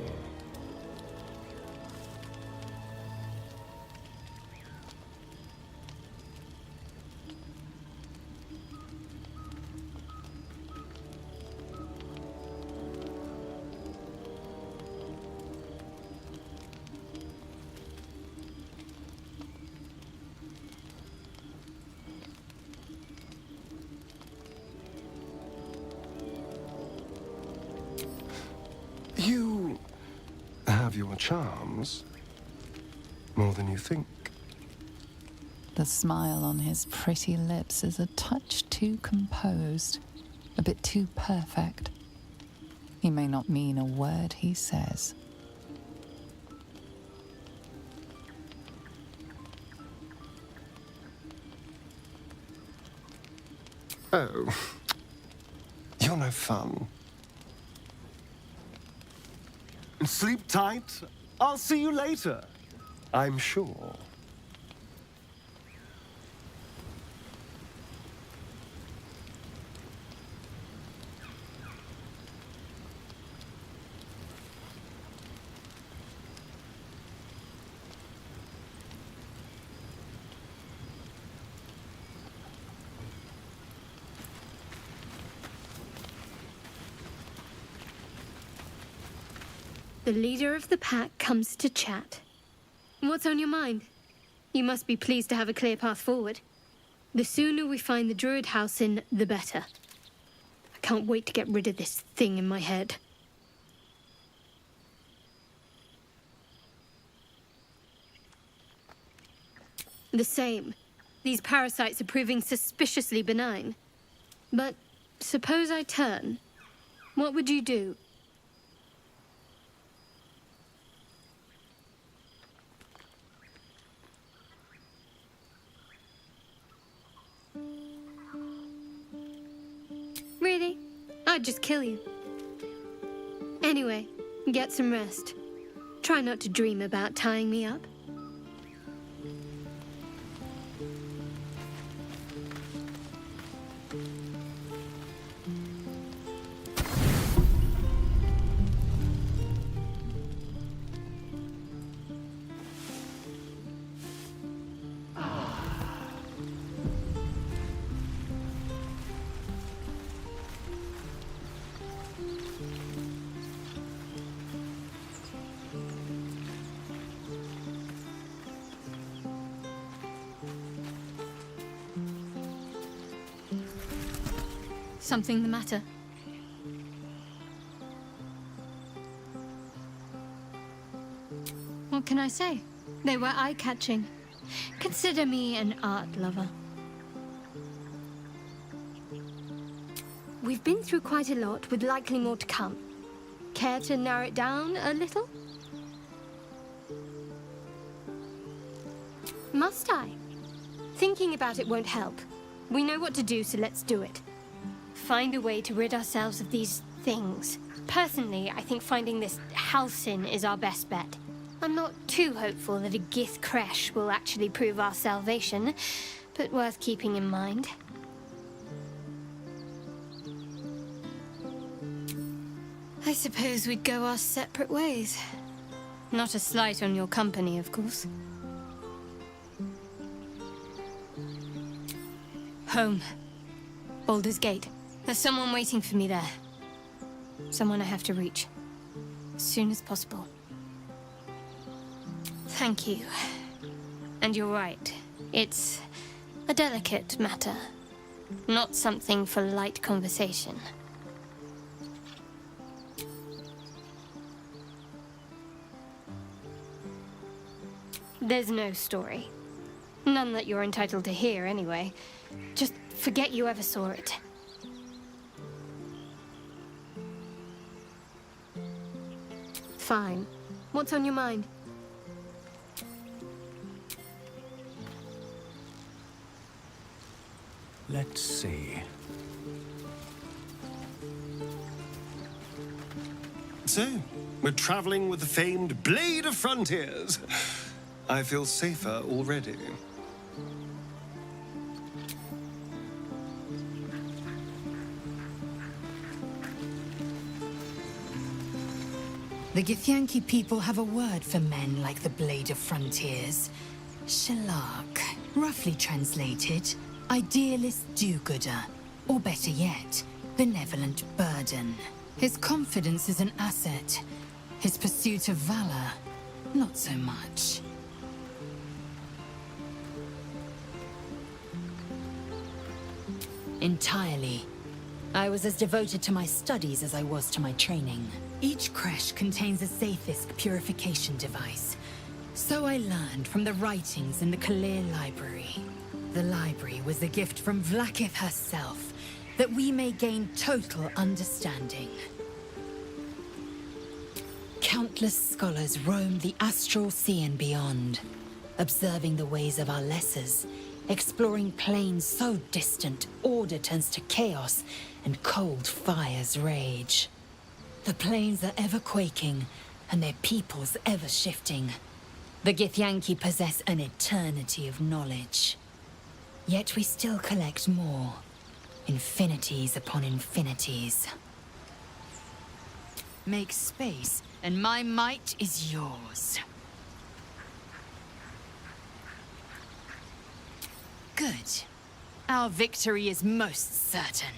P: You have your charms, more than you think.
A: The smile on his pretty lips is a touch too composed, a bit too perfect. He may not mean a word he says.
P: Oh, you're no fun. Sleep tight. I'll see you later. I'm sure.
O: The leader of the pack comes to chat. What's on your mind? You must be pleased to have a clear path forward. The sooner we find the druid house in, the better. I can't wait to get rid of this thing in my head. The same. These parasites are proving suspiciously benign. But suppose I turn. What would you do? Really? I'd just kill you. Anyway, get some rest. Try not to dream about tying me up. Something the matter? I say? They were eye-catching. Consider me an art lover. We've been through quite a lot, with likely more to come. Care to narrow it down a little? Must I? Thinking about it won't help. We know what to do, so let's do it. Find a way to rid ourselves of these things. Personally, I think finding this Halcyon is our best bet. I'm not too hopeful that a Gith crash will actually prove our salvation, but worth keeping in mind. I suppose we'd go our separate ways. Not a slight on your company, of course. Home. Baldur's Gate. There's someone waiting for me there. Someone I have to reach. As soon as possible. Thank you. And you're right. It's a delicate matter. Not something for light conversation. There's no story. None that you're entitled to hear, anyway. Just forget you ever saw it. Fine. What's on your mind?
I: Let's see.
P: So, we're traveling with the famed Blade of Frontiers. I feel safer already.
C: The Githyanki people have a word for men like the Blade of Frontiers. Shalak. Roughly translated, idealist do-gooder. Or better yet, benevolent burden. His confidence is an asset. His pursuit of valor, not so much. Entirely. I was as devoted to my studies as I was to my training. Each creche contains a Zaithisk purification device. So I learned from the writings in the Kalir Library. The library was a gift from Vlaakith herself, that we may gain total understanding. Countless scholars roam the astral sea and beyond, observing the ways of our lessers, exploring planes so distant order turns to chaos and cold fires rage. The planes are ever quaking, and their peoples ever shifting. The Githyanki possess an eternity of knowledge. Yet we still collect more. Infinities upon infinities. Make space, and my might is yours. Good. Our victory is most certain.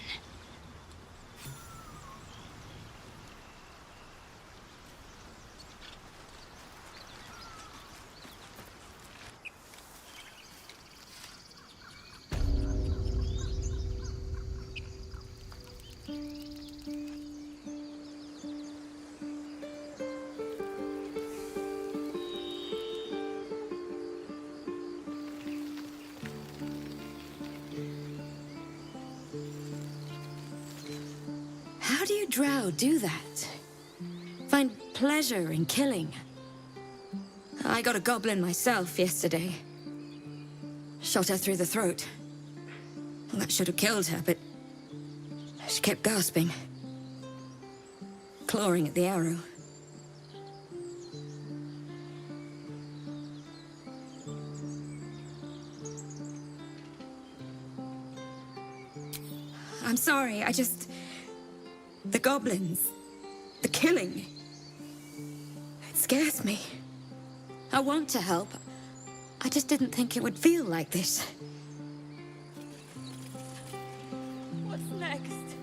N: How do you drow do that? Find pleasure in killing? I got a goblin myself yesterday. Shot her through the throat. Well, that should have killed her, but she kept gasping. Clawing at the arrow. I'm sorry, the goblins, the killing, it scares me. I want to help. I just didn't think it would feel like this.
O: What's next?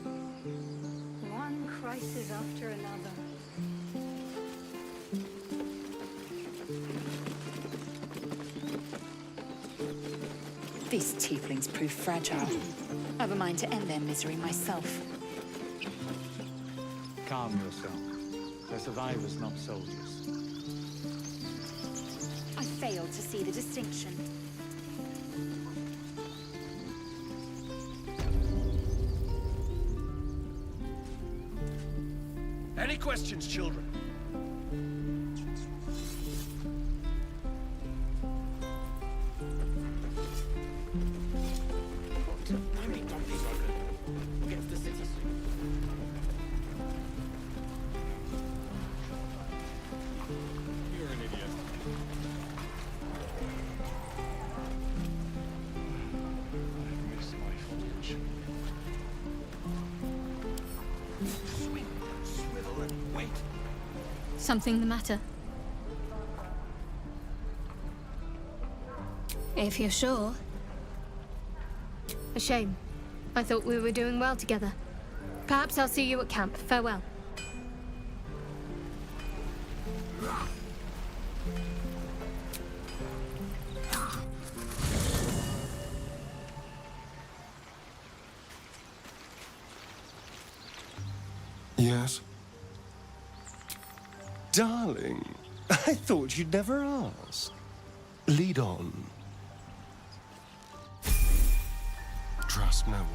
O: One crisis after another.
C: These tieflings prove fragile. I've a mind to end their misery myself.
K: Calm yourself. They're survivors, not soldiers.
C: fail to see the distinction.
K: Any questions, children?
H: How many donkeys are good? We'll get to the city soon. You're an idiot. I miss my forge.
K: Swing, swivel, and wait.
O: Something the matter?
R: If you're sure.
O: A shame. I thought we were doing well together. Perhaps I'll see you at camp. Farewell.
P: Yes? Darling, I thought you'd never ask. Lead on. Trust no one.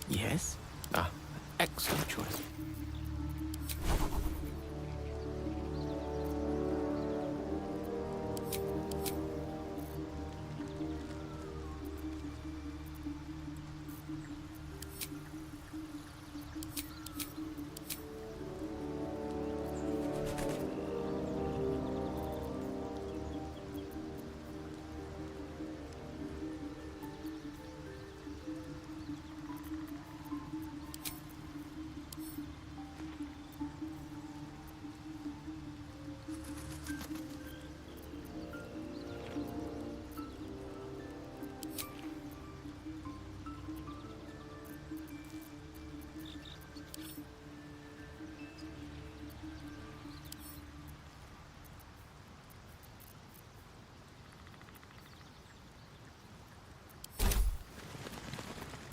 H: Yes? Ah, excellent choice.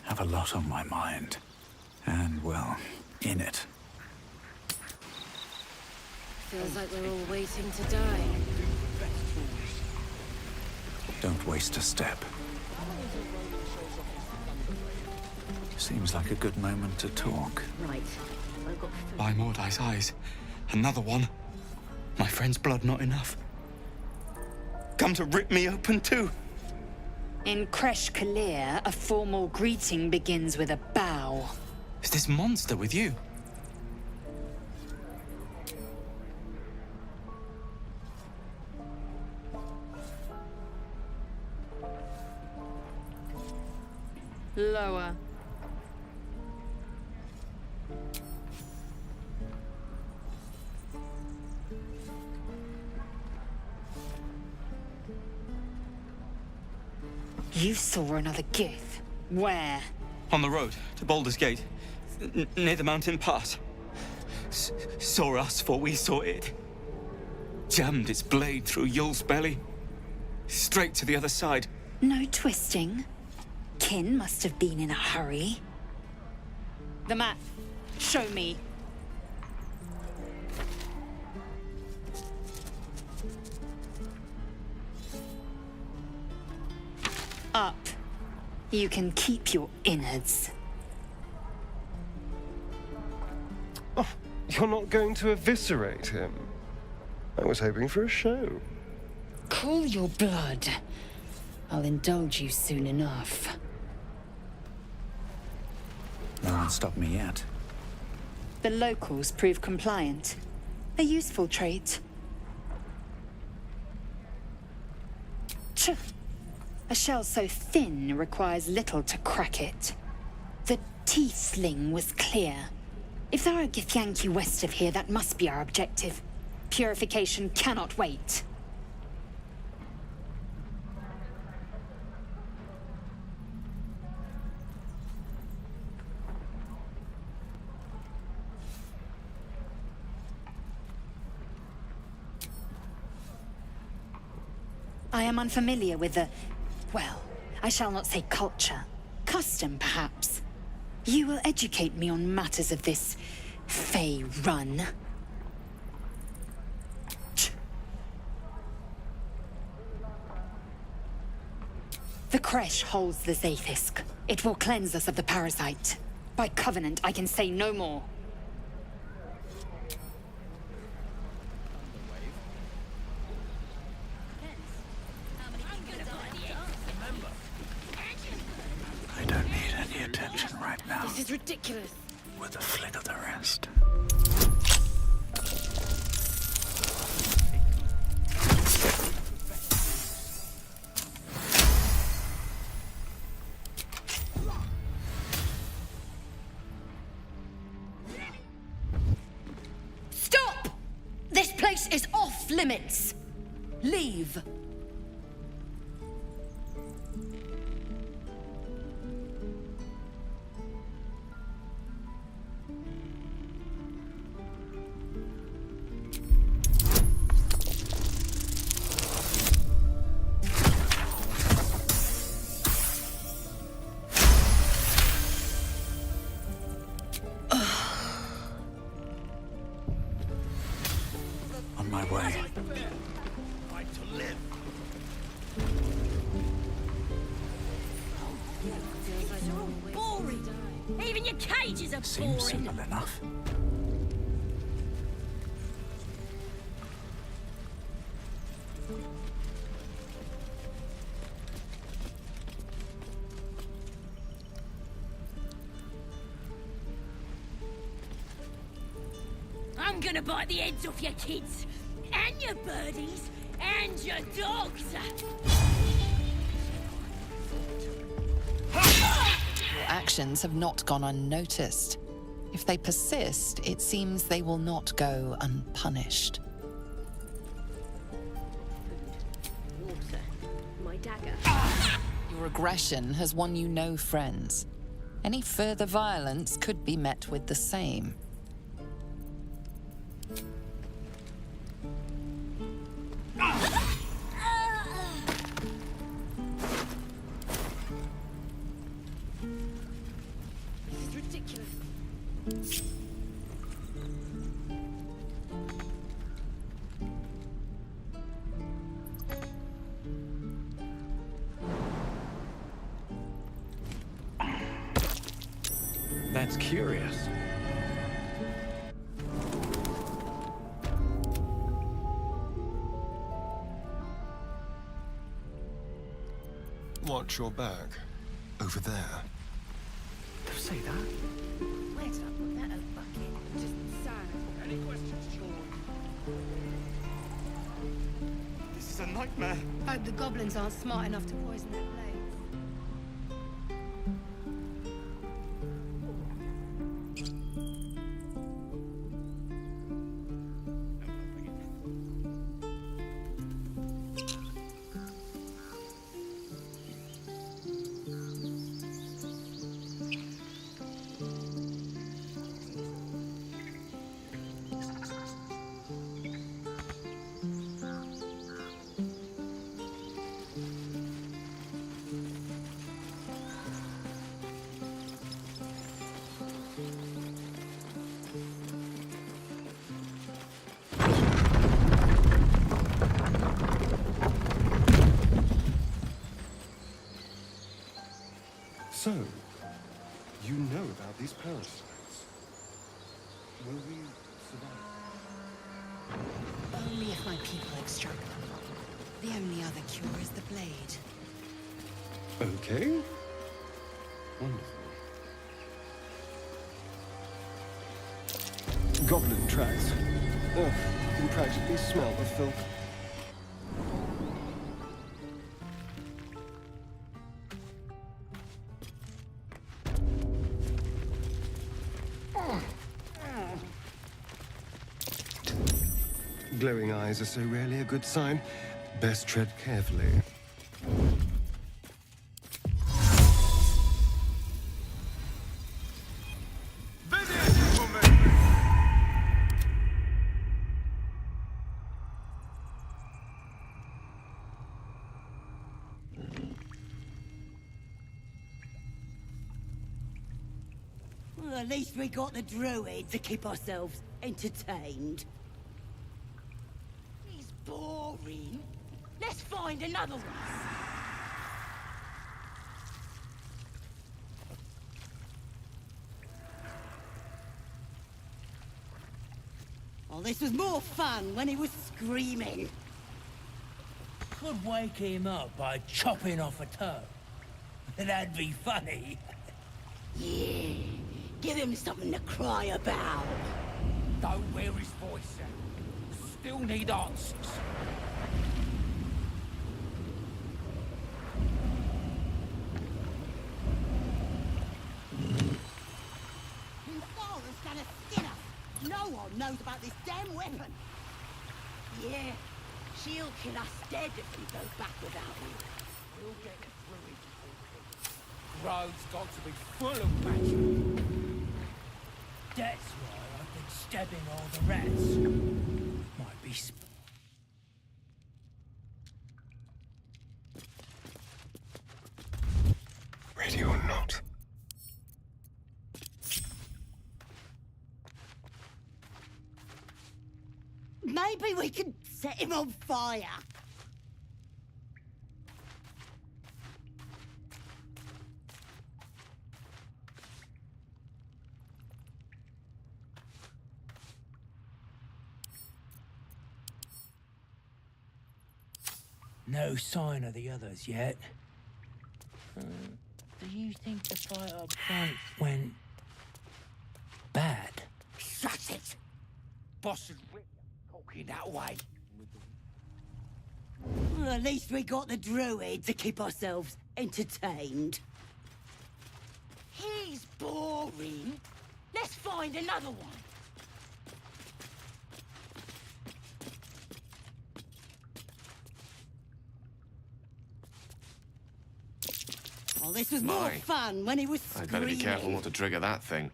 F: Have a lot on my mind. And, well, in it.
B: Feels like we're all waiting to die.
F: Don't waste a step. Seems like a good moment to talk.
B: Right. I've got
H: By Mordai's eyes. Another one. My friend's blood not enough. Come to rip me open too.
C: In Kresh Kalir, a formal greeting begins with a bow.
H: Is this monster with you?
B: Lower.
C: You saw another Gith. Where?
H: On the road to Baldur's Gate, near the mountain pass. Saw us, for we saw it. Jammed its blade through Yul's belly. Straight to the other side.
C: No twisting. Kin must have been in a hurry. The map. Show me. Up. You can keep your innards.
P: Oh, you're not going to eviscerate him? I was hoping for a show.
C: Cool your blood. I'll indulge you soon enough.
F: No one stopped me yet.
C: The locals prove compliant. A useful trait. Tch. A shell so thin requires little to crack it. The teeth sling was clear. If there are Githyanki west of here, that must be our objective. Purification cannot wait. I am unfamiliar with the... well, I shall not say culture. Custom, perhaps. You will educate me on matters of this... Fey run. The Kresh holds the Zaithisk. It will cleanse us of the parasite. By covenant, I can say no more.
F: I don't need any attention right now.
B: This is ridiculous.
F: With a flick of the wrist.
C: Stop! This place is off limits. Leave.
F: On my way.
Q: Boring. Even your cages are
F: Seems
Q: boring.
F: simple enough.
Q: I'm gonna bite the heads off your kids, and your birdies, and your dogs.
A: Your actions have not gone unnoticed. If they persist, it seems they will not go unpunished.
R: Water. My dagger.
A: Your aggression has won you no friends. Any further violence could be met with the same.
B: This is ridiculous.
E: That's curious.
P: Watch your back. Over there.
F: Don't say that.
R: Where did I put that oak bucket? Just sad.
K: Any questions, George?
H: This is a nightmare.
R: Hope the goblins aren't smart enough to poison that blade.
P: So, you know about these parasites. Will we survive?
C: Only if my people extract them. The only other cure is the blade.
P: Okay. Wonderful. Goblin tracks. Ugh, you can practically smell the filth. Glowing eyes are so rarely a good sign. Best tread carefully.
Q: Well, at least we got the druid to keep ourselves entertained. He's boring. Let's find another one. Oh, this was more fun when he was screaming.
K: Could wake him up by chopping off a toe. That'd be funny.
Q: Yeah, give him something to cry about.
K: Don't wear his voice out. Still need answers.
Q: Father's gonna skin us. No one knows about this damn weapon. Yeah, she'll kill us dead if we go back without him.
K: We'll get through it. Road's got to be full of magic. That's why I've been stabbing all the rats. Might be
P: Ready or not.
Q: Maybe we can set him on fire.
K: no sign of the others yet. Do you think the fight up front went bad?
Q: Shut it!
K: Boss is talking that way.
Q: Well, at least we got the druid to keep ourselves entertained. He's boring. Let's find another one. Oh, this was more fun when he was
G: I'd
Q: screaming.
G: better be careful not to trigger that thing.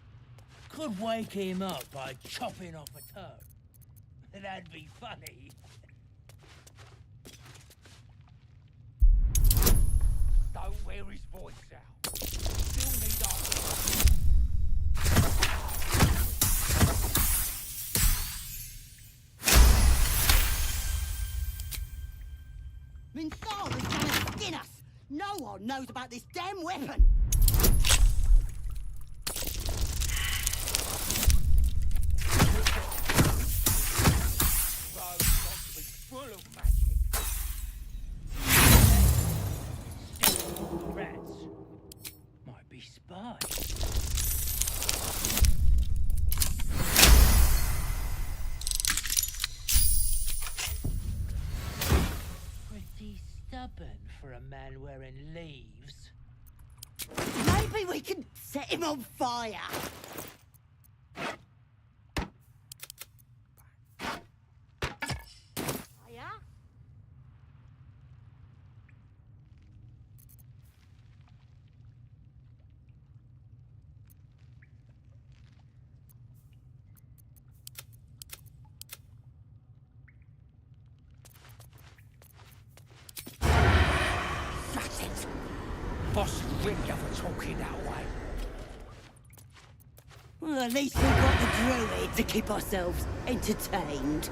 K: Could wake him up by chopping off a toe. That'd be funny. Don't wear his voice out. Still need our...
Q: Minthara's gonna skin us. No one knows about this damn weapon.
K: Full of magic. Rats might be spies. Pretty stubborn for a man wearing leaves.
Q: Maybe we can set him on fire.
K: Boss really ever talking that way.
Q: Well, at least we got the druid to keep ourselves entertained.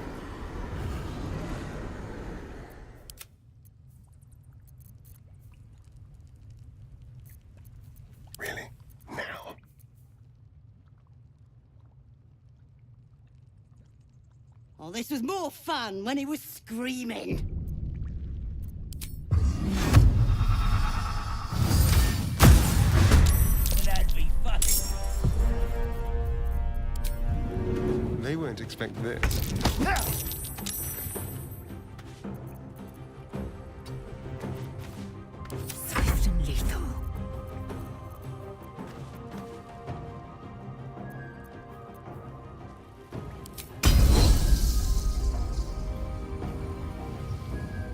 Q: Oh, this was more fun when he was screaming.
K: That'd be funny.
P: They won't expect this.
C: Swift and lethal.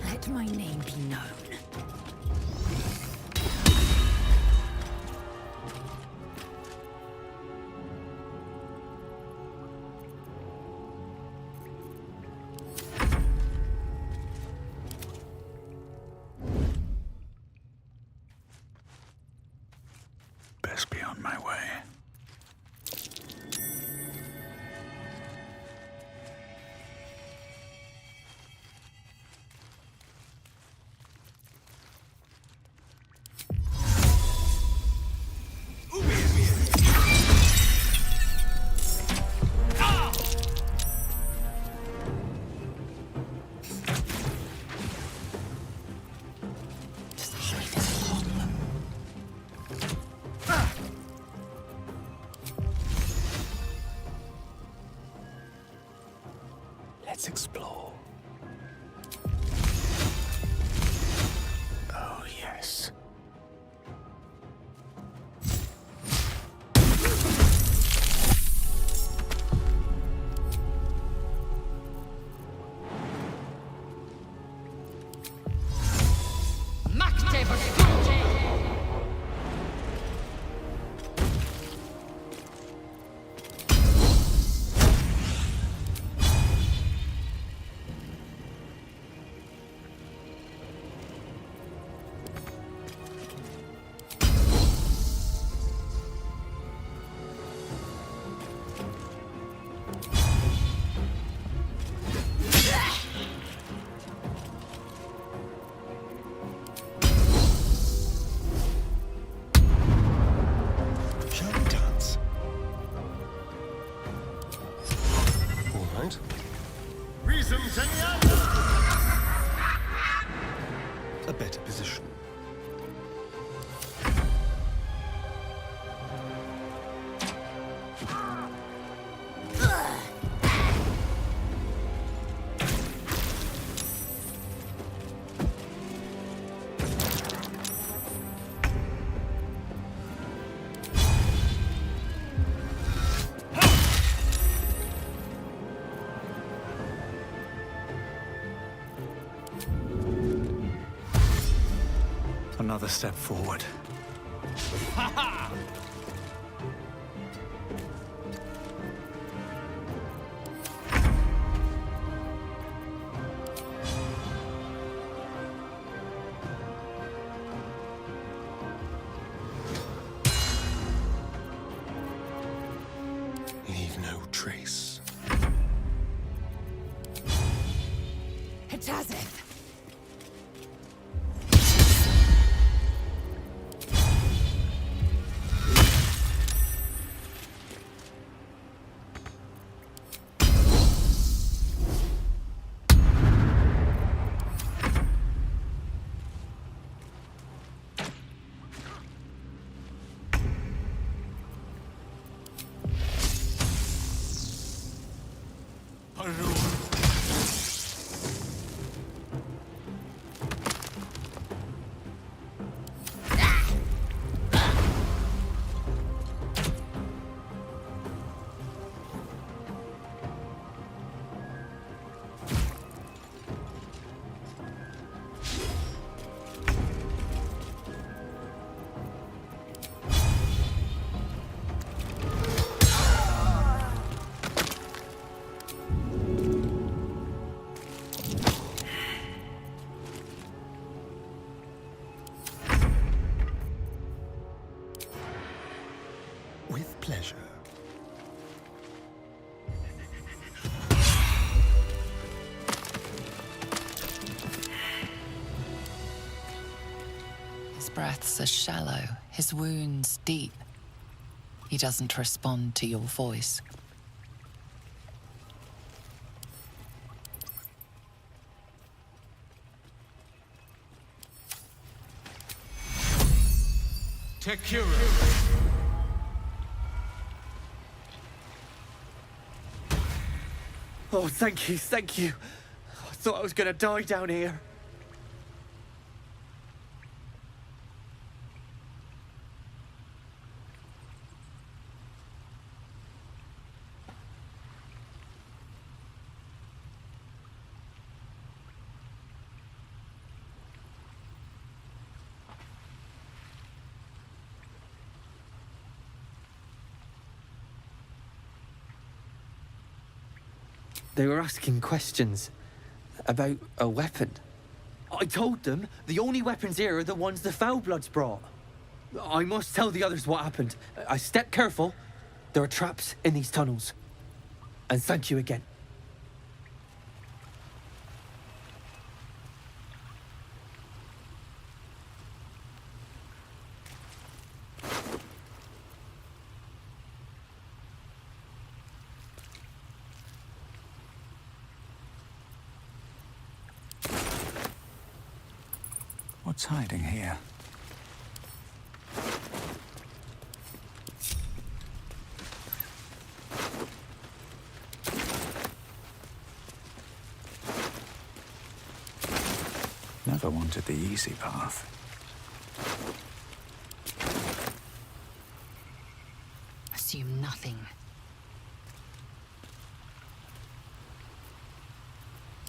C: Let my name be known.
F: Best be on my way.
A: Just hurry this along.
F: Let's explore. Oh, yes.
P: Shall we dance? All right. A better position.
F: Another step forward.
P: Leave no trace.
C: Hitazeth!
P: With pleasure.
A: His breaths are shallow, his wounds deep. He doesn't respond to your voice.
M: Tekura.
U: Oh, thank you, thank you. I thought I was gonna die down here. They were asking questions about a weapon. I told them the only weapons here are the ones the Foulbloods brought. I must tell the others what happened. I stepped careful. There are traps in these tunnels. And thank you again.
F: What's hiding here? Never wanted the easy path.
C: Assume nothing.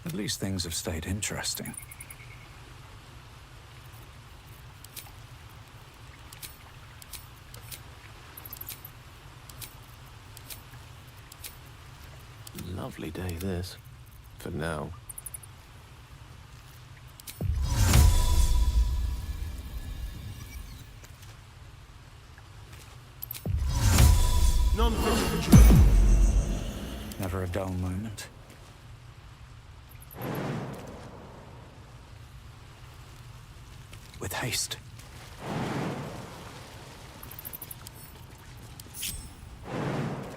F: At least things have stayed interesting.
V: Lovely day, this. For now.
F: Never a dull moment. With haste.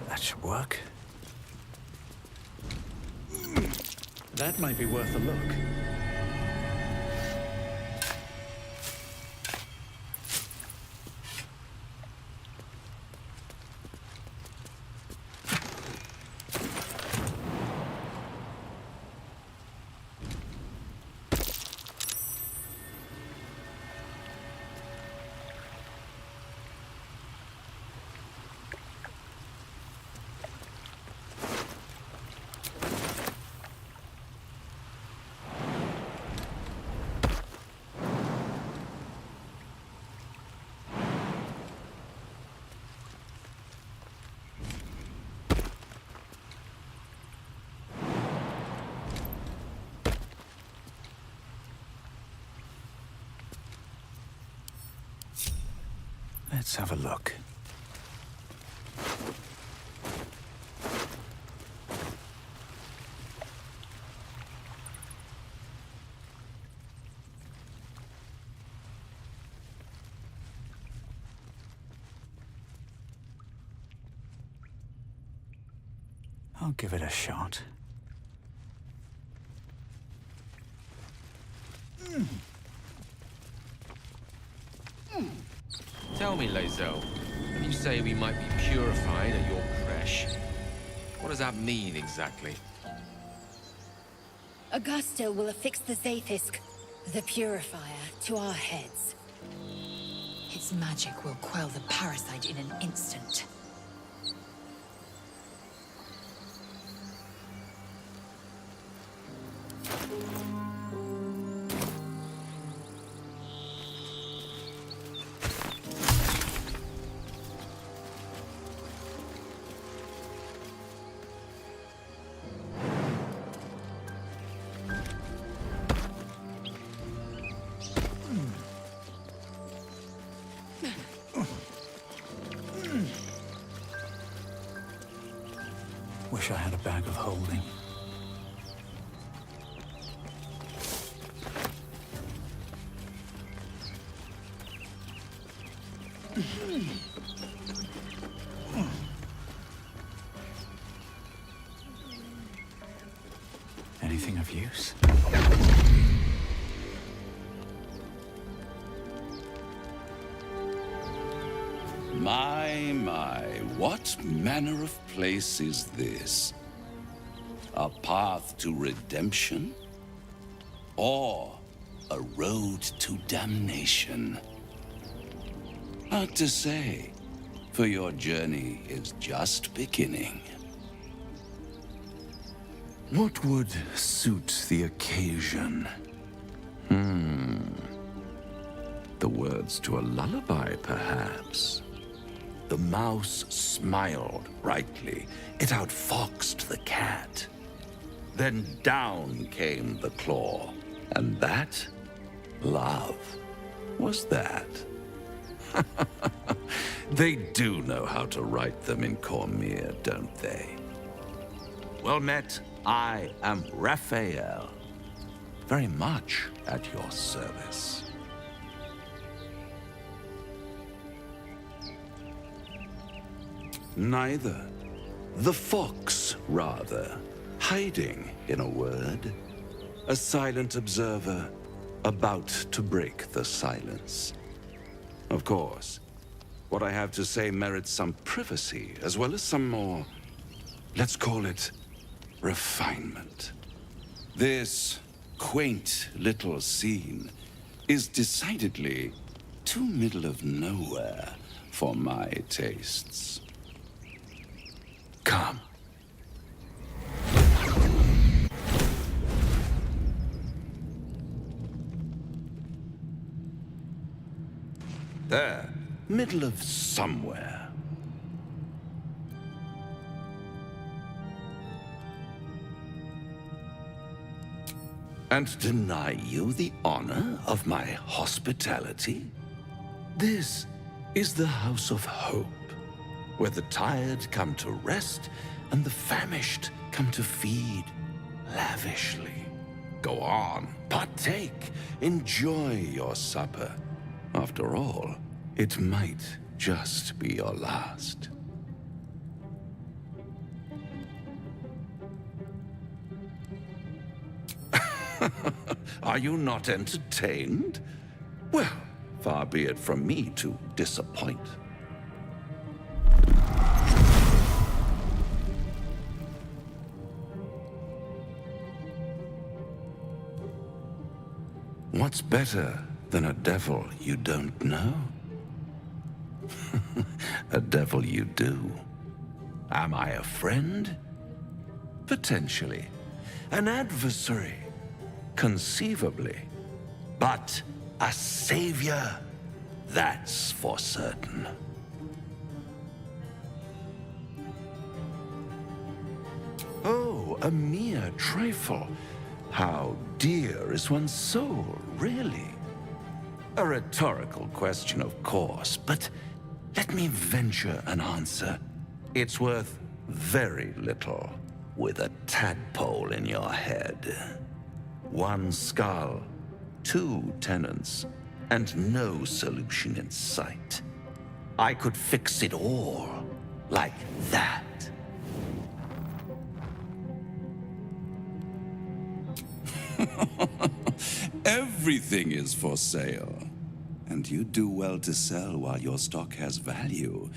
F: That should work. That might be worth a look. Let's have a look. I'll give it a shot.
G: Tell me, Lae'zel, when you say we might be purified at your creche, what does that mean exactly?
W: Augusta will affix the Zaithisk, the Purifier, to our heads.
C: Its magic will quell the parasite in an instant.
F: Wish I had a bag of holding. Anything of use?
J: My, what manner of place is this? A path to redemption? Or a road to damnation? Hard to say, for your journey is just beginning. What would suit the occasion? The words to a lullaby, perhaps. The mouse smiled brightly. It outfoxed the cat. Then down came the claw. And that, love, was that. They do know how to write them in Cormyr, don't they? Well met, I am Raphael. Very much at your service. Neither. The fox, rather. Hiding, in a word. A silent observer, about to break the silence. Of course, what I have to say merits some privacy, as well as some more, let's call it, refinement. This quaint little scene is decidedly too middle of nowhere for my tastes. Come. There, middle of somewhere. And deny you the honor of my hospitality? This is the House of Hope, where the tired come to rest and the famished come to feed lavishly. Go on, partake, enjoy your supper. After all, it might just be your last. Are you not entertained? Well, far be it from me to disappoint. What's better than a devil you don't know? A devil you do. Am I a friend? Potentially. An adversary? Conceivably. But a savior? That's for certain. Oh, a mere trifle. How dear is one's soul, really? A rhetorical question, of course, but let me venture an answer. It's worth very little with a tadpole in your head. One skull, 2 tenants, and no solution in sight. I could fix it all like that. Everything is for sale. And you do well to sell while your stock has value.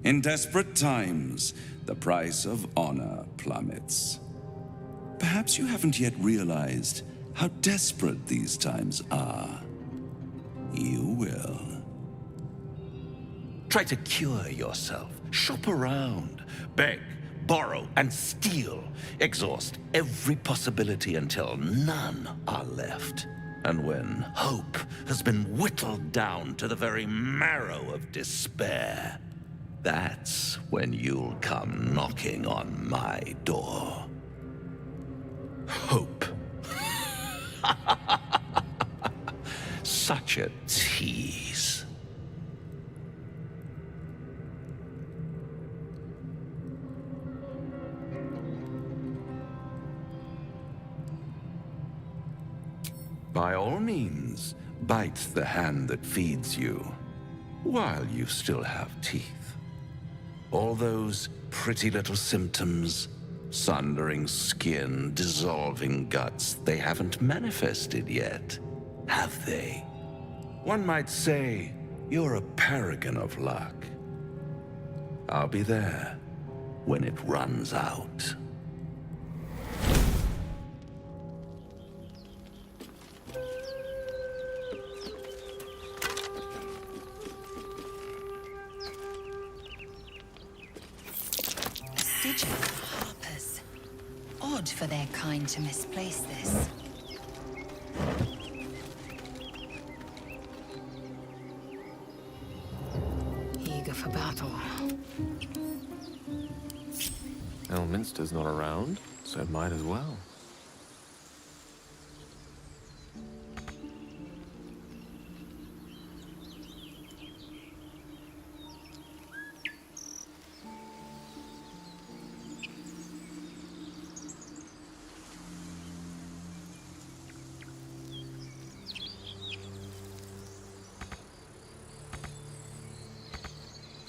J: In desperate times, the price of honor plummets. Perhaps you haven't yet realized how desperate these times are. You will. Try to cure yourself. Shop around. Beg, borrow, and steal. Exhaust every possibility until none are left. And when hope has been whittled down to the very marrow of despair, that's when you'll come knocking on my door. Hope. Such a tease. By all means, bite the hand that feeds you, while you still have teeth. All those pretty little symptoms, sundering skin, dissolving guts, they haven't manifested yet, have they? One might say you're a paragon of luck. I'll be there when it runs out.
C: Sigil harpers. Odd for their kind to misplace this. Eager for battle.
V: Elminster's not around, so might as well.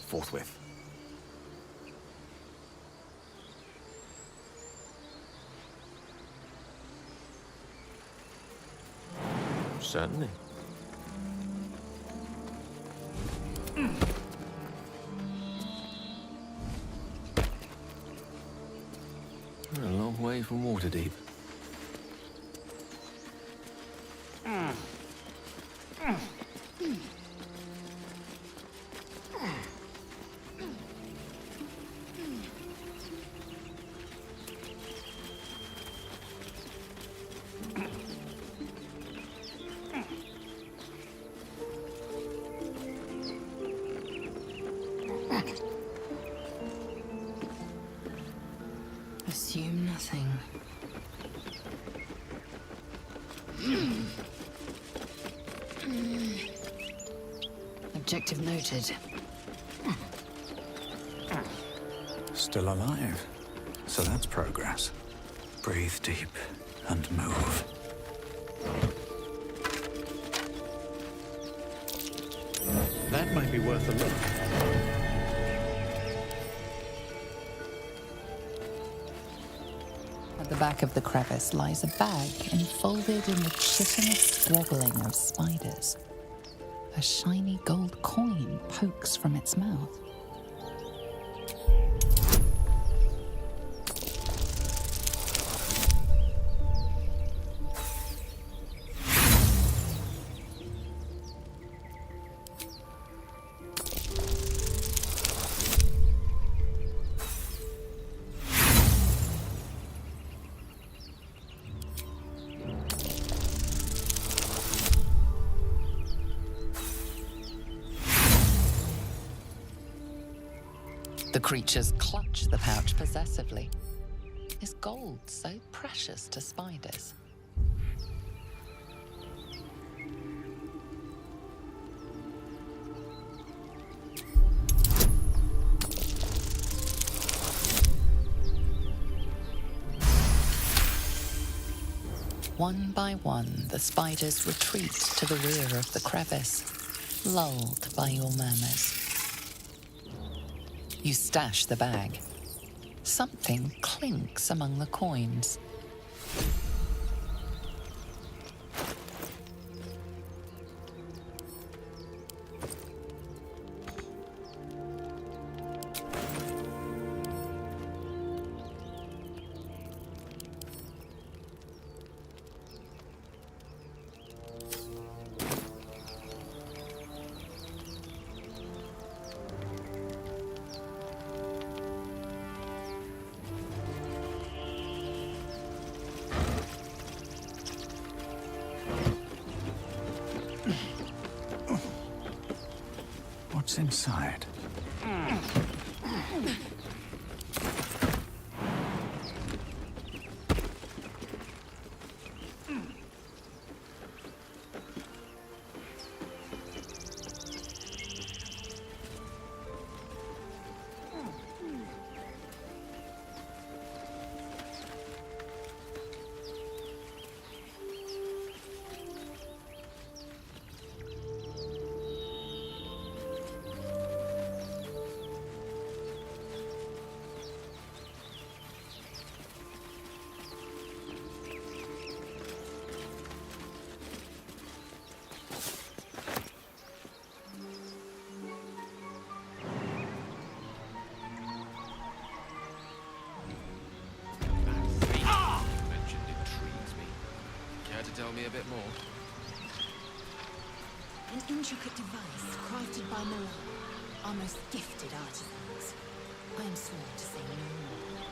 V: Forthwith. Certainly. We're a long way from Waterdeep.
C: Assume nothing. Objective noted.
F: Still alive. So that's progress. Breathe deep and move.
E: That might be worth a look.
A: At the back of the crevice lies a bag enfolded in the chitinous squabbling of spiders. A shiny gold coin pokes from its mouth. The creatures clutch the pouch possessively. Is gold so precious to spiders? One by one, the spiders retreat to the rear of the crevice, lulled by your murmurs. You stash the bag. Something clinks among the coins.
F: What's inside?
G: a bit more.
W: An intricate device crafted by Milan, our most gifted artisans. I am sworn to say no more.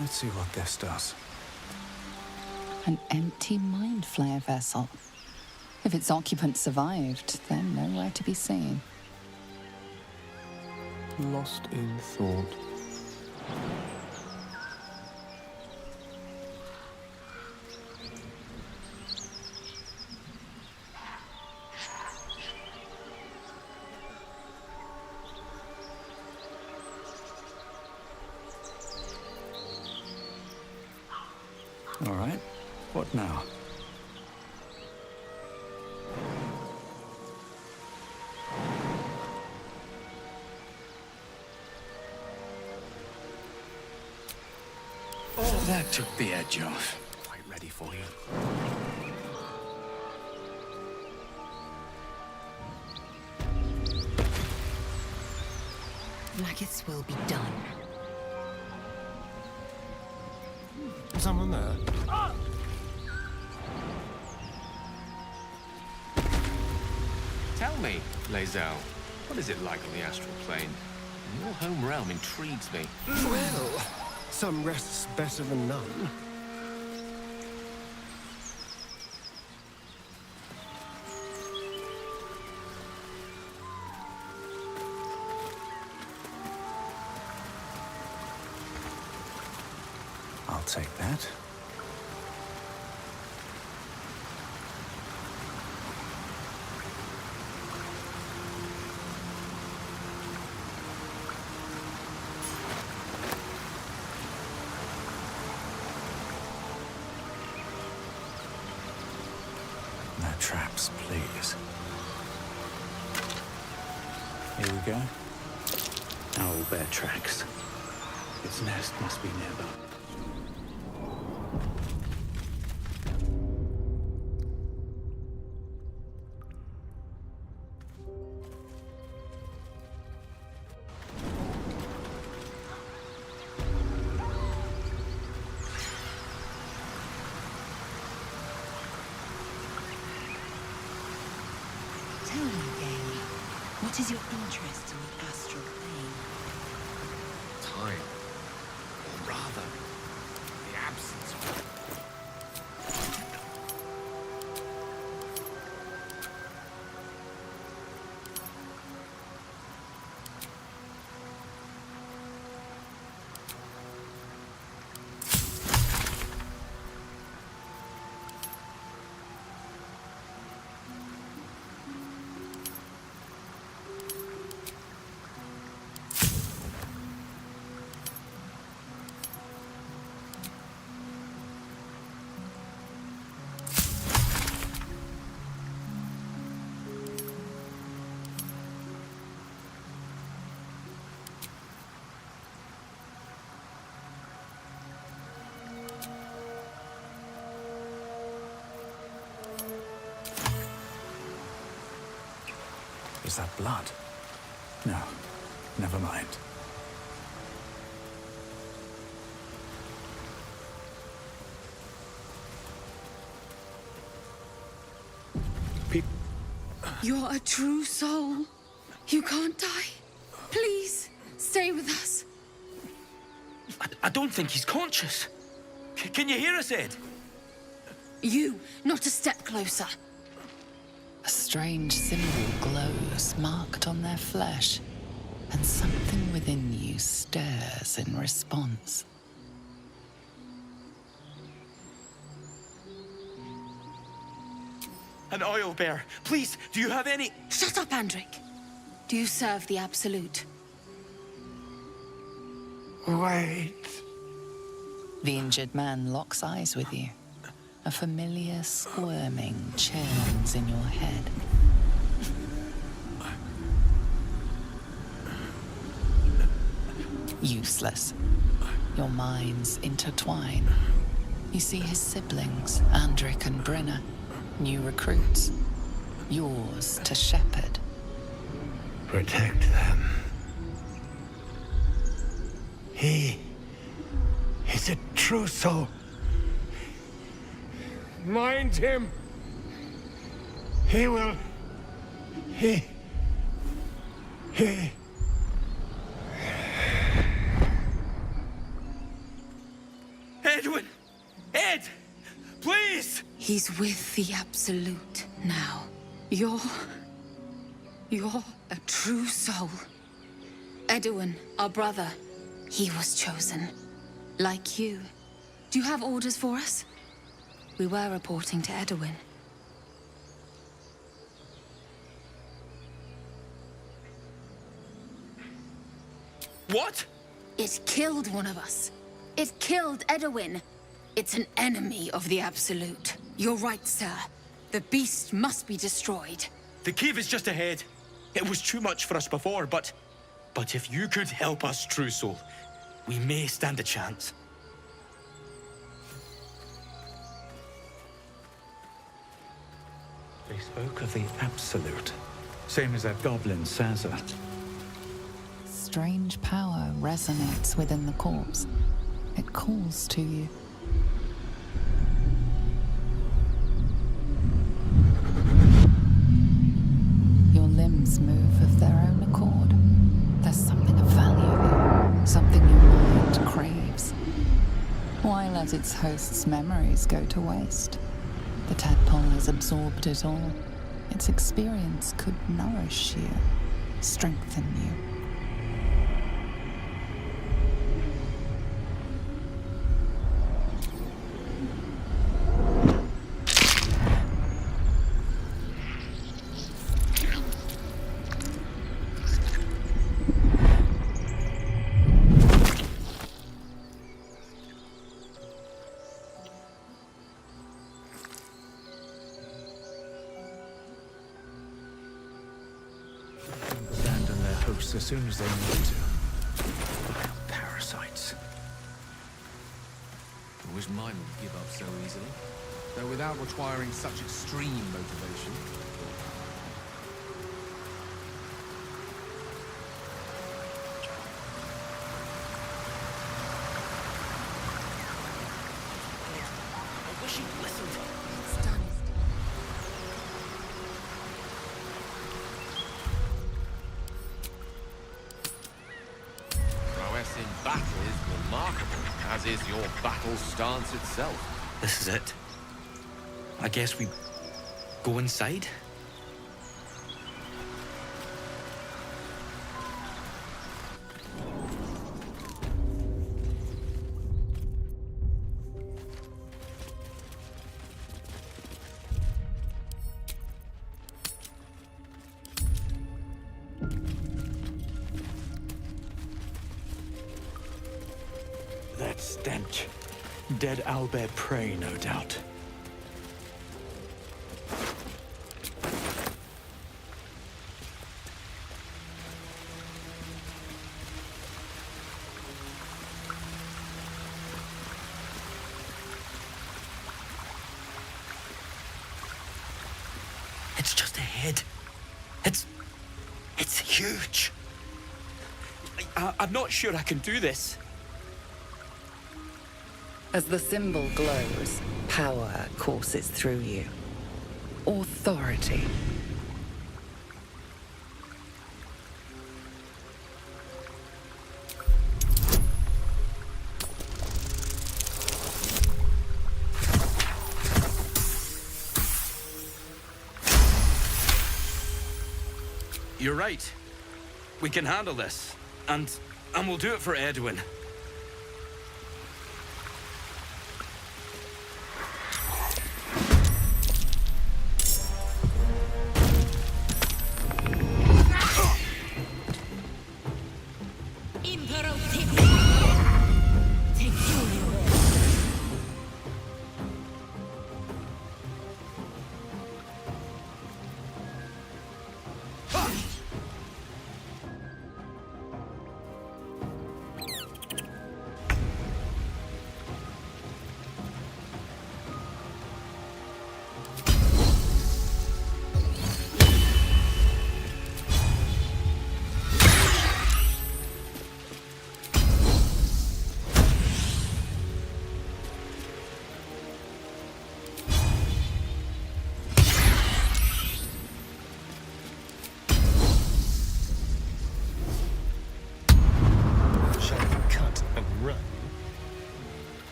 F: Let's see what this does.
A: An empty mind flayer vessel. If its occupant survived, they're nowhere to be seen.
V: Lost in thought.
F: All right. What now? Oh, that took the edge off. Quite ready for you.
W: Maggots will be done.
T: Someone there?
G: Tell me, Lae'zel, what is it like on the astral plane? Your home realm intrigues me.
P: Well, some rests better than none.
F: I'll take that. No traps, please. Here we go. Owl bear tracks. Its nest must be nearby.
W: Tell me, Gale, what is your interest in the astral plane?
G: Time. Or rather, the absence of it.
F: Is that blood? No, never mind.
N: You're a true soul. You can't die. Please, stay with us.
H: I don't think he's conscious. Can you hear us, Ed?
N: You, not a step closer.
A: A strange symbol glows, marked on their flesh, and something within you stirs in response.
H: An oil bear. Please, do you have any...
N: Shut up, Andric. Do you serve the Absolute?
L: Wait.
A: The injured man locks eyes with you. A familiar squirming churns in your head. Useless. Your minds intertwine. You see his siblings, Andric and Brenna, new recruits. Yours to shepherd.
L: Protect them. He is a
I: Truthful.
K: Mind him.
I: He will... He...
H: Edwin! Ed! Please!
C: He's with the Absolute now. You're a true soul. Edwin, our brother, he was chosen. Like you. Do you have orders for us? We were reporting to Edwin.
H: What?
C: It killed one of us. It killed Edwin. It's an enemy of the Absolute. You're right, sir. The beast must be destroyed.
H: The cave is just ahead. It was too much for us before, but if you could help us, True Soul, we may stand a chance.
F: They spoke of the Absolute, same as that goblin Sansa.
A: Strange power resonates within the corpse. It calls to you. Your limbs move of their own accord. There's something of value here, something your mind craves. While as its host's memories go to waste, the tadpole has absorbed it all. Its experience could nourish you, strengthen you.
T: As soon as they need to. Parasites.
G: I wish mine would give up so easily. Though without requiring such extreme motivation.
H: I wish you'd listened.
W: It's done.
G: In battle is remarkable, as is your battle stance itself.
H: This is it. I guess we go inside?
F: That stench. Dead owlbear prey, no doubt.
H: It's just ahead. It's huge. I'm not sure I can do this.
A: As the symbol glows, power courses through you. Authority.
H: You're right. We can handle this. And we'll do it for Edwin.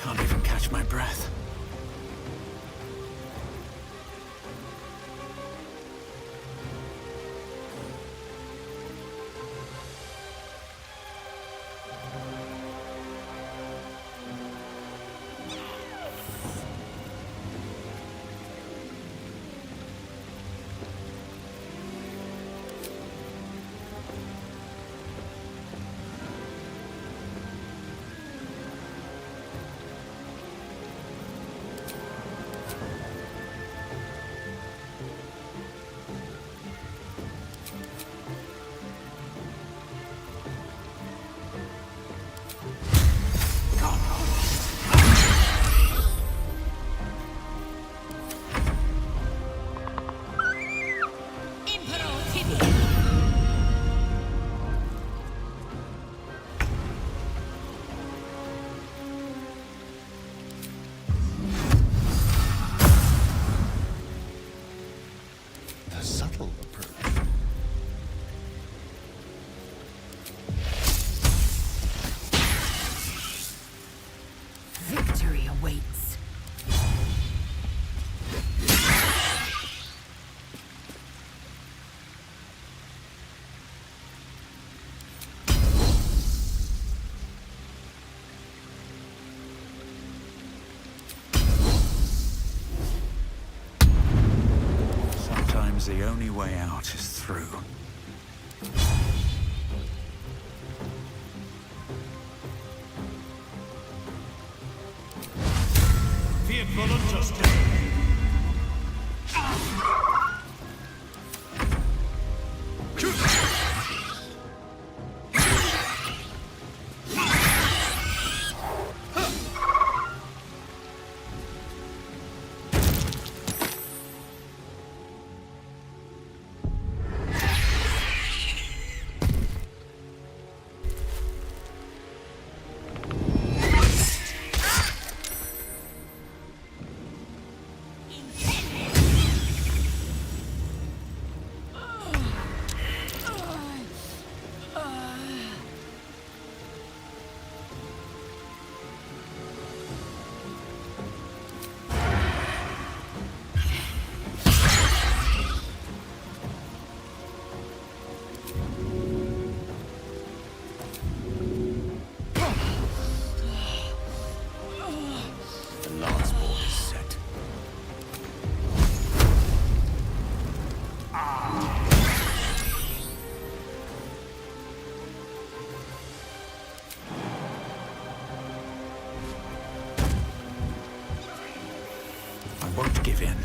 F: Can't even catch my breath.
L: The subtle approach.
Q: Victory awaits.
F: Sometimes the only way out is through.
K: Fearful of justice.
F: The lance board is set. I won't give in.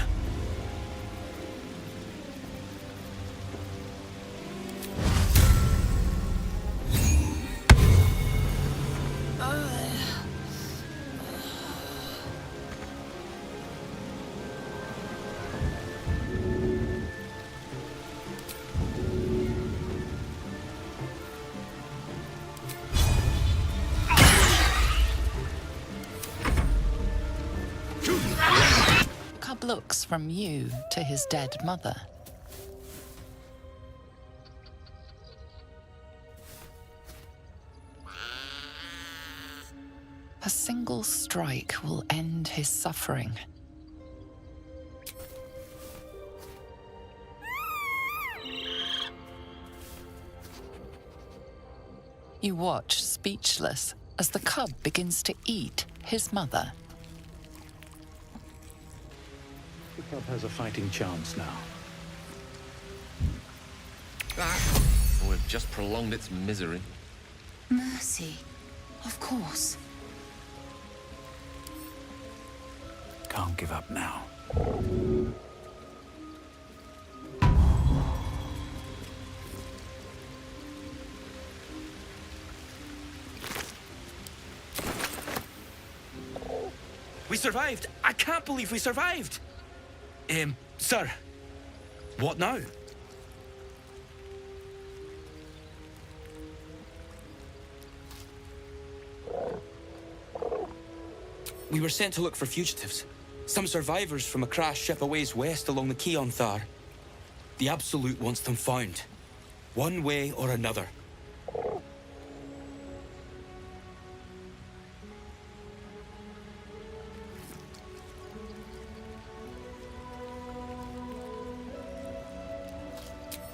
A: Cub looks from you to his dead mother. A single strike will end his suffering. You watch, speechless, as the cub begins to eat his mother.
F: The cub has a fighting chance now.
G: We've just prolonged its misery.
C: Mercy. Of course.
F: Can't give up now.
H: We survived! I can't believe we survived! Sir, what now? We were sent to look for fugitives. Some survivors from a crashed ship a ways west along the quay on Thar. The Absolute wants them found. One way or another.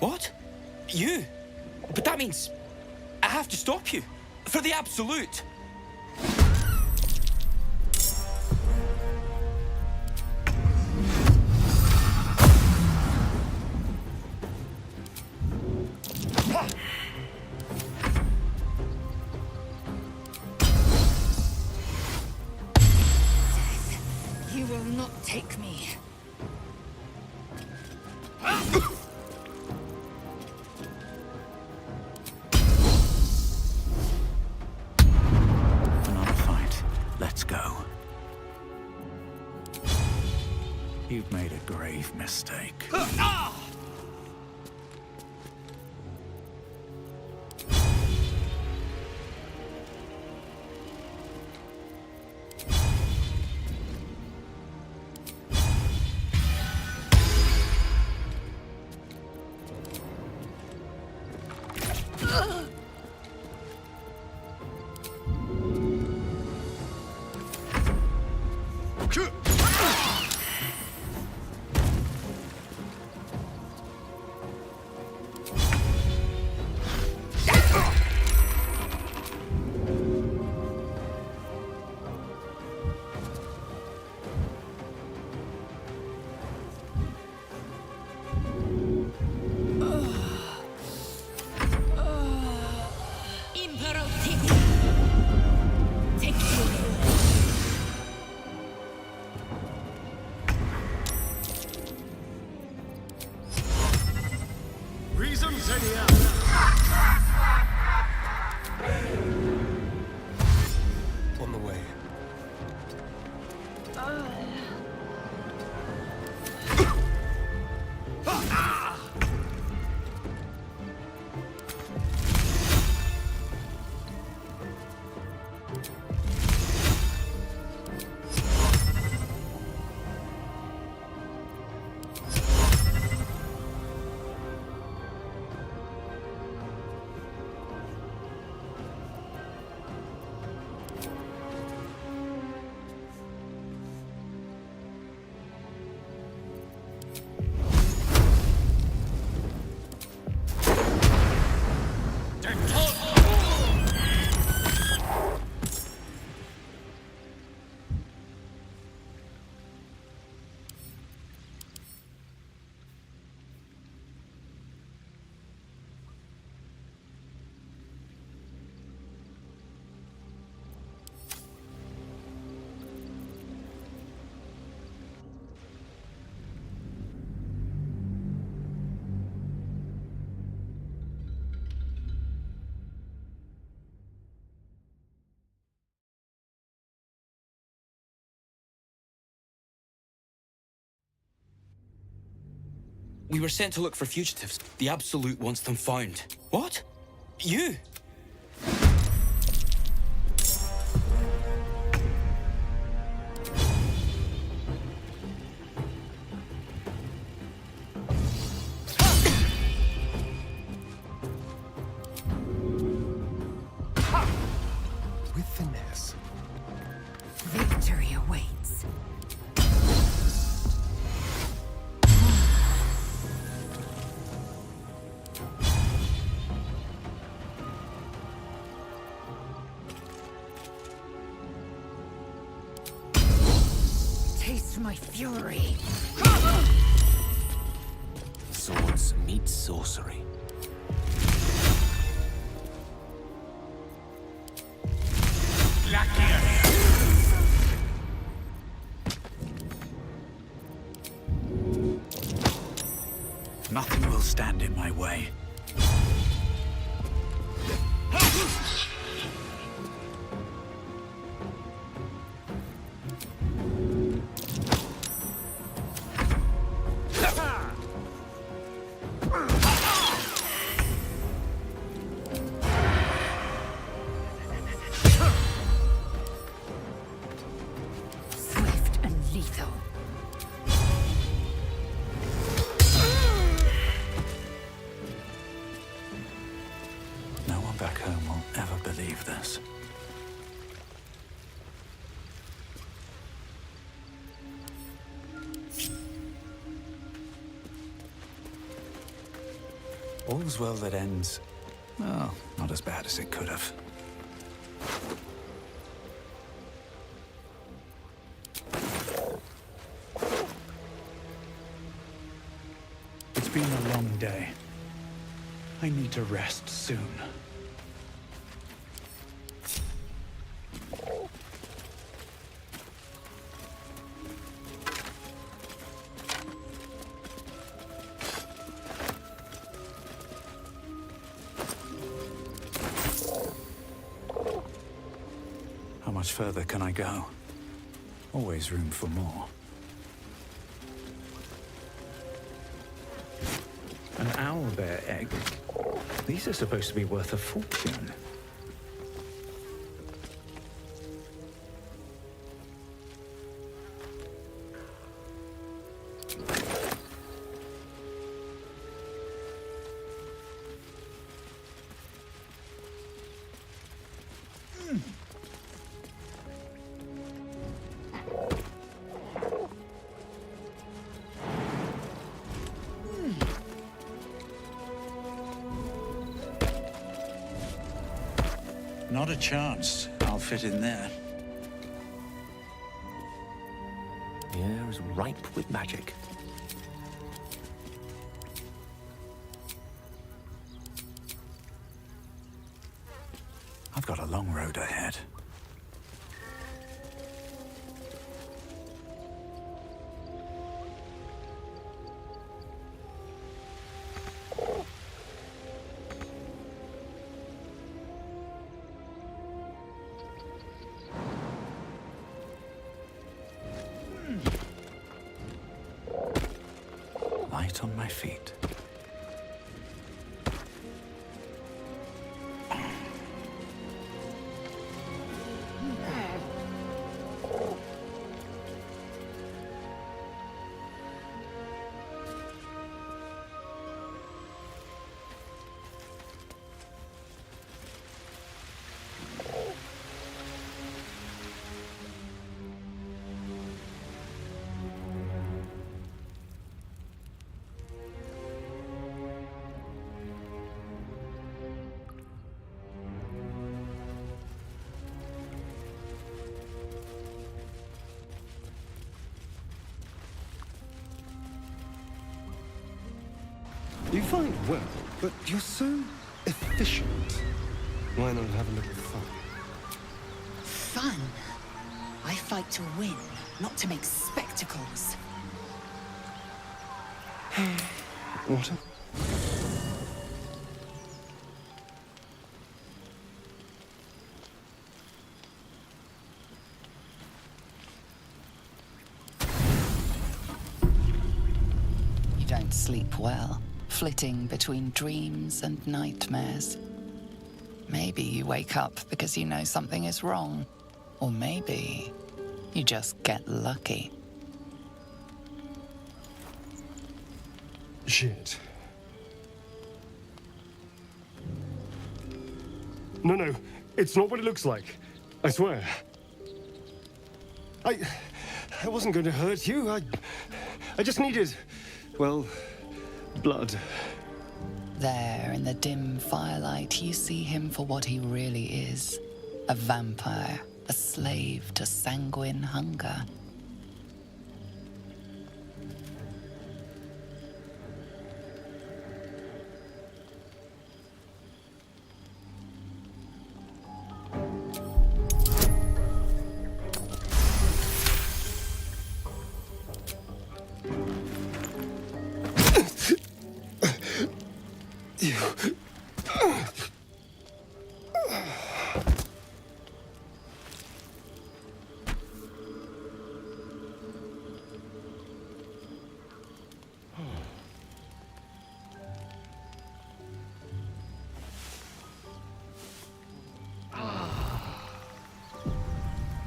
H: What? You? But that means I have to stop you. For the Absolute.
C: You will not take me.
F: Another fight. Let's go. You've made a grave mistake.
P: On the way.
H: We were sent to look for fugitives. The Absolute wants them found. What? You?
P: With finesse.
C: Victory awaits. Taste my fury.
H: Swords meet sorcery.
F: Nothing will stand in my way.
C: Swift and lethal.
F: All's well that ends. Well, not as bad as it could have. It's been a long day. I need to rest soon. How much further can I go? Always room for more. An owlbear egg? These are supposed to be worth a fortune. Not a chance I'll fit in there.
V: The air is ripe with magic.
F: I've got a long road ahead. Light on my feet.
P: You fight well, but you're so efficient. Why not have a little fun?
C: Fun? I fight to win, not to make spectacles.
P: What?
A: You don't sleep well, flitting between dreams and nightmares. Maybe you wake up because you know something is wrong. Or maybe you just get lucky.
P: Shit. No, it's not what it looks like. I swear. I wasn't going to hurt you. I just needed, well, blood.
A: There, in the dim firelight, you see him for what he really is. A vampire, a slave to sanguine hunger.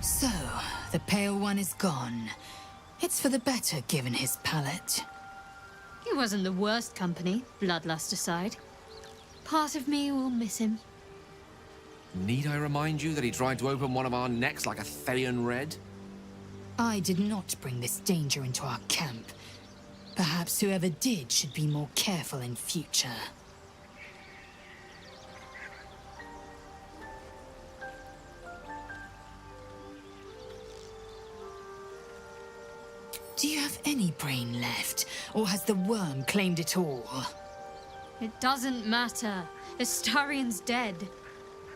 C: So, the Pale One is gone. It's for the better, given his palate.
O: He wasn't the worst company, bloodlust aside. Part of me will miss him.
G: Need I remind you that he tried to open one of our necks like a Therian Red?
C: I did not bring this danger into our camp. Perhaps whoever did should be more careful in future. Do you have any brain left, or has the worm claimed it all?
O: It doesn't matter. Astarion's dead.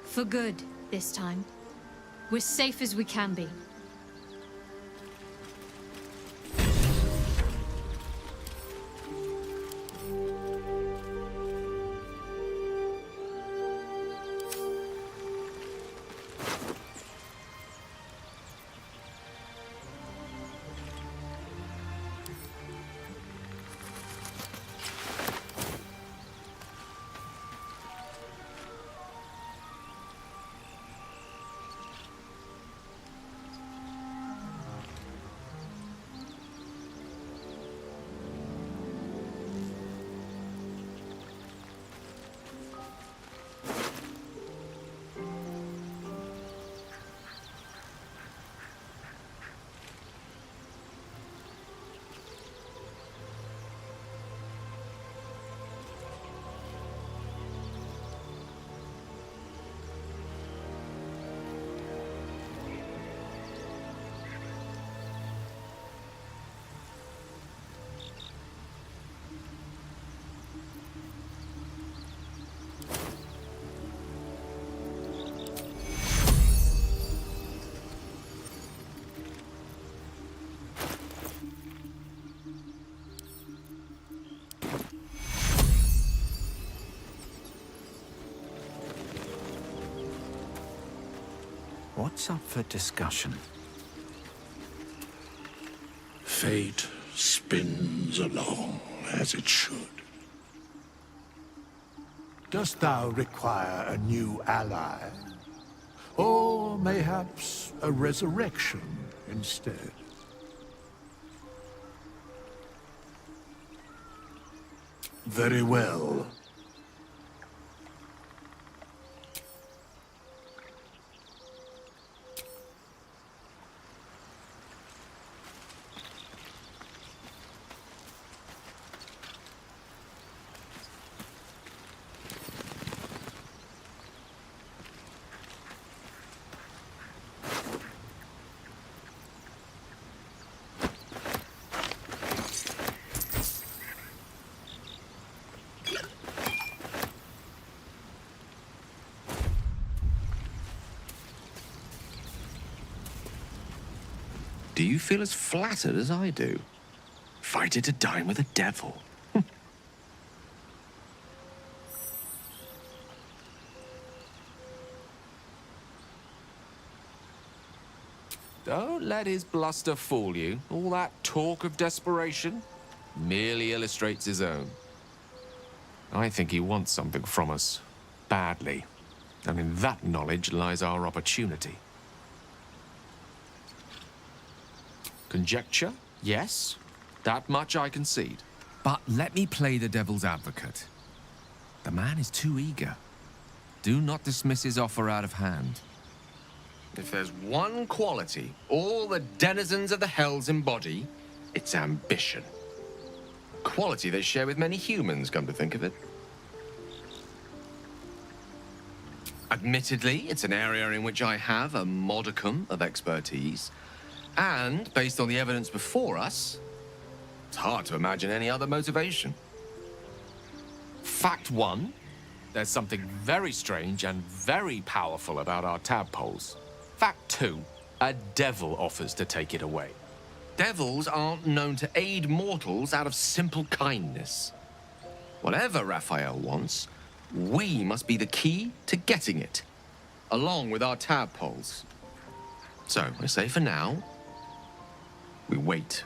O: For good, this time. We're safe as we can be.
F: What's up for discussion?
L: Fate spins along as it should. Dost thou require a new ally? Or mayhaps a resurrection instead? Very well.
D: Do you feel as flattered as I do? Fighting to dine with a devil.
G: Don't let his bluster fool you. All that talk of desperation merely illustrates his own. I think he wants something from us, badly. And in that knowledge lies our opportunity. Conjecture? Yes. That much I concede.
M: But let me play the devil's advocate. The man is too eager. Do not dismiss his offer out of hand.
G: If there's one quality all the denizens of the Hells embody, it's ambition. Quality they share with many humans, come to think of it. Admittedly, it's an area in which I have a modicum of expertise. And, based on the evidence before us, it's hard to imagine any other motivation. Fact one, there's something very strange and very powerful about our tadpoles. Fact two, a devil offers to take it away. Devils aren't known to aid mortals out of simple kindness. Whatever Raphael wants, we must be the key to getting it, along with our tadpoles. So, I say for now, we wait.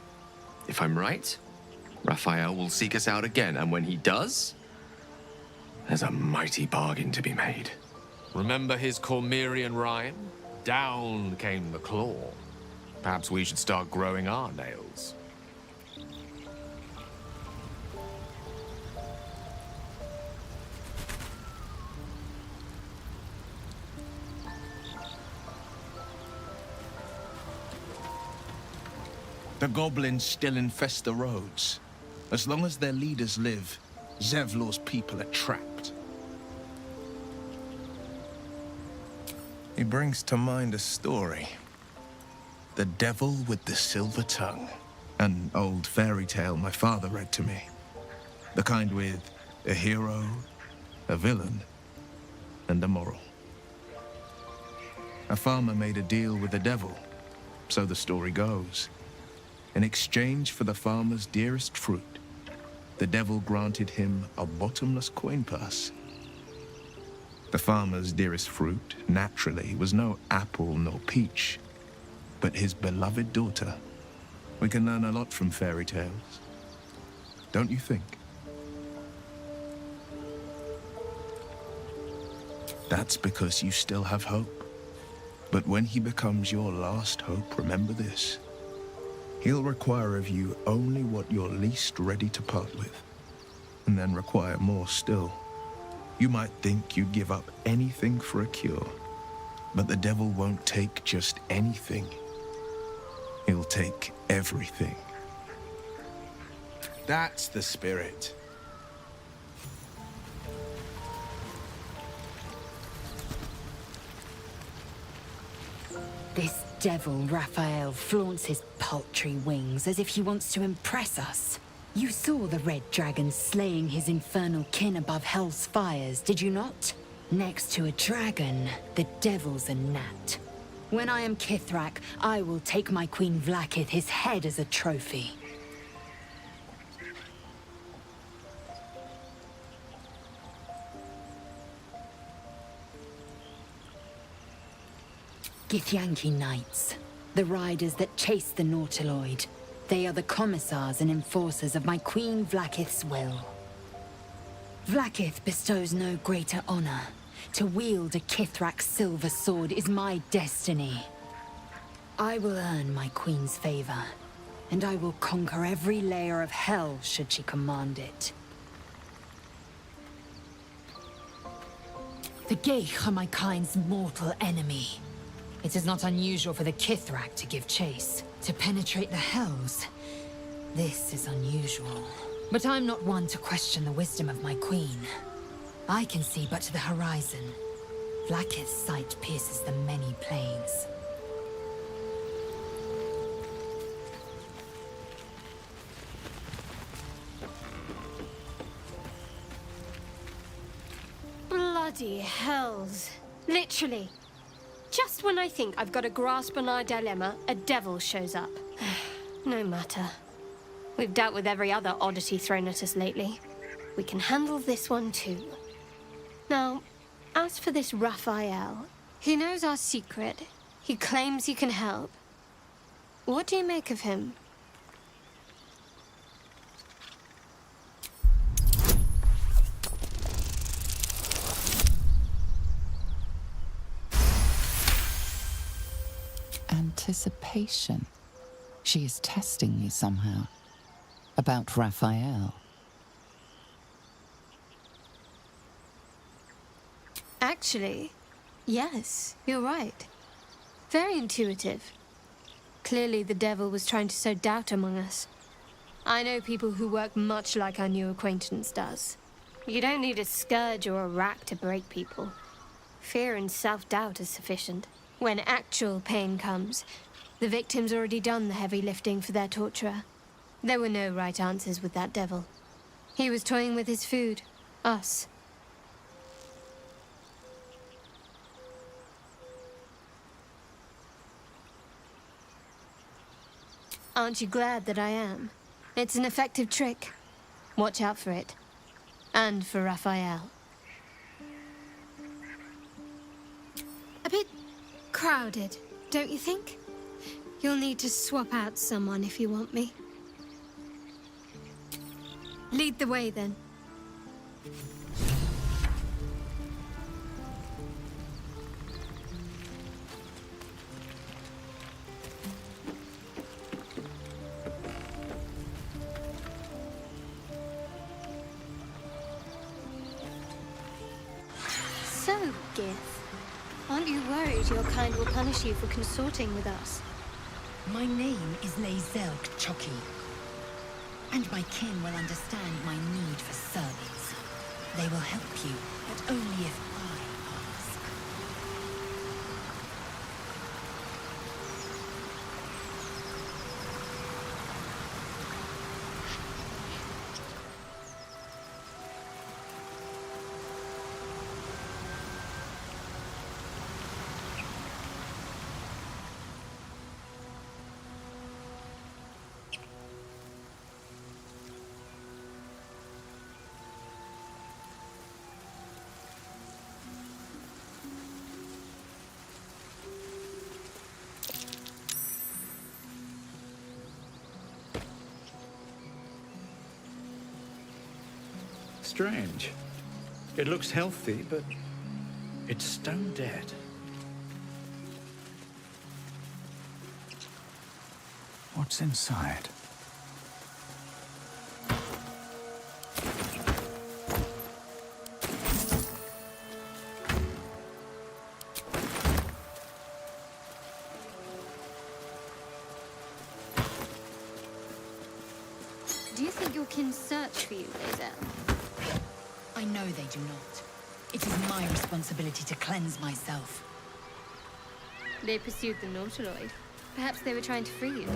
G: If I'm right, Raphael will seek us out again, and when he does, there's a mighty bargain to be made. Remember his Cormyrean rhyme? Down came the claw. Perhaps we should start growing our nails.
T: The goblins still infest the roads. As long as their leaders live, Zevlor's people are trapped. He brings to mind a story. The devil with the silver tongue. An old fairy tale my father read to me. The kind with a hero, a villain, and a moral. A farmer made a deal with the devil, so the story goes. In exchange for the farmer's dearest fruit, the devil granted him a bottomless coin purse. The farmer's dearest fruit, naturally, was no apple nor peach, but his beloved daughter. We can learn a lot from fairy tales, don't you think? That's because you still have hope. But when he becomes your last hope, remember this. He'll require of you only what you're least ready to part with, and then require more still. You might think you'd give up anything for a cure, but the devil won't take just anything. He'll take everything. That's the spirit.
C: This devil, Raphael, flaunts his paltry wings as if he wants to impress us. You saw the red dragon slaying his infernal kin above hell's fires, did you not? Next to a dragon, the devil's a gnat. When I am Kithrak, I will take my Queen Vlaakith his head as a trophy. Githyanki Knights, the riders that chase the Nautiloid. They are the commissars and enforcers of my Queen Vlaakith's will. Vlaakith bestows no greater honor. To wield a Kithrak silver sword is my destiny. I will earn my Queen's favor, and I will conquer every layer of hell should she command it. The Geich are my kind's mortal enemy. It is not unusual for the Kithrak to give chase, to penetrate the hells. This is unusual. But I'm not one to question the wisdom of my queen. I can see but to the horizon. Vlaakith's sight pierces the many planes.
O: Bloody hells. Literally. Just when I think I've got a grasp on our dilemma, a devil shows up. No matter. We've dealt with every other oddity thrown at us lately. We can handle this one too. Now, as for this Raphael, he knows our secret. He claims he can help. What do you make of him?
A: Anticipation. She is testing you somehow. About Raphael.
O: Actually, yes, you're right. Very intuitive. Clearly the devil was trying to sow doubt among us. I know people who work much like our new acquaintance does. You don't need a scourge or a rack to break people. Fear and self-doubt is sufficient. When actual pain comes, the victim's already done the heavy lifting for their torturer. There were no right answers with that devil. He was toying with his food. Us. Aren't you glad that I am? It's an effective trick. Watch out for it. And for Raphael. A bit crowded, don't you think? You'll need to swap out someone if you want me. Lead the way, then. So, Gith, aren't you worried your kind will punish you for consorting with us?
C: My name is Lezelk Choki, and my kin will understand my need for service. They will help you, but only if I ask.
F: strange. It looks healthy, but it's stone dead. What's inside?
O: Do you think your kin search for you, Lae'zel?
C: I know they do not. It is my responsibility to cleanse myself.
O: They pursued the Nautiloid. Perhaps they were trying to free you.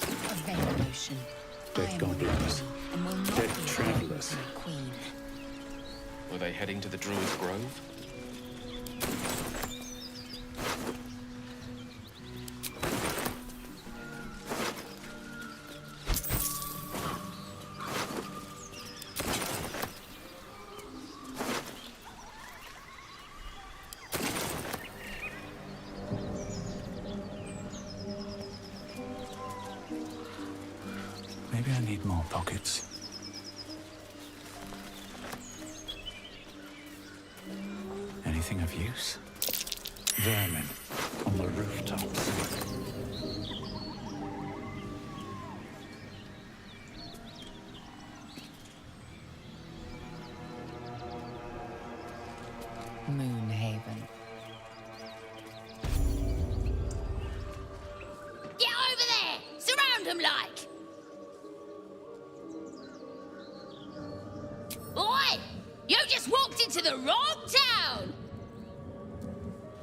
C: A vain notion.
F: Dead goblins.
C: And will not
F: Dead
C: be
F: travelers.
C: a queen.
G: Were they heading to the Druid's Grove?
F: Maybe I need more pockets. Anything of use? Vermin on the rooftops.
A: Moonhaven.
Q: Get over there! Surround them like! Oi! You just walked into the wrong town!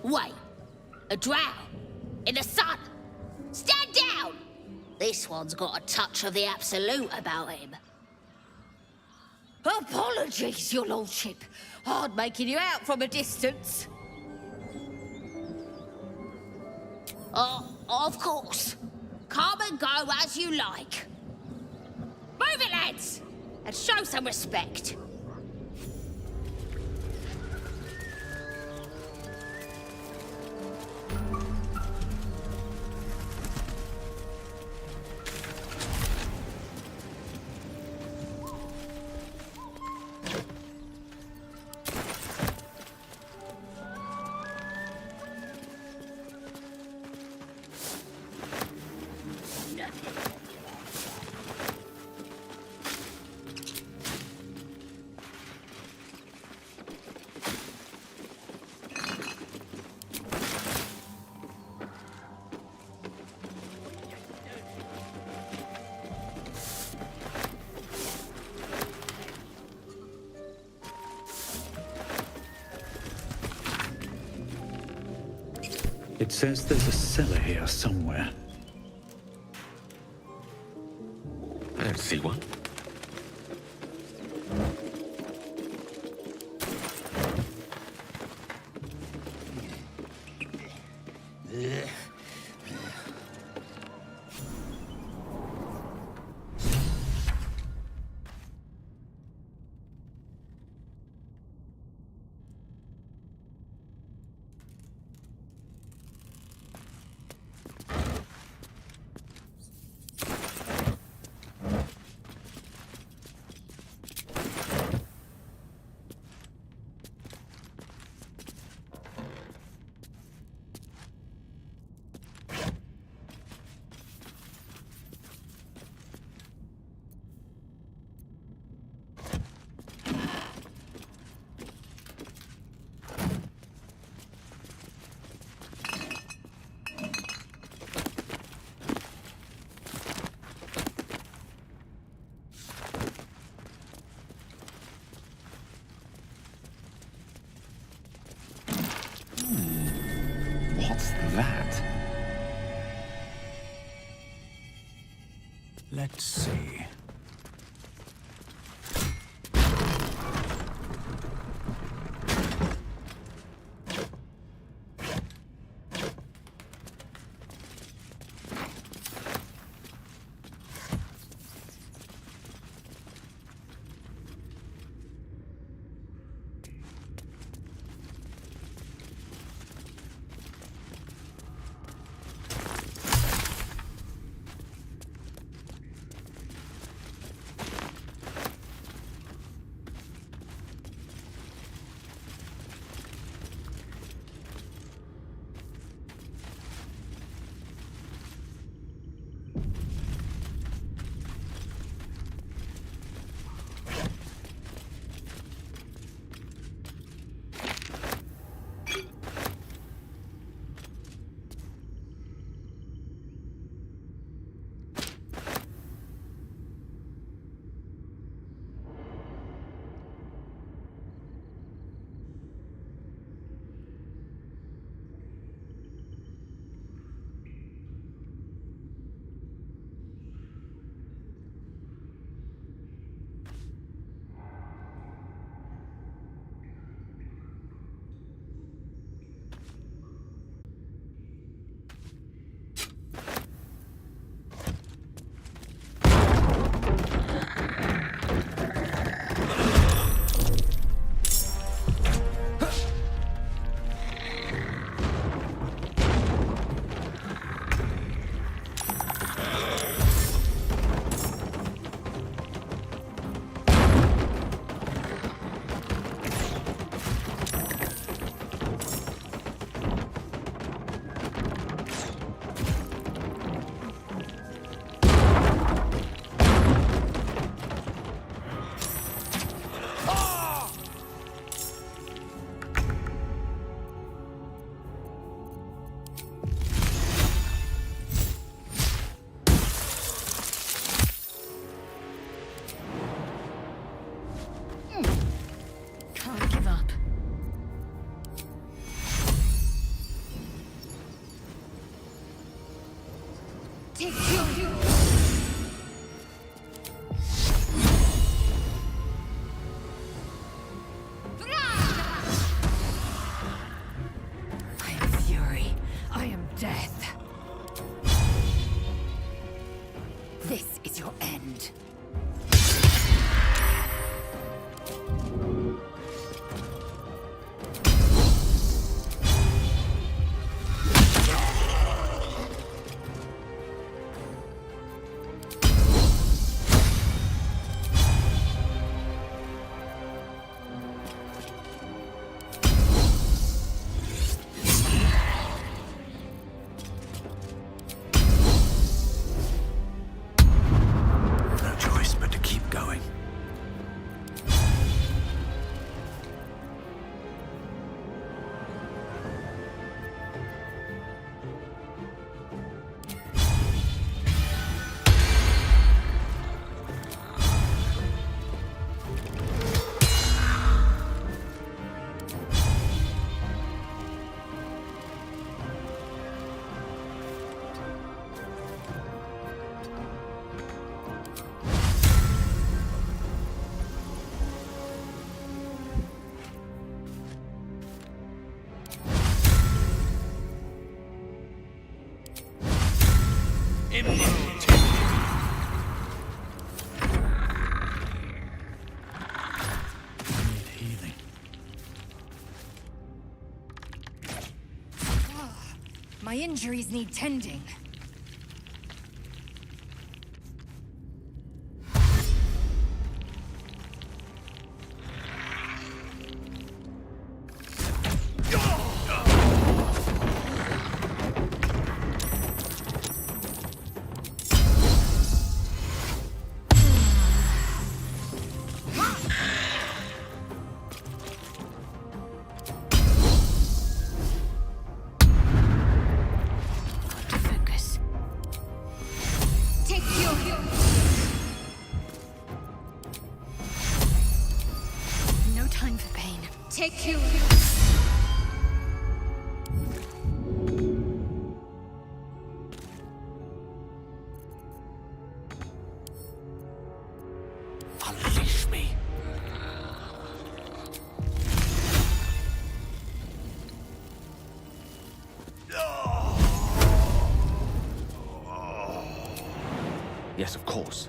Q: Wait. A drow? In the sun? Stand down! This one's got a touch of the absolute about him. Apologies, your lordship. Hard making you out from a distance. Of course. Come and go as you like. Move it, lads! And show some respect.
F: It says there's a cellar here somewhere.
H: I don't see one.
D: What's that?
F: Let's see.
Q: Take you.
C: I am fury. I am death. This is your end.
F: No choice but to keep going.
C: My injuries need tending.
Q: Focus. Take you.
C: No time for pain.
Q: Take you.
F: Unleash me.
D: Yes, of course.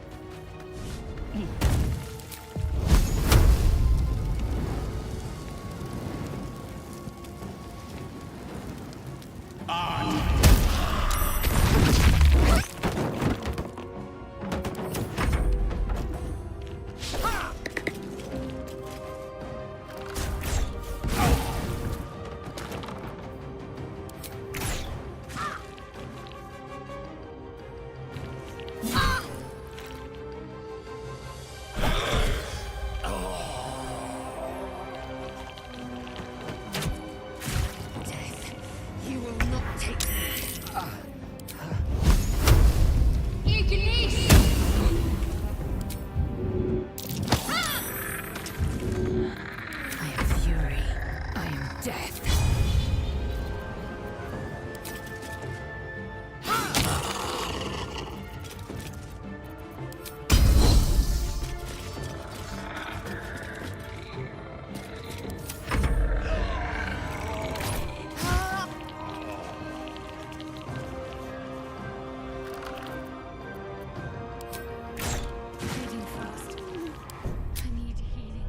C: You will not take
Q: Ignis!
C: I am fury. I am death.
O: Bleeding fast. I need healing.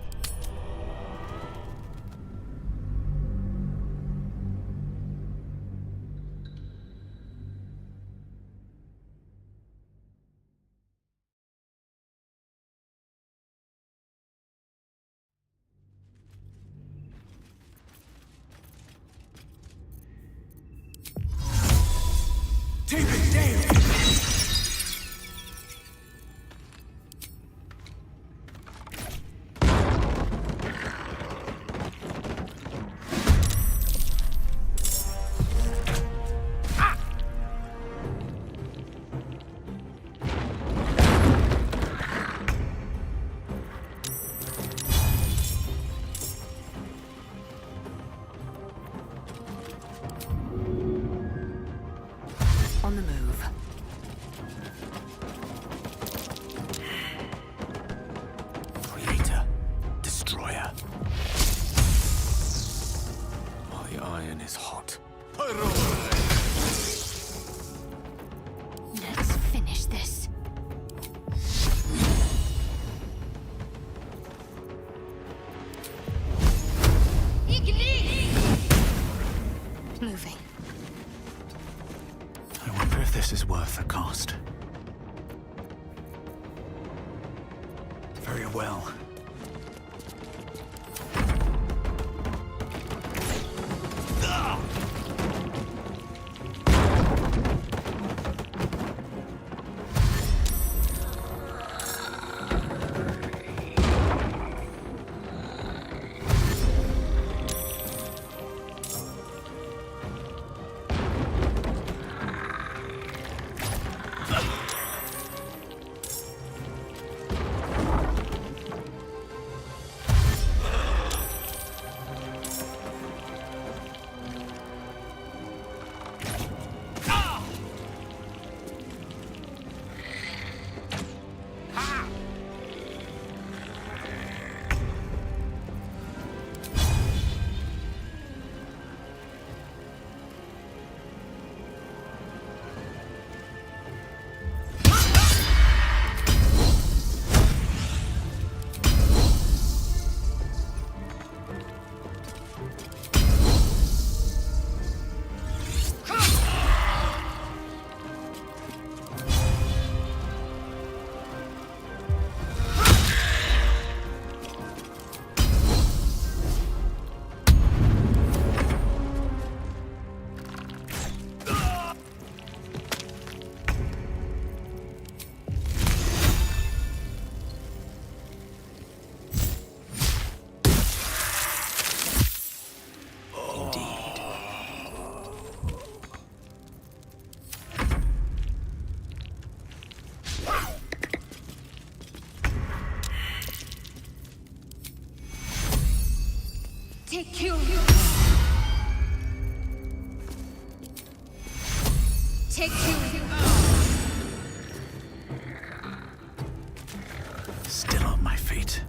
F: Take it, damn!
C: On the move.
W: finish this. Moving.
F: I wonder if this is worth the cost. Very well.
W: Take you. Take you.
F: Still on my feet.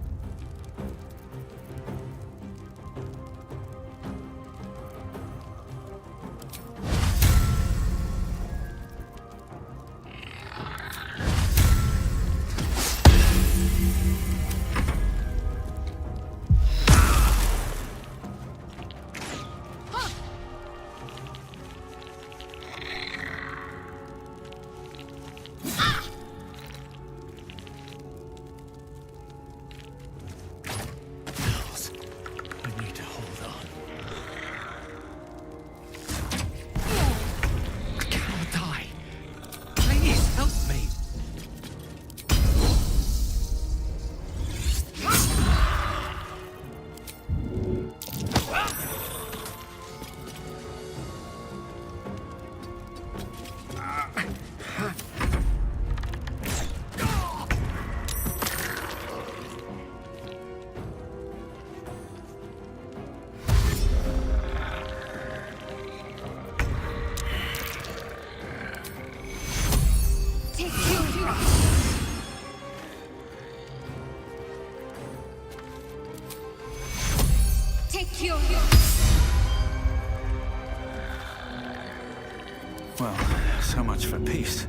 F: Well, so much for peace.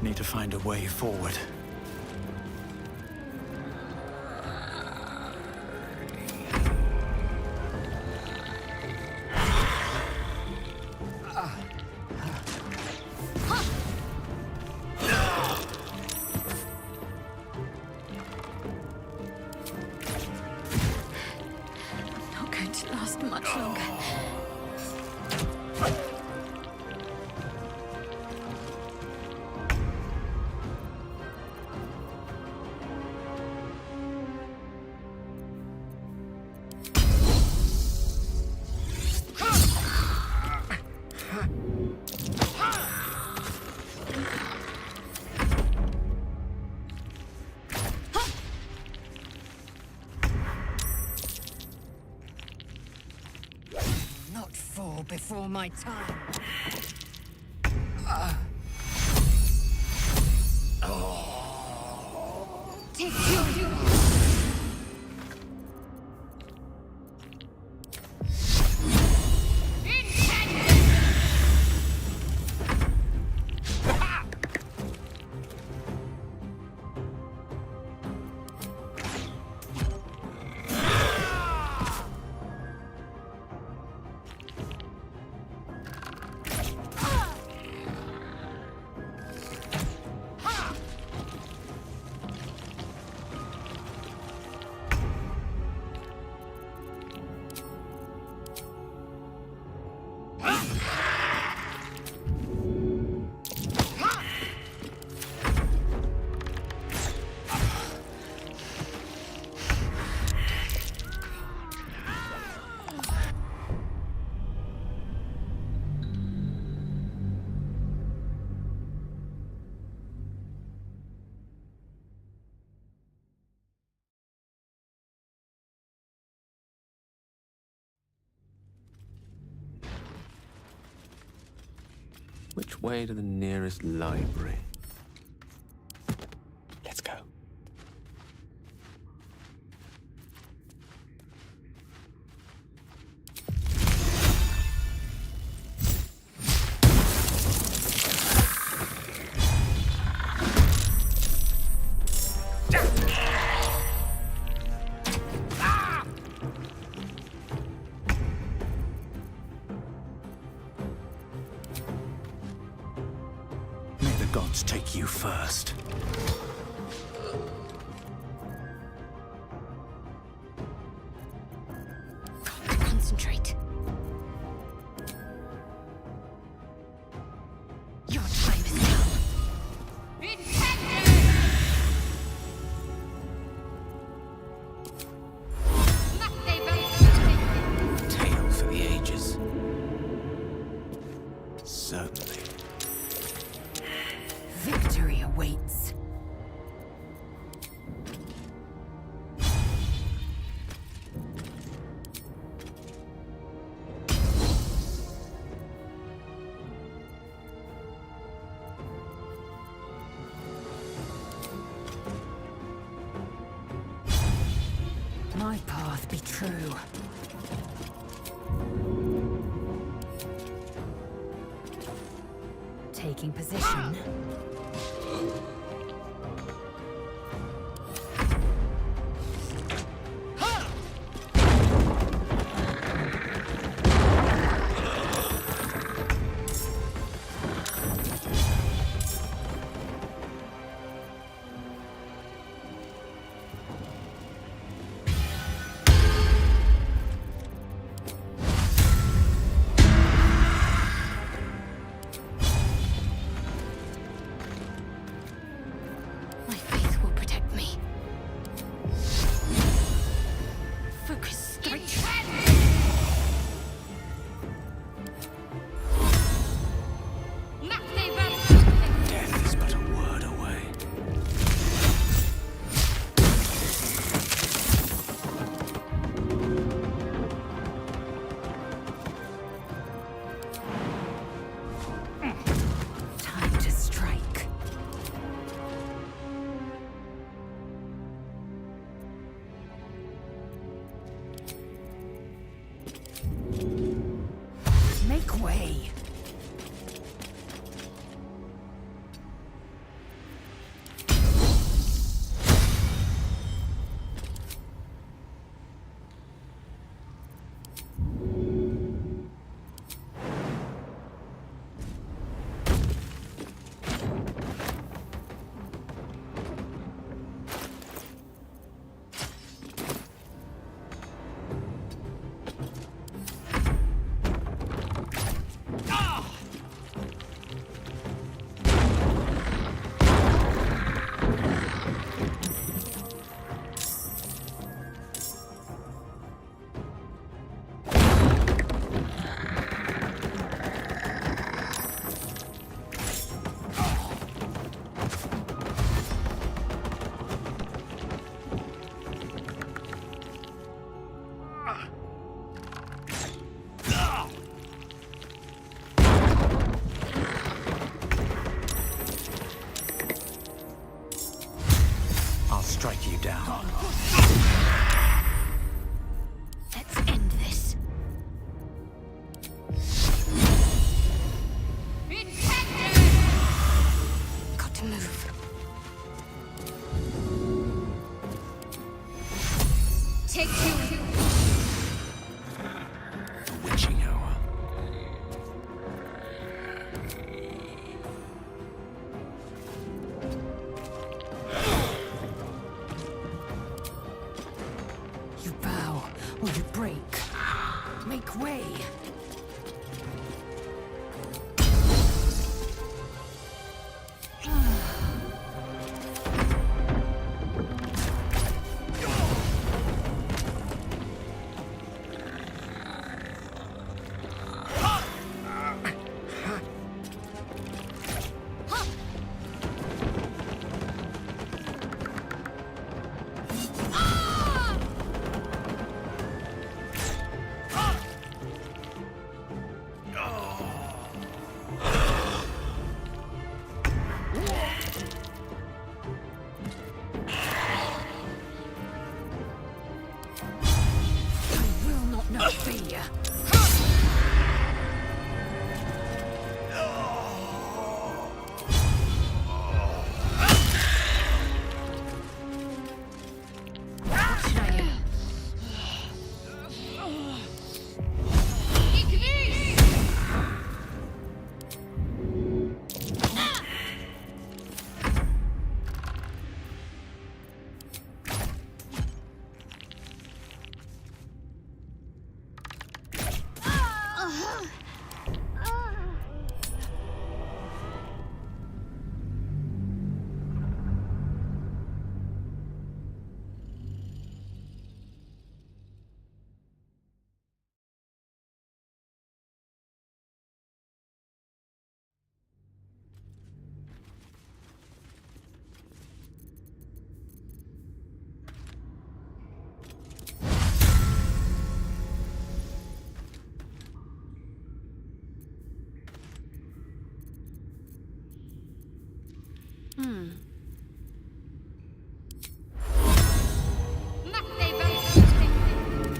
F: Need to find a way forward.
W: Not going to last much longer. Not fall before my time. Take you.
V: Which way to the nearest library? Let's go.
F: May the gods take you first.
C: Concentrate. Your time is come.
F: Tale for the ages. Certainly.
C: Victory awaits. My path be true. Taking position. My faith will protect me. Focus straight.
F: Death is but a word away.
C: Time to strike. Make way.
F: I'll strike you down.
C: Let's end this. Got to move.
Q: Take two.
F: The witching hour.
C: You bow or you break. Make way.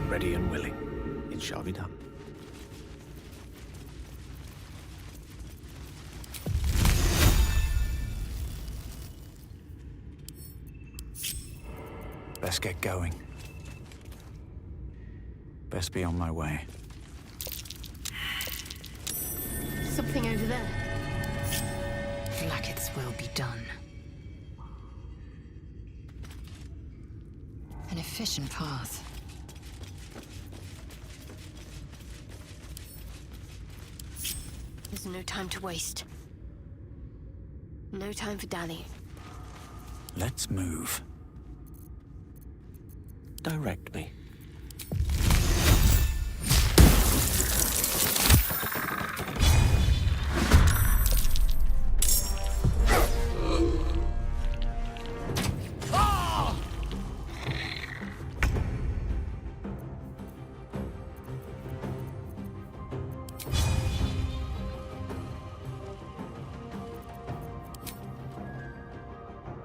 V: Ready and willing. It shall be done.
F: Best get going. Best be on my way.
O: Something over there.
C: Facets will be done. An efficient path.
O: There's no time to waste. No time for dally.
F: Let's move.
V: Direct me.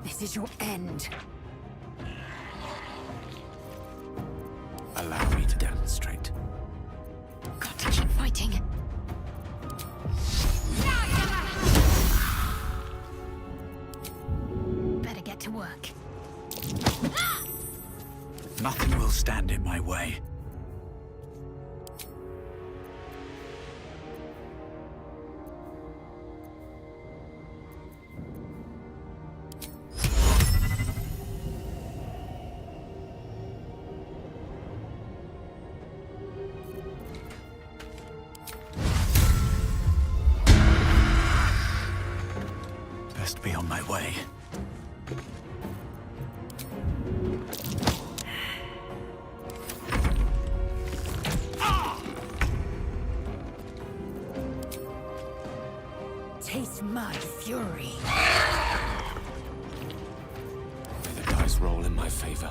C: This is your end.
F: Allow me to demonstrate.
C: Got to keep fighting. Better get to work.
F: Nothing will stand in my way. Best be on my way.
C: Taste my fury.
V: May the dice roll in my favor.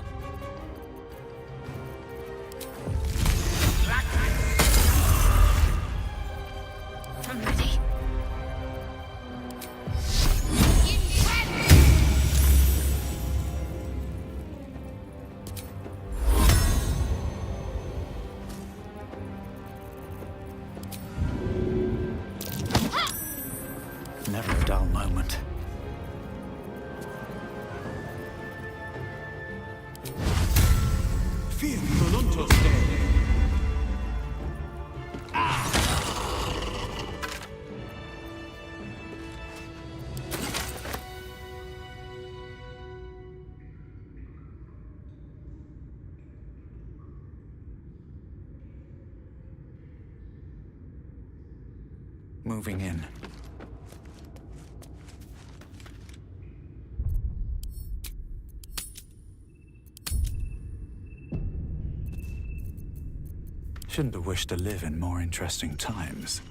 C: I'm ready.
F: Never a dull moment. Moving in. Shouldn't have wished to live in more interesting times.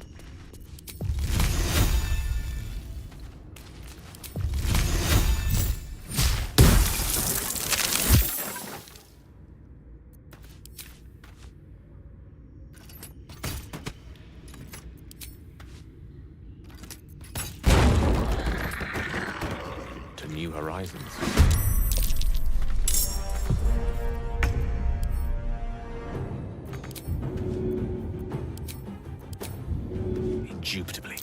V: To new horizons. Indubitably.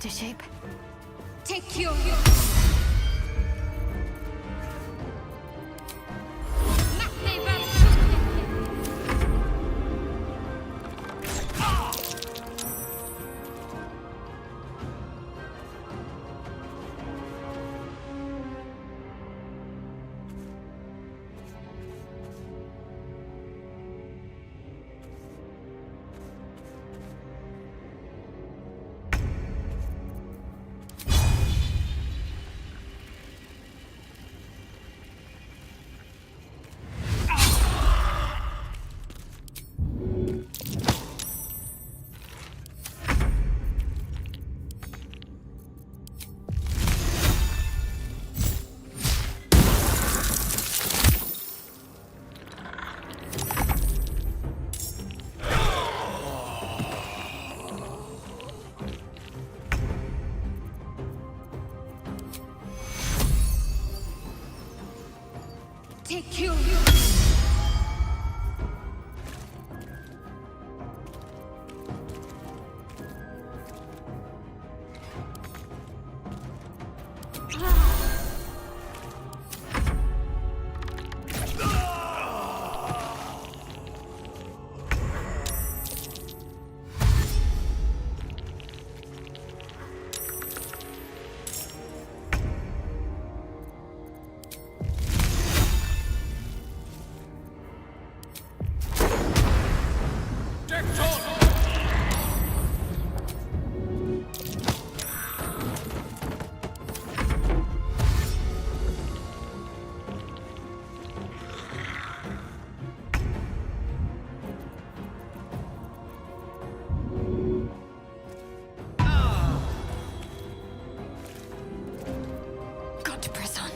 O: mastership. Take your... Take your... Got to press on.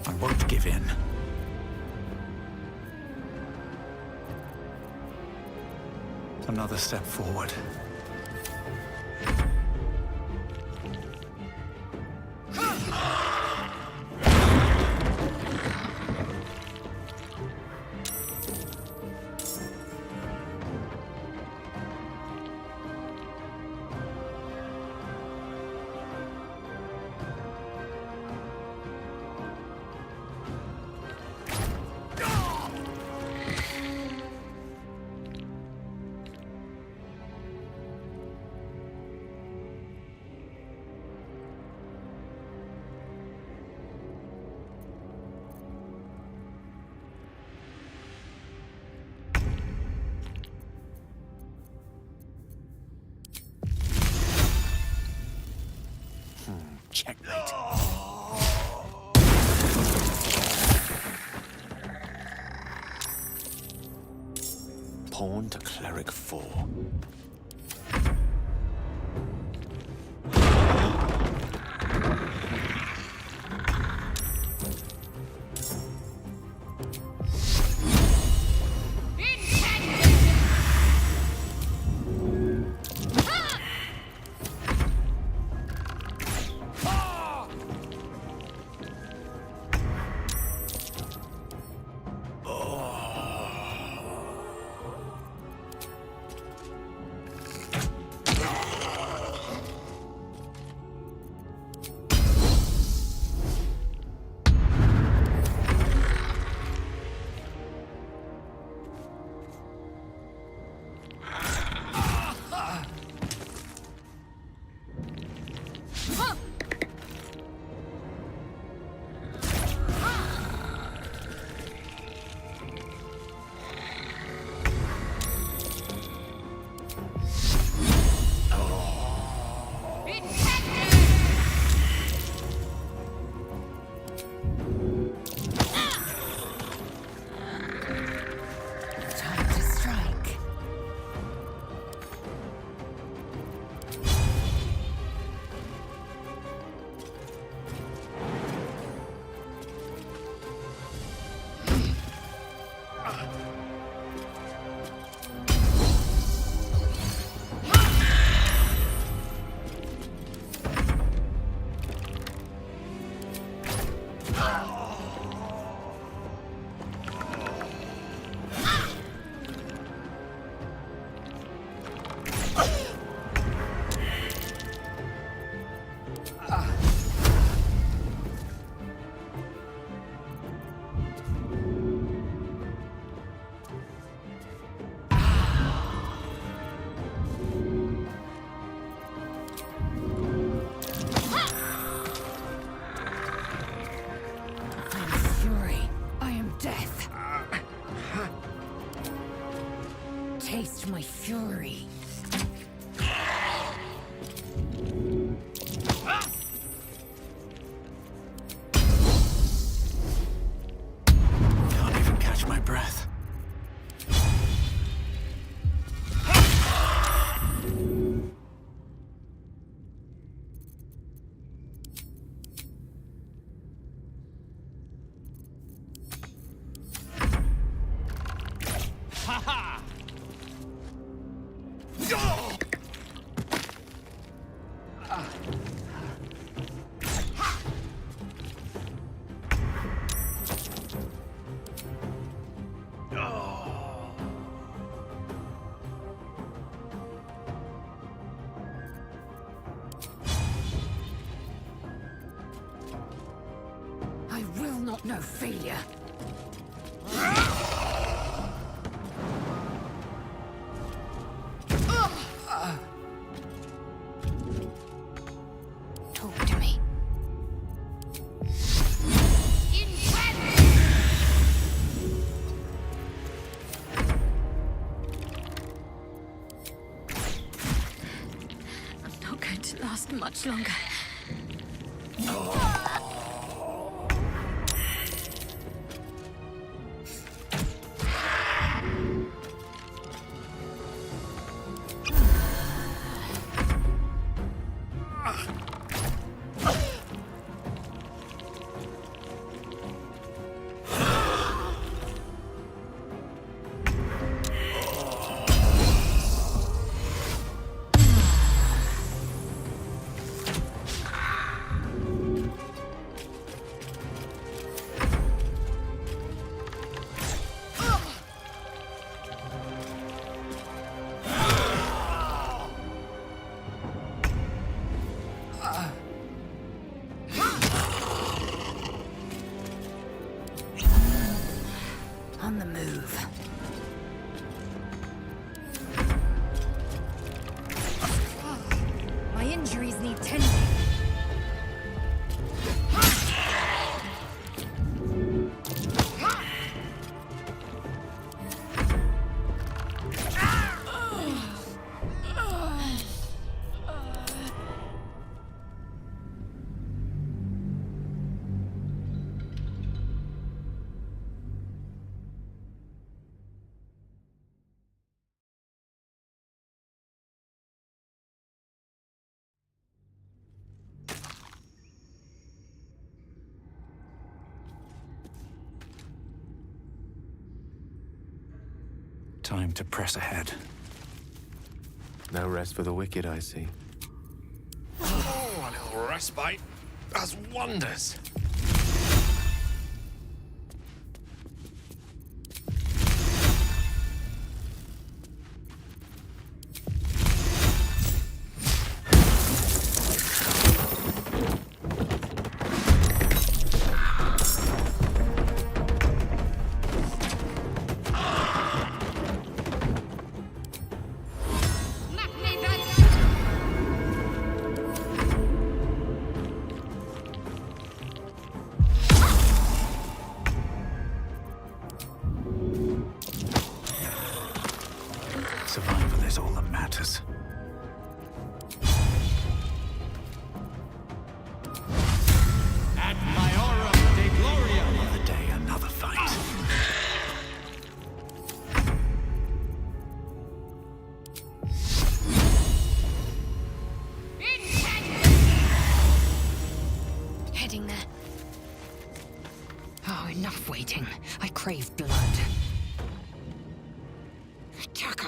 T: I won't give in. Another step forward. Checkmate.
V: Pawn to cleric 4.
W: I will not know failure. Talk to me. I'm not going to last much longer. On the move. My injuries need tending.
F: Time to press ahead.
V: No rest for the wicked, I see.
D: Oh, a little respite does wonders.
F: Survival is all that matters.
K: Ad Maiorum de Gloria.
F: Another day, another fight.
C: Heading there. Oh, enough waiting. I crave blood. Chaka.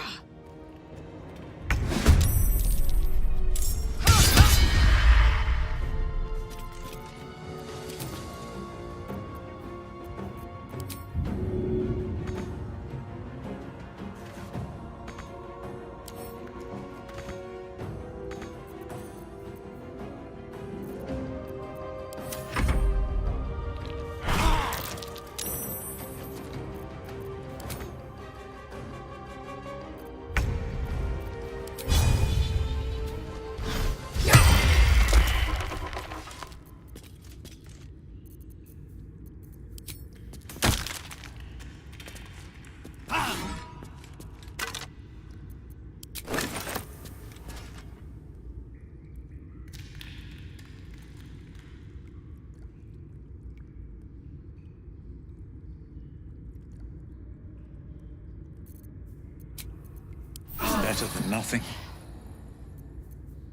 F: Better than nothing.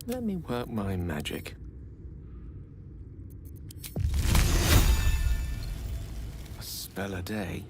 V: Let me work my magic. A spell a day.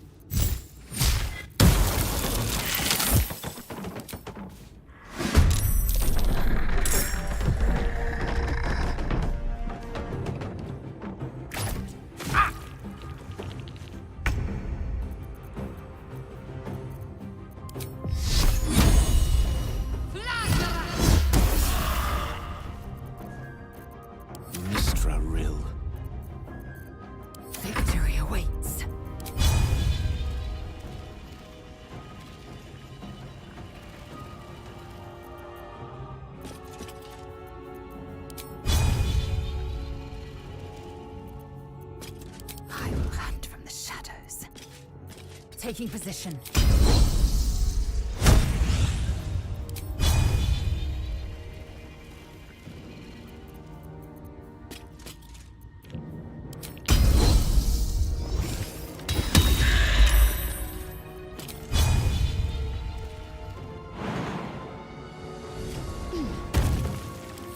C: Taking position.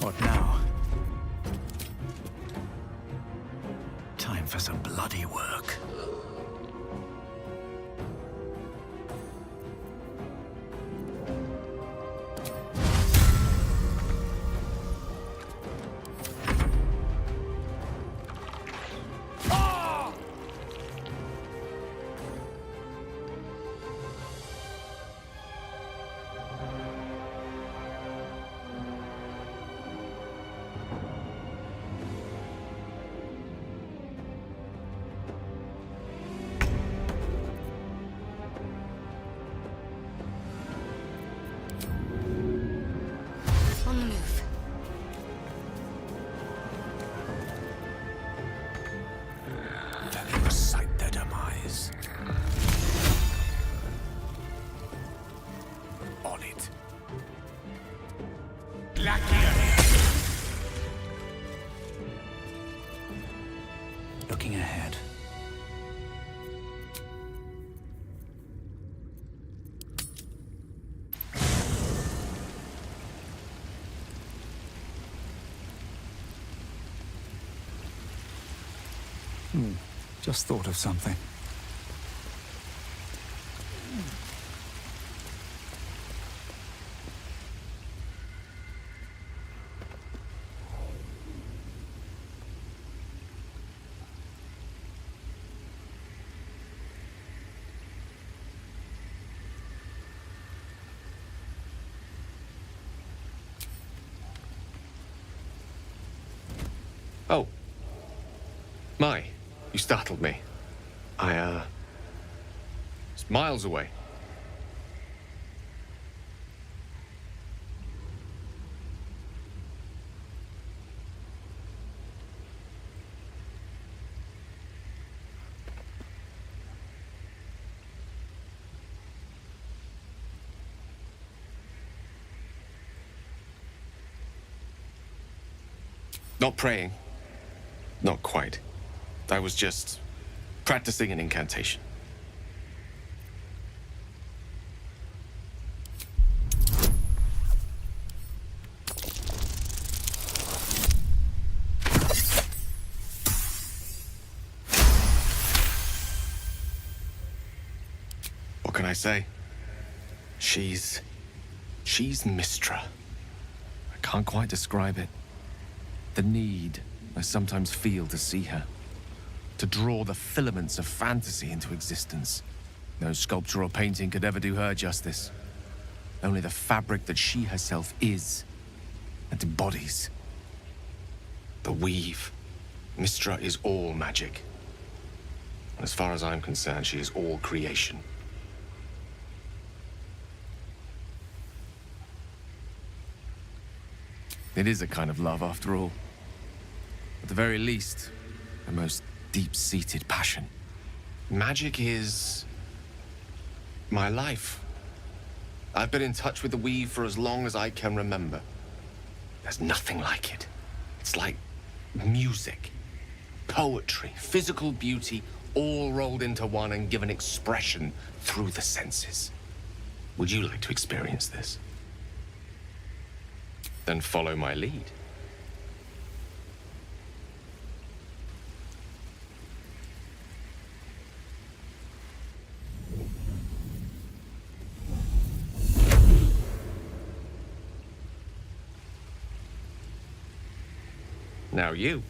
F: What now? Time for some bloody work.
N: On the move.
F: Let me recite their demise. On it. Looking ahead. Just thought of something.
D: Oh. My, you startled me. It's miles away. Not praying. Not quite. I was just practicing an incantation. What can I say? She's Mistra. I can't quite describe it. The need I sometimes feel to see her. To draw the filaments of fantasy into existence. No sculpture or painting could ever do her justice. Only the fabric that she herself is and embodies. The weave. Mistra is all magic. As far as I'm concerned, she is all creation. It is a kind of love, after all. At the very least, the most deep-seated passion. Magic is my life. I've been in touch with the weave for as long as I can remember. There's nothing like it. It's like music, poetry, physical beauty, all rolled into one and given expression through the senses. Would you like to experience this? Then follow my lead. Now you.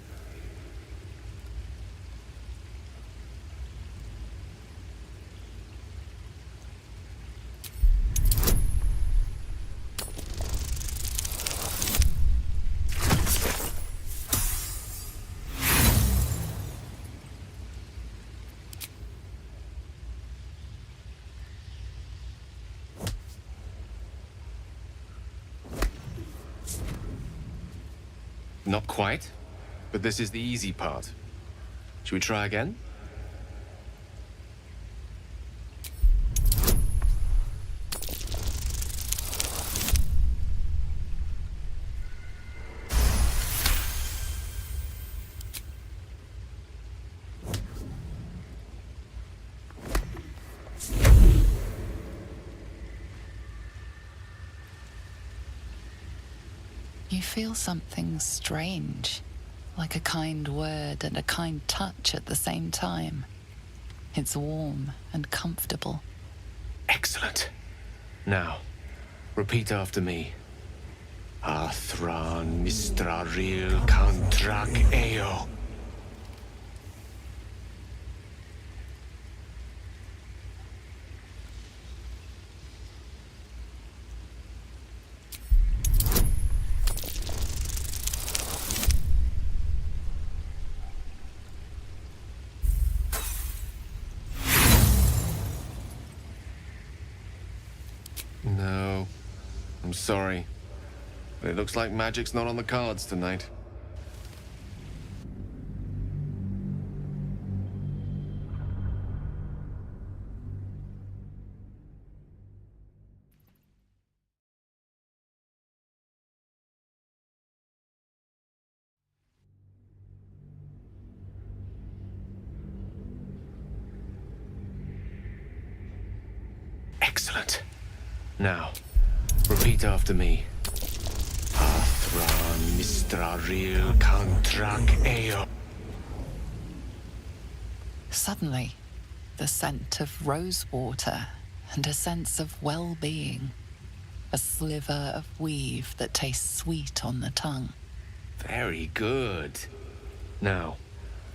D: Not quite, but this is the easy part. Should we try again?
A: You feel something strange, like a kind word and a kind touch at the same time. It's warm and comfortable.
D: Excellent. Now, repeat after me. Athran mistraril kantrak eo. No, I'm sorry, but it looks like magic's not on the cards tonight. Excellent. Now, repeat after me. Athran mistraril kantrak eo.
A: Suddenly, the scent of rose water and a sense of well-being. A sliver of weave that tastes sweet on the tongue.
D: Very good. Now,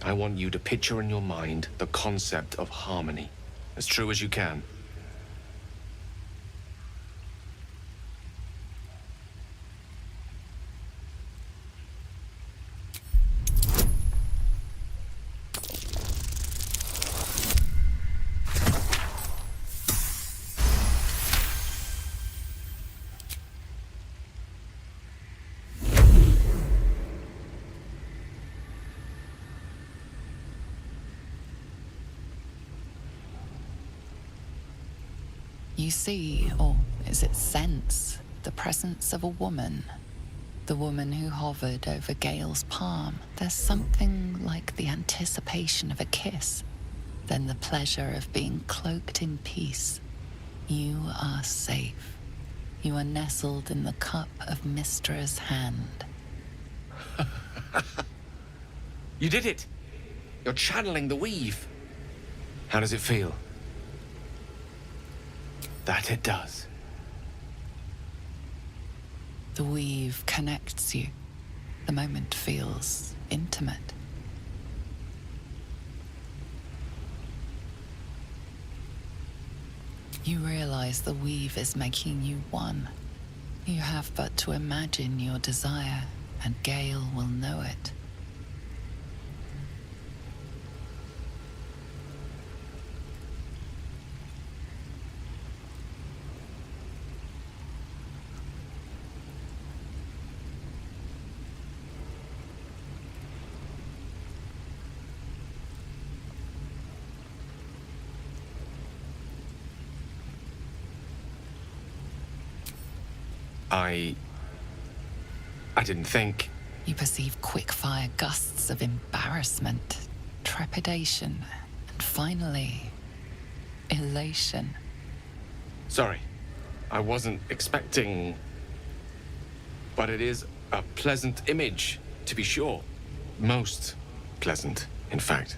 D: I want you to picture in your mind the concept of harmony, as true as you can.
A: You see, or is it sense, the presence of a woman. The woman who hovered over Gale's palm. There's something like the anticipation of a kiss, then the pleasure of being cloaked in peace. You are safe. You are nestled in the cup of Mystra's hand.
D: You did it! You're channeling the weave. How does it feel? That it does.
A: The weave connects you. The moment feels intimate. You realize the weave is making you one. You have but to imagine your desire, and Gale will know it.
D: I didn't think.
A: You perceive quick-fire gusts of embarrassment, trepidation, and finally, elation.
D: Sorry, I wasn't expecting. But it is a pleasant image, to be sure. Most pleasant, in fact.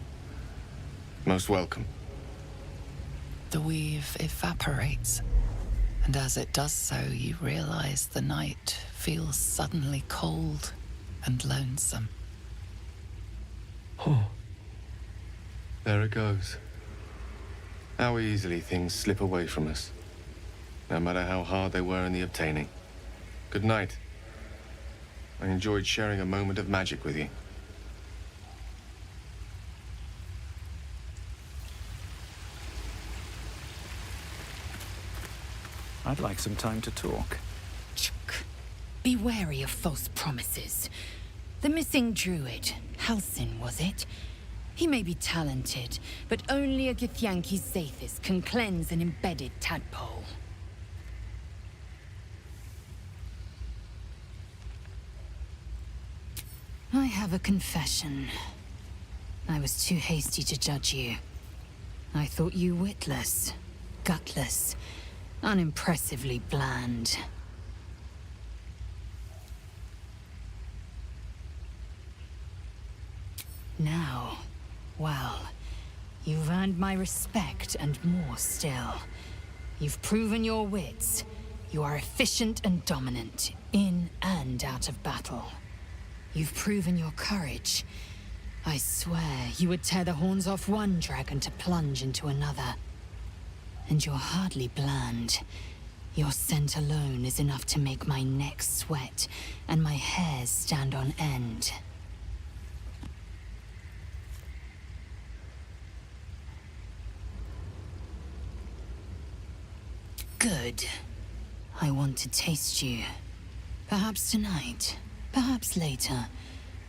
D: Most welcome.
A: The weave evaporates, and as it does so, you realize the night feels suddenly cold and lonesome.
D: Oh. There it goes. How easily things slip away from us, no matter how hard they were in the obtaining. Good night. I enjoyed sharing a moment of magic with you.
F: I'd like some time to talk.
C: Be wary of false promises. The missing druid, Halsin, was it? He may be talented, but only a Githyanki Zathis can cleanse an embedded tadpole. I have a confession. I was too hasty to judge you. I thought you witless, gutless, unimpressively bland. Now, well, you've earned my respect and more still. You've proven your wits. You are efficient and dominant, in and out of battle. You've proven your courage. I swear you would tear the horns off one dragon to plunge into another. And you're hardly bland. Your scent alone is enough to make my neck sweat and my hairs stand on end. Good. I want to taste you. Perhaps tonight, perhaps later,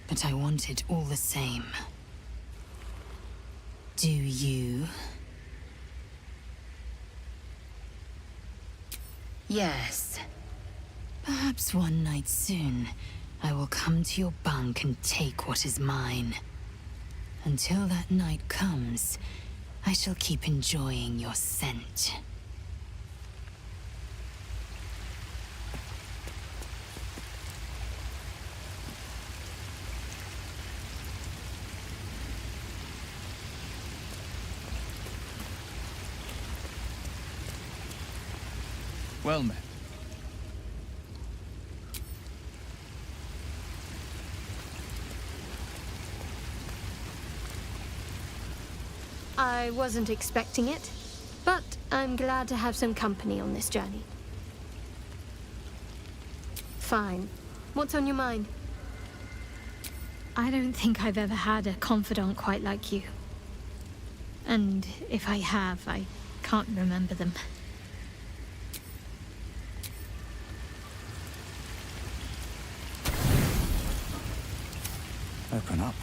C: but I want it all the same. Do you? Yes. Perhaps one night soon, I will come to your bunk and take what is mine. Until that night comes, I shall keep enjoying your scent.
B: Well met.
O: I wasn't expecting it, but I'm glad to have some company on this journey. Fine. What's on your mind? I don't think I've ever had a confidant quite like you. And if I have, I can't remember them.
F: Open up.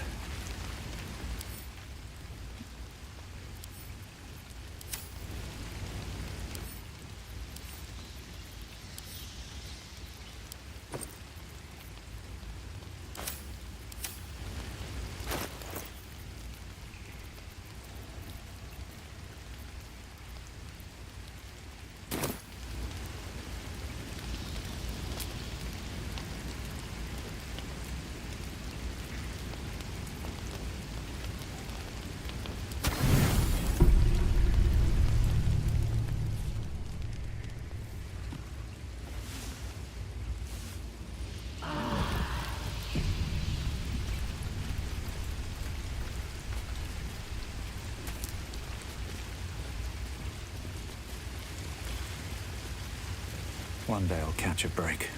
F: One day I'll catch a break.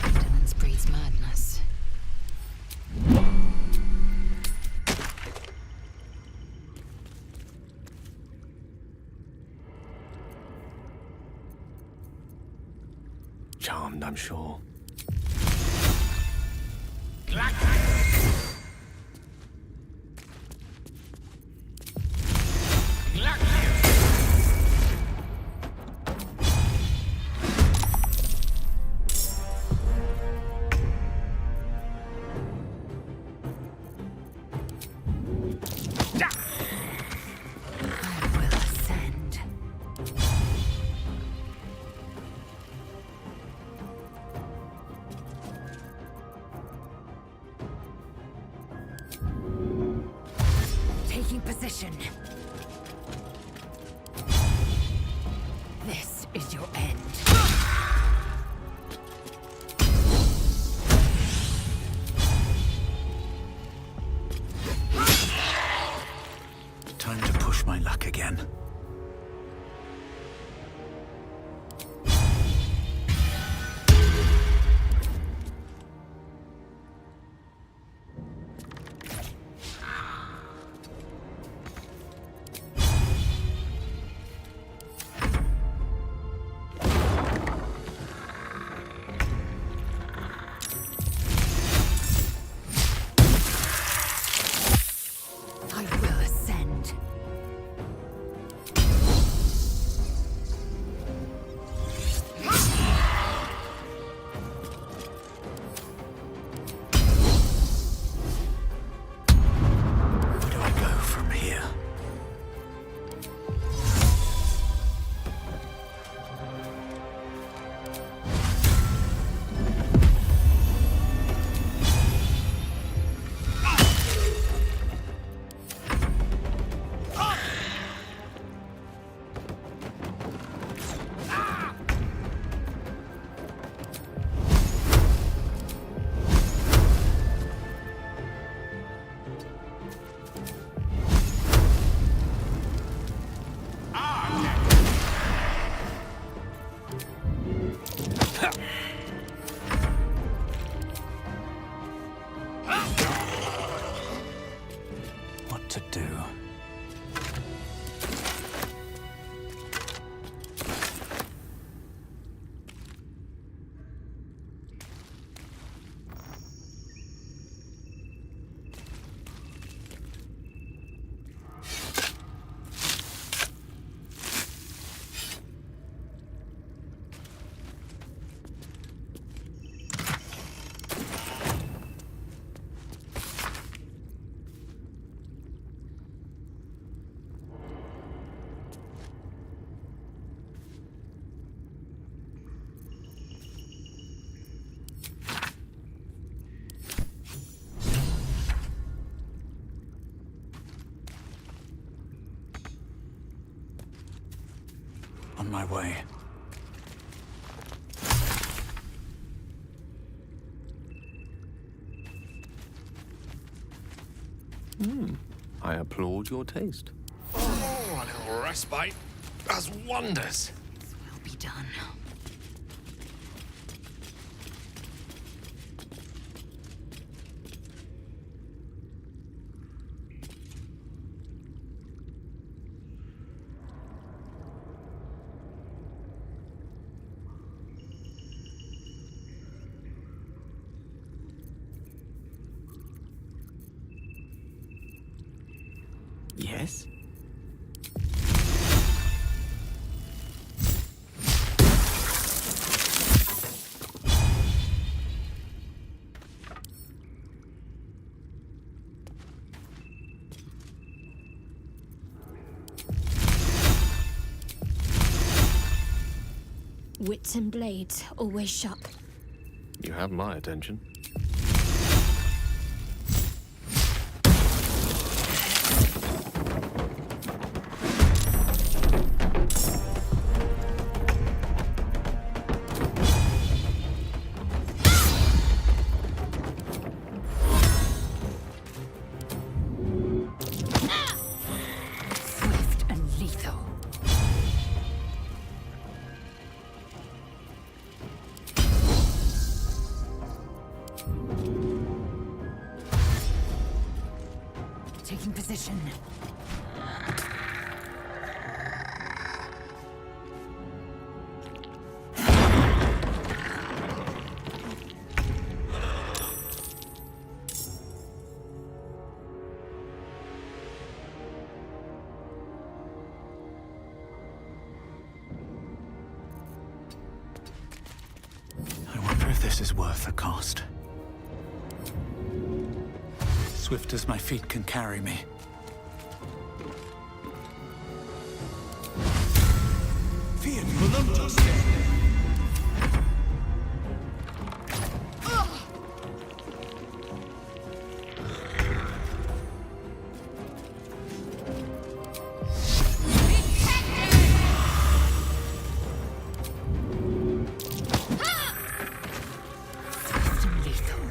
C: Vigilance breeds madness.
D: Charmed, I'm sure.
C: Taking position. This is your end.
F: Time to push my luck again. my way.
V: I applaud your taste.
D: Oh, a little respite does wonders.
C: Will be done.
V: Yes?
O: Wits and blades, always sharp.
V: You have my attention.
C: Swift and lethal. Taking position.
F: I wonder if this is worth the cost. Swift as my feet can carry me.
C: Swift and lethal.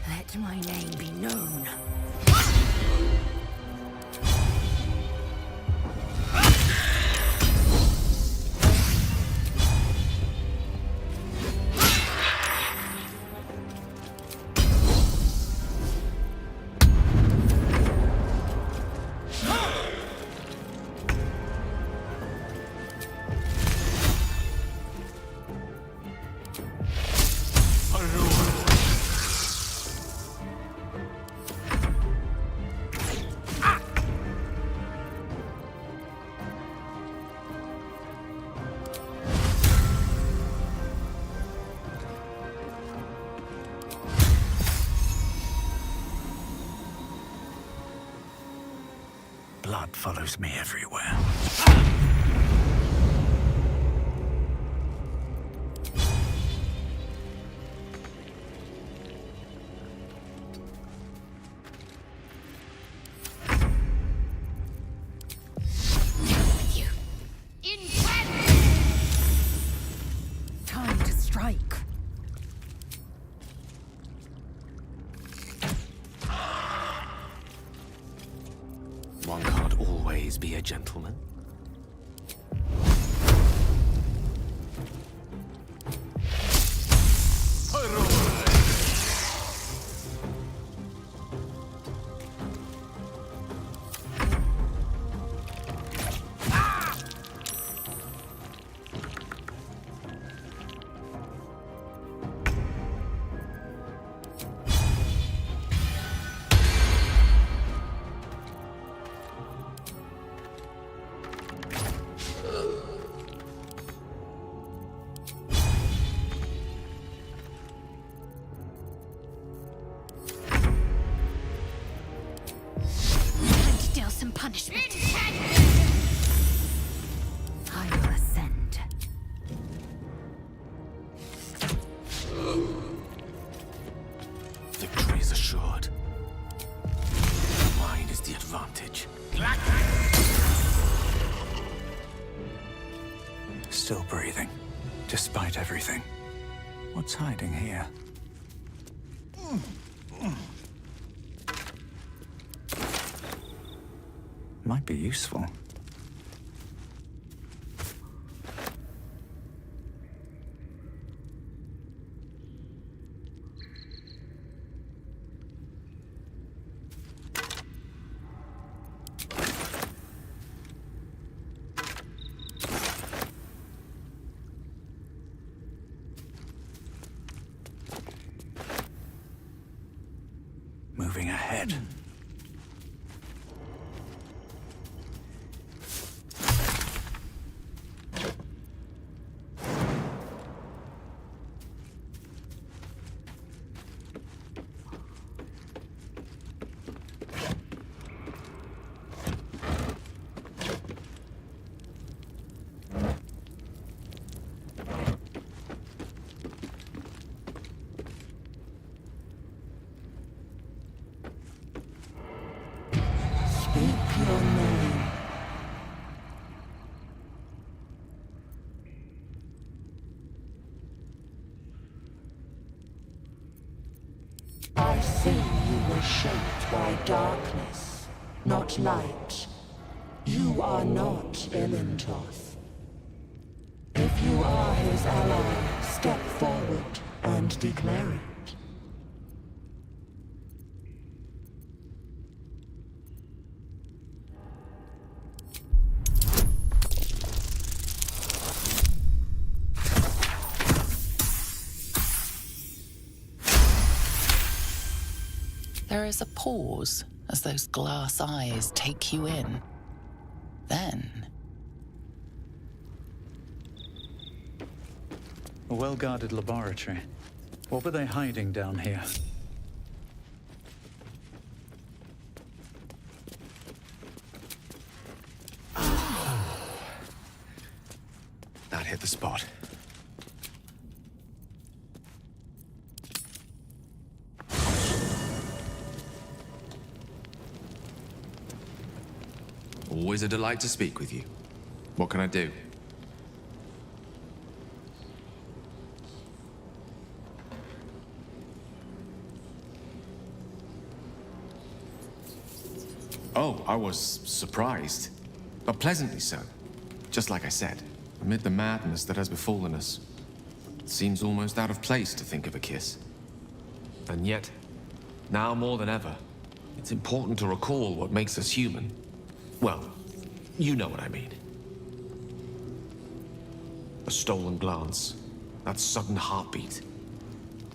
C: Let my name be known.
F: Blood follows me everywhere.
C: Time to strike.
V: One can't always be a gentleman.
O: Deal some punishment.
C: I will ascend.
V: Victory is assured. Mine is the advantage.
F: still breathing, despite everything. What's hiding here? Might be useful. Moving ahead.
B: I see you were shaped by darkness, not light. You are not Elintoth. If you are his ally, step forward and declare it.
A: There is a pause as those glass eyes take you in. Then,
F: A well-guarded laboratory. What were they hiding down here?
D: That hit the spot.
M: Always a delight to speak with you. What can I do?
D: Oh, I was surprised, but pleasantly so. Just like I said, amid the madness that has befallen us, it seems almost out of place to think of a kiss. And yet, now more than ever, it's important to recall what makes us human. Well, you know what I mean. A stolen glance, that sudden heartbeat.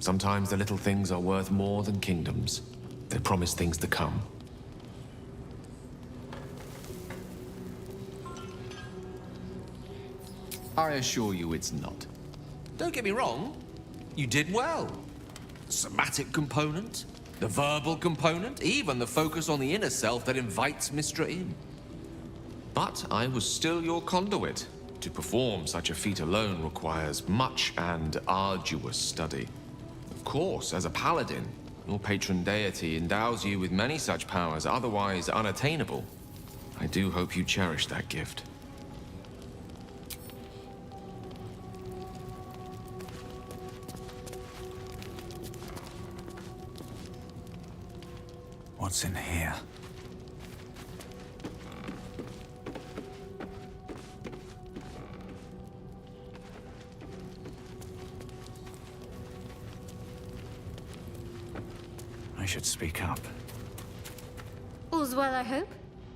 D: Sometimes the little things are worth more than kingdoms. They promise things to come. I assure you it's not.
M: Don't get me wrong. You did well. The somatic component, the verbal component, even the focus on the inner self that invites Mystra in.
D: But I was still your conduit. To perform such a feat alone requires much and arduous study. Of course, as a paladin, your patron deity endows you with many such powers otherwise unattainable. I do hope you cherish that gift.
F: What's in here? I should speak up.
O: All's well, I hope?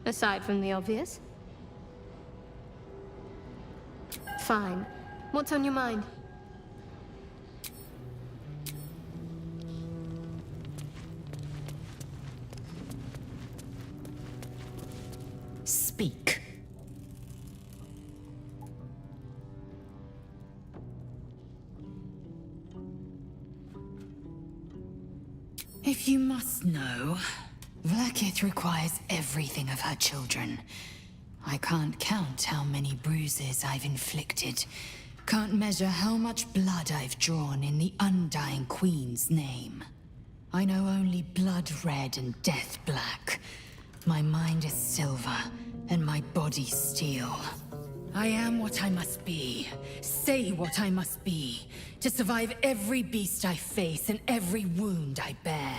O: Aside from the obvious. Fine. What's on your mind?
C: Speak. If you must know, Vlaakith requires everything of her children. I can't count how many bruises I've inflicted. Can't measure how much blood I've drawn in the Undying Queen's name. I know only blood red and death black. My mind is silver, and my body steel. I am what I must be, say what I must be, to survive every beast I face and every wound I bear.